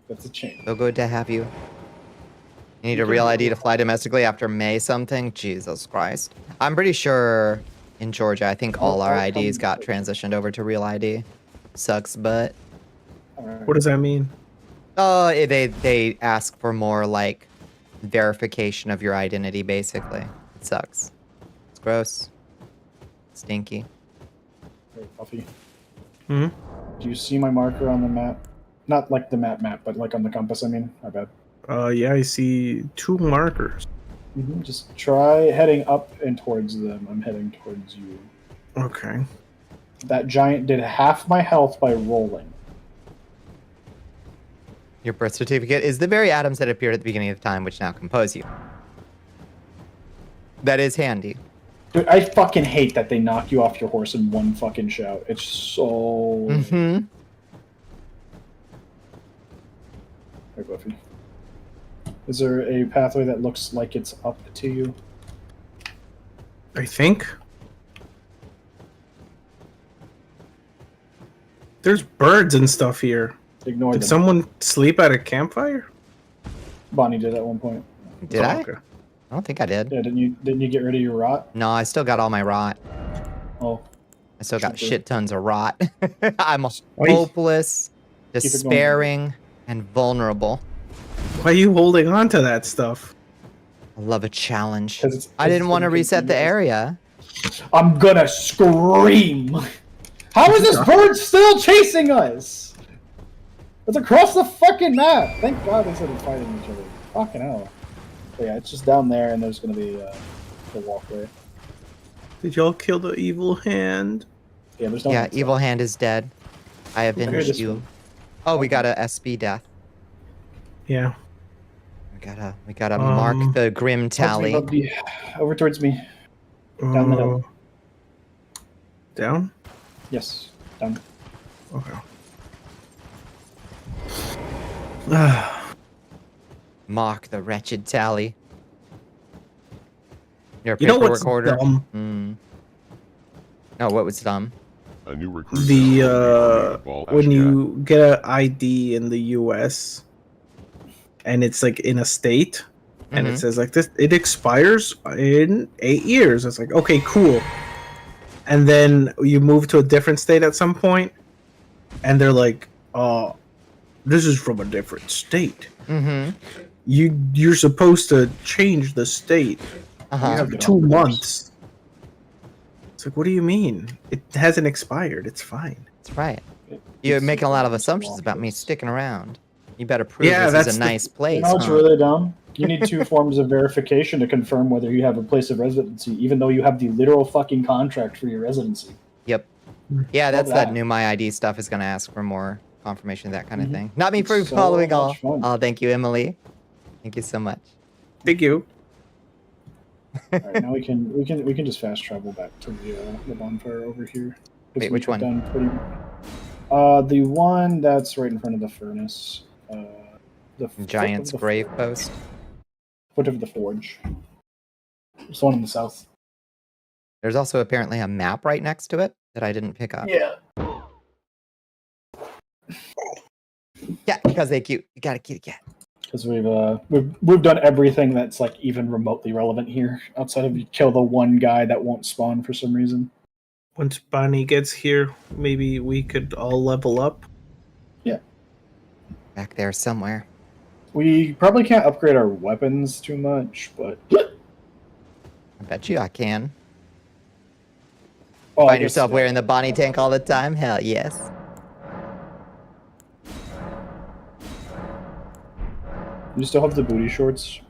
That's a chain. So good to have you. You need a real ID to fly domestically after May something? Jesus Christ. I'm pretty sure in Georgia, I think all our IDs got transitioned over to real ID. Sucks, but... What does that mean? Oh, they ask for more, like, verification of your identity, basically. It sucks. It's gross. Stinky. Hey, Puffy. Hmm? Do you see my marker on the map? Not like the map, but like on the compass, I mean. My bad. Yeah, I see 2 markers. Just try heading up and towards them. I'm heading towards you. Okay. That giant did half my health by rolling. Your birth certificate is the very atoms that appeared at the beginning of time, which now compose you. That is handy. Dude, I fucking hate that they knock you off your horse in one fucking shout. It's so... Mm-hmm. Hey, Buffy. Is there a pathway that looks like it's up to you? I think. There's birds and stuff here. Ignore Did them. someone sleep at a campfire? Bonnie did at one point. Did Oh, I? okay. I don't think I did. Yeah, didn't you get rid of your rot? No, I still got all my rot. Oh. I still got Super. shit tons of rot. I'm Why- hopeless, it going. despairing, and vulnerable. Why are you holding on to that stuff? I love a challenge. 'Cause it's- I didn't it's want to reset the inconvenient. area. I'm gonna scream. How is this bird still chasing us? It's across the fucking map. Thank God they started fighting each other. Fucking hell. But yeah, it's just down there, and there's gonna be the walkway. Did y'all kill the evil hand? Yeah, there's no. Yeah, Evil Hand is dead. I avenged this you. one. Oh, we got a SB death. Yeah. We gotta mark the grim tally. Over towards me. Down the hill. Down? Yes, down. Okay. Mark the wretched tally. Your You know paperwork what's order. dumb? No, what was dumb? A new recruit. When you get an ID in the US and it's like in a state and it says like this, it expires in 8 years. It's like, okay, cool. And then you move to a different state at some point and they're like, this is from a different state. You're supposed to change the state. You have 2 months. It's like, what do you mean? It hasn't expired. It's fine. That's right. You're making a lot of assumptions about me sticking around. You better prove this is a nice place. You know what's really dumb? You need 2 forms of verification to confirm whether you have a place of residency, even though you have the literal fucking contract for your residency. Yep. Yeah, that's that new My ID stuff is going to ask for more confirmation of that kind of thing. Not me for following all. Oh, thank you, Emily. Thank you so much. Thank you. All right, now we can just fast travel back to the bonfire over here. Wait, which one? The one that's right in front of the furnace. The Giant's grave post. Foot of the forge. There's one in the south. There's also apparently a map right next to it that I didn't pick up. Yeah. Yeah, because they cute. You got a kitty cat. Because we've done everything that's like even remotely relevant here, outside of you kill the one guy that won't spawn for some reason. Once Bonnie gets here, maybe we could all level up. Yeah. Back there somewhere. We probably can't upgrade our weapons too much, but I bet you I can. Oh, Find yourself wearing the Bonnie tank all the time? Hell yes. You still have the booty shorts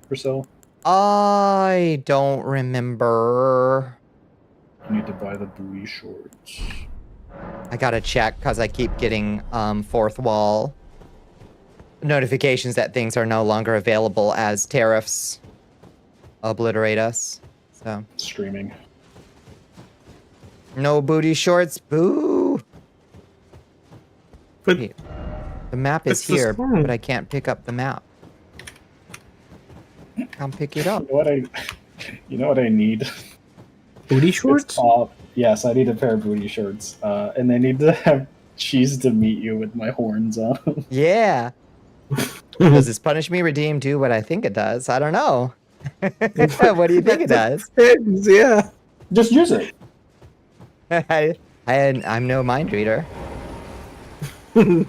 for sale? I don't remember. You need to buy the booty shorts. I gotta check because I keep getting fourth wall notifications that things are no longer available as tariffs obliterate us. So Screaming. no booty shorts. Boo. But Wait, the map is here, but I can't pick up the map. Come pick it up. You know what I need? booty shorts? Yes, I need a pair of booty shorts. And they need to have cheese to meet you with my horns on. Yeah. Does this punish me redeem do what I think it does? I don't know. What do you think it does? Yeah. Just use it. I'm no mind reader. It'll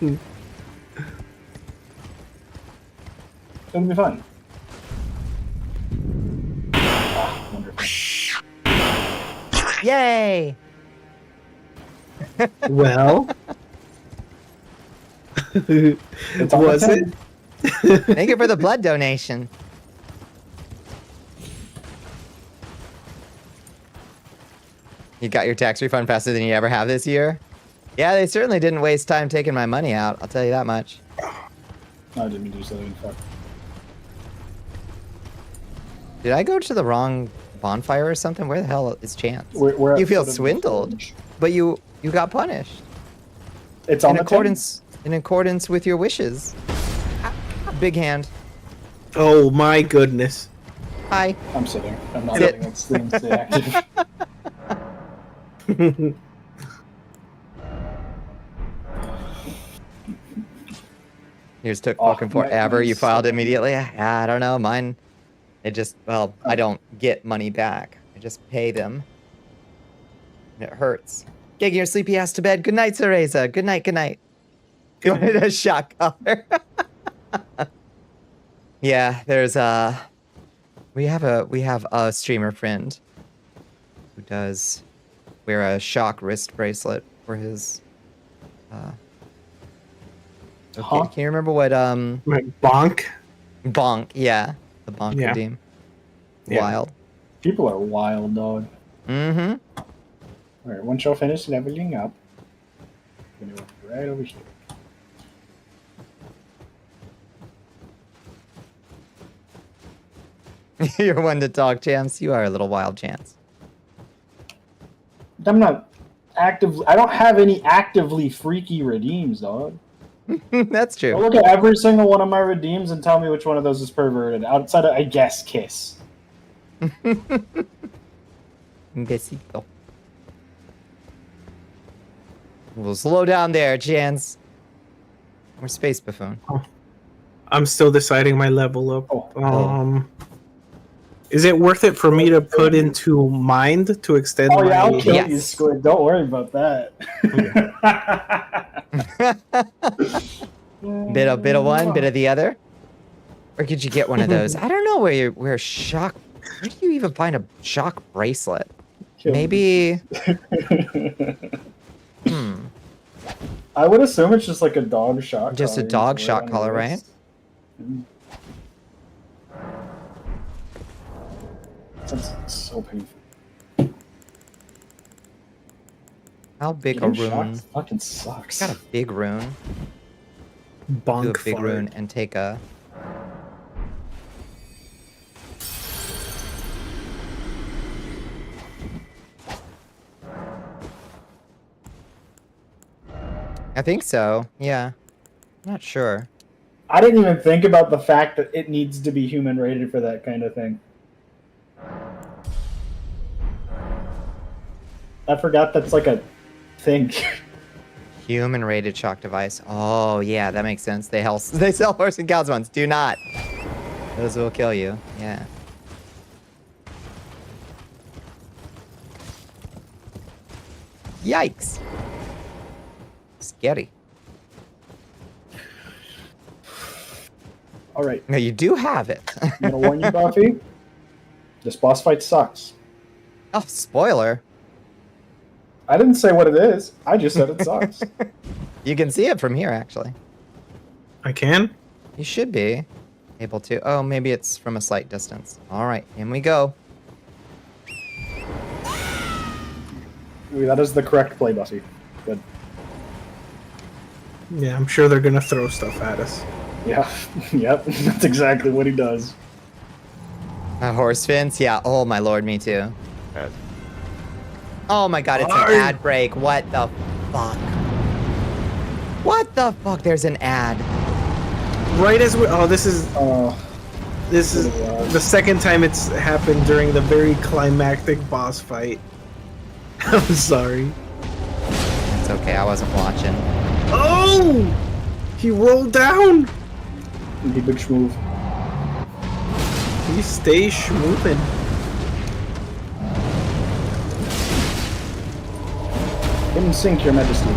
be fun. Ah, wonderful. Yay! Well. Was it? Thank you for the blood donation. You got your tax refund faster than you ever have this year? Yeah, they certainly didn't waste time taking my money out. I'll tell you that much. No, I didn't do something. Fuck. Did I go to the wrong bonfire or something? Where the hell is Chance? We're at You feel foot of the swindled, forge. but you got punished It's on in the accordance with your wishes. Big hand. Oh my goodness. Hi. I'm sitting. I'm not Sit. sitting. Let's stay active. Yours took fucking forever. You nice. filed immediately. I don't know. Mine, it just, well, I don't get money back. I just pay them. And it hurts. Getting your sleepy ass to bed. Good night, Cereza. Good night, good night. You wanted a shot collar. Yeah, there's We have a streamer friend who does wear a shock wrist bracelet for his. Okay, Huh? can you remember what Like bonk. bonk? Yeah, the bonk Yeah. redeem. Yeah. Wild. People are wild, dog. Mm-hmm. All right, once y'all finish leveling up, I'm gonna go right over here. You're one to talk, Chance. You are a little wild, Chance. I'm not actively. I don't have any actively freaky redeems, dog. That's I'll true. look at every single one of my redeems and tell me which one of those is perverted. Outside of, I guess, Kiss. Besito. We'll slow down there, Chance. Or Space Buffoon. I'm still deciding my level up. Oh. Is it worth it for me to put into mind to extend Oh yeah, I'll my? kill you, Yes. Squid. Don't worry about that. Bit of one, bit of the other. Or could you get one of those? I don't know where shock. Where do you even find a shock bracelet? Kill me. Maybe. I would assume it's just like a dog shock. Just a collar dog you shock wear on collar, your right? wrist. That's so painful. How big a Getting rune? shocked fucking sucks. Got a big rune. Do a Bonk big fart. rune and take a. I think so. Yeah. I'm not sure. I didn't even think about the fact that it needs to be human rated for that kind of thing. I forgot that's like a thing. Human rated shock device. Oh yeah, that makes sense. They sell horse and cows ones. Do not. Those will kill you. Yeah. Yikes. Scary. All right, No, you do have it. I'm gonna warn you, Buffy. This boss fight sucks. Oh, spoiler. I didn't say what it is. I just said it sucks. You can see it from here, actually. I can. You should be able to. Oh, maybe it's from a slight distance. All right, in we go. That is the correct play, Buffy. Good. Yeah, I'm sure they're gonna throw stuff at us. Yeah. Yep. That's exactly what he does. A horse fence? Yeah. Oh, my lord, me too. Ad. Oh my god, it's an Sorry. ad break. What the fuck? What the fuck? There's an ad. Right as we. Oh, this is Oh, the second time it's happened during the very climactic boss fight. I'm sorry. It's okay, I wasn't watching. Oh! He rolled down. he big schmoove. He stays schmooping. In sync, Your Majesty.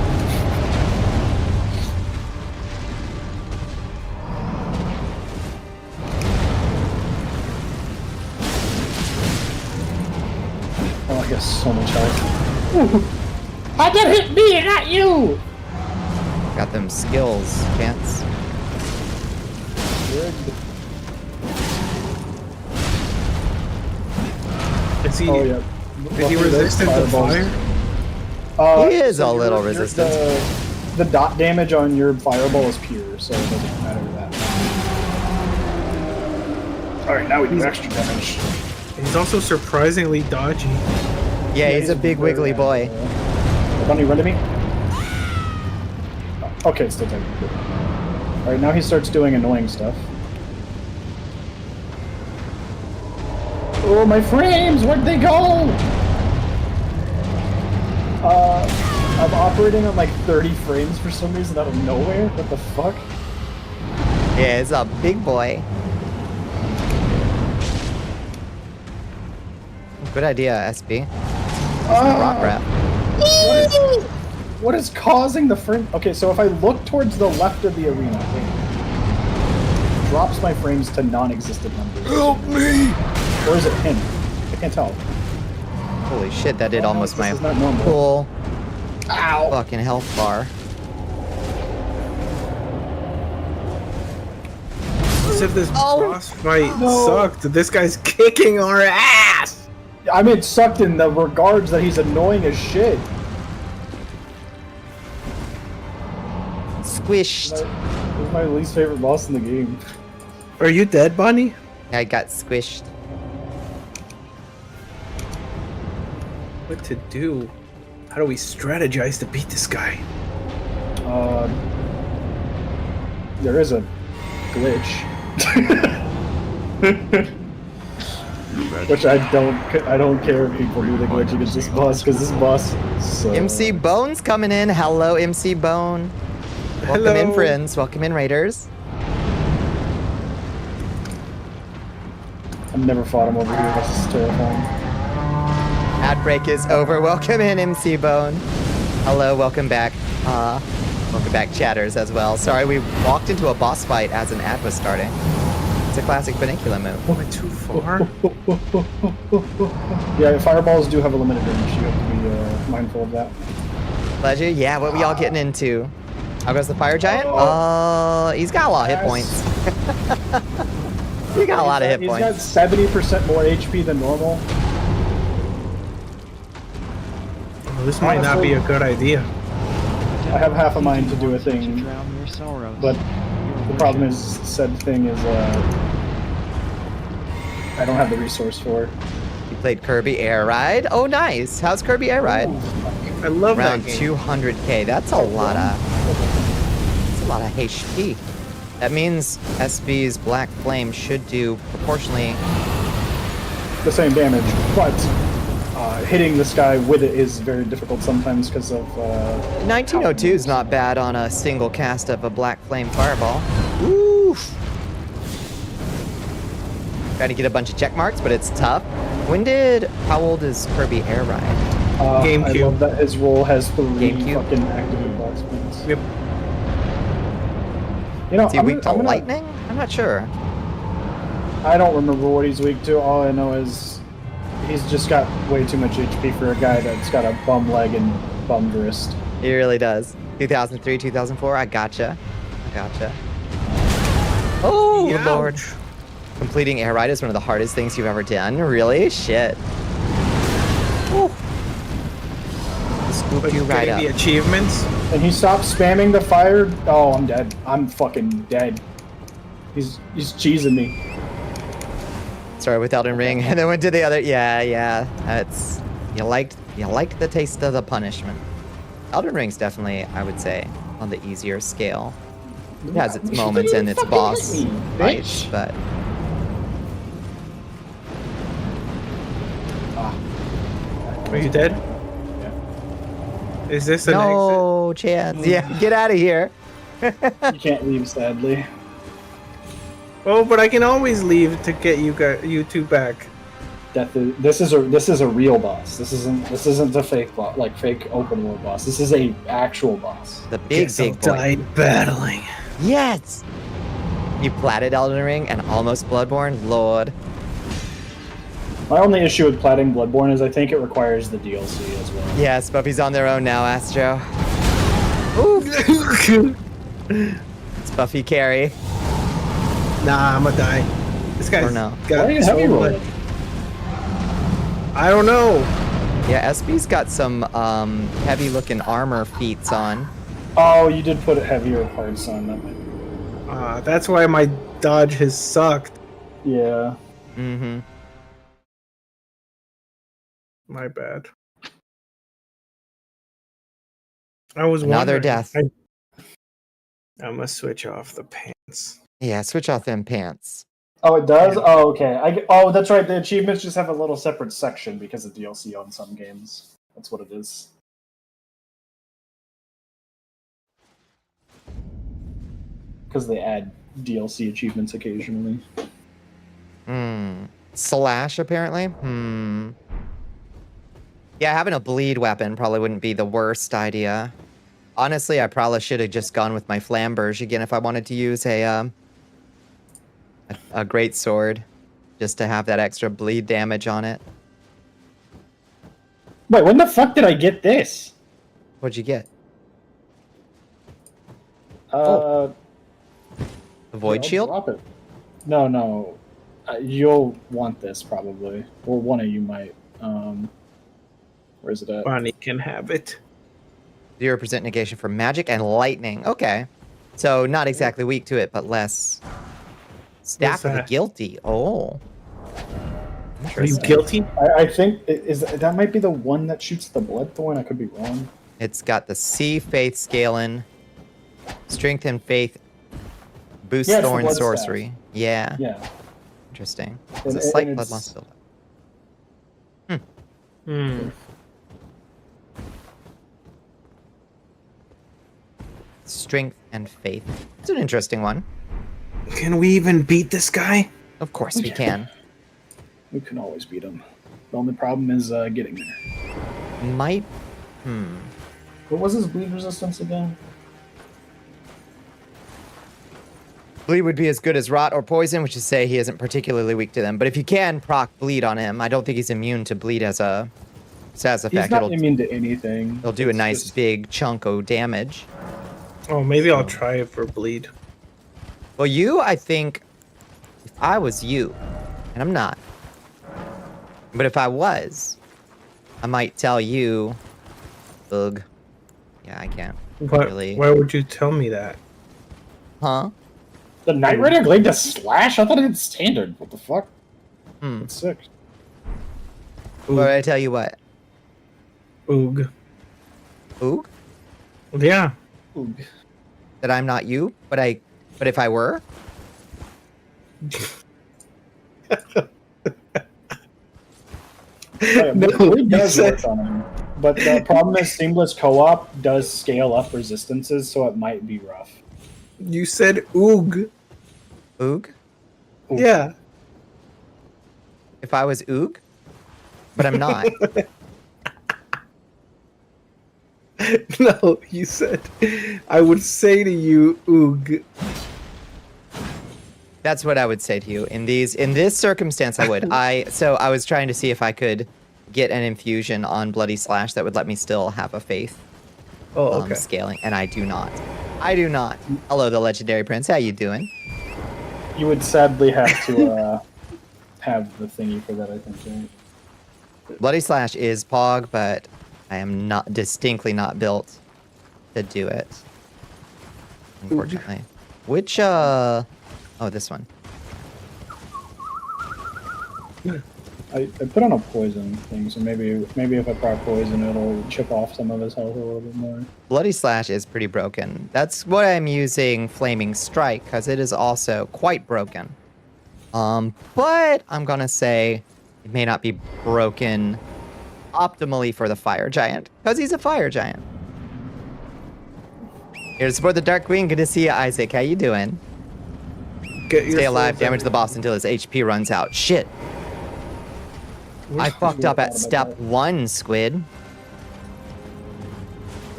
Oh, I got so much health. How did it hit me and not you? Got them skills, Chance. Is he? Oh, yeah. Is he resistant to fire? Uh, He is so a little your- resistant. The dot damage on your fireball is pure, so it doesn't matter that. Alright, now we do extra damage. He's also surprisingly dodgy. Yeah, he's a big very wiggly boy. Bunny, run to me. Okay, it's still taking good. Alright, now he starts doing annoying stuff. Oh, my frames! Where'd they go? I'm operating on like 30 frames for some reason out of nowhere. What the fuck? Yeah, he's a big boy. Good idea, SB. Rock rap. What is causing the frame? Okay, so if I look towards the left of the arena, wait. drops my frames to non-existent numbers. Help me! Or is it him? I can't tell. Holy shit, that did almost this my is not normal. full Ow! fucking health bar. As if this boss fight No. sucked. This guy's kicking our ass! I mean, it sucked in the regards that he's annoying as shit. Squished. He's my least favorite boss in the game. Are you dead, Bonnie? I got squished. What to do? How do we strategize to beat this guy? There is a glitch. Which I don't care if people do the glitch against this boss, because this boss sucks. MC Bone's coming in. Hello, MC Bone. Welcome in, Hello. friends. Welcome in, Raiders. I've never fought him over here, this is terrifying. Ad break is over. Welcome in, MC Bone. Hello, welcome back. Welcome back, chatters, as well. Sorry, we walked into a boss fight as an ad was starting. It's a classic Bonnicula move. Went too far. Yeah, fireballs do have a limited range, you have to be mindful of that. Pleasure. Yeah, what we all getting into? How goes the fire giant? He's got a lot of hit points. He got a lot of hit He's points. got 70% more HP than normal. Oh, this might not be a good idea. I have half a mind to do a thing, Drown your sorrows. but the problem is, said thing is, I don't have the resource for it. You played Kirby Air Ride. Oh, nice. How's Kirby Air Ride? I love Around that game. 200k. That's a lot of HP. That means SB's Black Flame should do proportionally. The same damage, but hitting this guy with it is very difficult sometimes because of 1902 is not bad on a single cast of a Black Flame Fireball. Oof. Trying to get a bunch of check marks, but it's tough. How old is Kirby Air Ride? GameCube. I love that his role has 3 GameCube? fucking active box points. Yep. Is You know, he weak to lightning? I'm not sure. I don't remember what he's weak to. All I know is he's just got way too much HP for a guy that's got a bum leg and bum wrist. He really does. 2003, 2004. I gotcha. Oh, Ouch. Lord. Completing air ride is one of the hardest things you've ever done. Really? Shit. Woo. Scoop But you right getting up. the achievements. And he stopped spamming the fire. Oh, I'm dead. I'm fucking dead. He's cheesing me. Started with Elden Ring and then went to the other. Yeah. That's you liked the taste of the punishment. Elden Ring's definitely, I would say, on the easier scale. It has its moments and its boss fights, but Are you dead? Yeah. Is this an no chance. Yeah, get out of here. You can't leave, sadly. exit? Oh, but I can always leave to get you two back. This is a real boss. This isn't a fake boss, like fake open world boss. This is a actual boss. The big Guess I'll big boy. die battling. Yes. You platted Elden Ring and almost Bloodborne. Lord. My only issue with platting Bloodborne is I think it requires the DLC as well. Yes, Buffy's on their own now, Astro. Ooh. It's Buffy carry. Nah, I'm gonna die. This guy's Or no. got Why are you so heavy much. rolling? I don't know. Yeah, SB's got some heavy looking armor feats on. Oh, you did put heavier parts on that. That's why my dodge has sucked. Yeah. Mm-hmm. My bad. I was Another wondering. death. I'm gonna switch off the pants. Yeah, switch off them pants. Oh, it does? Oh, okay. Oh, that's right. The achievements just have a little separate section because of DLC on some games. That's what it is. Because they add DLC achievements occasionally. Slash, apparently? Yeah, having a bleed weapon probably wouldn't be the worst idea. Honestly, I probably should have just gone with my flamberge again if I wanted to use a a great sword, just to have that extra bleed damage on it. Wait, when the fuck did I get this? What'd you get? The Void shield? Drop it. No. You'll want this probably, or one of you might. Where's it at? Bonnie can have it. 0% negation for magic and lightning. Okay. So not exactly weak to it, but less. Staff of the that? guilty. Oh. Are you guilty? I think that might be the one that shoots the bloodthorn. I could be wrong. It's got the C faith scaling, strength and faith, boost Yeah, it's the thorn blood sorcery. Yeah. Yeah. Interesting. It's And- a slight and blood it's- loss buildup. Strength and faith. It's an interesting one. Can we even beat this guy? Of course we can. We can always beat him. The only problem is getting there. Might. What was his bleed resistance again? Bleed would be as good as rot or poison, which is say he isn't particularly weak to them. But if you can proc bleed on him, I don't think he's immune to bleed as a stats effect. He's not immune to anything. It'll do a It's nice just- big chunk of damage. Oh, maybe I'll try it for bleed. Well, you, I think, if I was you, and I'm not, but if I was, I might tell you, ugh. Yeah, I can't. Really. Why would you tell me that? Huh? The Knight Rider Glade does slash? I thought it did standard. What the fuck? Hmm. That's sick. But I tell you what. Oog. Oog? Yeah. Oog. That I'm not you, but if I were? Oh, No, Bleed you does said- work on him. But the problem is Seamless Co-op does scale up resistances, so it might be rough. You said oog. Oog? Oog. Yeah. If I was Oog? But I'm not. No, you said I would say to you oog. That's what I would say to you. In this circumstance, I would. So I was trying to see if I could get an infusion on Bloody Slash that would let me still have a faith Oh, okay. scaling, and I do not. I do not. Hello, the legendary prince. How you doing? You would sadly have to have the thingy for that, I think, right? Bloody Slash is Pog, but I am not distinctly not built to do it. Unfortunately. Which oh, this one. I put on a poison thing, so maybe if I proc poison, it'll chip off some of his health a little bit more. Bloody Slash is pretty broken. That's why I'm using Flaming Strike, because it is also quite broken. But I'm gonna say it may not be broken optimally for the Fire Giant, because he's a Fire Giant. Here to support the Dark Queen. Good to see you, Isaac. How you doing? Get your Stay alive. souls Damage out. the boss until his HP runs out. Shit. I fucked up at step 1, Squid.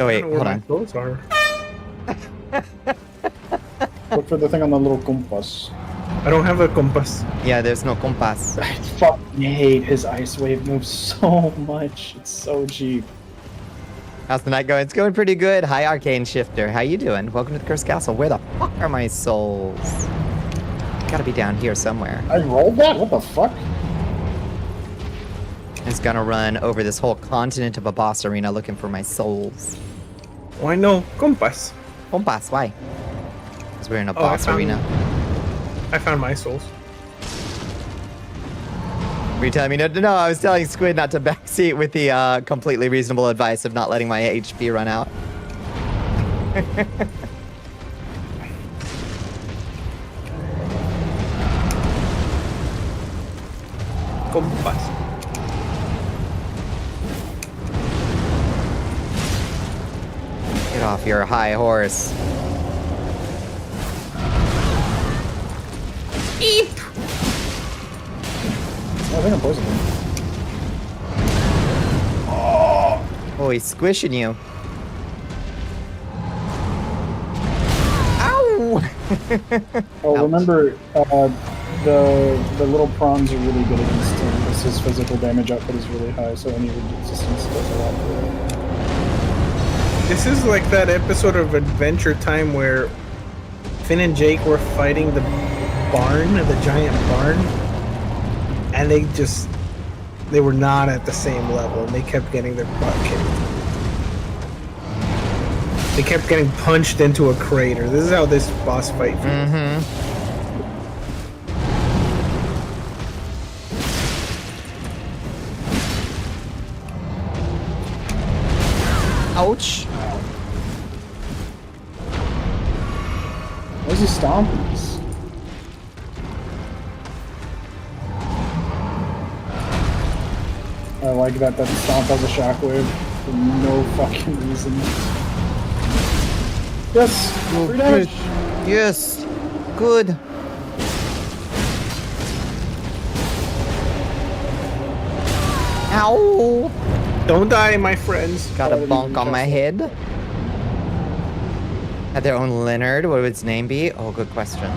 Oh wait, I don't know hold where on. my clothes are. Look for the thing on the little compass. I don't have a compass. Yeah, there's no compass. I fucking hate his ice wave moves so much. It's so cheap. How's the night going? It's going pretty good. Hi, Arcane Shifter. How you doing? Welcome to the Cursed Castle. Where the fuck are my souls? Gotta be down here somewhere. I rolled that? What the fuck? It's gonna run over this whole continent of a boss arena looking for my souls. Why no compass? Compass, why? Because we're in a Oh, I boss found- arena. I found my souls. Were you telling me no, I was telling Squid not to backseat with the completely reasonable advice of not letting my HP run out. Compass. Get off your high horse. I think I'm poisoned. Oh, he's squishing you. Ow! Oh, Ouch. remember, The little prawns are really good against him because his physical damage output is really high, so any resistance does a lot for it. This is like that episode of Adventure Time where Finn and Jake were fighting the barn, the giant barn, and they were not at the same level, and they kept getting their butt kicked. They kept getting punched into a crater. This is how this boss fight feels. Ouch. Where's he stomping us? I like that stomp has a shockwave for no fucking reason. Yes! Free damage! Yes. Good. Ow. Don't die, my friends. Got a bonk on my head. Had their own Leonard. What would its name be? Oh, good question.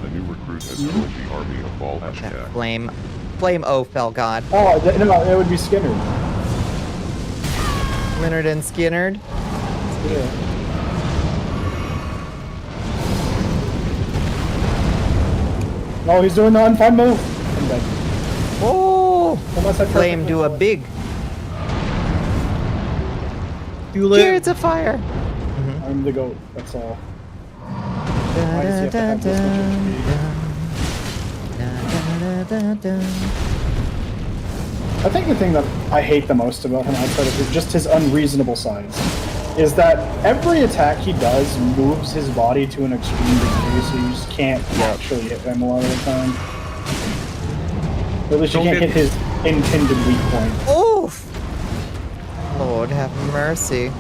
The new recruit has joined the army of Ball That Ashcat. Flame O fell god. Oh, no, it would be Skinner. Leonard and Skinnerd. Yeah. No, he's doing the unfun move. I'm dead. Oh! Unless I Flame perfectly do a roll. big. You live. Chariots of fire. I'm the goat, that's all. Why does he have to have this much HP? I think the thing that I hate the most about him outside of just his unreasonable size is that every attack he does moves his body to an extreme degree, so you just can't actually hit him a lot of the time. Or at least you can't hit his intended weak point. Oof! Lord have mercy.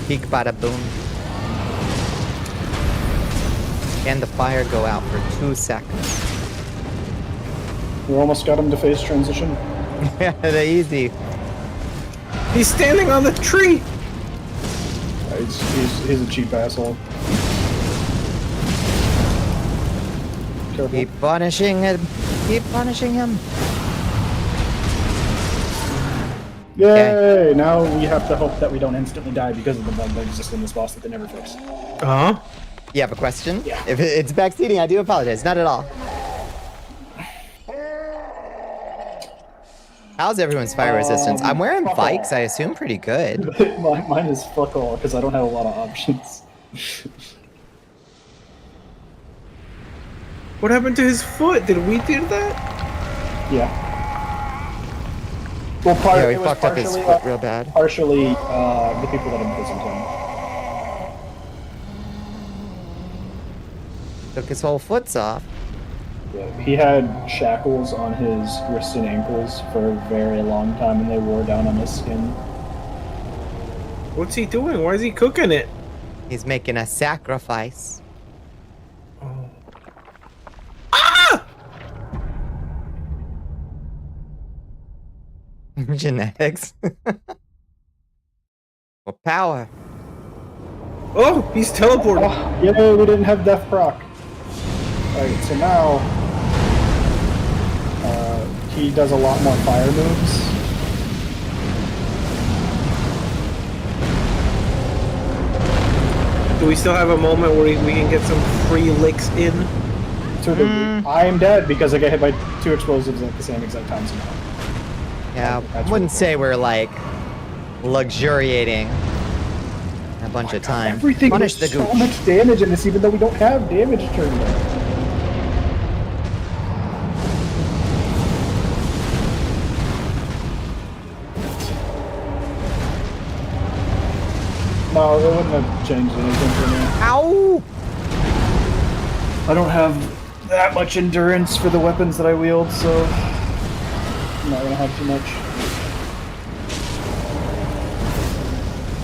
Peek bada boom. And the fire go out for 2 seconds. We almost got him to phase transition. Yeah, they're easy. He's standing on the tree. He's a cheap asshole. Careful. Keep punishing him. Keep punishing him. Yay! Okay. Now we have to hope that we don't instantly die because of the bug that exists in this boss that they never fix. Uh-huh. You have a question? Yeah. If it's backseating, I do apologize. Not at all. How's everyone's fire resistance? I'm wearing fuck all. Vikes, I assume pretty good. Mine is fuck all because I don't have a lot of options. What happened to his foot? Did we do that? Yeah. Well, Yeah, we it was fucked up his partially, foot real bad. partially the people that imprisoned him. Took his whole foots off. Yeah, he had shackles on his wrists and ankles for a very long time, and they wore down on his skin. What's he doing? Why is he cooking it? He's making a sacrifice. Genetics. For power. Oh, he's teleporting. Oh, yay, we didn't have death proc. Alright, so now he does a lot more fire moves. Do we still have a moment where we can get some free licks in? To a degree. I am dead because I got hit by 2 explosives at the same exact time somehow. Yeah, That's I wouldn't really say we're like luxuriating a bunch of time. Everything Punish does the so gooch. much damage in this, even though we don't have damage turned on. No, it wouldn't have changed anything for me. Ow! I don't have that much endurance for the weapons that I wield, so I'm not gonna have too much.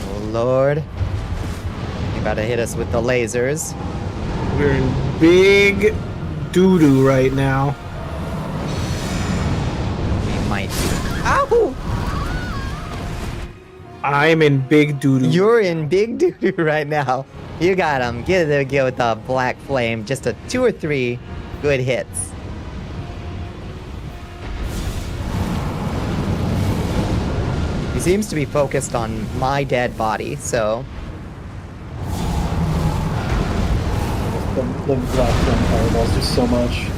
Oh Lord. You about to hit us with the lasers. We're in big doo-doo right now. We might. Ow! I'm in big doo-doo. You're in big doo-doo right now. You got him. Get with the black flame. Just a 2 or 3 good hits. He seems to be focused on my dead body, so... The black flame fireballs do so much.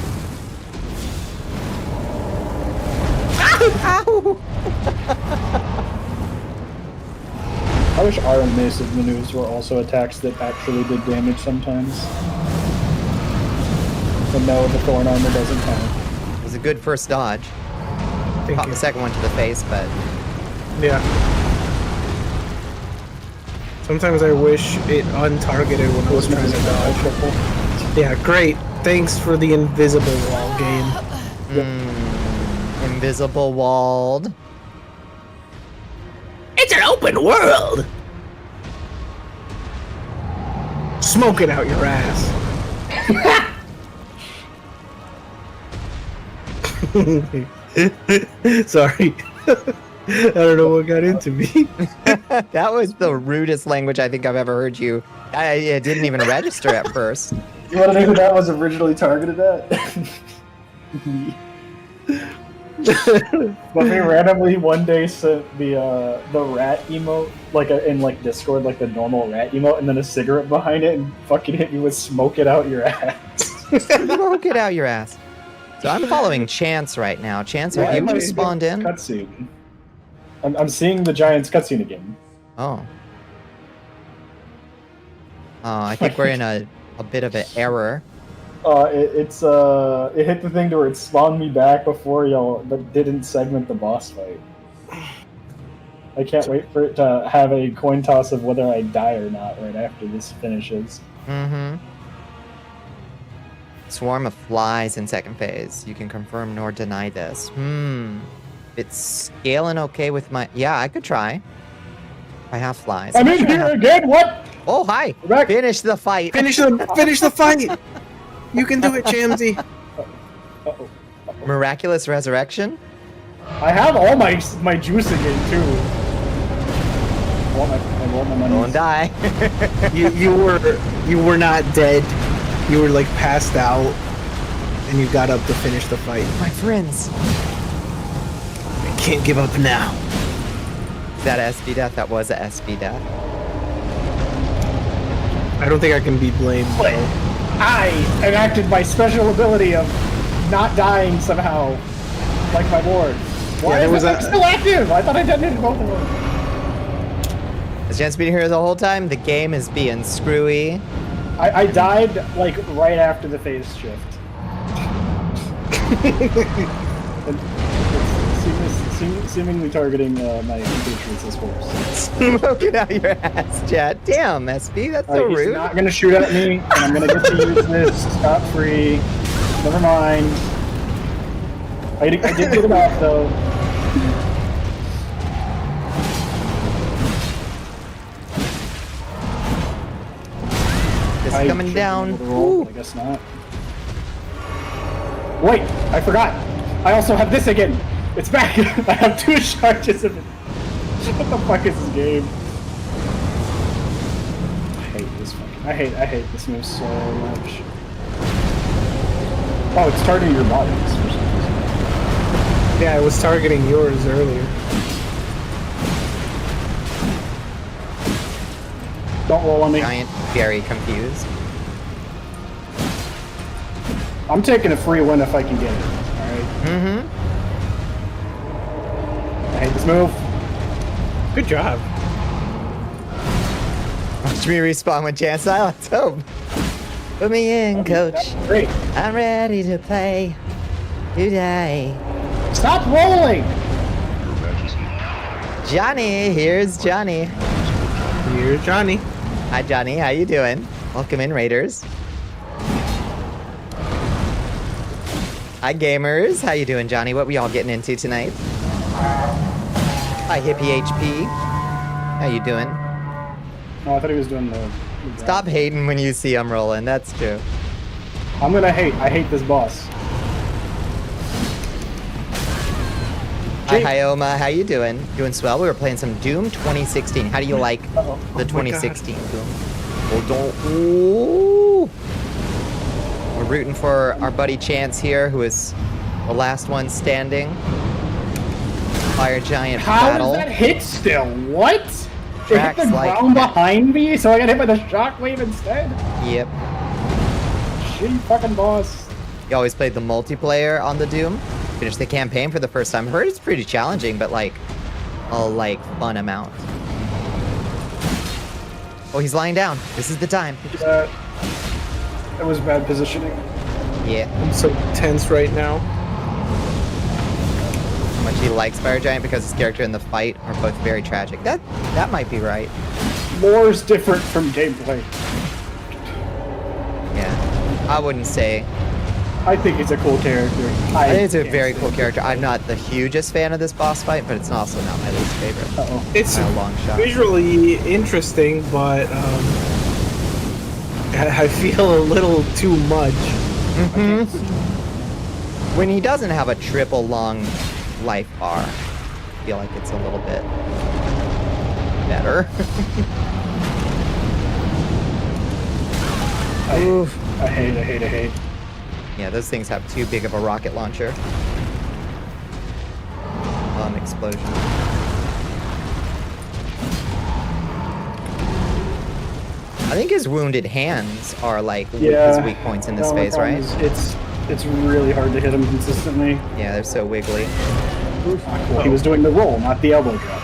Ow! I wish our invasive maneuvers were also attacks that actually did damage sometimes. But no, the thorn armor doesn't count. It was a good first dodge. Caught the second one to the face, but... Yeah. Sometimes I wish it untargeted when I was trying to dodge. Yeah, great. Thanks for the invisible wall game. Invisible walled. It's an open world! Smoke it out your ass. Sorry. I don't know what got into me. That was the rudest language I think I've ever heard you. It didn't even register at first. You want to know who that was originally targeted at? Me. But we randomly one day sent the rat emote in Discord, like the normal rat emote, and then a cigarette behind it, and fucking hit me with "smoke it out your ass." Smoke it out your ass. So I'm following Chance right now. Chance, have you spawned in? Cutscene. I'm seeing the Giants cutscene again. Oh. I think we're in a bit of an error. It hit the thing to where it spawned me back before y'all, but didn't segment the boss fight. I can't wait for it to have a coin toss of whether I die or not right after this finishes. Mm-hmm. Swarm of flies in second phase. You can confirm nor deny this. It's scaling okay with my... Yeah, I could try. I have flies. I'm in here again, what? Oh, hi! We're back. Finish the fight! Finish the fight! You can do it, Chamsy. Uh-oh. Miraculous resurrection? I have all my juice again, too. I want my money. Don't die. You were not dead. You were like passed out, and you got up to finish the fight. My friends. I can't give up now. Is that SB death? That was a SB death. I don't think I can be blamed. Wait. I enacted my special ability of not dying somehow, like my ward. Why is it still active? I thought I detonated both of them. Has Chance been here the whole time? The game is being screwy. I died like right after the phase shift. Seemingly targeting my compatriots as horse. Smoking out your ass, chat. Damn, SB, that's so He's rude. not gonna shoot at me, and I'm gonna get to use this scot-free. Never mind. I did get him out though. It's coming down. Roll, I guess not. Wait, I forgot. I also have this again. It's back. I have 2 charges of it. What the fuck is this game? I hate this fucking. I hate this move so much. Oh, it's targeting your bodies for some reason. Yeah, I was targeting yours earlier. Don't roll on me. Giant, very confused. I'm taking a free win if I can get it. Alright. Mm-hmm. I hate this move. Good job. Watch me respawn with Chance. Let's hope. Put me in, coach. That's great. I'm ready to play today. Stop rolling! Your Majesty. Johnny, here's Johnny. Here's Johnny. Hi, Johnny. How you doing? Welcome in, Raiders. Hi, gamers. How you doing, Johnny? What we all getting into tonight? Hi, Hippie HP. How you doing? Oh, I thought he was doing the Stop hating when you see him rolling. That's true. I'm gonna hate. I hate this boss. Hi, Hyoma. How you doing? Doing swell. We were playing some Doom 2016. How do you like the 2016 Doom? Ooh. We're rooting for our buddy Chance here, who is the last one standing. Fire giant battle. How does that hit still? What? It hit the Like ground behind me, so I got hit by the shockwave instead? Yep. She fucking boss. You always played the multiplayer on the Doom. Finished the campaign for the first time. Heard it's pretty challenging, but like a fun amount. Oh, he's lying down. This is the time. That was bad positioning. Yeah. I'm so tense right now. How much he likes Fire Giant because his character and the fight are both very tragic. That might be right. Lore's different from gameplay. Yeah. I wouldn't say. I think he's a cool character. I think it's a very cool character. I'm not the hugest fan of this boss fight, but it's also not my least favorite. It's By a long shot. visually interesting, but I feel a little too much. When he doesn't have a triple long life bar, I feel like it's a little bit better. I hate. Yeah, those things have too big of a rocket launcher. Explosion. I think his wounded hands are like his weak points in this phase, right? It's really hard to hit him consistently. Yeah, they're so wiggly. Well, he was doing the roll, not the elbow drop.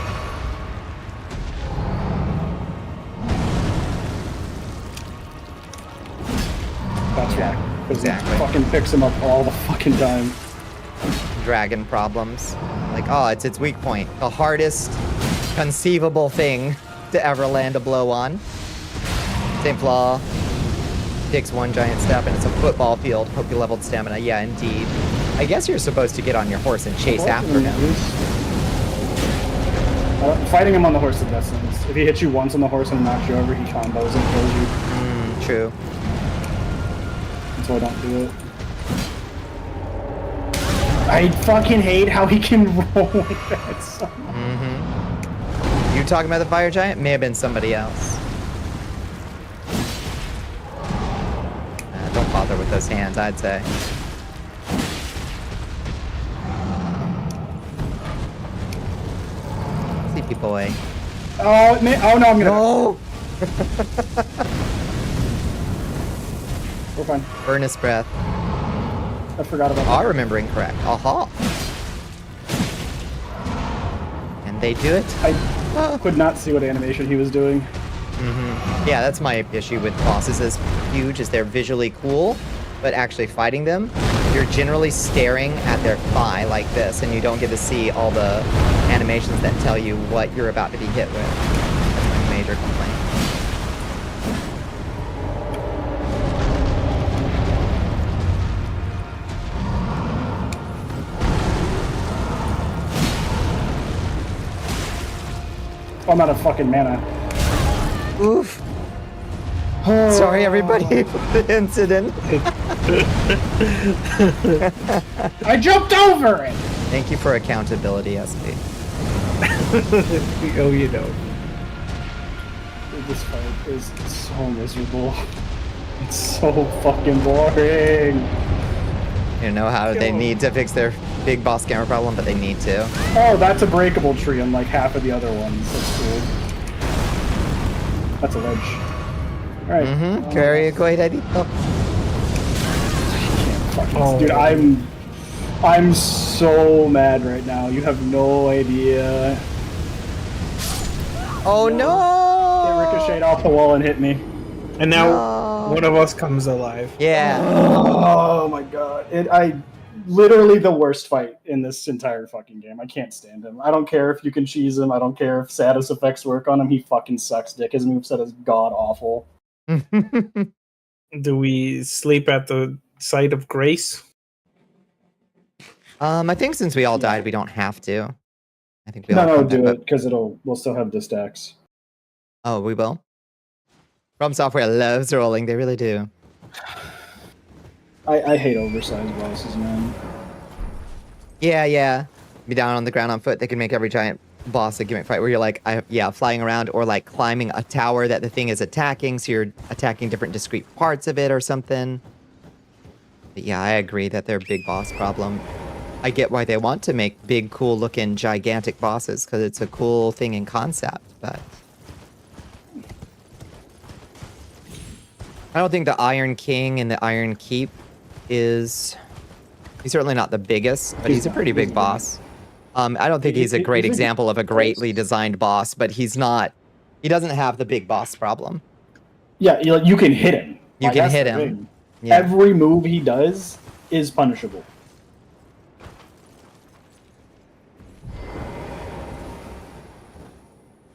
That's right. Because he fucking picks him up all the fucking time. Dragon problems. Like, oh, it's its weak point. The hardest conceivable thing to ever land a blow on. Same flaw. Takes one giant step and it's a football field. Hope you leveled stamina. Yeah, indeed. I guess you're supposed to get on your horse and chase after him. Fighting him on the horse is the best thing. If he hits you once on the horse and knocks you over, he combos and kills you. True. So I don't do it. I fucking hate how he can roll like that so much. You talking about the fire giant? May have been somebody else. Don't bother with those hands, I'd say. Sleepy boy. Oh no, I'm gonna. No! We're fine. Earnest breath. I forgot about Are remembering correct. Aha. And they do it. I could not see what animation he was doing. Yeah, that's my issue with bosses as huge as they're visually cool, but actually fighting them, you're generally staring at their thigh like this, and you don't get to see all the animations that tell you what you're about to be hit with. That's my major complaint. I'm out of fucking mana. Oof. Sorry, everybody, for the incident. I jumped over it! Thank you for accountability, SP. Oh, you know. This fight is so miserable. It's so fucking boring. You know how they need to fix their big boss camera problem, but they need to. Oh, that's a breakable tree unlike half of the other ones. That's cool. That's a ledge. Alright. Carry a quite idea. Dude, I'm so mad right now. You have no idea. Oh no! It ricocheted off the wall and hit me. And now one of us comes alive. Yeah. Oh my god. Literally the worst fight in this entire fucking game. I can't stand him. I don't care if you can cheese him. I don't care if status effects work on him. He fucking sucks dick. His moveset is god awful. Do we sleep at the site of grace? I think since we all died, we don't have to. I think we all No, come do back, it because we'll still have the stacks. Oh, we will. From Software loves rolling. They really do. I hate oversized bosses, man. Yeah. be down on the ground on foot. They can make every giant boss a gimmick fight where you're like, flying around or like climbing a tower that the thing is attacking, so you're attacking different discrete parts of it or something. But yeah, I agree that they're a big boss problem. I get why they want to make big, cool-looking, gigantic bosses, because it's a cool thing in concept, but... I don't think the Iron King and the Iron Keep is... He's certainly not the biggest, but he's a pretty big boss. I don't think he's a great example of a greatly designed boss, but he's not... He doesn't have the big boss problem. Yeah, you can hit him. You can hit him. Yeah. Every move he does is punishable.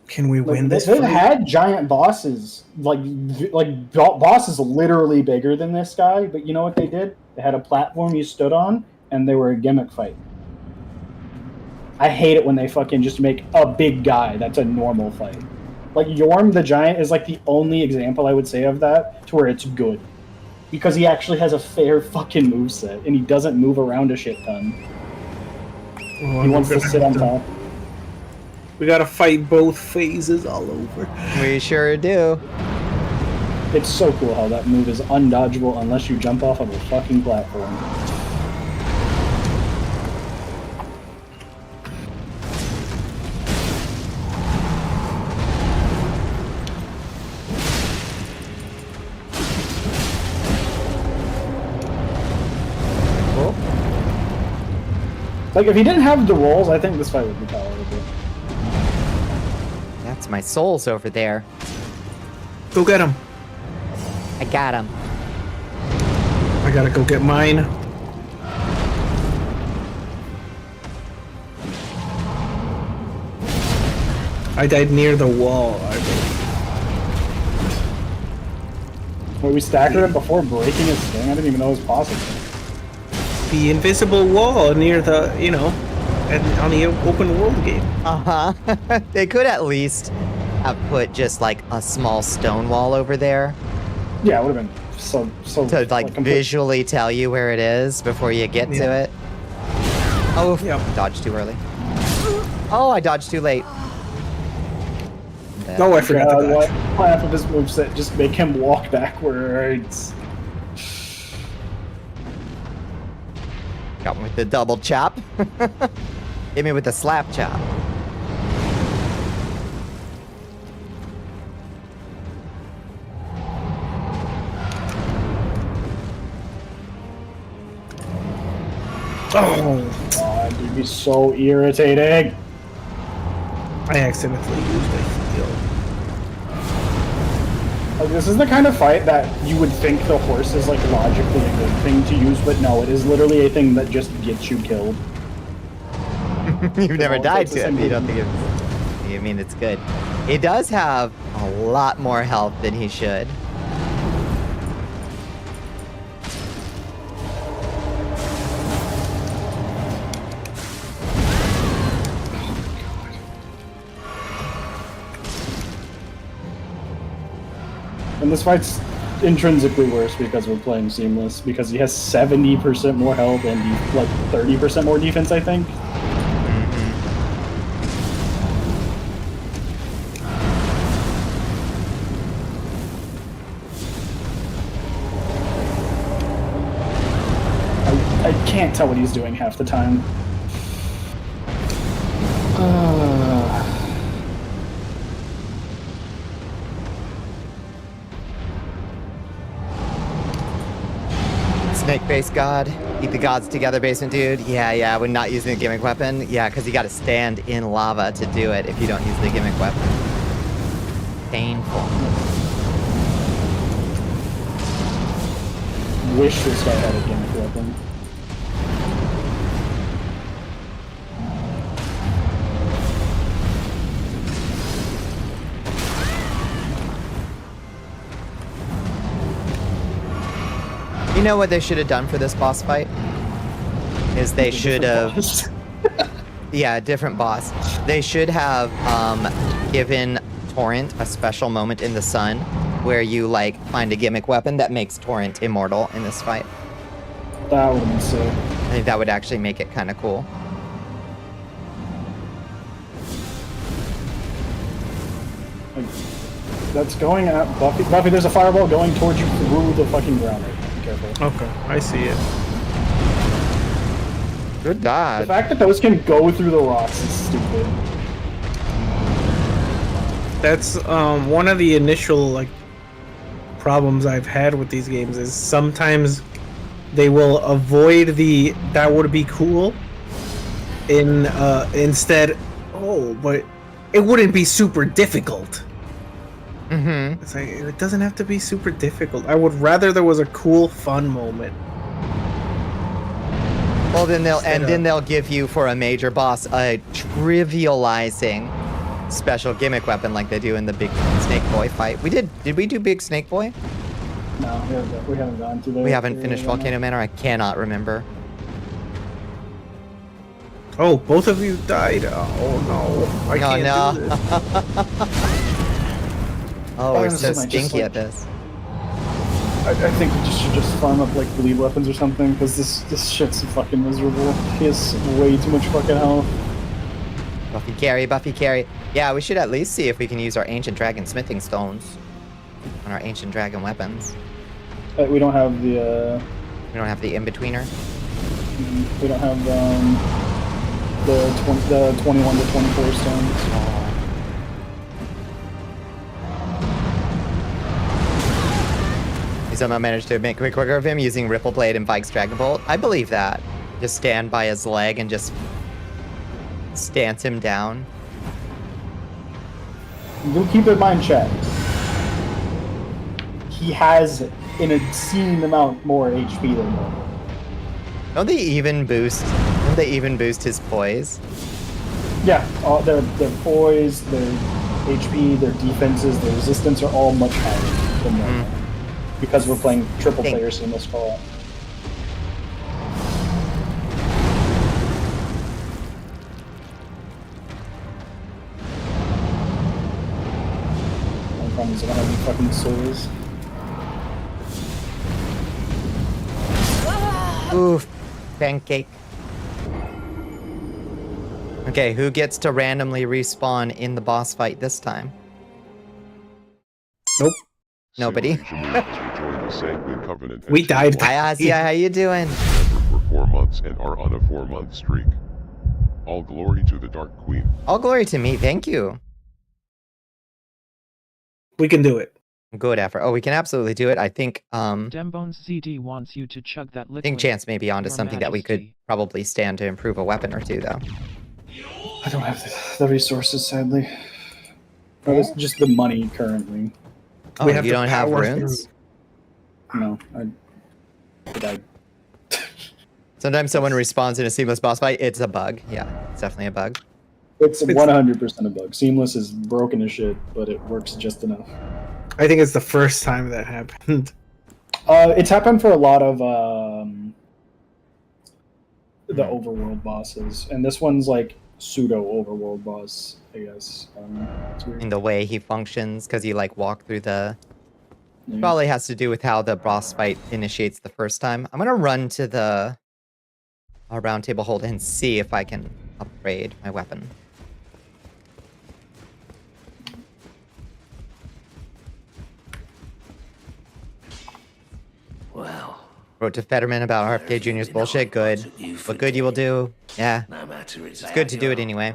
Can we win this? They've had giant bosses, like bosses literally bigger than this guy, but you know what they did? They had a platform you stood on, and they were a gimmick fight. I hate it when they fucking just make a big guy that's a normal fight. Like, Yorm the Giant is like the only example I would say of that to where it's good. Because he actually has a fair fucking moveset, and he doesn't move around a shit ton. He wants to sit on top. We gotta fight both phases all over. We sure do. It's so cool how that move is undodgeable unless you jump off of a fucking platform. Cool. Like, if he didn't have the rolls, I think this fight would be tolerable. That's my souls over there. Go get him. I got him. I gotta go get mine. I died near the wall. Wait, we staggered him before breaking his thing? I didn't even know it was possible. The invisible wall near the, on the open world game. Uh-huh. They could at least have put just like a small stone wall over there. Yeah, it would have been so to like visually tell you where it is before you get to it. Oh, dodged too early. Oh, I dodged too late. Oh, I forgot to dodge. Half of his moveset just make him walk backwards. Got me with the double chop. Hit me with the slap chop. Oh, God, it'd be so irritating. I accidentally used a heal. Like, this is the kind of fight that you would think the horse is like logically a good thing to use, but no, it is literally a thing that just gets you killed. You've never died to it. You don't think it's... You mean it's good. He does have a lot more health than he should. And this fight's intrinsically worse because we're playing Seamless, because he has 70% more health and like 30% more defense, I think. I can't tell what he's doing half the time. Snake-based god. Eat the gods together, basement dude. Yeah, when not using a gimmick weapon. Yeah, because you gotta stand in lava to do it if you don't use the gimmick weapon. Painful. Wish this guy had a gimmick weapon. You know what they should have done for this boss fight? Is they should have... Yeah, different boss. They should have given Torrent a special moment in the sun where you, like, find a gimmick weapon that makes Torrent immortal in this fight. That would have been sick. I think that would actually make it kind of cool. Like, that's going at Buffy. Buffy, there's a fireball going towards you through the fucking ground. Right? Be careful. Okay, I see it. Good The dodge. fact that those can go through the rocks is stupid. That's one of the initial like problems I've had with these games is sometimes they will avoid the that would be cool in instead but it wouldn't be super difficult. It's like it doesn't have to be super difficult. I would rather there was a cool fun moment. Well, then they'll give you for a major boss a trivializing special gimmick weapon like they do in the big Snake Boy fight. Did we do big Snake Boy? No, we haven't gone to the. We haven't finished Volcano Manor. I cannot remember. Oh, both of you died. Oh no. I can't do this. Oh, we're so Honestly, stinky like, at this. I think we should just farm up like bleed weapons or something because this shit's fucking miserable. He has way too much fucking health. Buffy carry, Buffy carry. Yeah, we should at least see if we can use our ancient dragon smithing stones on our ancient dragon weapons. We don't have the. We don't have the in-betweener. We don't have the 21 to 24 stones. We somehow managed to make quick work of him using Ripple Blade and Vike's Dragon Bolt. I believe that. Just stand by his leg and just stance him down. You keep in mind, chat. He has an obscene amount more HP than normal. Don't they even boost his poise? Yeah, their poise, their HP, their defenses, their resistance are all much higher than normal. Because we're playing triple player seamless co-op. My problem is I don't have any fucking souls. Oof, pancake. Okay, who gets to randomly respawn in the boss fight this time? Nope. Nobody. We died. Hi, Ozzy, how you doing? For 4 months and are on a 4-month streak. All glory to the Dark Queen. All glory to me, thank you. We can do it. Good effort. Oh, we can absolutely do it. I think, Dembones CD wants you to chug that liquid. I think Chance may be onto Your something that we could Majesty. probably stand to improve a weapon or two, though. I don't have the resources, sadly. Or it's just the money currently. Oh, We have you to don't have power runes? No, I died. Sometimes someone respawns in a seamless boss fight. It's a bug. Yeah, it's definitely a bug. It's 100% a bug. Seamless is broken as shit, but it works just enough. I think it's the first time that happened. It's happened for a lot of the overworld bosses, and this one's like pseudo overworld boss, I guess. It's weird. In the way he functions, because you like walk through the... Yeah. Probably has to do with how the boss fight initiates the first time. I'm gonna run to the round table hold and see if I can upgrade my weapon. Well, Wrote to Fetterman about RFK Jr.'s bullshit. Good. What good you will do. Yeah. no matter It's good to do it anyway.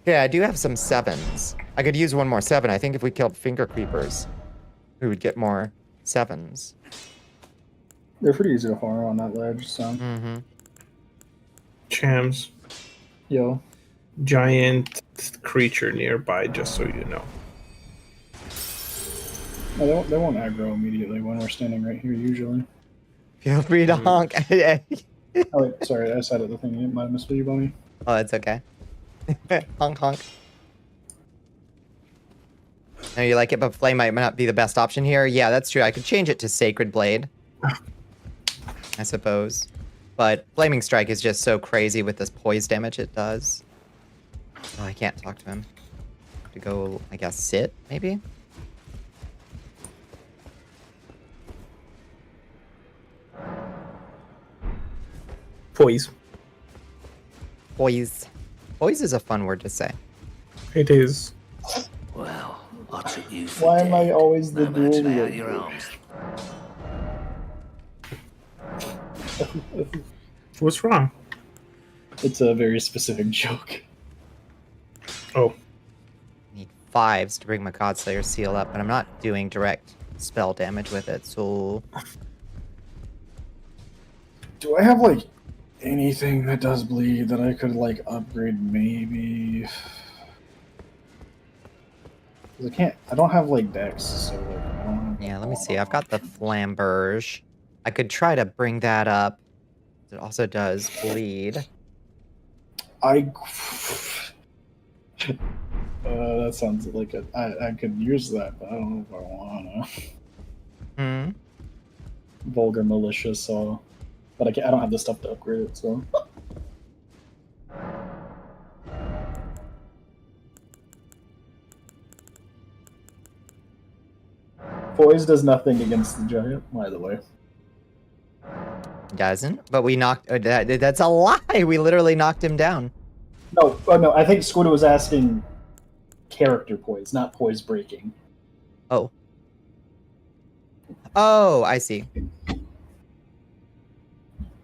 Yeah, I do have some 7s. I could use one more 7. I think if we killed finger creepers, we would get more 7s. They're pretty easy to farm on that ledge, so. Mm-hmm. Chams, Yo. giant creature nearby, just so you know. No, they won't aggro immediately when we're standing right here, usually. Feel free to honk. Oh, wait, sorry, I said it, the thing. It might have missed you, Bonnie. Oh, it's okay. Honk, honk. No, you like it, but Flame might not be the best option here. Yeah, that's true. I could change it to Sacred Blade, I suppose. But Flaming Strike is just so crazy with this poise damage it does. Oh, I can't talk to him. Have to go, I guess, sit, maybe? Poise. Poise. Poise is a fun word to say. It is. Well, I took you for Why am I dead. always the No man to dual lay out your wielder? arms. What's wrong? It's a very specific joke. Oh. Need 5s to bring my Godslayer seal up, and I'm not doing direct spell damage with it, so... Do I have, like, anything that does bleed that I could, like, upgrade maybe? 'Cause I don't have, like, dex, so, like, I don't have... Yeah, let me see. I've got the Flamberge. I could try to bring that up. It also does bleed. That sounds like I could use that, but I don't know if I wanna. Hmm? Vulgar Militia, so... But I don't have the stuff to upgrade it, so... Poise does nothing against the giant, by the way. Doesn't, but we knocked... that's a lie! We literally knocked him down. No, I think Squid was asking character poise, not poise breaking. Oh. Oh, I see.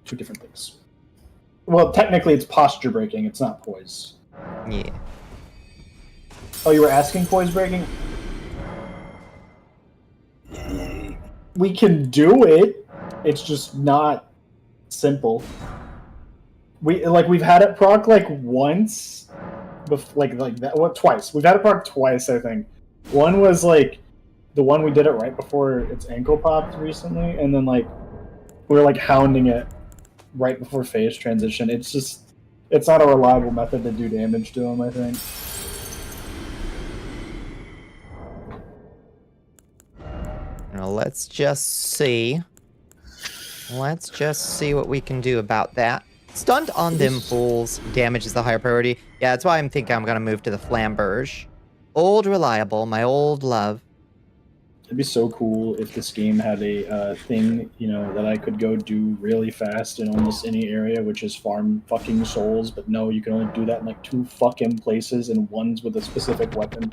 Two different things. Well, technically it's posture breaking, it's not poise. Yeah. Oh, you were asking poise breaking? We can do it. It's just not simple. We've had it proc like once, like that. What, twice? We've had it proc twice, I think. One was like the one we did it right before its ankle popped recently, and then like we were like hounding it right before phase transition. It's not a reliable method to do damage to him, I think. Now let's just see. Let's just see what we can do about that. Stunt on them fools. Damage is the higher priority. Yeah, that's why I'm thinking I'm gonna move to the Flamberge. Old reliable, my old love. It'd be so cool if this game had a thing, that I could go do really fast in almost any area, which is farm fucking souls, but no, you can only do that in like 2 fucking places, and one's with a specific weapon.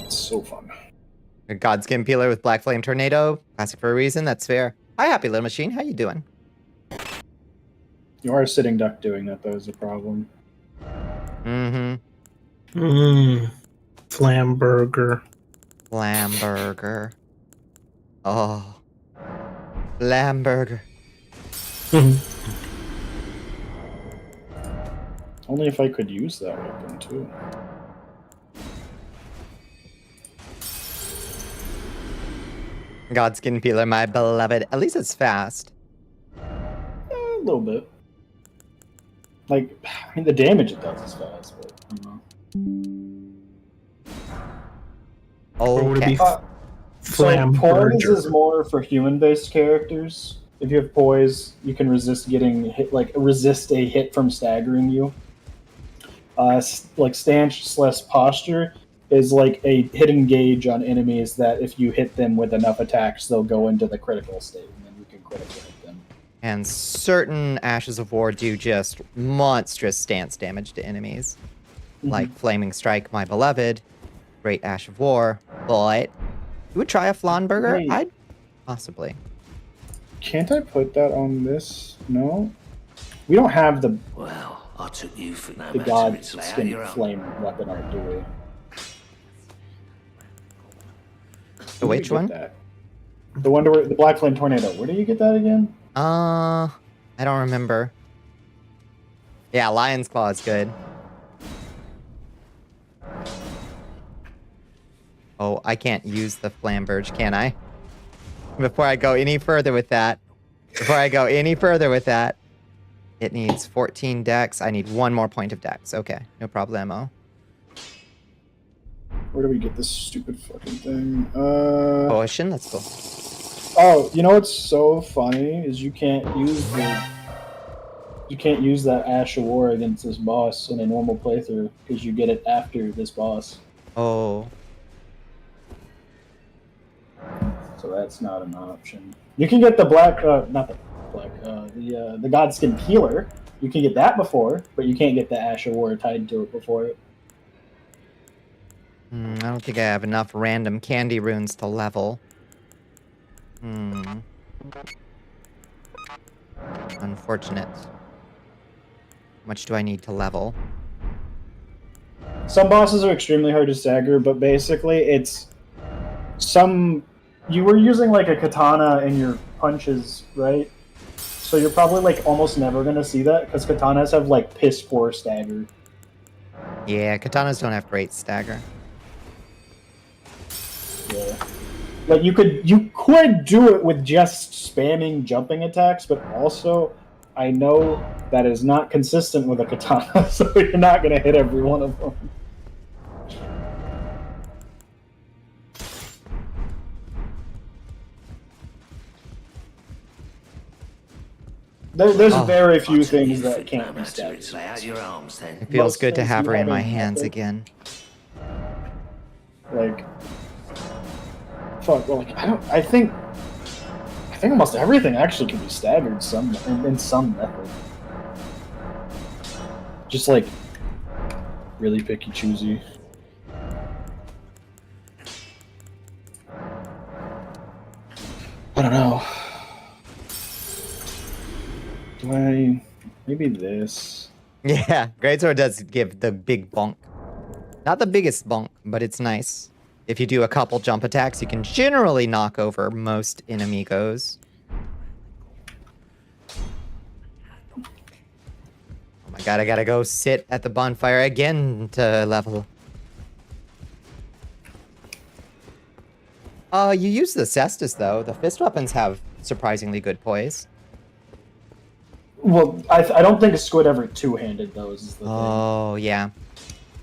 It's so fun. A Godskin Peeler with Black Flame Tornado. Classic for a reason, that's fair. Hi, Happy Little Machine, how you doing? You are a sitting duck doing that, though, is a problem. Mm-hmm. Flamburger. Flamburger. Oh. Flamburger. Only if I could use that weapon, too. Godskin Peeler, my beloved. At least it's fast. A little bit. Like, I mean, the damage it does is fast, but I don't know. Okay. So poise is more for human-based characters. If you have poise, you can resist getting hit, resist a hit from staggering you. Like stanch/posture is like a hidden gauge on enemies that if you hit them with enough attacks, they'll go into the critical state, and then you can critically hit them. And certain Ashes of War do just monstrous stance damage to enemies. Like Flaming Strike, my beloved. Great Ash of War. But you would try a Flanburger? Wait. I'd possibly. Can't I put that on this? No? We don't have the Well, I took you for no the man god to lay out skin your arms. flame weapon art, do we? The Where which do we one? get that? The one the Black Flame Tornado. Where do you get that again? I don't remember. Yeah, Lion's Claw is good. Oh, I can't use the Flamberge, can I? Before I go any further with that, it needs 14 dex. I need 1 more point of dex. Okay, no problemo. Where do we get this stupid fucking thing? Potion, let's go. Oh, you know what's so funny is you can't use that Ash of War against this boss in a normal playthrough because you get it after this boss. Oh. So that's not an option. You can get the black, not the black, the Godskin Peeler. You can get that before, but you can't get the Ash of War tied to it before it. I don't think I have enough random candy runes to level. Unfortunate. How much do I need to level? Some bosses are extremely hard to stagger, but basically it's some... You were using like a katana in your punches, right? So you're probably like almost never going to see that, because katanas have like piss poor stagger. Yeah, katanas don't have great stagger. Yeah. Like you could do it with just spamming jumping attacks, but also I know that is not consistent with a katana, so you're not going to hit every one of them. There's very few things that can't be staggered. Lay out your arms, then. It feels Most good to things have you her in have my in hands method. again. Like, fuck. Well, like I think almost everything actually can be staggered in some method. Just like really picky choosy. I don't know. Do I maybe this? Yeah, Greatsword does give the big bonk. Not the biggest bonk, but it's nice. If you do a couple jump attacks, you can generally knock over most enemigos. Oh my god, I gotta go sit at the bonfire again to level. You use the cestus though. The fist weapons have surprisingly good poise. Well, I don't think a squid ever two-handed those is the thing. Oh, yeah.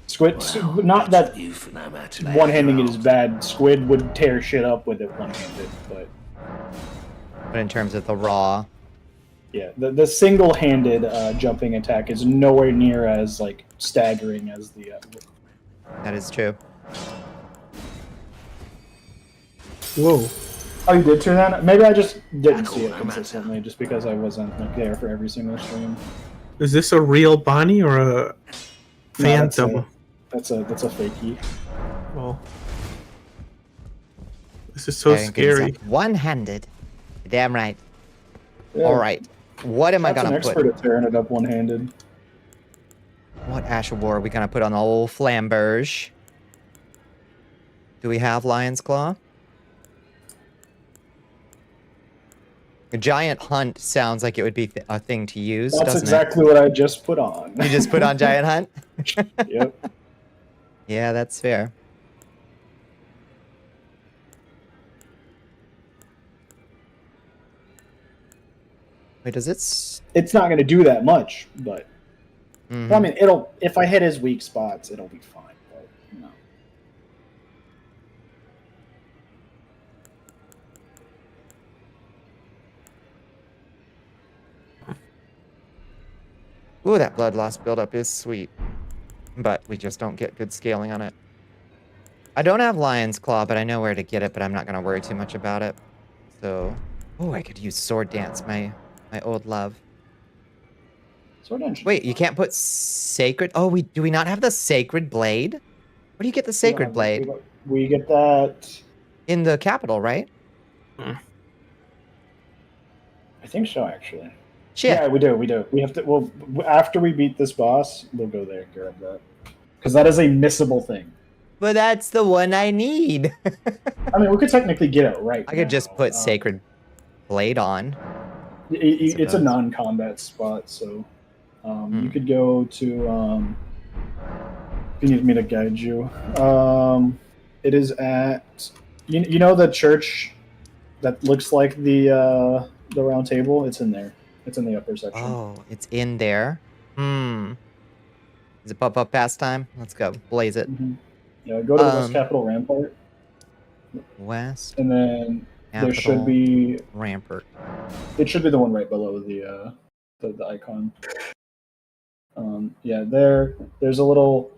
Squid, Well, not that's that you for no matter lay out one-handing your it is arms. bad. Squid would tear shit up with it one-handed, but But in terms of the raw, yeah, the single-handed jumping attack is nowhere near as like staggering as the. that is true. Whoa. Oh, you did turn that? Maybe I just didn't Back see it on, I'm consistently, just because I wasn't like there for every single stream. Is this a real Bonnie or a phantom? That's a fakey. Oh. This is so I can get this scary. up one-handed. Damn right. Yeah, All right. What am I That's an gonna expert put? at tearing it up one-handed. What Ash of War are we gonna put on the old flamberge? Do we have Lion's Claw? A giant hunt sounds like it would be a thing to use, That's doesn't exactly what I just put on. it? You just put on giant hunt? Yep. Yeah, that's fair. Wait, does it? It's not going to do that much, but Mhm. well, I mean, it'll. If I hit his weak spots, it'll be fine. But you know. Ooh, that blood loss buildup is sweet. But we just don't get good scaling on it. I don't have Lion's Claw, but I know where to get it, but I'm not going to worry too much about it. So, oh, I could use Sword Dance, my old love. Sword Dance. Wait, you can't put Sacred... Oh, do we not have the Sacred Blade? Where do you get the Sacred Blade? We get that. In the capital, right? I think so, actually. Shit. Yeah, we do. We have to. Well, after we beat this boss, we'll go there and grab that, because that is a missable thing. But that's the one I need. I mean, we could technically get it right. I could just put Sacred Blade on. It's a non-combat spot, so you could go to. If you need me to guide you, it is at you know the church that looks like the round table. It's in there. It's in the upper section. Oh, it's in there. Is it pop-up pastime? Let's go. Blaze it. Mm-hmm. Yeah, go to the West Capitol Rampart. West And then Capitol there should be Rampart. It should be the one right below the icon. Yeah, there's a little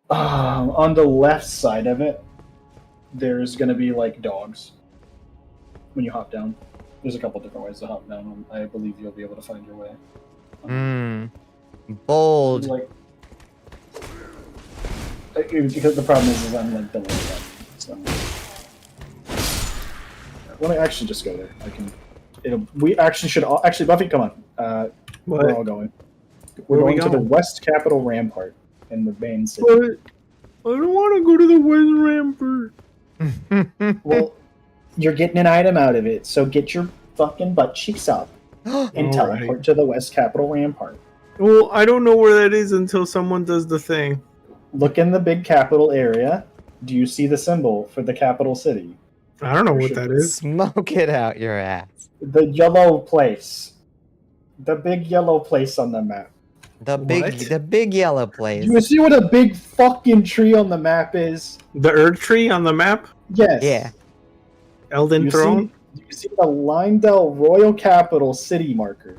on the left side of it. there's gonna be like dogs when you hop down. There's a couple different ways to hop down. I believe you'll be able to find your way. Bold. Like, because the problem is I'm like delayed that. So let me actually just go there. I can. We actually should all actually Buffy, come on. We're all going. We're going to the West Capitol Rampart in the main city. But I don't want to go to the West Rampart. Well, you're getting an item out of it, so get your fucking butt cheeks up and teleport to the West Capitol Rampart. Well, I don't know where that is until someone does the thing. Look in the big capital area. Do you see the symbol for the capital city? I don't know what that is. Smoke it out your ass. The yellow place. The big yellow place on the map. The big yellow place. Do you see what a big fucking tree on the map is? The Erd tree on the map? Yes. Yeah. Elden Throne? You see the Lindell Royal Capital city marker.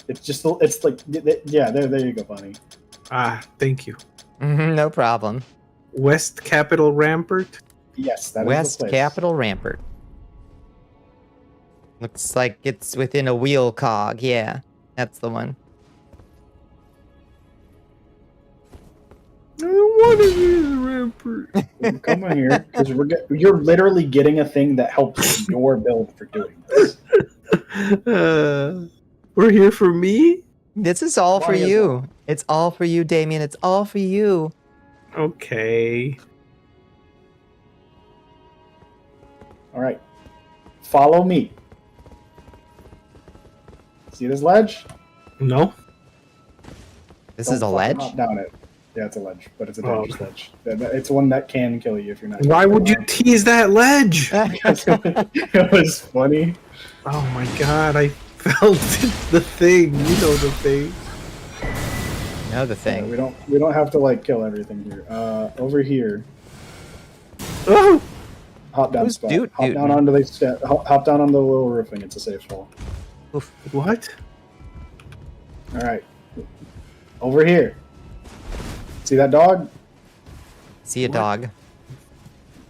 It's just, it's like, yeah, there you go, Bunny. Ah, thank you. No problem. West Capitol Rampart? Yes, that is West the place. Capitol Rampart. Looks like it's within a wheel cog. Yeah, that's the one. I don't want to be the Rampart. Come on here, because you're literally getting a thing that helps your build for doing this. We're here for me? This is all for you. It's all for you, Damien. It's all for you. Okay. All right. Follow me. See this ledge? No. This is a ledge? Hop down it. Yeah, it's a ledge, but it's a dangerous ledge. It's one that can kill you if you're not. Why would you tease that ledge? It was funny. Oh my god, I felt the thing. You know the thing. Know the thing. Yeah, we don't have to like kill everything here. Over here. Oh! Hop down Who's spot. hop down onto the hop down on the little roofing. It's a safe fall. Oof. What? All right. Over here. See that dog? See a dog.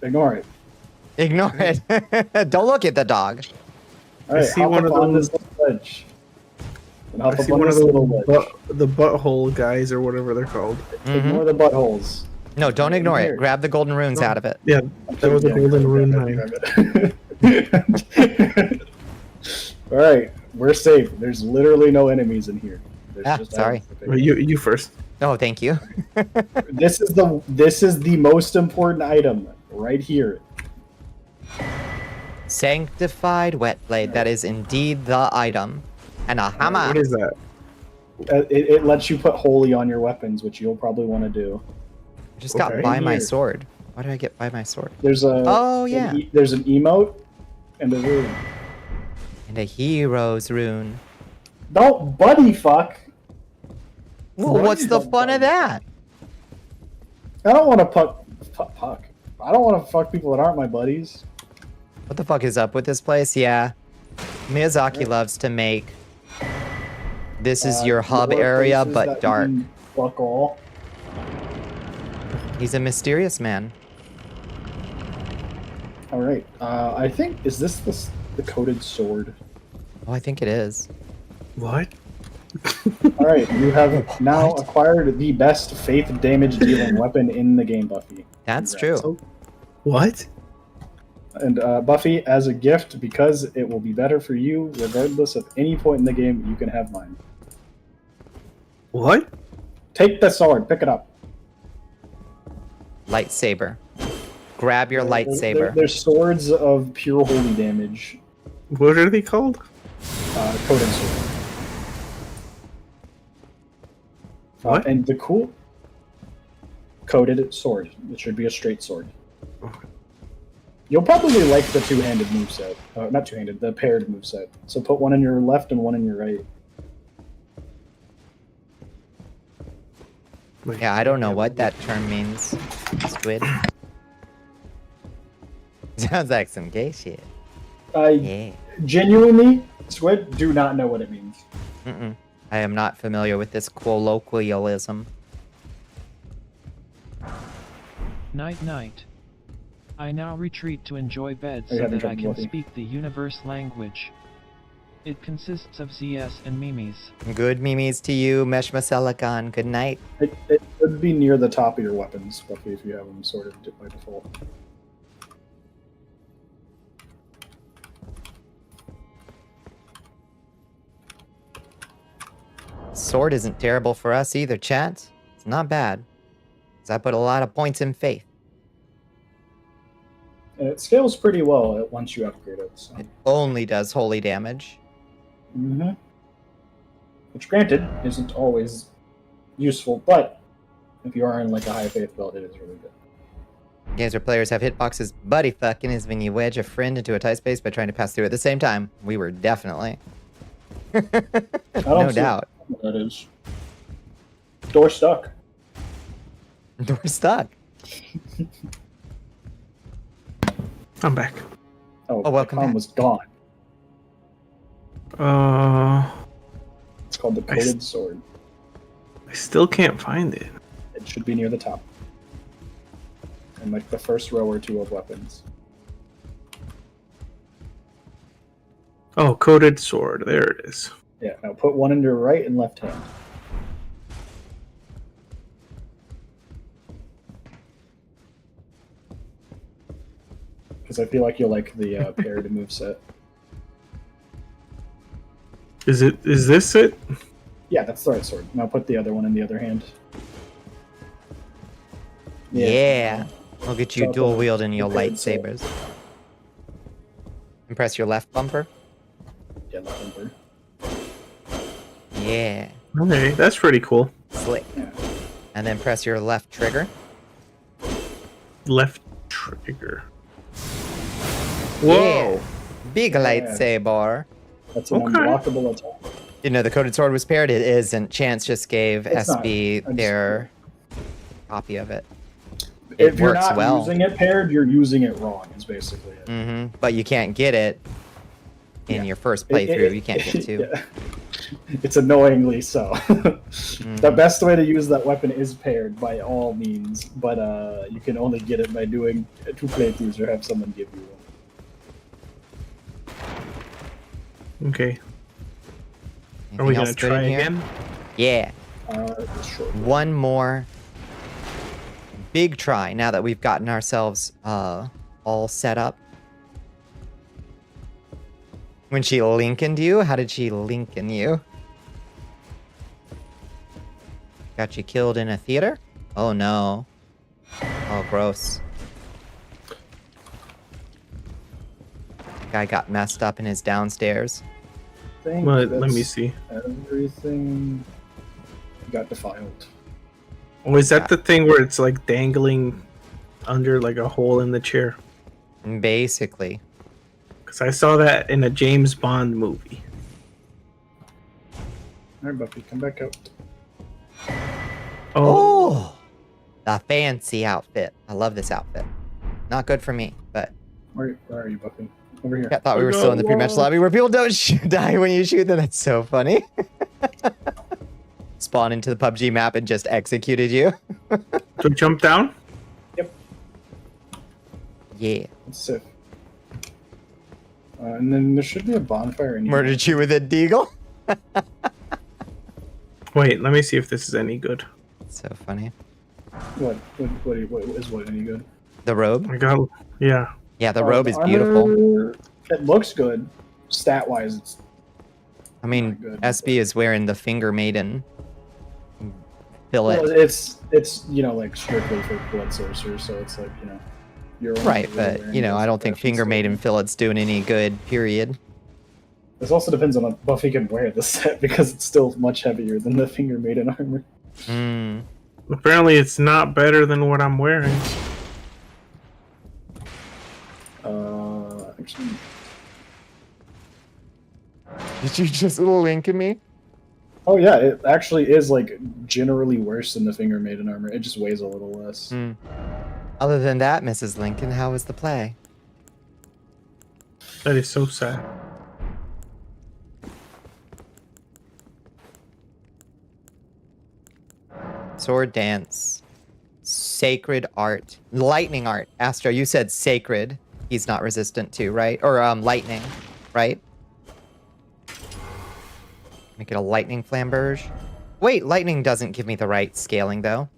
Ignore it. Ignore it. Don't look at the dog. All right. I see hop one up of on those. this ledge. And hop I up see on one of this the little ledge. the butthole guys or whatever they're called. Ignore the buttholes. No, don't ignore Here. it. Grab the golden runes out of it. Yeah, that was a golden rune mine. All right, we're safe. There's literally no enemies in here. There's sorry. Well, you first. Oh, thank you. This is the most important item right here. Sanctified wet blade. That is indeed the item. And a hammer. What is that? It lets you put holy on your weapons, which you'll probably want to do. I just got Okay. by my Here. sword. Why did I get by my sword? There's a Oh, yeah. there's an emote and a rune. And a hero's rune. Don't buddy fuck. Well, what's the fun of that? I don't want to fuck. I don't want to fuck people that aren't my buddies. What the fuck is up with this place? Yeah. Miyazaki loves to make this is your hub More area, places but that dark. mean Fuck all. He's a mysterious man. All right. I think is this the coated sword? Oh, I think it is. What? All right. You have now acquired the best faith damage dealing weapon in the game, Buffy. That's Congrats. true. What? And Buffy, as a gift, because it will be better for you, regardless of any point in the game, you can have mine. What? Take the sword. Pick it up. Lightsaber. Grab your lightsaber. There's swords of pure holy damage. What are they called? Coated sword. What? And the cool coated sword. It should be a straight sword. You'll probably like the two-handed moveset. Not two-handed, the paired moveset. So put one in your left and one in your right. Yeah, I don't know what that term means. Squid. Sounds like some gay shit. I genuinely, Squid, do not know what it means. Mm-mm. I am not familiar with this colloquialism. Night night. I now retreat to enjoy bed Are you so having that I trouble can walking? speak the universe language. It consists of ZS and memes. Good memes to you, Meshmaselakan. Good night. It should be near the top of your weapons, Buffy, if you have them sorted by default. Sword isn't terrible for us either, chat. It's not bad. 'Cause I put a lot of points in faith. And it scales pretty well once you upgrade it. So. It only does holy damage. Mm-hmm. Which, granted, isn't always useful, but if you are in like a high faith build, it is really good. Games where players have hitboxes buddy fucking is when you wedge a friend into a tight space by trying to pass through at the same time. We were definitely. No doubt. What that is. Door stuck. Door stuck. I'm back. Oh, welcome the com back. was gone. It's called the Coated Sword. I still can't find it. It should be near the top. And like the first row or two of weapons. Oh, coated sword. There it is. Yeah, now put one in your right and left hand. Because I feel like you'll like the paired moveset. Is this it? Yeah, that's the right sword. Now put the other one in the other hand. Yeah. I'll get you Top dual of wielding your the paired sword. lightsabers. And press your left bumper. Yeah, left bumper. Yeah. Okay, that's pretty cool. Slick. Yeah. And then press your left trigger. Left trigger. Whoa. Yeah. Big lightsaber. That's an Okay. unblockable attack. You know, the coded sword was paired. It isn't. Chance just gave It's not. SB I just- their copy of it. It If you're works not well. using it paired, you're using it wrong, is basically it. Mm-hmm. But you can't get it in Yeah. your first playthrough. You can't get two. Yeah. It's annoyingly so. Mm-hmm. The best way to use that weapon is paired by all means, but you can only get it by doing 2 playthroughs or have someone give you one. Okay. Are Anything we else gonna good try in here? again? Yeah. Sure. One more big try now that we've gotten ourselves all set up. When she Lincolned you? How did she Lincoln you? Got you killed in a theater? Oh no. Oh, gross. Guy got messed up in his downstairs. Let me see. Everything got defiled. Oh, is that the thing where it's like dangling under like a hole in the chair? Basically. Because I saw that in a James Bond movie. Alright, Buffy, come back out. Oh! The fancy outfit. I love this outfit. Not good for me, but Where are you, Buffy? Over here. I thought we were still in the pre-match lobby where people don't die when you shoot them. That's so funny. Spawn into the PUBG map and just executed you. To jump down? Yeah. Let's see. And then there should be a bonfire in here. Murdered you with a deagle. Wait, let me see if this is any good. So funny. What is any good? The robe? I got, yeah. Yeah, the robe is beautiful. Armor, it looks good. Stat-wise, it's I mean, not good. SB is wearing the finger maiden fillet. well, it's like strictly for blood sorcerer, so it's like you're only Right, really but wearing you know, those I don't think fashion finger stuff. maiden fillet's doing any good, period. This also depends on what Buffy can wear this set because it's still much heavier than the finger maiden armor. Hmm. Apparently it's not better than what I'm wearing. Actually, Did you just link me? oh yeah, it actually is like generally worse than the finger maiden armor. It just weighs a little less. Hmm. Other than that, Mrs. Lincoln, how was the play? That is so sad. Sword dance. sacred art. Lightning art. Astro, you said sacred. He's not resistant to, right? Or lightning, right? Make it a lightning flamberge. Wait, lightning doesn't give me the right scaling, though.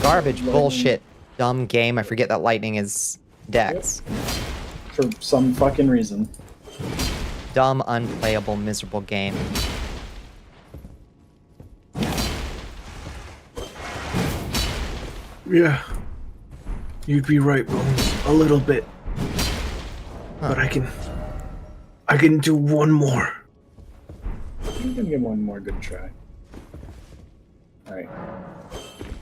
Garbage, bullshit, dumb game. I forget that lightning is dex. For some fucking reason. Dumb, unplayable, miserable game. Yeah. You'd be right, Bones. A little bit. But I can do one more. You can give one more good try. Alright.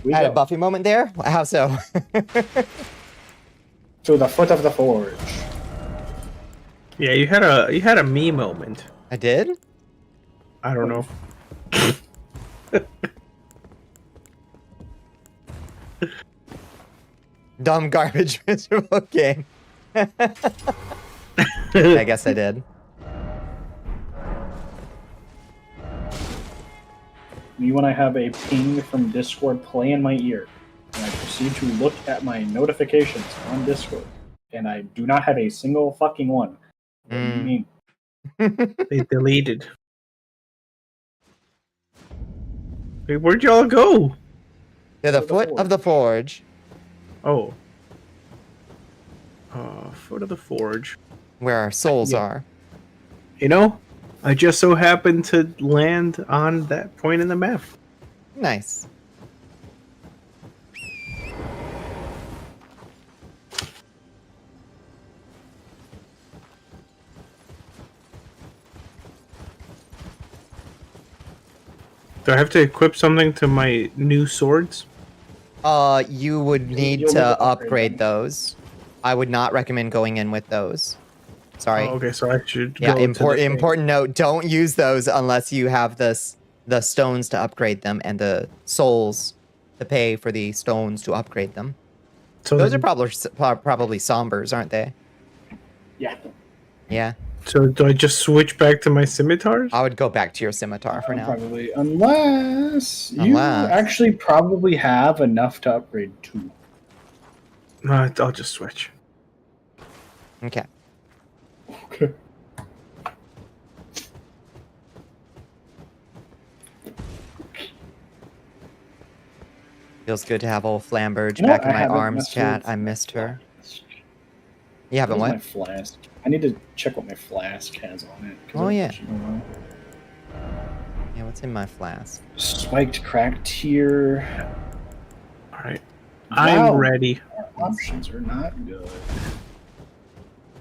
I had a Buffy moment there? How so? To the foot of the forge. Yeah, you had a me moment. I did? I don't know. Dumb, garbage, miserable game. I guess I did. Me when I have a ping from Discord play in my ear, and I proceed to look at my notifications on Discord, and I do not have a single fucking one. What do you mean? They deleted. Wait, where'd y'all go? To the foot of the forge. Oh. Foot of the forge. Where our souls are. You know, I just so happened to land on that point in the map. Nice. Do I have to equip something to my new swords? You would need You'll to need to upgrade upgrade them. those. I would not recommend going in with those. Sorry. Oh, okay, so I should Yeah, go to the important note. Don't use those unless you have the stones to upgrade them and the souls to pay for the stones to upgrade them. So Those are then- probably sombers, aren't they? Yeah. Yeah. So do I just switch back to my scimitars? I would go back to your scimitar for now. Probably. Unless you Unless. actually probably have enough to upgrade 2. No, I'll just switch. Okay. Okay. Feels good to have old Flamberge You know back what? in I my haven't arms, messed chat. with I missed her. flask. You haven't Where's my what? flask? I need to check what my flask has on it. 'cause Oh, I yeah. actually don't know. Yeah, what's in my flask? Spiked cracked tier. Alright. Wow. I'm ready. Our options are not good.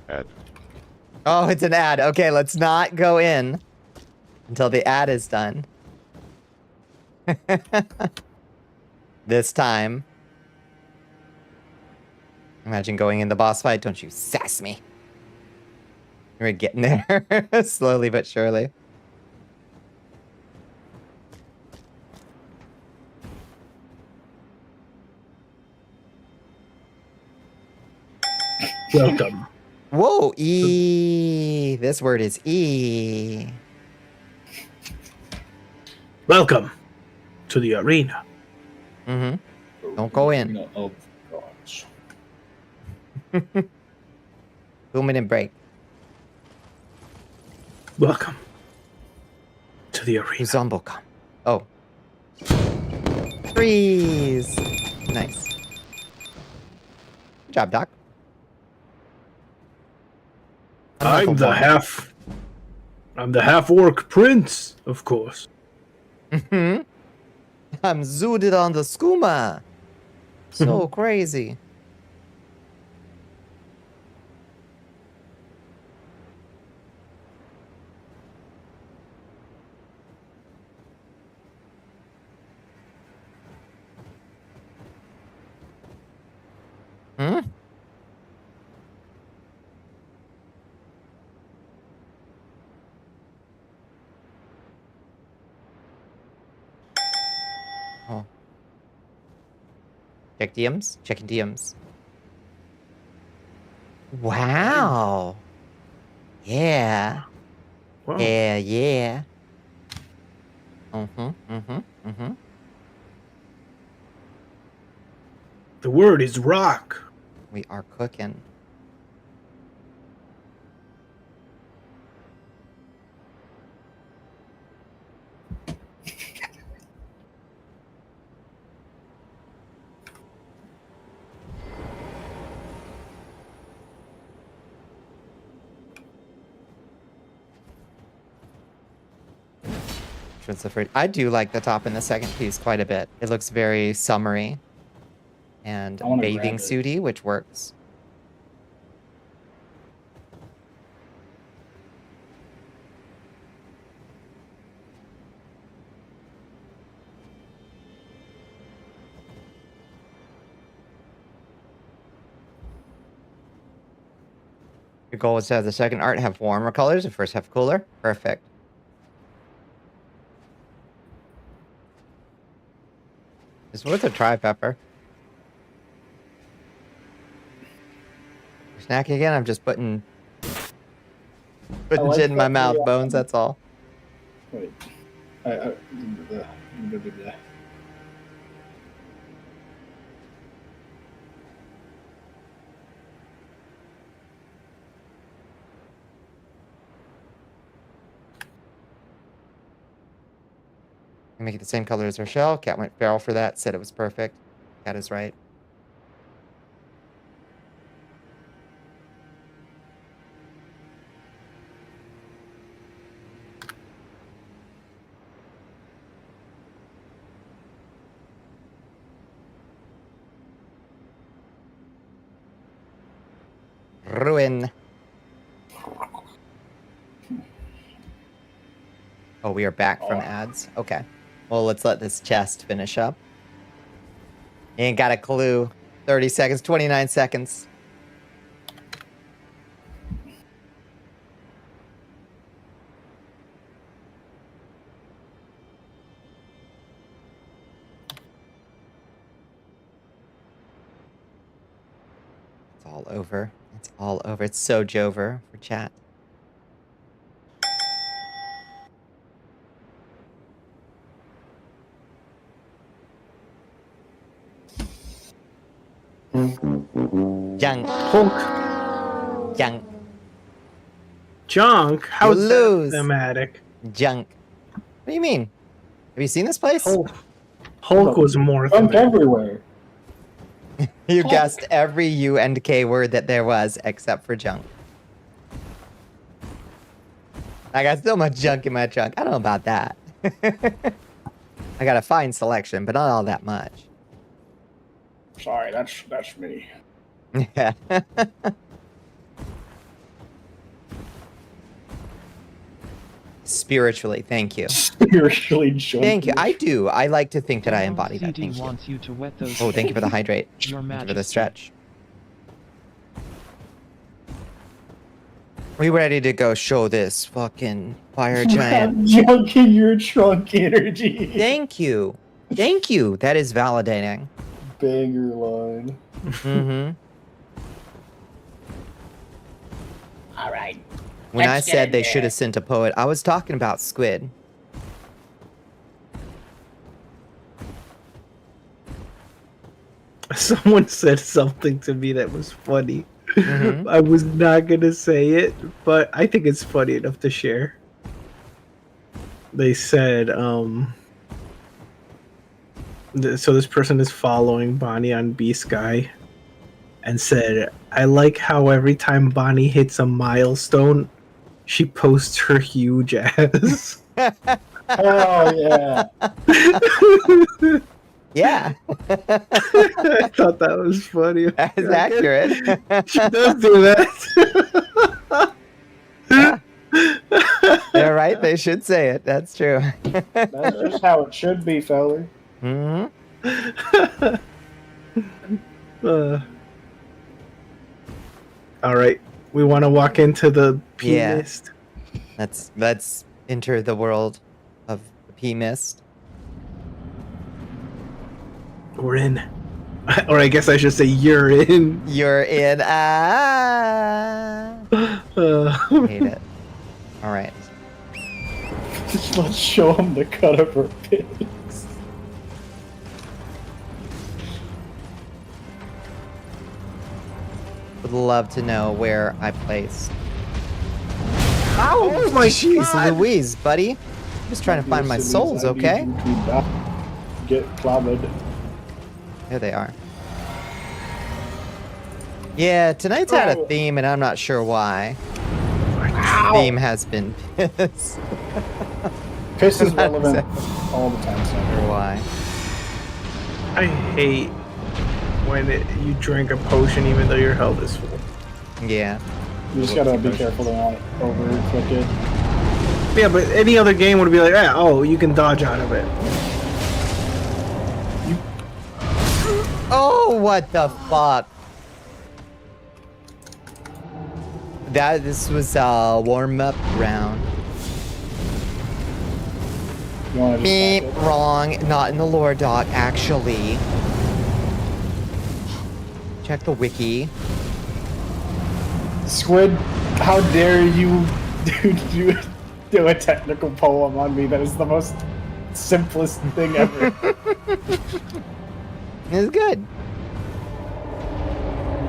Ad. Oh, it's an ad. Okay, let's not go in until the ad is done. This time. Imagine going in the boss fight. Don't you sass me. We're getting there. Slowly but surely. Welcome. Whoa, E. This word is E. Welcome to the arena. Mm-hmm. Don't go in. Of gods. 2-minute break. Welcome to the arena. Zombo come. Oh. Freeze. Nice. Good job, Doc. I'm the half orc prince, of course. Mm-hmm. I'm zooted on the skooma. So crazy. Hmm? Oh. Check DMs? Checking DMs. Wow. Yeah. Wow. Yeah, yeah. Mm-hmm, mm-hmm, mm-hmm. The word is rock. We are cooking. I do like the top in the second piece quite a bit. It looks very summery and I wanna bathing grab it. suity, which works. Your goal is to have the second art have warmer colors, the first have cooler. Perfect. It's worth a try, Pepper. You're snacking again? I'm just putting like shit in my that mouth, we, Bones, that's all. Wait. Blah, blah, blah. Make it the same color as Rochelle. Cat went feral for that, said it was perfect. Cat is right. Ruin. Oh, we are back from ads. Okay. Well, let's let this chest finish up. Ain't got a clue. 30 seconds, 29 seconds. It's all over. It's all over. It's so Jover for chat. Junk. Hulk. Junk. Junk? How's You that lose. thematic? Junk. What do you mean? Have you seen this place? Hulk was more Junk thematic. everywhere. You guessed every U and K word that there was except for junk. I got so much junk in my trunk. I don't know about that. I got a fine selection, but not all that much. Sorry, that's me. Yeah. Spiritually, thank you. Spiritually junkish. Thank you. I do. I like to think that I embody that. CD Thank you. wants you to wet those Oh, thank you for the hydrate. Your Thank you for the Majesty. stretch. We ready to go show this fucking fire giant? Junk in your trunk energy. Thank you. Thank you. That is validating. Banger line. Mm-hmm. All right. When Let's I get said in they there. should have sent a poet, I was talking about Squid. Someone said something to me that was funny. Mhm. I was not gonna say it, but I think it's funny enough to share. They said, so this person is following Bonnie on B Sky and said, I like how every time Bonnie hits a milestone, she posts her huge ass. Hell yeah. Yeah, I thought that was funny. that's accurate. She does do that. Yeah. They're right. They should say it. That's true. That's just how it should be, feller. Hmm. All right, we want to walk into the P Yeah. mist. Let's enter the world of the P mist. We're in, or I guess I should say you're in. You're in. Ah. Hate it. All right. Just let's show him the cut of her pics. would love to know where I placed. Oh my Jeez, God. Louise, buddy. I'm just trying to find my souls, okay? Get clobbered. Here they are. Yeah, tonight's had a theme, and I'm not sure why. Ow. Theme has been piss. Piss is relevant all the time, so Or why? I hate when you drink a potion even though your health is full. Yeah. you just gotta be careful to not overcook it. Yeah, but any other game would be like, oh, you can dodge out of it. Oh, what the fuck? This was a warm-up round. You wanna just Beep, back it? wrong. Not in the lore doc, actually. Check the wiki. Squid, how dare you do a technical poem on me? That is the most simplest thing ever. It's good.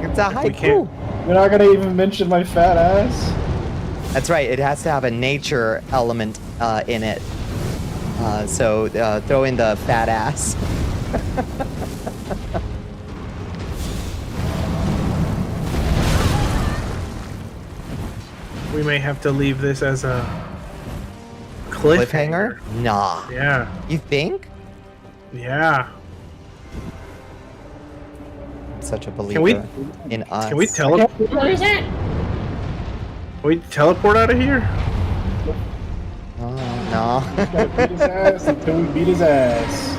It's a We can't- haiku. You're not gonna even mention my fat ass? That's right. It has to have a nature element in it. So throw in the fat ass. We may have to leave this as a cliffhanger. Nah. Yeah. You think? Yeah. I'm such a believer Can we in us. can we teleport? What is that? Can we teleport out of here? Oh, no. Gotta beat his ass until we beat his ass.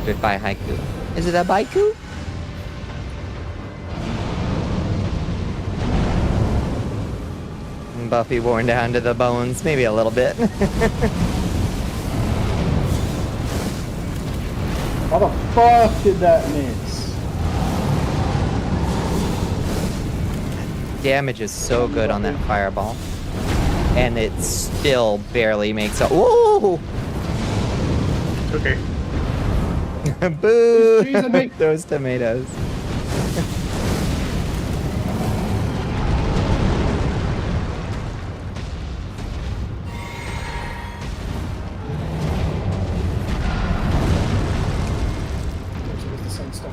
Goodbye, haiku. Is it a baiku? Buffy worn down to the bones, maybe a little bit. How the fuck did that miss? Damage is so good on that fireball. And it still barely makes a. Ooh! Okay. Boo! Trees and make- Those tomatoes. Where's the sun stuff?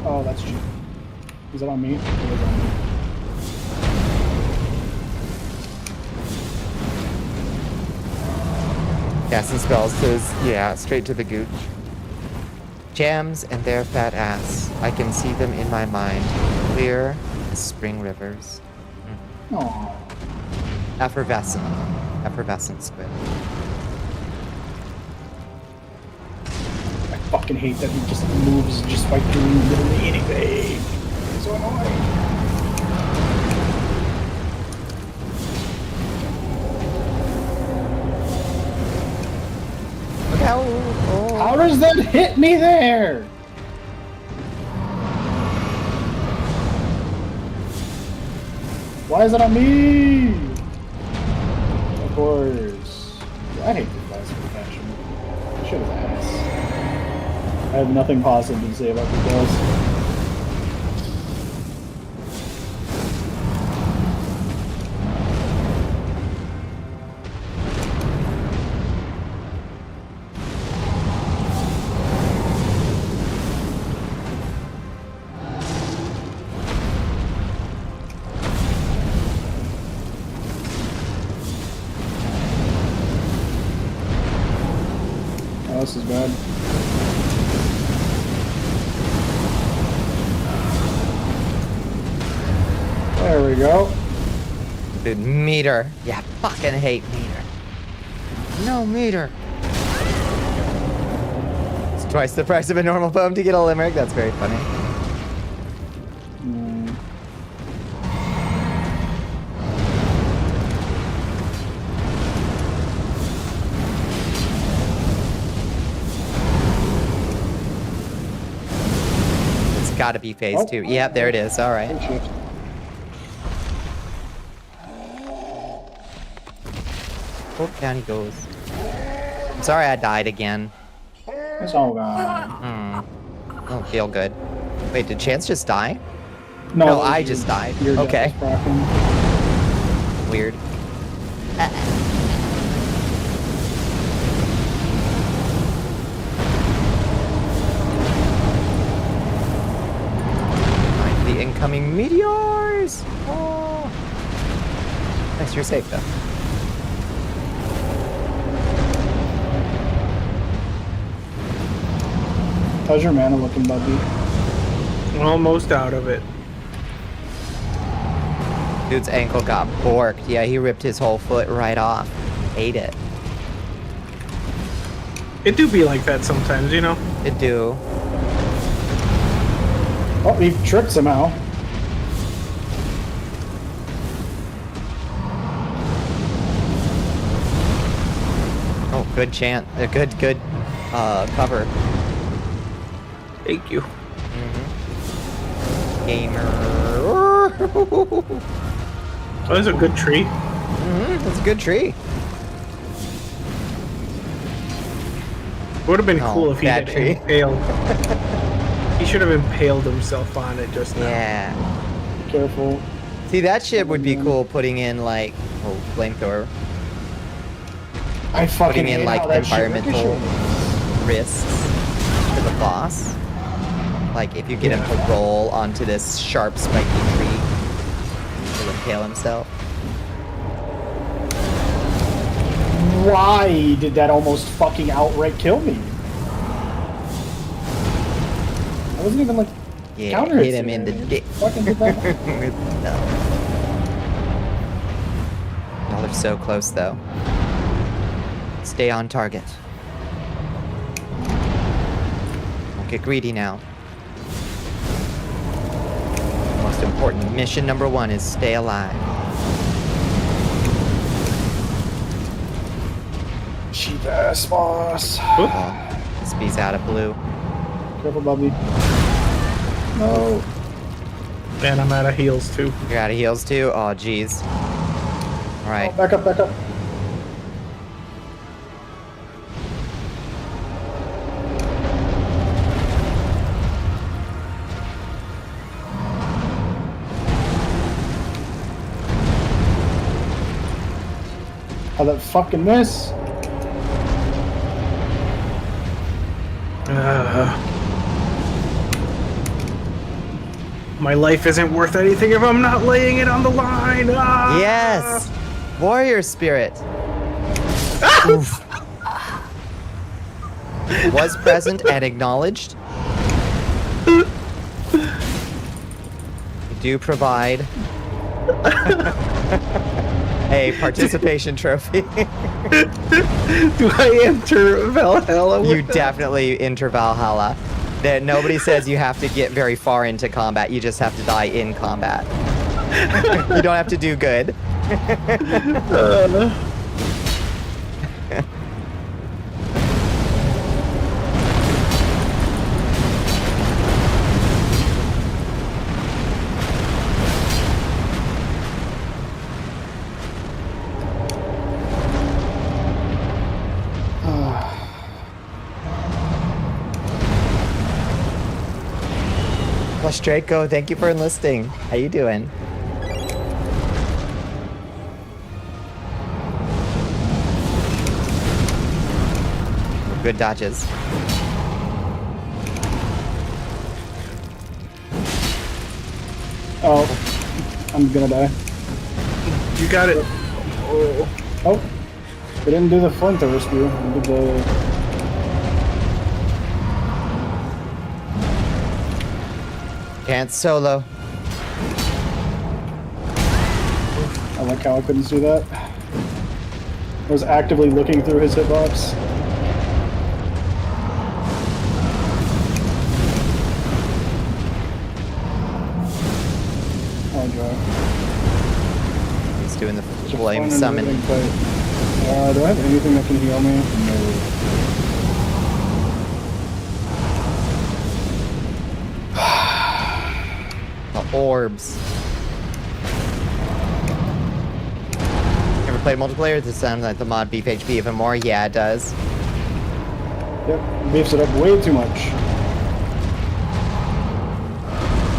Oh, that's cheap. Is it on me? It is on me. Casting spells says, yeah, straight to the gooch. Jams and their fat ass. I can see them in my mind, clear as spring rivers. Aww. Effervescent squid. I fucking hate that he just moves just by doing literally anything. It's so annoying. Look how. Oh. How does that hit me there? Why is it on me? Of course. I hate this last fashion. Shit is ass. I have nothing positive to say about the girls. Oh, this is bad. There we go. Dude, meter. Yeah, fucking hate meter. No meter. It's twice the price of a normal poem to get a limerick. That's very funny. Mm. It's gotta be phase Oh. 2. Yep, there it is. All right. Shit. Oh, down he goes. I'm sorry I died again. It's all gone. I don't feel good. Wait, did Chance just die? No, No, I just died. Your death Okay. is cracking. Weird. Mind the incoming meteors! Oh. Nice, you're safe though. How's your mana looking, buddy? Almost out of it. Dude's ankle got borked. Yeah, he ripped his whole foot right off. Ate it. It do be like that sometimes, you know? It do. Oh, he tricked somehow. Oh, good chant. Good cover. Thank you. Gamer. Oh, that's a good tree. That's a good tree. Would have been Oh, cool if he bad had tree. impaled. He should have impaled himself on it just now. Yeah. Be careful. See, that shit would be cool putting in like, flamethrower. I fucking Putting in hate like how that shit environmental ricochets. risks for the boss. Like if you get him to roll onto this sharp spiky tree, he'll impale himself. Why did that almost fucking outright kill me? I wasn't even like Yeah, counter hit him in the dick. Fucking did that. Y'all are so close though. Stay on target. Don't get greedy now. Most important mission number 1 is stay alive. Cheap ass boss. This bee's out of blue. Careful, Bubby. No. And I'm out of heals too. You're out of heals too? Oh, jeez. Alright. Oh, back up, back up. How that fucking miss? My life isn't worth anything if I'm not laying it on the line. Ah! Yes! Warrior spirit. Oof. Was present and acknowledged. You do provide a participation trophy. Do I enter Valhalla? You definitely enter Valhalla. That nobody says you have to get very far into combat. You just have to die in combat. You don't have to do good. Well, Draco, thank you for enlisting. How you doing? Good dodges. Oh, I'm gonna die. You got it. Oh, we didn't do the flamethrower spear. We did the. Can't solo. I like how I couldn't see that. I was actively looking through his hitbox. Oh god. He's doing the It's a flame fun and summon. moving fight. Do I have anything that can heal me? No. The orbs. Never played multiplayer? Does it sound like the mod beef HP even more? Yeah, it does. Yep, beefs it up way too much.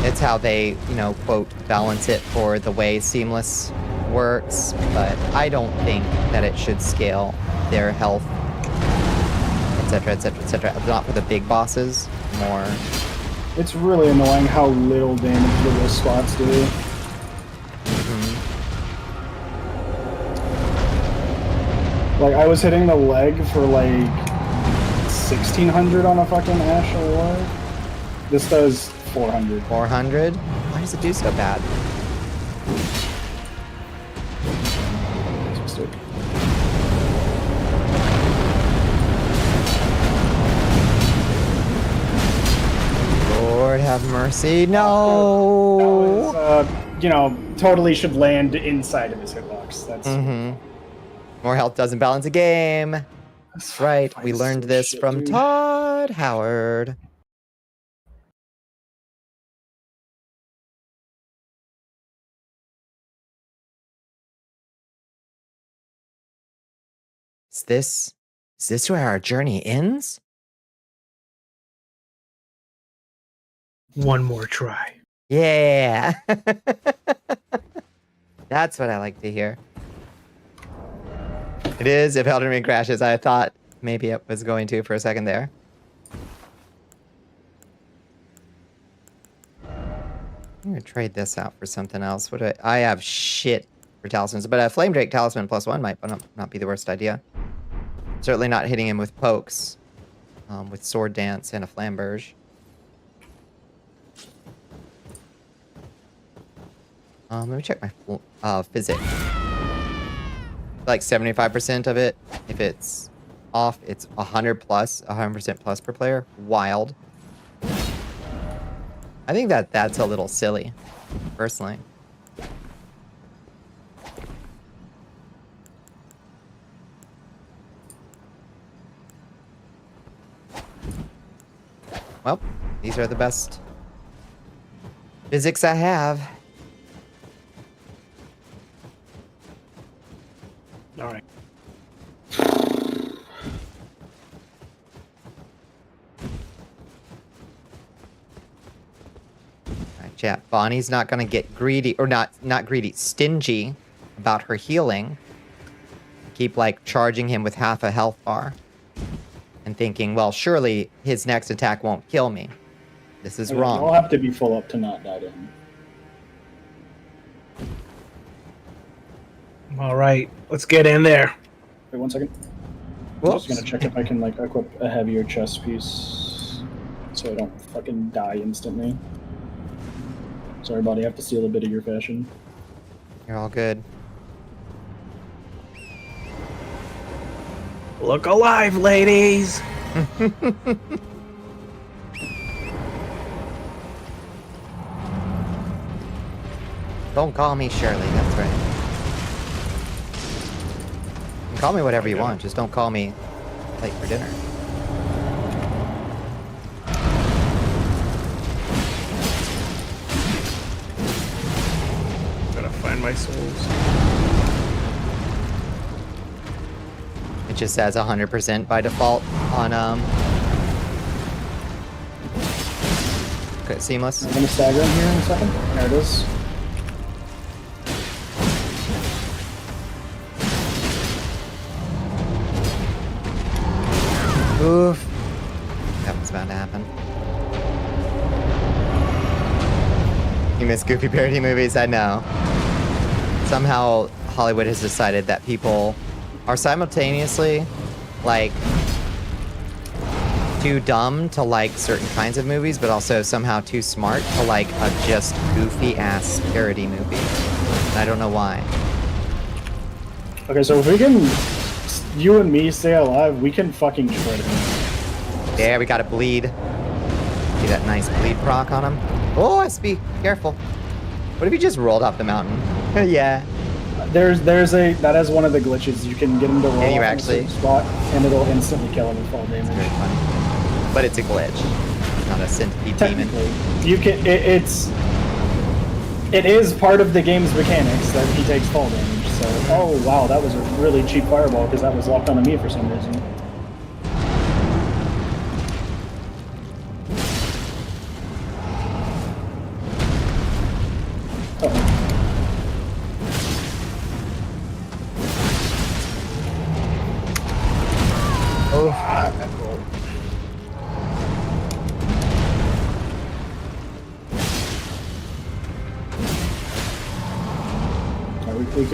It's how they, you know, quote, balance it for the way Seamless works, but I don't think that it should scale their health, etc., etc., etc. Not for the big bosses, more. It's really annoying how little damage little spots do. Like, I was hitting the leg for like 1600 on a fucking Ash Award. This does 400. 400? Why does it do so bad? Lord have mercy. No! That was, you know, totally should land inside of his hitbox. That's More health doesn't balance a game. That's right. We learned this from Todd Howard. Is this where our journey ends? One more try. Yeah. That's what I like to hear. It is if Elden Ring crashes. I thought maybe it was going to for a second there. I'm gonna trade this out for something else. What do I have shit for talismans, but a Flame Drake talisman +1 might not be the worst idea. Certainly not hitting him with pokes, with Sword Dance and a Flamberge. Let me check my physics. Like 75% of it, if it's off, it's 100% plus per player. Wild. I think that's a little silly, personally. Well, these are the best physics I have. All right. Alright, chat. Bonnie's not gonna get greedy, or not greedy, stingy about her healing. Keep like charging him with half a health bar. And thinking, well, surely his next attack won't kill me. This is wrong. I'll have to be full up to not die to him. All right, let's get in there. Wait 1 second. Whoops. I'm just gonna check if I can like equip a heavier chest piece, so I don't fucking die instantly. Sorry, buddy. I have to steal a bit of your fashion. You're all good. Look alive, ladies! Don't call me Shirley, that's right. You can call me whatever you want, just don't call me late for dinner. Gotta find my souls. It just says 100% by default on okay, Seamless. I'm gonna stagger him here in a second. There it is. Oof. That was about to happen. You miss Goofy parody movies? I know. Somehow Hollywood has decided that people are simultaneously like too dumb to like certain kinds of movies, but also somehow too smart to like a just goofy ass parody movie. And I don't know why. Okay, so if we can, you and me stay alive, we can fucking shred him. There, we gotta bleed. See that nice bleed proc on him? Oh, SB, careful. What if he just rolled off the mountain? Yeah. That has one of the glitches. You can get him to roll Can you off actually? in a certain spot, and it'll instantly kill him with fall damage. Very funny. But it's a glitch. Not a centipede demon. Technically, you can. It is part of the game's mechanics that he takes fall damage. So, oh wow, that was a really cheap fireball because that was locked onto me for some reason.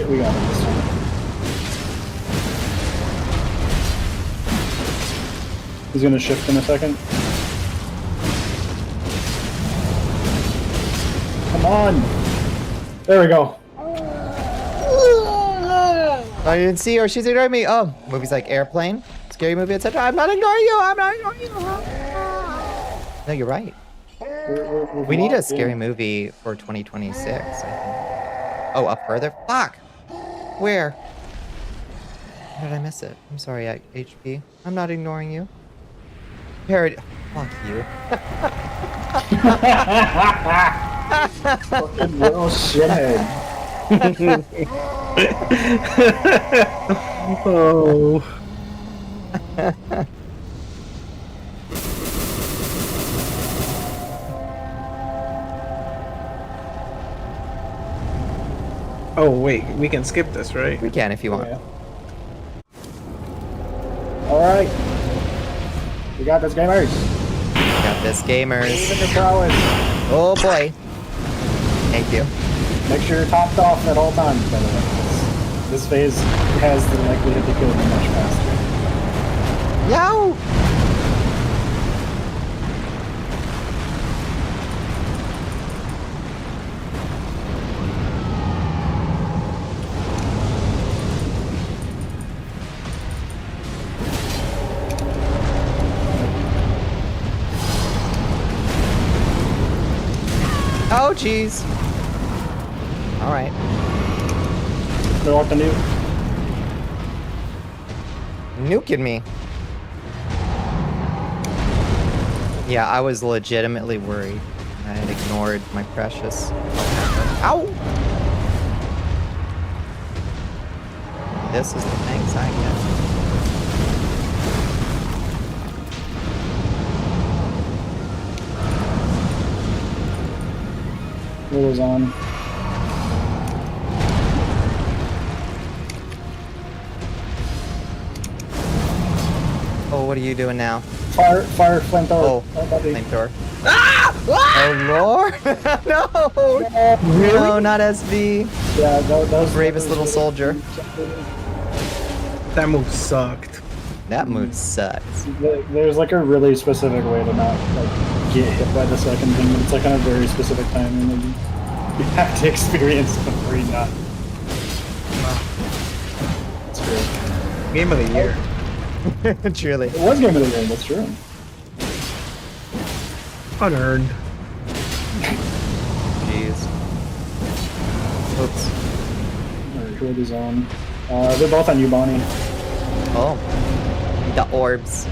We got it this time. He's gonna shift in a second. Come on! There we go. I didn't see her. She's ignoring me. Oh, movies like Airplane, Scary Movie, etc. I'm not ignoring you. I'm not ignoring you. No, you're right. We need a scary movie for 2026, I think. Oh, up further? Fuck! Where? How did I miss it? I'm sorry, HP. I'm not ignoring you. Parody. Fuck you. Fucking little shithead. Oh. Oh wait, we can skip this, right? We can if you want. Yeah. Alright. We got this, gamers. Got this, gamers. Believe in your prowess. Oh boy. Thank you. Make sure you're topped off at all times, by the way. This phase has the likelihood to kill you much faster. Yow! Oh, jeez. All right. They're locked on you. Nuking me. Yeah, I was legitimately worried. I had ignored my precious. Ow! This is the thanks I get. What was on? Oh, what are you doing now? Fire, flamethrower. Oh, flamethrower. Ah! Oh lord! No! Really? No, not SV. Yeah, that was Bravest little soldier. That move sucked. That mood sucks. There's like a really specific way to not like get hit by the second thing. It's like on a very specific time, and then you have to experience it before you not. It's great. Game of the year. Truly. It was game of the year. That's true. Unearned. Jeez. Oops. Alright, who are these on? They're both on you, Bonnie. Oh. The orbs.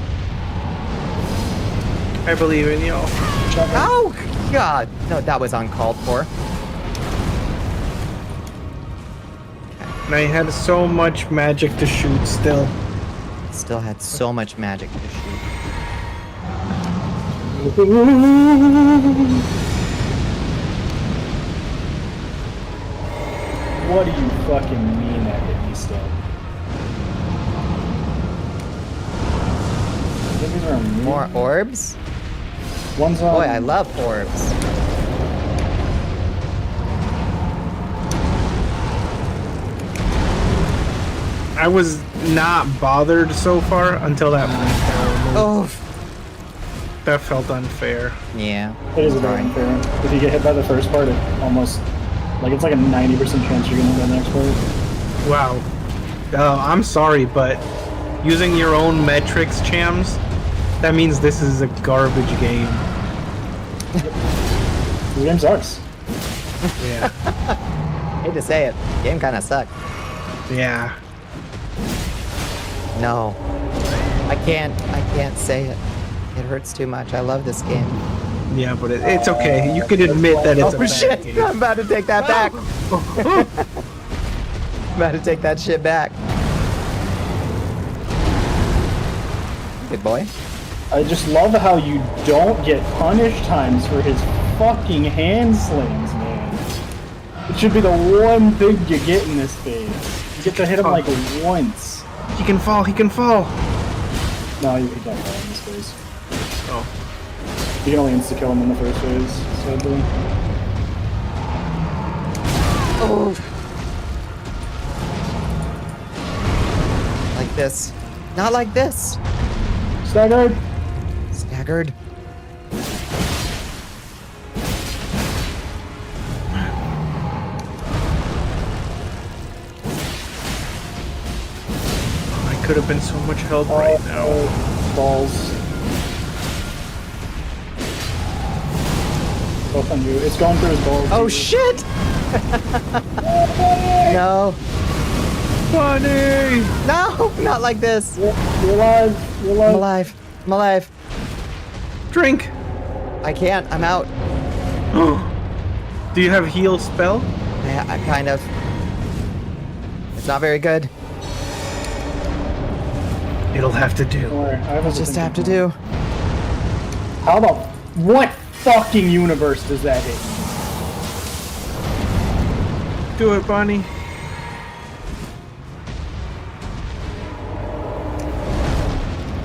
I believe in y'all. Oh, God. No, that was uncalled for. And I had so much magic to shoot still. Still had so much magic to shoot. What do you fucking mean that hit me still? I think these are on me. More orbs? One's on. Boy, I love orbs. I was not bothered so far until that move. Oh. That felt unfair. Yeah. It is a very unfair. If you get hit by the first part, it almost like it's like a 90% chance you're gonna hit by the next part. Wow. I'm sorry, but using your own metrics, Chams, that means this is a garbage game. This game sucks. Yeah. Hate to say it. Game kind of sucked. Yeah. No. I can't say it. It hurts too much. I love this game. Yeah, but it's okay. You can admit that it's a Oh bad shit! game. I'm about to take that back. About to take that shit back. Good boy. I just love how you don't get punish times for his fucking hand slings, man. It should be the one thing you get in this phase. You get to hit him like once. He can fall. He can fall. No, you can't fall in this phase. Oh. You can only insta-kill him in the first phase, sadly. Oh. Like this. Not like this. Staggered. Staggered. I could have been so much help right now. Balls. Both on you. It's going through his balls. Oh shit! No. Bunny! No! Not like this. You're alive. You're alive. I'm alive. I'm alive. Drink! I can't. I'm out. Do you have heal spell? Yeah, I kind of. It's not very good. It'll have to do. Don't worry, I have I'll just have to do. How about what fucking universe does that hit? Do it, Bonnie.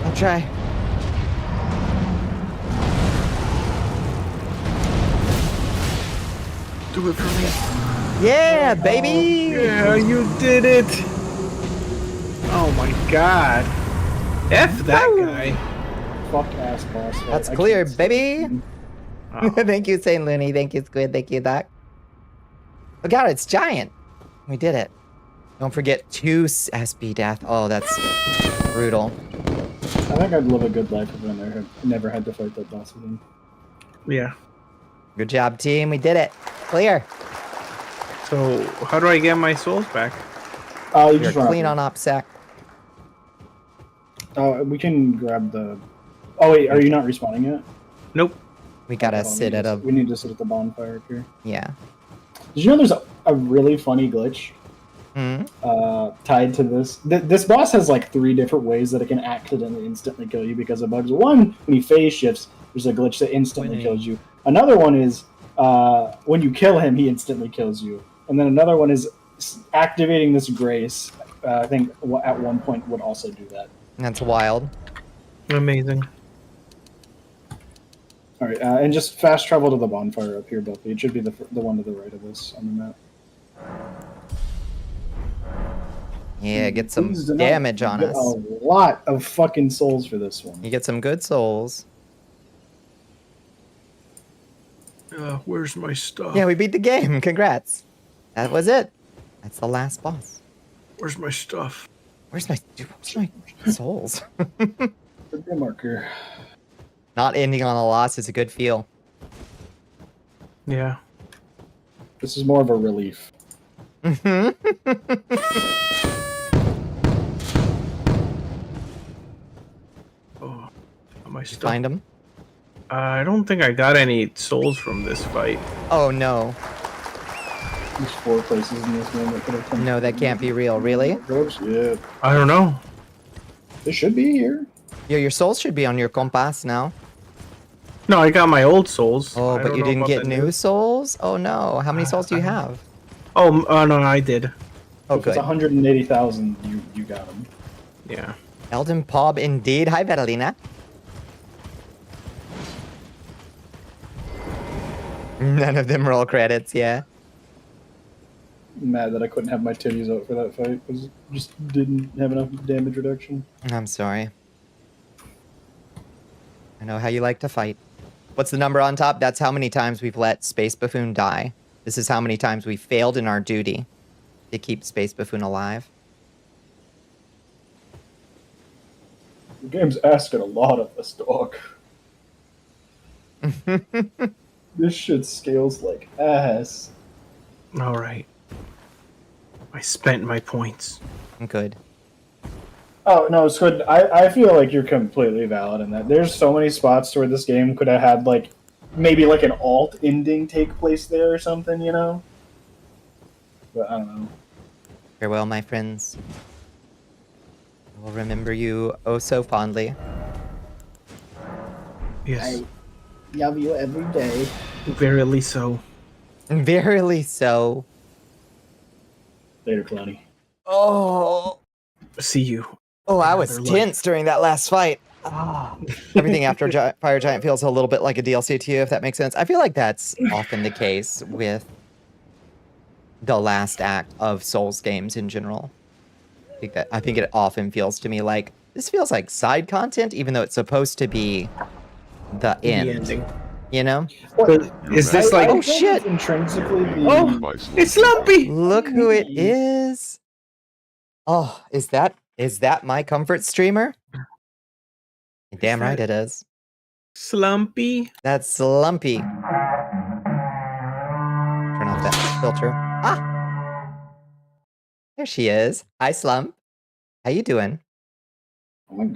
I'll try. Do it for me. Yeah, baby! Yeah, you did it! Oh my god. F that guy. Fuck ass boss. Right? That's I clear, can't baby! Oh. Thank you, Saint Looney. Thank you, Squid. Thank you, Doc. Oh god, it's giant! We did it. Don't forget 2 SB death. Oh, that's brutal. I think I'd live a good life if I never had to fight that boss again. Yeah. Good job, team. We did it. Clear. So, how do I get my souls back? You You're just run clean up on OPSEC. we can grab the... Oh wait, are you not respawning yet? Nope. We gotta sit at a... We need to sit at the bonfire up here. Yeah. Did you know there's a really funny glitch Hmm? tied to this? This boss has like 3 different ways that it can accidentally instantly kill you because of bugs. One, when he phase shifts, there's a glitch that instantly kills you. Another one is when you kill him, he instantly kills you. And then another one is activating this grace. I think at one point would also do that. That's wild. Amazing. All right, and just fast travel to the bonfire up here, Buffy. It should be the one to the right of us on the map. Yeah, get some Please do not damage on get us. A lot of fucking souls for this one. You get some good souls. Where's my stuff? Yeah, we beat the game. Congrats. That was it. That's the last boss. Where's my stuff? Where's my souls? Birthday marker. Not ending on a loss is a good feel. Yeah. This is more of a relief. Oh, my stuff. Find them? I don't think I got any souls from this fight. Oh no. There's 4 places in this game that could have come. No, that can't be real. Really? Yeah, I don't know. they should be here. Yo, your souls should be on your compass now. No, I got my old souls. Oh, I but don't you know didn't about get the new souls? Oh no. How many souls do you have? Oh, no, I did. Oh, If it's good. 180,000, you got them. Yeah. Elden Pob indeed. Hi, Vetalina. None of them roll credits, yeah. Mad that I couldn't have my titties out for that fight because just didn't have enough damage reduction. I'm sorry. I know how you like to fight. What's the number on top? That's how many times we've let Space Buffoon die. This is how many times we failed in our duty to keep Space Buffoon alive. The game's asking a lot of us, dog. This shit scales like ass. All right. I spent my points. Good. Oh, no, it's good. I feel like you're completely valid in that. There's so many spots where this game could have had, like, maybe like an alt ending take place there or something, you know? But I don't know. Farewell, my friends. I will remember you oh so fondly. Yes, I love you every day. verily so. Verily so. Later, Clowney. Oh. See you. Oh, I in was another life. tense during that last fight. Ah. Everything after Fire Giant feels a little bit like a DLC to you, if that makes sense. I feel like that's often the case with the last act of Souls games in general. I think it often feels to me like this feels like side content, even though it's supposed to be the end. ending. You know? Is this like? Oh shit! Intrinsically, the Oh, it's Lumpy. Look who it is. Oh, is that my comfort streamer? Damn right it is. Slumpy. That's Slumpy. Turn off that filter. Ah! There she is. Hi, Slump. How you doing?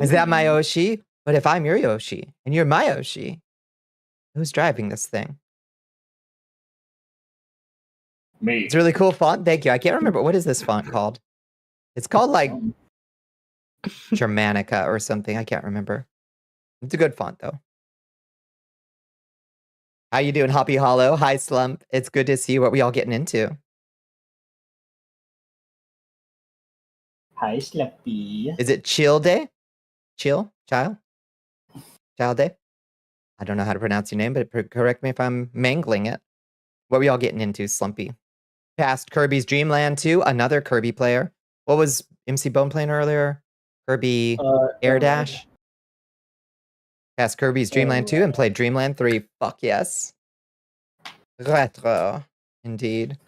Is that my Yoshi? But if I'm your Yoshi, and you're my Yoshi, who's driving this thing? Me. It's a really cool font. Thank you. I can't remember. What is this font called? It's called, like, Germanica or something. I can't remember. It's a good font, though. How you doing, Hoppy Hollow? Hi, Slump. It's good to see what we all getting into. Hi, Slumpy. Is it Chill Day? Chill? Child? Child Day? I don't know how to pronounce your name, but correct me if I'm mangling it. What were y'all getting into, Slumpy? Past Kirby's Dream Land 2, another Kirby player. What was MC Bone playing earlier? Kirby Air Dash? Past Kirby's Dream Land 2 and played Dreamland 3. Fuck yes. Retro. Indeed.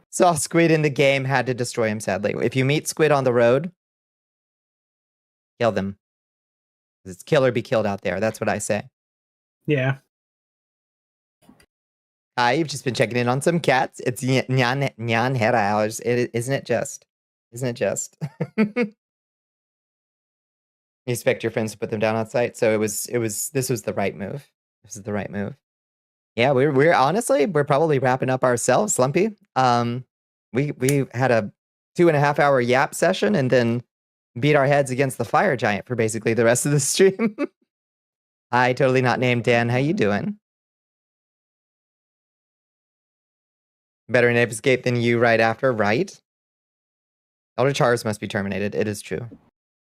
Saw Squid in the game, had to destroy him, sadly. If you meet Squid on the road, kill them. It's kill or be killed out there. That's what I say. Yeah. Hi, you've just been checking in on some cats. It's Nyan Hera. Isn't it just? Isn't it just? You expect your friends to put them down on site, so this was the right move. This is the right move. Yeah, we're honestly we're probably wrapping up ourselves, Slumpy. We had a 2.5 hour yap session and then beat our heads against the fire giant for basically the rest of the stream. Hi, totally not named Dan. How you doing? Better in Escape than you right after, right? Elder Chars must be terminated. It is true.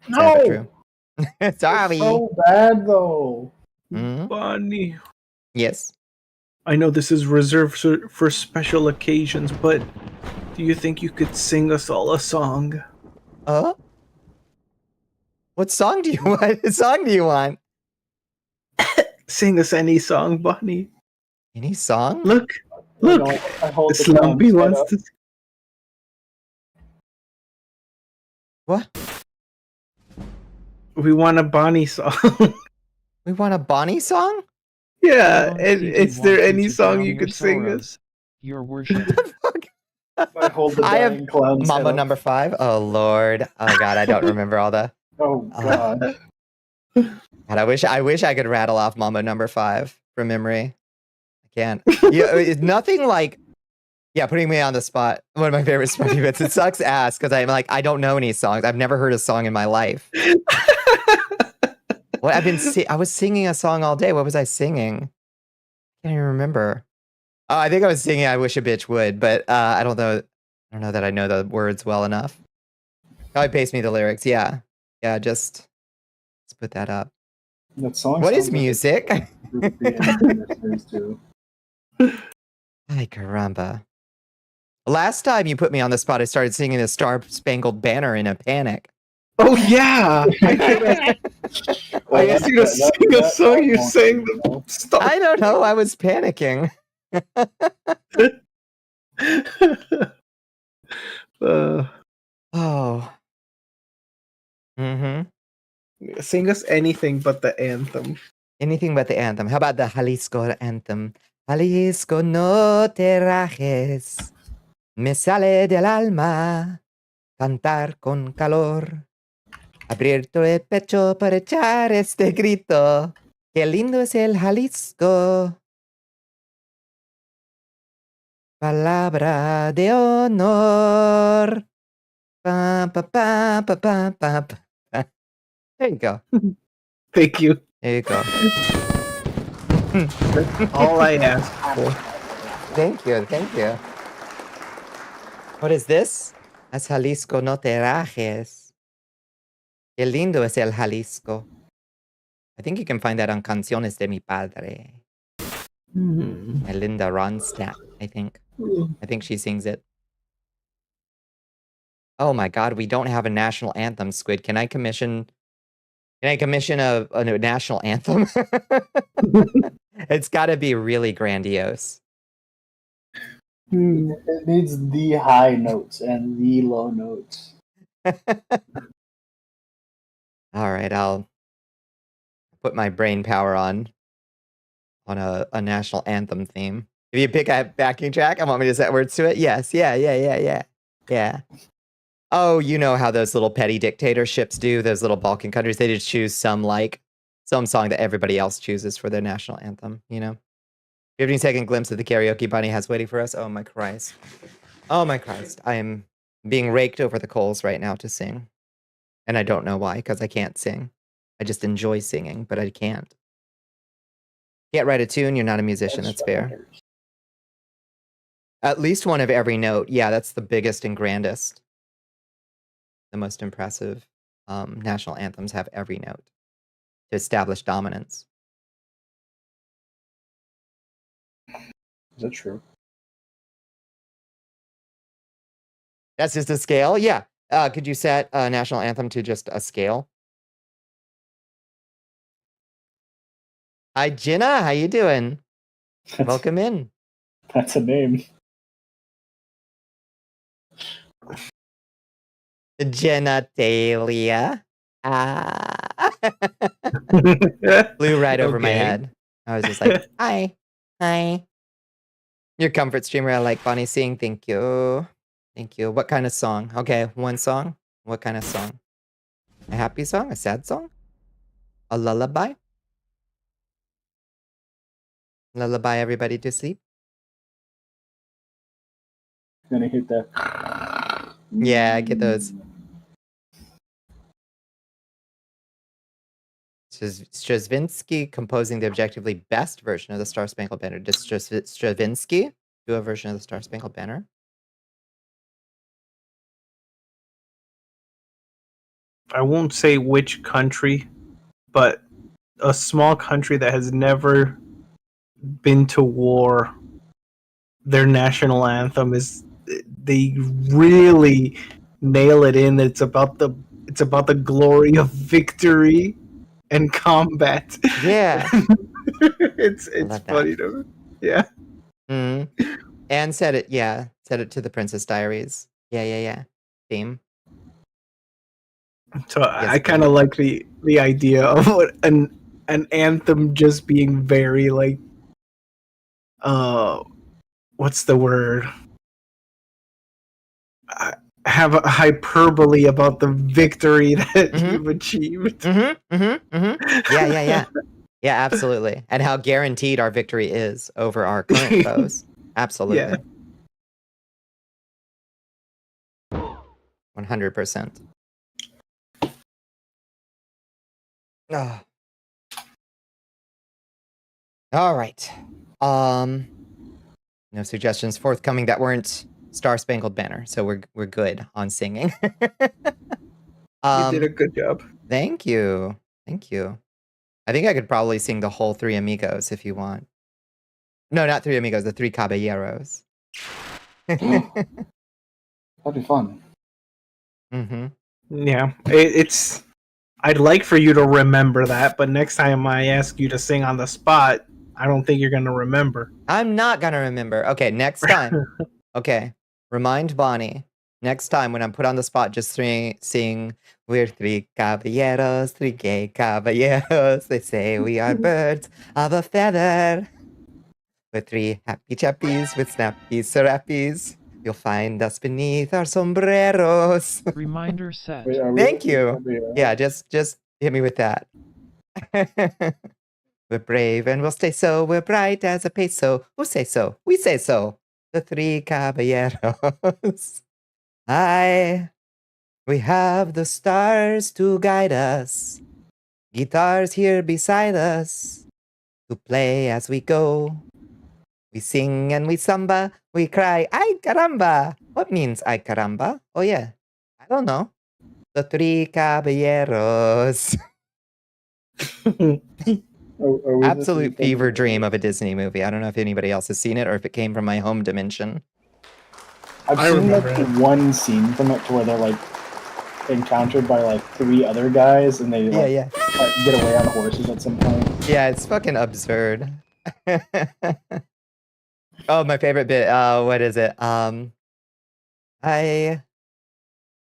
No! True. Sorry. It's so bad, though. Bonnie. Yes. I know this is reserved for special occasions, but do you think you could sing us all a song? What song do you want? What song do you want? Sing us any song, Bonnie. Any song? Look. I hold the Slumpy clown's wants head to. What? We want a Bonnie song. We want a Bonnie song? Yeah, Don't and TV is there wants you any to song drown you your could sing sorrows, us? Your worship. up. I hold the I have dying clown's head Mambo up. number 5. Oh Lord. Oh God, I don't remember all the. Oh, God. God, I wish I could rattle off Mambo number 5 from memory. I can't. Yeah, it's nothing like. Yeah, putting me on the spot. One of my favorite Sparky bits. It sucks ass because I'm like, I don't know any songs. I've never heard a song in my life. What I was singing a song all day. What was I singing? I can't even remember. Oh, I think I was singing "I Wish a Bitch Would," but I don't know. I don't know that I know the words well enough. Probably paste me the lyrics. Yeah, just let's put that up. That song What is sounds like music? too. Ay caramba. Last time you put me on the spot, I started singing the Star Spangled Banner in a panic. Oh yeah! I asked you to sing a song. You sang the Star. I don't know. I was panicking. Oh. Mm-hmm. Sing us anything but the anthem. Anything but the anthem. How about the Jalisco anthem? Jalisco, no te rajes. Me sale del alma cantar con calor. Abierto el pecho para echar este grito. Qué lindo es el Jalisco. Palabra de honor. Ba, ba, ba, ba, ba, ba, ba. There you go. Thank you. There you go. That's all I asked for. Thank you. Thank you. What is this? As Jalisco no te rajes. Qué lindo es el Jalisco. I think you can find that on Canciones de mi Padre. By Linda Ronstadt, I think. I think she sings it. Oh my god, we don't have a national anthem, Squid. Can I commission a national anthem? It's gotta be really grandiose. It needs the high notes and the low notes. Alright, I'll put my brain power on a national anthem theme. If you pick a backing track, I want me to set words to it. Yes, yeah. Oh, you know how those little petty dictatorships do, those little Balkan countries. They just choose some song that everybody else chooses for their national anthem, you know? 15-second glimpse of the karaoke Bunny has waiting for us. Oh my Christ. Oh my Christ. I am being raked over the coals right now to sing. And I don't know why, because I can't sing. I just enjoy singing, but I can't. Can't write a tune, you're not a musician, that's fair. At least one of every note. Yeah, that's the biggest and grandest. The most impressive national anthems have every note to establish dominance. Is that true? That's just a scale? Yeah. Could you set a national anthem to just a scale? Hi, Jenna. How you doing? Welcome in. That's a name. Genitalia. Flew right over my head. I was just like, hi. Your comfort streamer, I like Bonnie sing. Thank you. What kind of song? Okay, one song. What kind of song? A happy song? A sad song? A lullaby? Lullaby everybody to sleep? Gonna hit that. Yeah, I get those. Stravinsky composing the objectively best version of the Star Spangled Banner. Does Stravinsky do a version of the Star Spangled Banner? I won't say which country, but a small country that has never been to war, their national anthem is, they really nail it in. It's about the glory of victory and combat. Yeah. it's funny to me. Yeah. And set it to the Princess Diaries. Yeah. Theme. So yes, I kind of like the idea of an anthem just being very like, what's the word? Have a hyperbole about the victory that you've achieved. Yeah. Yeah, absolutely. And how guaranteed our victory is over our current foes. Absolutely. Yeah. 100%. Oh. All right. No suggestions forthcoming that weren't Star Spangled Banner, so we're good on singing. You did a good job. Thank you. I think I could probably sing the whole Three Amigos if you want. No, not Three Amigos, the Three Caballeros. That'd be fun. Yeah, it's. I'd like for you to remember that, but next time I ask you to sing on the spot, I don't think you're gonna remember. I'm not gonna remember. Okay, next time. Okay, remind Bonnie. Next time when I'm put on the spot, just sing, we're three caballeros, three gay caballeros. They say we are birds of a feather. We're three happy chappies with snappy serappies. You'll find us beneath our sombreros. Reminder set. Thank you. Yeah, just hit me with that. We're brave and we'll stay so. We're bright as a peso. Who say so? We say so. the three caballeros. We have the stars to guide us. Guitars here beside us to play as we go. We sing and we samba, we cry, ay caramba. What means ay caramba? Oh yeah, I don't know. The three caballeros. Are we the Absolute three fever dream caballeros? of a Disney movie. I don't know if anybody else has seen it or if it came from my home dimension. I've I seen like remember it. one scene from it to where they're like encountered by like 3 other guys and they like Yeah. get away on horses at some point. Yeah, it's fucking absurd. Oh, my favorite bit. What is it?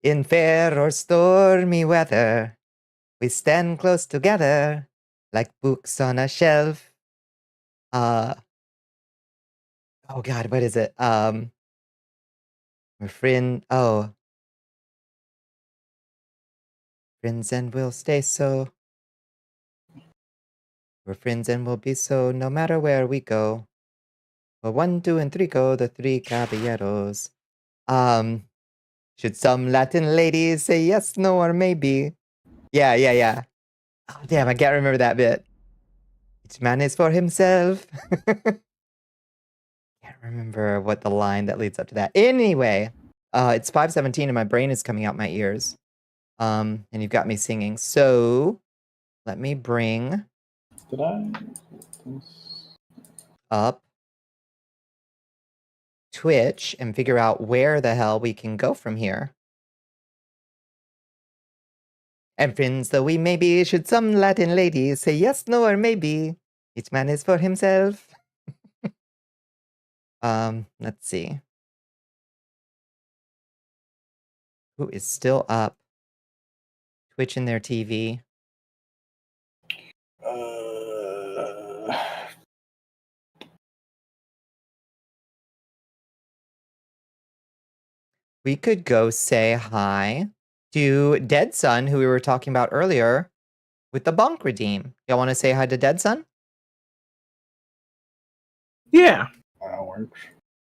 In fair or stormy weather, we stand close together like books on a shelf. Oh God, what is it? We're friends and we'll stay so. We're friends and we'll be so no matter where we go. Well, 1, 2, and 3 go, the three caballeros. Should some Latin ladies say yes, no, or maybe? Yeah. Oh, damn, I can't remember that bit. Each man is for himself. Can't remember what the line that leads up to that. Anyway, it's 5:17 and my brain is coming out my ears. And you've got me singing. So let me bring Did I? up Twitch and figure out where the hell we can go from here. And friends though we may be, should some Latin ladies say yes, no, or maybe, each man is for himself. Let's see. Who is still up? Twitching their TV. We could go say hi to Dead Son, who we were talking about earlier, with the bonk redeem. Y'all want to say hi to Dead Son? Yeah. That works.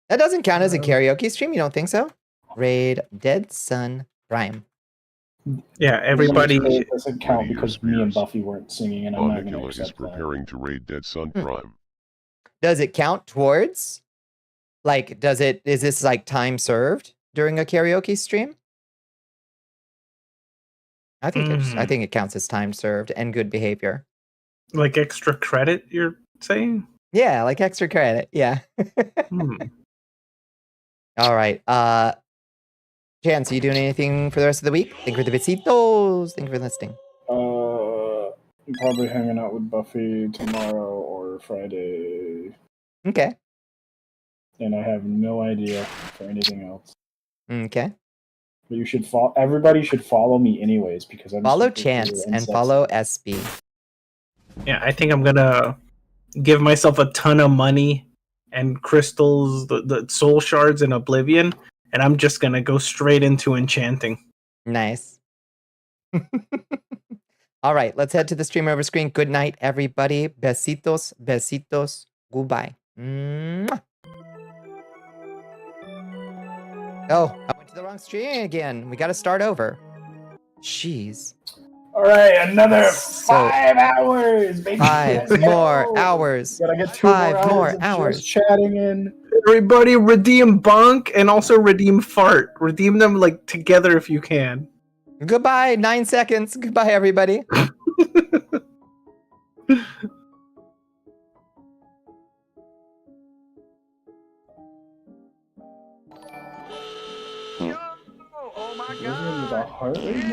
That doesn't count as a karaoke stream, you don't think so? Raid Dead Son Prime. Yeah, everybody. It doesn't count because me and Buffy weren't singing, and I'm not going to Bonnicula is accept that. preparing to raid Dead Sun Prime. Does it count towards? Like, is this like time served during a karaoke stream? I think it counts as time served and good behavior. Like extra credit, you're saying? Yeah, like extra credit. Yeah. All right. Chance, are you doing anything for the rest of the week? Thank you for the besitos. Thank you for listening. I'm probably hanging out with Buffy tomorrow or Friday. Okay. And I have no idea for anything else. Okay. But you should follow. Everybody should follow me anyways because I'm follow super Chance cool and sexy. follow SB. Yeah, I think I'm gonna give myself a ton of money and crystals, the soul shards in Oblivion, and I'm just gonna go straight into enchanting. Nice. All right, let's head to the stream over screen. Good night, everybody. Besitos, besitos. Goodbye. Mwah. Oh, I went to the wrong stream again. We got to start over. Jeez. All right, another 5 hours, baby. 5 more hours. Gotta get 2 5 more more hours. hours. Just chatting in. Everybody, redeem Bonk and also redeem Fart. Redeem them like together if you can. Goodbye. 9 seconds. Goodbye, everybody. Oh my God. The heart rate